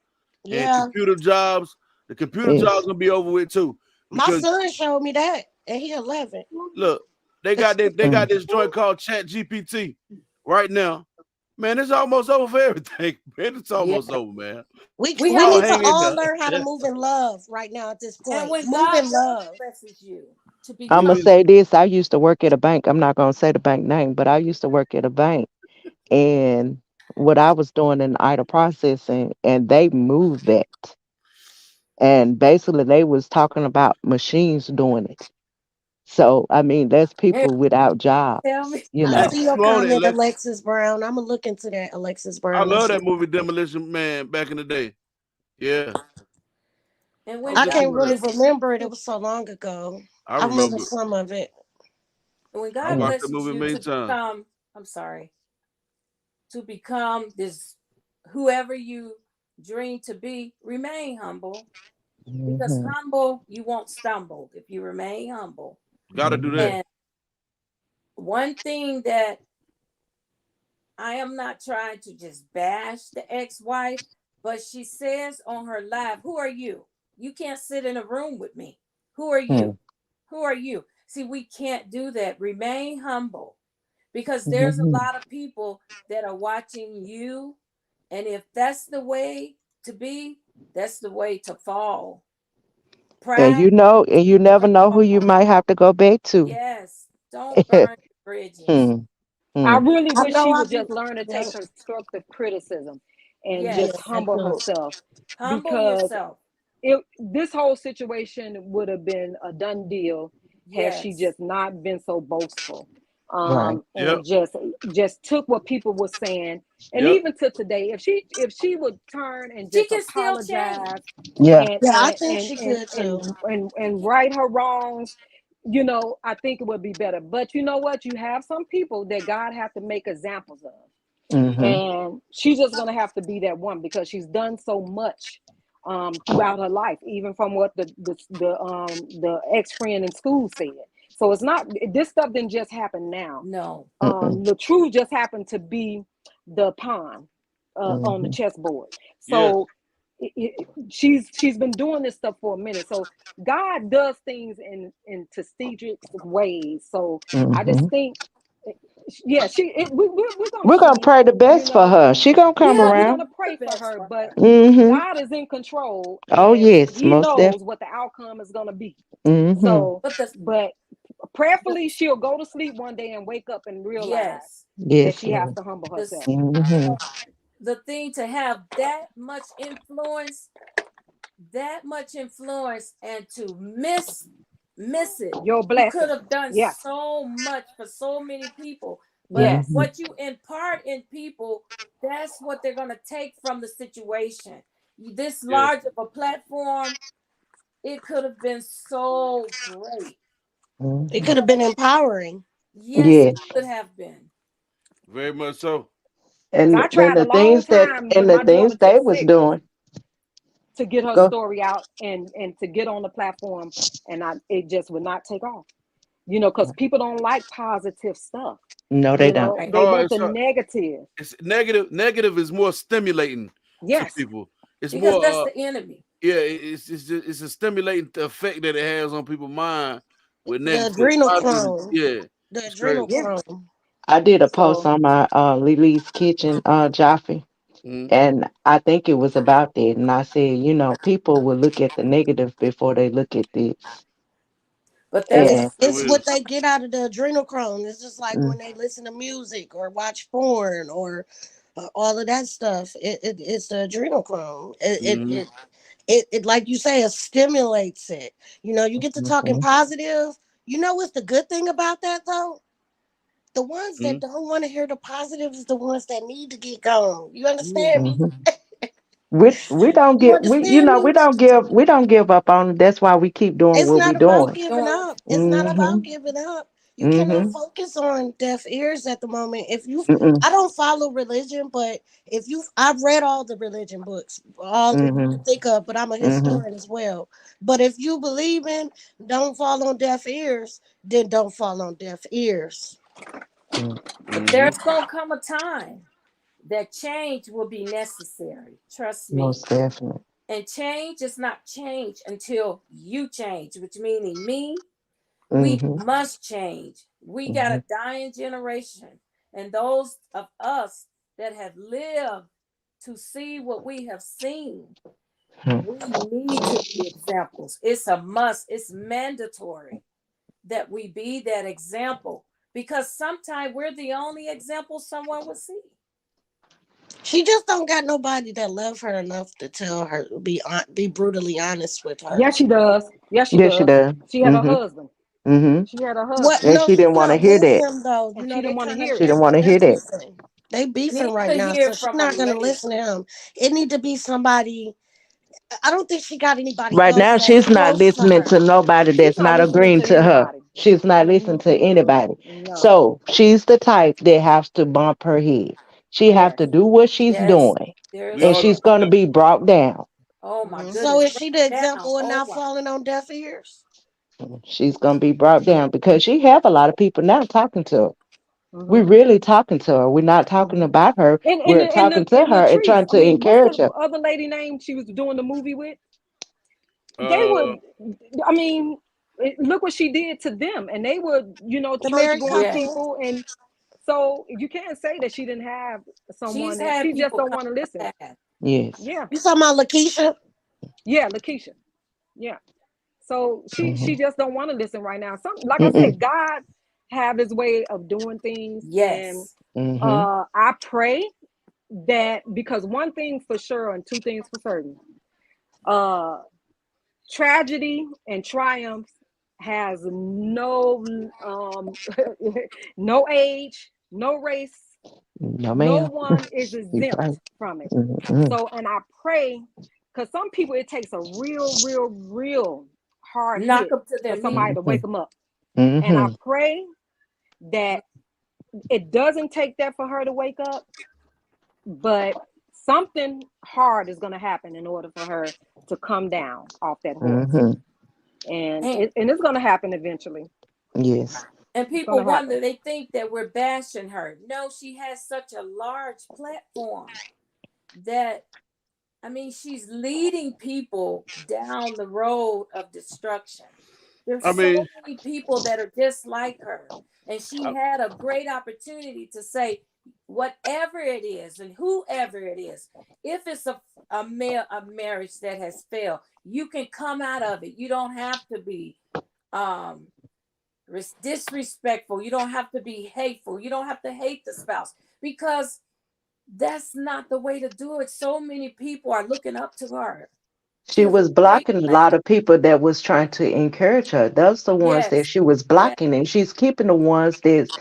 [SPEAKER 2] and
[SPEAKER 15] Yeah.
[SPEAKER 2] computer jobs. The computer job's gonna be over with too.
[SPEAKER 15] My
[SPEAKER 2] Because
[SPEAKER 15] son showed me that, and he 11.
[SPEAKER 2] look, they got this joint called Chat GPT right now. Man, it's almost over for everything. Man, it's almost over, man.
[SPEAKER 15] We
[SPEAKER 2] Y'all
[SPEAKER 15] need to
[SPEAKER 2] hang in
[SPEAKER 15] all
[SPEAKER 2] there.
[SPEAKER 15] learn how to move in love right now at this
[SPEAKER 13] And
[SPEAKER 15] point.
[SPEAKER 13] when
[SPEAKER 15] Move
[SPEAKER 13] God
[SPEAKER 15] in
[SPEAKER 13] does
[SPEAKER 15] love.
[SPEAKER 13] blesses you to
[SPEAKER 12] I'm gonna
[SPEAKER 13] become,
[SPEAKER 12] say this. I used to work at a bank. I'm not gonna say the bank name, but I used to work at a bank, and what I was doing in idle processing, and they moved that, and basically they was talking about machines doing it. So I mean, that's
[SPEAKER 13] hey,
[SPEAKER 12] people without
[SPEAKER 13] tell
[SPEAKER 12] jobs,
[SPEAKER 13] me,
[SPEAKER 12] you
[SPEAKER 15] I
[SPEAKER 12] know.
[SPEAKER 15] see your
[SPEAKER 2] Come on,
[SPEAKER 15] comment,
[SPEAKER 2] Alexis.
[SPEAKER 15] Alexis Brown. I'm gonna look into that, Alexis
[SPEAKER 2] I
[SPEAKER 15] Brown.
[SPEAKER 2] love that movie Demolition Man back in the day. Yeah,
[SPEAKER 13] and
[SPEAKER 2] I
[SPEAKER 13] when
[SPEAKER 2] was
[SPEAKER 15] I
[SPEAKER 2] just
[SPEAKER 13] God
[SPEAKER 15] can't
[SPEAKER 2] doing that.
[SPEAKER 15] really
[SPEAKER 13] blesses you
[SPEAKER 15] remember it. It
[SPEAKER 13] to,
[SPEAKER 15] was so long ago.
[SPEAKER 2] I
[SPEAKER 15] I remember
[SPEAKER 2] remember.
[SPEAKER 15] some of it.
[SPEAKER 13] when
[SPEAKER 2] I
[SPEAKER 13] God
[SPEAKER 12] Mm,
[SPEAKER 2] watched that
[SPEAKER 13] blesses
[SPEAKER 2] movie
[SPEAKER 13] you
[SPEAKER 2] many
[SPEAKER 13] to
[SPEAKER 2] times.
[SPEAKER 13] become, I'm sorry, to become this whoever you dream to be, remain humble. Because
[SPEAKER 12] mhm,
[SPEAKER 13] humble, you won't stumble if you remain humble.
[SPEAKER 2] Got to do
[SPEAKER 12] mhm,
[SPEAKER 2] that.
[SPEAKER 13] And one thing that I am not trying to just bash the ex-wife, but she says on her live, "Who are you? You can't sit in a room with me. Who are
[SPEAKER 12] mm,
[SPEAKER 13] you? Who are you?" See, we can't do that. Remain humble because there's a
[SPEAKER 12] mhm.
[SPEAKER 13] lot of people that are watching you. And if that's the way to be, that's the way to fall. Pride,
[SPEAKER 12] And you never
[SPEAKER 13] gonna
[SPEAKER 12] know who you
[SPEAKER 13] fall.
[SPEAKER 12] might have to go back to.
[SPEAKER 13] Yes, don't burn the bridges.
[SPEAKER 12] Hmm,
[SPEAKER 11] I
[SPEAKER 12] hmm.
[SPEAKER 11] really
[SPEAKER 15] I
[SPEAKER 11] wish
[SPEAKER 15] know
[SPEAKER 11] she
[SPEAKER 15] I
[SPEAKER 11] would
[SPEAKER 15] do.
[SPEAKER 11] just learn to
[SPEAKER 15] Yeah,
[SPEAKER 11] take constructive criticism and
[SPEAKER 15] yeah,
[SPEAKER 11] just
[SPEAKER 13] Yes,
[SPEAKER 15] that
[SPEAKER 11] humble
[SPEAKER 15] too.
[SPEAKER 11] herself,
[SPEAKER 13] humble
[SPEAKER 11] because
[SPEAKER 13] yourself.
[SPEAKER 11] this whole situation would have been a done deal had she
[SPEAKER 13] Yes,
[SPEAKER 11] just not been so boastful,
[SPEAKER 12] Right.
[SPEAKER 2] Yep.
[SPEAKER 11] and just took what people were saying. And
[SPEAKER 2] Yep.
[SPEAKER 11] even to today, if she would turn and
[SPEAKER 13] she
[SPEAKER 11] just
[SPEAKER 13] can still change.
[SPEAKER 11] apologize
[SPEAKER 12] Yeah.
[SPEAKER 11] and
[SPEAKER 15] Yeah, I
[SPEAKER 11] and
[SPEAKER 15] think
[SPEAKER 11] and
[SPEAKER 15] she
[SPEAKER 11] and
[SPEAKER 15] could too.
[SPEAKER 11] and and right her wrongs, I think it would be better. But you know what? You have some people that God have to make examples of,
[SPEAKER 12] Mhm.
[SPEAKER 11] and she's just gonna have to be that one because she's done so much throughout her life, even from what the ex-friend in school said. So it's not, this stuff didn't just happen now.
[SPEAKER 13] No,
[SPEAKER 12] Mm-mm.
[SPEAKER 11] The truth just happened to be the pawn on the
[SPEAKER 12] Mhm.
[SPEAKER 11] chessboard.
[SPEAKER 2] Yes.
[SPEAKER 11] So she's been doing this stuff for a minute. So God does things in strategic ways. So I just
[SPEAKER 12] Mhm.
[SPEAKER 11] think, yeah, we're gonna
[SPEAKER 12] We're gonna
[SPEAKER 11] see,
[SPEAKER 12] pray the best for her. She gonna come
[SPEAKER 11] yeah,
[SPEAKER 13] yeah,
[SPEAKER 11] we're
[SPEAKER 12] around.
[SPEAKER 11] gonna
[SPEAKER 13] the
[SPEAKER 11] pray for
[SPEAKER 13] best
[SPEAKER 11] her,
[SPEAKER 13] for
[SPEAKER 11] but
[SPEAKER 13] her.
[SPEAKER 12] Mhm.
[SPEAKER 11] God is in control
[SPEAKER 12] Oh
[SPEAKER 11] and
[SPEAKER 12] yes,
[SPEAKER 11] he
[SPEAKER 12] most
[SPEAKER 11] knows
[SPEAKER 12] definitely.
[SPEAKER 11] what the outcome is gonna be.
[SPEAKER 12] Mhm.
[SPEAKER 11] So,
[SPEAKER 13] But
[SPEAKER 11] but
[SPEAKER 13] the
[SPEAKER 11] prayerfully she'll go to sleep one day and wake up and realize
[SPEAKER 13] yes,
[SPEAKER 11] that
[SPEAKER 12] Yes,
[SPEAKER 11] she has
[SPEAKER 12] Lord.
[SPEAKER 11] to humble
[SPEAKER 13] the
[SPEAKER 11] herself.
[SPEAKER 12] Mhm.
[SPEAKER 13] the thing to have that much influence, and to miss it.
[SPEAKER 11] Your
[SPEAKER 13] You could
[SPEAKER 11] blessing.
[SPEAKER 13] have done
[SPEAKER 11] Yes,
[SPEAKER 13] so much for so many people, but
[SPEAKER 11] yes.
[SPEAKER 12] Mhm.
[SPEAKER 13] what you impart in people, that's what they're going to take from the situation. This
[SPEAKER 2] Yes.
[SPEAKER 13] large of a platform, it could have been so great.
[SPEAKER 15] It
[SPEAKER 12] Mhm.
[SPEAKER 15] could have been empowering.
[SPEAKER 13] Yes, it
[SPEAKER 12] Yes.
[SPEAKER 13] could have been.
[SPEAKER 2] Very much so.
[SPEAKER 11] Because
[SPEAKER 12] And
[SPEAKER 11] I tried a long time when
[SPEAKER 12] the
[SPEAKER 11] my daughter
[SPEAKER 12] things
[SPEAKER 11] took
[SPEAKER 12] they was
[SPEAKER 11] sick
[SPEAKER 12] doing.
[SPEAKER 11] to get her
[SPEAKER 12] Go.
[SPEAKER 11] story out and to get on the platform, and it just would not take off. Because people don't like positive stuff.
[SPEAKER 12] No, they don't.
[SPEAKER 13] Right.
[SPEAKER 11] They
[SPEAKER 2] No,
[SPEAKER 11] want the negative.
[SPEAKER 2] it's negative. Negative is more stimulating to
[SPEAKER 11] Yes.
[SPEAKER 2] people. It's
[SPEAKER 13] Because
[SPEAKER 2] more
[SPEAKER 13] that's the enemy.
[SPEAKER 2] yeah, it's a stimulating effect that it has on people's mind with
[SPEAKER 15] The
[SPEAKER 2] negative. Positive,
[SPEAKER 15] adrenochrome.
[SPEAKER 2] yeah,
[SPEAKER 15] The
[SPEAKER 2] it's crazy.
[SPEAKER 11] Yeah.
[SPEAKER 15] adrenochrome.
[SPEAKER 12] I did a post
[SPEAKER 11] So
[SPEAKER 12] on my Lily's Kitchen, Jaffe,
[SPEAKER 2] Mhm.
[SPEAKER 12] and I think it was about that. And I said, people will look at the negative before they look at this.
[SPEAKER 13] But
[SPEAKER 15] It's,
[SPEAKER 12] And
[SPEAKER 11] yes.
[SPEAKER 2] It
[SPEAKER 15] it's
[SPEAKER 2] will.
[SPEAKER 15] what they get out of the adrenochrome. It's just like
[SPEAKER 12] mm,
[SPEAKER 15] when they listen to music or watch porn or all of that stuff. It's the adrenochrome.
[SPEAKER 2] Mhm.
[SPEAKER 15] It like you say, it stimulates it. You get to talking
[SPEAKER 12] mhm,
[SPEAKER 15] positive. You know what's the good thing about that though? The ones that
[SPEAKER 2] Mhm.
[SPEAKER 15] don't want to hear the positive is the ones that need to get gone. You understand
[SPEAKER 13] yeah.
[SPEAKER 15] me?
[SPEAKER 12] mhm. We don't
[SPEAKER 15] You
[SPEAKER 12] get
[SPEAKER 15] understand me?
[SPEAKER 12] we don't give up on it. That's why we keep doing
[SPEAKER 15] It's
[SPEAKER 12] what we
[SPEAKER 15] not about
[SPEAKER 12] doing.
[SPEAKER 15] giving
[SPEAKER 13] Doing what
[SPEAKER 15] up.
[SPEAKER 13] you're
[SPEAKER 15] It's
[SPEAKER 13] doing.
[SPEAKER 15] not
[SPEAKER 12] Mhm,
[SPEAKER 15] about giving up. You cannot
[SPEAKER 12] mhm,
[SPEAKER 15] focus on deaf ears at the moment.
[SPEAKER 12] mm,
[SPEAKER 15] I don't follow religion, but I've read all the religion books, all that you can
[SPEAKER 12] mhm,
[SPEAKER 15] think of, but I'm a
[SPEAKER 12] mhm,
[SPEAKER 15] historian as well. But if you believe in don't fall on deaf ears, then don't fall on deaf ears.
[SPEAKER 12] mm.
[SPEAKER 13] But
[SPEAKER 2] Mhm.
[SPEAKER 13] there's going to come a time that change will be necessary. Trust me.
[SPEAKER 12] Most definitely.
[SPEAKER 13] And change is not change until you change, which meaning me, we
[SPEAKER 12] Mm-hmm.
[SPEAKER 13] must change. We got
[SPEAKER 12] Mm-hmm.
[SPEAKER 13] a dying generation. And those of us that have lived to see what we have seen, we need to be examples. It's a must, it's mandatory that we be that example because sometimes we're the only example someone will see.
[SPEAKER 15] She just don't got nobody that love her enough to tell her be brutally honest with her.
[SPEAKER 11] Yes, she does. Yes, she
[SPEAKER 12] Yes, she
[SPEAKER 11] does.
[SPEAKER 12] does.
[SPEAKER 11] She had a
[SPEAKER 12] Mm-hmm.
[SPEAKER 11] husband.
[SPEAKER 12] Mm-hmm.
[SPEAKER 11] She had a
[SPEAKER 15] What?
[SPEAKER 11] husband,
[SPEAKER 12] And
[SPEAKER 15] No,
[SPEAKER 12] she
[SPEAKER 15] she's
[SPEAKER 12] didn't want to
[SPEAKER 15] not
[SPEAKER 12] hear
[SPEAKER 15] with
[SPEAKER 12] that.
[SPEAKER 15] him though.
[SPEAKER 11] and she didn't
[SPEAKER 15] They
[SPEAKER 11] want to
[SPEAKER 15] kind of
[SPEAKER 11] hear
[SPEAKER 12] She
[SPEAKER 11] it.
[SPEAKER 12] didn't want to
[SPEAKER 15] they're
[SPEAKER 12] hear that.
[SPEAKER 15] beefing. They
[SPEAKER 13] Need
[SPEAKER 15] beefing
[SPEAKER 13] to
[SPEAKER 15] right now,
[SPEAKER 13] hear
[SPEAKER 15] so she's
[SPEAKER 13] from a
[SPEAKER 15] not gonna
[SPEAKER 13] man.
[SPEAKER 15] listen to him. It need to be somebody. I don't think she got anybody
[SPEAKER 12] Right
[SPEAKER 15] else
[SPEAKER 12] now,
[SPEAKER 15] that's
[SPEAKER 12] she's not
[SPEAKER 15] close to
[SPEAKER 12] listening
[SPEAKER 15] her.
[SPEAKER 12] to nobody
[SPEAKER 11] She's
[SPEAKER 12] that's
[SPEAKER 11] not
[SPEAKER 12] not
[SPEAKER 11] listening
[SPEAKER 12] agreeing
[SPEAKER 11] to
[SPEAKER 12] to her.
[SPEAKER 11] anybody.
[SPEAKER 12] She's not listening to anybody.
[SPEAKER 11] No.
[SPEAKER 12] So she's the type that has to bump her head. She have
[SPEAKER 11] Yes.
[SPEAKER 12] to do what she's
[SPEAKER 13] Yes,
[SPEAKER 12] doing,
[SPEAKER 13] there's
[SPEAKER 2] Yeah,
[SPEAKER 12] and
[SPEAKER 2] hold on.
[SPEAKER 12] she's going to be brought down.
[SPEAKER 13] oh my
[SPEAKER 11] Hmm.
[SPEAKER 15] So
[SPEAKER 13] goodness,
[SPEAKER 15] is
[SPEAKER 13] break
[SPEAKER 15] she the
[SPEAKER 13] it down.
[SPEAKER 15] example of
[SPEAKER 13] Oh
[SPEAKER 15] not
[SPEAKER 13] wow.
[SPEAKER 15] falling on deaf ears?
[SPEAKER 12] She's going to be brought down because she have a lot of people now talking to her. We're
[SPEAKER 11] Hmm.
[SPEAKER 12] really talking to her. We're not talking
[SPEAKER 11] Hmm.
[SPEAKER 12] about her.
[SPEAKER 11] And
[SPEAKER 12] We're
[SPEAKER 11] the, and
[SPEAKER 12] talking
[SPEAKER 11] the
[SPEAKER 12] to
[SPEAKER 11] and
[SPEAKER 12] her and
[SPEAKER 11] Latrice,
[SPEAKER 12] trying
[SPEAKER 11] I
[SPEAKER 12] to
[SPEAKER 11] mean, what's
[SPEAKER 12] encourage
[SPEAKER 11] the
[SPEAKER 12] her.
[SPEAKER 11] other lady name she was doing the movie with? They
[SPEAKER 2] Uh,
[SPEAKER 11] would, I mean, look what she did to them, and they were,
[SPEAKER 15] The
[SPEAKER 11] church
[SPEAKER 15] married
[SPEAKER 11] going
[SPEAKER 13] Yes,
[SPEAKER 15] couple?
[SPEAKER 11] people, and so you can't say that she didn't have someone
[SPEAKER 13] she's
[SPEAKER 11] that
[SPEAKER 13] had
[SPEAKER 11] she just
[SPEAKER 13] people
[SPEAKER 11] don't
[SPEAKER 13] come
[SPEAKER 11] want to
[SPEAKER 13] to
[SPEAKER 11] listen.
[SPEAKER 13] her path.
[SPEAKER 12] Yes.
[SPEAKER 11] Yeah,
[SPEAKER 15] You talking about Lakeisha?
[SPEAKER 11] yeah, Lakeisha, yeah. So she
[SPEAKER 12] Hmm.
[SPEAKER 11] just don't want to listen right now. Some, like I
[SPEAKER 12] Mm-mm.
[SPEAKER 11] said, God have His way of doing things, and
[SPEAKER 13] Yes,
[SPEAKER 12] Mm-hmm.
[SPEAKER 11] I pray that, because one thing for sure and two things for certain, uh tragedy and triumph has no no age, no race,
[SPEAKER 12] No,
[SPEAKER 11] no
[SPEAKER 12] ma'am.
[SPEAKER 11] one is
[SPEAKER 12] You right.
[SPEAKER 11] exempt from it.
[SPEAKER 12] Mm-hmm.
[SPEAKER 11] So, and I pray, because some people, it takes a real hard
[SPEAKER 13] knock
[SPEAKER 11] hit
[SPEAKER 13] them to
[SPEAKER 11] for
[SPEAKER 13] their knees.
[SPEAKER 11] somebody to
[SPEAKER 12] Mm-hmm.
[SPEAKER 11] wake them up. And I
[SPEAKER 12] Mm-hmm.
[SPEAKER 11] pray that it doesn't take that for her to wake up, but something hard is going to happen in order for her to come down off that horse.
[SPEAKER 12] Mm-hmm.
[SPEAKER 11] And
[SPEAKER 13] And
[SPEAKER 11] it's going to happen eventually.
[SPEAKER 12] Yes.
[SPEAKER 13] and
[SPEAKER 11] It's going
[SPEAKER 13] people
[SPEAKER 11] to happen.
[SPEAKER 13] wonder, they think that we're bashing her. No, she has such a large platform that I mean, she's leading people down the road of destruction. There's
[SPEAKER 2] I
[SPEAKER 13] so
[SPEAKER 2] mean,
[SPEAKER 13] many people that are just like her. And she
[SPEAKER 2] I,
[SPEAKER 13] had a great opportunity to say, whatever it is and whoever it is, if it's a marriage that has failed, you can come out of it. You don't have to be um, disrespectful. You don't have to be hateful. You don't have to hate the spouse because that's not the way to do it. So many people are looking up to her. She
[SPEAKER 12] She
[SPEAKER 13] has a
[SPEAKER 12] was
[SPEAKER 13] great
[SPEAKER 12] blocking a lot
[SPEAKER 13] platform.
[SPEAKER 12] of people that was trying to encourage her. Those the ones that
[SPEAKER 13] Yes,
[SPEAKER 12] she was
[SPEAKER 13] yes.
[SPEAKER 12] blocking, and she's keeping the ones that's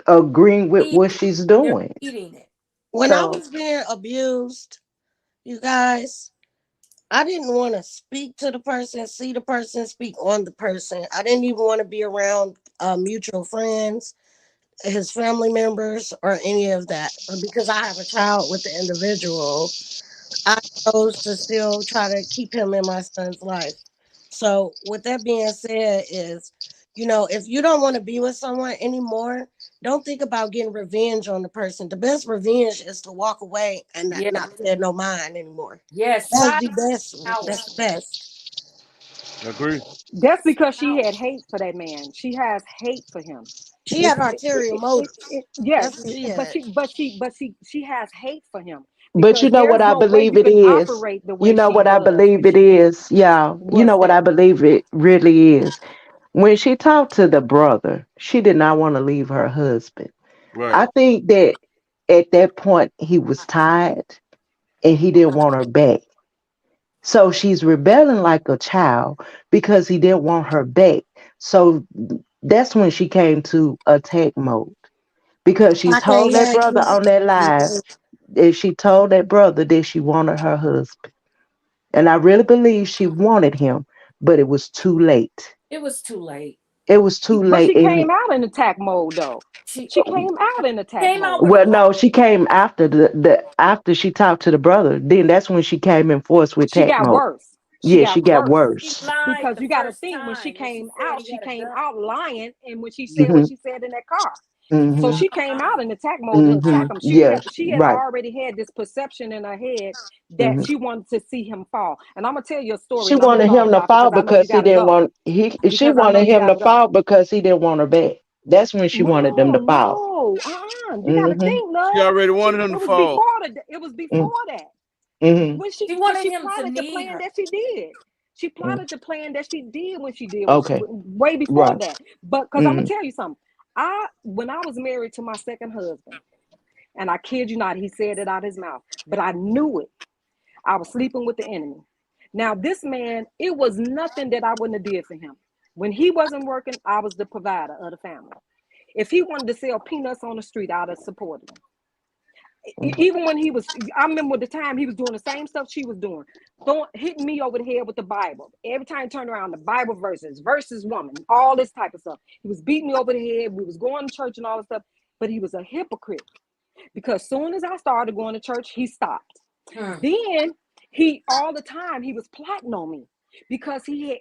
[SPEAKER 12] agreeing with
[SPEAKER 13] Feed-
[SPEAKER 12] what she's
[SPEAKER 13] They're
[SPEAKER 12] doing.
[SPEAKER 13] feeding it.
[SPEAKER 15] When I
[SPEAKER 12] So
[SPEAKER 15] was being abused, you guys, I didn't want to speak to the person, see the person, speak on the person. I didn't even want to be around mutual friends, his family members, or any of that. Because I have a child with the individual, I chose to still try to keep him in my son's life. So, with that being said, is if you don't want to be with someone anymore, don't think about getting revenge on the person. The best revenge is to walk away and
[SPEAKER 13] Yes,
[SPEAKER 15] not pay no mind anymore.
[SPEAKER 13] yes.
[SPEAKER 15] That's
[SPEAKER 13] Silence
[SPEAKER 15] the best.
[SPEAKER 13] power.
[SPEAKER 15] That's the best.
[SPEAKER 2] agree.
[SPEAKER 11] That's
[SPEAKER 13] It's
[SPEAKER 11] because she
[SPEAKER 13] power.
[SPEAKER 11] had hate for that man. She has hate for him.
[SPEAKER 15] She had ulterior
[SPEAKER 11] Yes,
[SPEAKER 15] That's what she
[SPEAKER 11] but
[SPEAKER 15] had.
[SPEAKER 11] she has hate for him,
[SPEAKER 12] but you
[SPEAKER 11] because
[SPEAKER 12] know what
[SPEAKER 11] there's
[SPEAKER 12] I
[SPEAKER 11] no way
[SPEAKER 12] believe
[SPEAKER 11] you
[SPEAKER 12] it
[SPEAKER 11] can
[SPEAKER 12] is?
[SPEAKER 11] operate the
[SPEAKER 12] You
[SPEAKER 11] way
[SPEAKER 12] know
[SPEAKER 11] she
[SPEAKER 12] what I
[SPEAKER 11] does
[SPEAKER 12] believe
[SPEAKER 11] when
[SPEAKER 12] it
[SPEAKER 11] she
[SPEAKER 12] is? Yeah. You
[SPEAKER 11] what's
[SPEAKER 12] know what I
[SPEAKER 11] that?
[SPEAKER 12] believe it really is? When she talked to the brother, she did not want to leave her husband.
[SPEAKER 2] Right.
[SPEAKER 12] I think that at that point he was tired and he didn't want her back. So she's rebelling like a child because he didn't want her back. So that's when she came to attack mode because she
[SPEAKER 15] I can't
[SPEAKER 12] told that
[SPEAKER 15] have
[SPEAKER 12] brother on that live,
[SPEAKER 15] you.
[SPEAKER 12] and she told that brother that she wanted her husband. And I really believe she wanted him, but it was too late.
[SPEAKER 13] It was too late.
[SPEAKER 12] It was too
[SPEAKER 11] But
[SPEAKER 12] late.
[SPEAKER 11] she
[SPEAKER 12] And
[SPEAKER 11] came out in attack mode though.
[SPEAKER 13] She
[SPEAKER 11] She came out in attack
[SPEAKER 13] came out
[SPEAKER 11] mode.
[SPEAKER 13] with a
[SPEAKER 12] well,
[SPEAKER 13] weapon.
[SPEAKER 12] no, she came after the after she talked to the brother. Then that's when she came in force with
[SPEAKER 11] She
[SPEAKER 12] attack
[SPEAKER 11] got
[SPEAKER 12] mode.
[SPEAKER 11] worse. She
[SPEAKER 12] Yeah, she
[SPEAKER 11] got
[SPEAKER 12] got
[SPEAKER 11] worse.
[SPEAKER 13] She
[SPEAKER 12] worse.
[SPEAKER 13] lied
[SPEAKER 11] Because
[SPEAKER 13] the
[SPEAKER 11] you got to
[SPEAKER 13] first
[SPEAKER 11] think, when she
[SPEAKER 13] time when she
[SPEAKER 11] came
[SPEAKER 13] said
[SPEAKER 11] out,
[SPEAKER 13] he
[SPEAKER 11] she
[SPEAKER 13] had a
[SPEAKER 11] came
[SPEAKER 13] gun.
[SPEAKER 11] out lying, and when she said what
[SPEAKER 12] Hmm.
[SPEAKER 11] she said in that car. So
[SPEAKER 12] Mm-hmm.
[SPEAKER 11] she came out in attack mode to
[SPEAKER 12] Mm-hmm.
[SPEAKER 11] attack him.
[SPEAKER 12] Yes.
[SPEAKER 11] She had
[SPEAKER 12] Right.
[SPEAKER 11] already had this perception in her head that
[SPEAKER 12] Mm-hmm.
[SPEAKER 11] she wanted to see him fall. And I'm gonna tell you a story,
[SPEAKER 12] She
[SPEAKER 11] and I'm
[SPEAKER 12] wanted
[SPEAKER 11] moving on,
[SPEAKER 12] him to
[SPEAKER 11] Josh,
[SPEAKER 12] fall
[SPEAKER 11] because I know you
[SPEAKER 12] because he
[SPEAKER 11] gotta
[SPEAKER 12] didn't
[SPEAKER 11] go.
[SPEAKER 12] want she
[SPEAKER 11] Because I know
[SPEAKER 12] wanted
[SPEAKER 11] you
[SPEAKER 12] him to
[SPEAKER 11] gotta go.
[SPEAKER 12] fall because he didn't want her back. That's when she wanted them to
[SPEAKER 11] No,
[SPEAKER 12] fall.
[SPEAKER 11] no, you gotta
[SPEAKER 12] Mm-hmm.
[SPEAKER 11] think,
[SPEAKER 2] She
[SPEAKER 11] love.
[SPEAKER 2] already wanted him to
[SPEAKER 11] It was
[SPEAKER 2] fall.
[SPEAKER 11] before it was before that.
[SPEAKER 12] Mm-hmm.
[SPEAKER 13] She
[SPEAKER 11] When
[SPEAKER 13] wanted
[SPEAKER 11] she
[SPEAKER 13] him to
[SPEAKER 11] plotted the
[SPEAKER 13] need
[SPEAKER 11] plan
[SPEAKER 13] her.
[SPEAKER 11] that she did. She
[SPEAKER 12] Mm-hmm.
[SPEAKER 11] plotted the plan that she did when she did
[SPEAKER 12] Okay.
[SPEAKER 11] way before
[SPEAKER 12] Right.
[SPEAKER 11] that. But because I'm gonna
[SPEAKER 12] Mm-hmm.
[SPEAKER 11] tell you something. When I was married to my second husband, and I kid you not, he said it out his mouth, but I knew it. I was sleeping with the enemy. Now, this man, it was nothing that I wouldn't have did for him. When he wasn't working, I was the provider of the family. If he wanted to sell peanuts on the street, I'd have supported him. Even when I remember the time he was doing the same stuff she was doing, hitting me over the head with the Bible. Every time I turned around, the Bible verses woman, all this type of stuff. He was beating me over the head. We was going to church and all this stuff, but he was a hypocrite because as soon as I started going to church, he stopped. Then he all the time he was plotting on me because he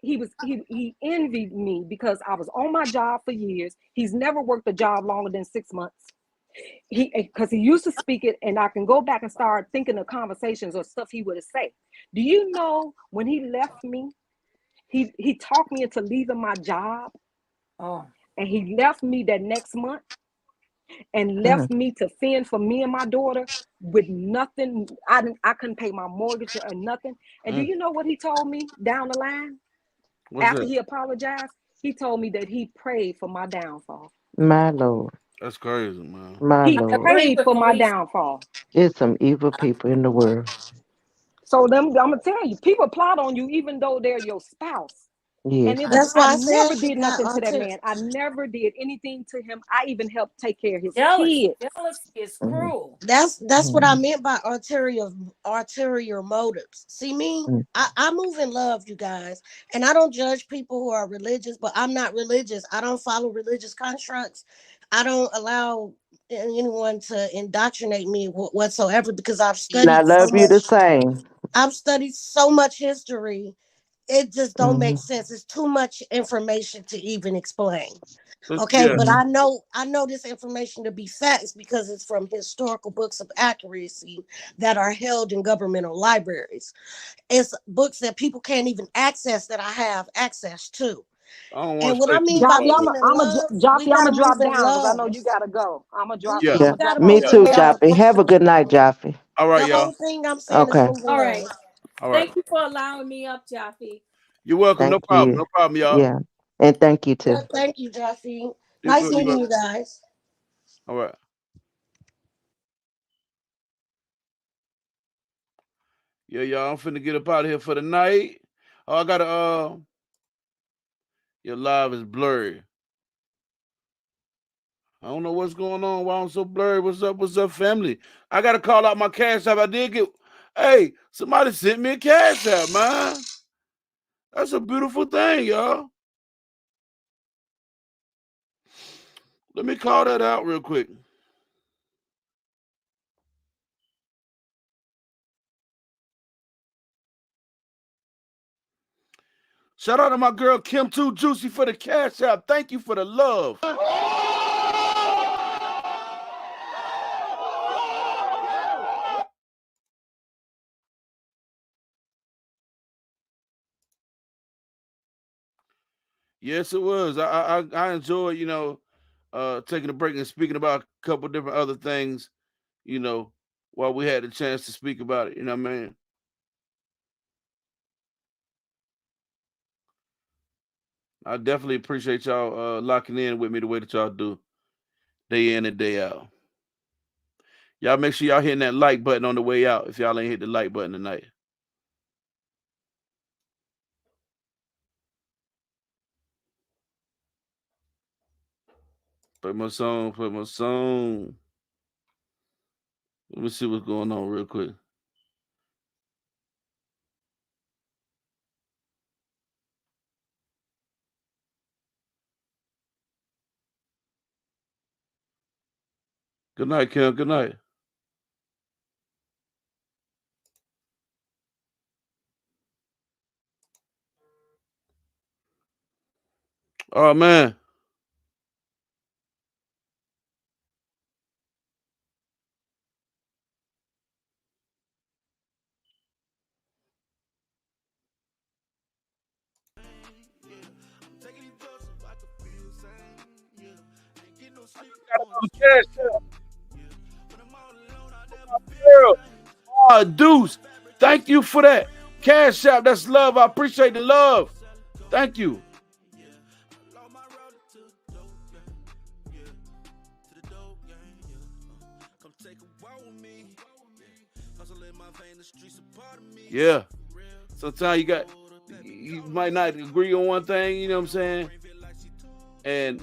[SPEAKER 11] envied me because I was on my job for years. He's never worked a job longer than 6 months. Because he used to speak it, and I can go back and start thinking of conversations or stuff he would have said. Do you know when he left me, he talked me into leaving my job, and he left me that next month and left me to fend for me and my daughter with nothing. I couldn't pay my mortgage or nothing. And do you know what he told me down the line
[SPEAKER 2] What's
[SPEAKER 11] after
[SPEAKER 2] that?
[SPEAKER 11] he apologized? He told me that he prayed for my downfall.
[SPEAKER 12] My Lord.
[SPEAKER 2] That's crazy, man.
[SPEAKER 12] My
[SPEAKER 11] He
[SPEAKER 12] Lord.
[SPEAKER 11] prayed for my downfall.
[SPEAKER 12] There's some evil people in the world.
[SPEAKER 11] So I'm gonna tell you, people plot on you even though they're your spouse.
[SPEAKER 12] Yes.
[SPEAKER 11] And
[SPEAKER 15] That's
[SPEAKER 11] I
[SPEAKER 15] why I said
[SPEAKER 11] never
[SPEAKER 15] she
[SPEAKER 11] did
[SPEAKER 15] got
[SPEAKER 11] nothing to that
[SPEAKER 15] autism.
[SPEAKER 11] man. I never did anything to him. I even helped take care of his
[SPEAKER 13] Jealousy.
[SPEAKER 11] kids.
[SPEAKER 13] Jealousy is
[SPEAKER 12] Mm-hmm.
[SPEAKER 13] cruel.
[SPEAKER 15] That's what I
[SPEAKER 12] Mm-hmm.
[SPEAKER 15] meant by arterial motives. See me, I move in love, you guys, and I don't judge people who are religious, but I'm not religious. I don't follow religious constructs. I don't allow anyone to indoctrinate me whatsoever because
[SPEAKER 12] And I love you the same.
[SPEAKER 15] I've studied so much history. It just don't
[SPEAKER 12] Mm-hmm.
[SPEAKER 15] make sense. It's too much information to even explain. Okay,
[SPEAKER 2] Yeah.
[SPEAKER 15] but
[SPEAKER 12] Mm-hmm.
[SPEAKER 15] I know this information to be facts because it's from historical books of accuracy that are held in governmental libraries. It's books that people can't even access that I have access to.
[SPEAKER 2] I don't want
[SPEAKER 15] And
[SPEAKER 2] to
[SPEAKER 15] what
[SPEAKER 2] stay
[SPEAKER 15] I
[SPEAKER 2] too
[SPEAKER 15] mean by
[SPEAKER 11] Joppy,
[SPEAKER 2] long.
[SPEAKER 15] moving in love, we
[SPEAKER 11] I'm
[SPEAKER 15] gotta
[SPEAKER 11] gonna
[SPEAKER 15] move
[SPEAKER 11] drop
[SPEAKER 15] in
[SPEAKER 11] down because I
[SPEAKER 15] love.
[SPEAKER 11] know you gotta go. I'm gonna drop.
[SPEAKER 2] Yeah.
[SPEAKER 11] I'm
[SPEAKER 12] Yeah.
[SPEAKER 11] gonna
[SPEAKER 15] Gotta
[SPEAKER 11] drop
[SPEAKER 12] Me
[SPEAKER 15] move
[SPEAKER 11] down.
[SPEAKER 15] in
[SPEAKER 12] too,
[SPEAKER 15] love.
[SPEAKER 12] Joppy. Have a good night, Joppy.
[SPEAKER 2] All right,
[SPEAKER 15] The
[SPEAKER 2] y'all.
[SPEAKER 15] whole thing I'm saying is
[SPEAKER 12] Okay.
[SPEAKER 15] move in
[SPEAKER 13] All
[SPEAKER 15] love.
[SPEAKER 13] right.
[SPEAKER 2] All right.
[SPEAKER 13] Thank you for allowing me up, Jaffe.
[SPEAKER 2] You're welcome. No
[SPEAKER 12] Thank
[SPEAKER 2] problem.
[SPEAKER 12] you.
[SPEAKER 2] No problem, y'all.
[SPEAKER 12] Yeah. And thank you too.
[SPEAKER 15] Thank you, Jesse.
[SPEAKER 2] You,
[SPEAKER 15] Nice
[SPEAKER 2] you
[SPEAKER 15] meeting
[SPEAKER 2] welcome.
[SPEAKER 15] you guys.
[SPEAKER 2] All right. Yeah, y'all. I'm finna get up out of here for the night. Oh, I gotta. Your live is blurry. I don't know what's going on. Why I'm so blurry? What's up? What's up, family? I gotta call out my cash app. I did get. Hey, somebody sent me a cash app, man. That's a beautiful thing, y'all. Let me call that out real quick. Shout out to my girl Kim Too Juicy for the cash app. Thank you for the love. Yes, it was. I enjoyed, taking a break and speaking about a couple different other things, you know, while we had the chance to speak about it. You know what I mean? I definitely appreciate y'all locking in with me the way that y'all do, day in and day out. Y'all make sure y'all hitting that like button on the way out if y'all ain't hit the like button tonight. Play my song, play my song. Let me see what's going on real quick. Good night, Kim. Good night. Oh man. Cash App. Girl. Deuce, thank you for that. Cash App, that's love. I appreciate the love. Thank you. Yeah. Sometimes you might not agree on one thing, you know what I'm saying? And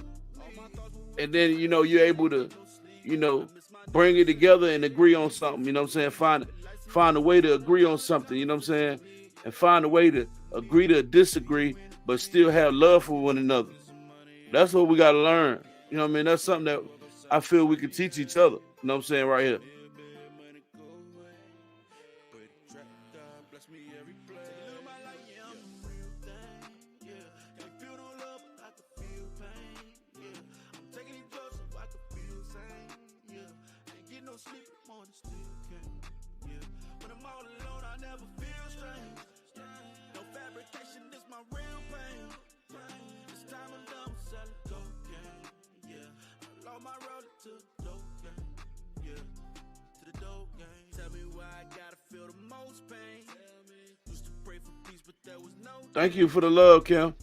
[SPEAKER 2] then, you're able to, bring it together and agree on something, you know what I'm saying? Find a way to agree on something, you know what I'm saying? And find a way to agree to disagree, but still have love for one another. That's what we got to learn. You know what I mean? That's something that I feel we can teach each other. You know what I'm saying? Right here. Thank you for the love, Kim.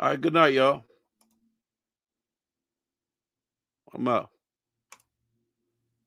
[SPEAKER 2] All right, good night, y'all. I'm out.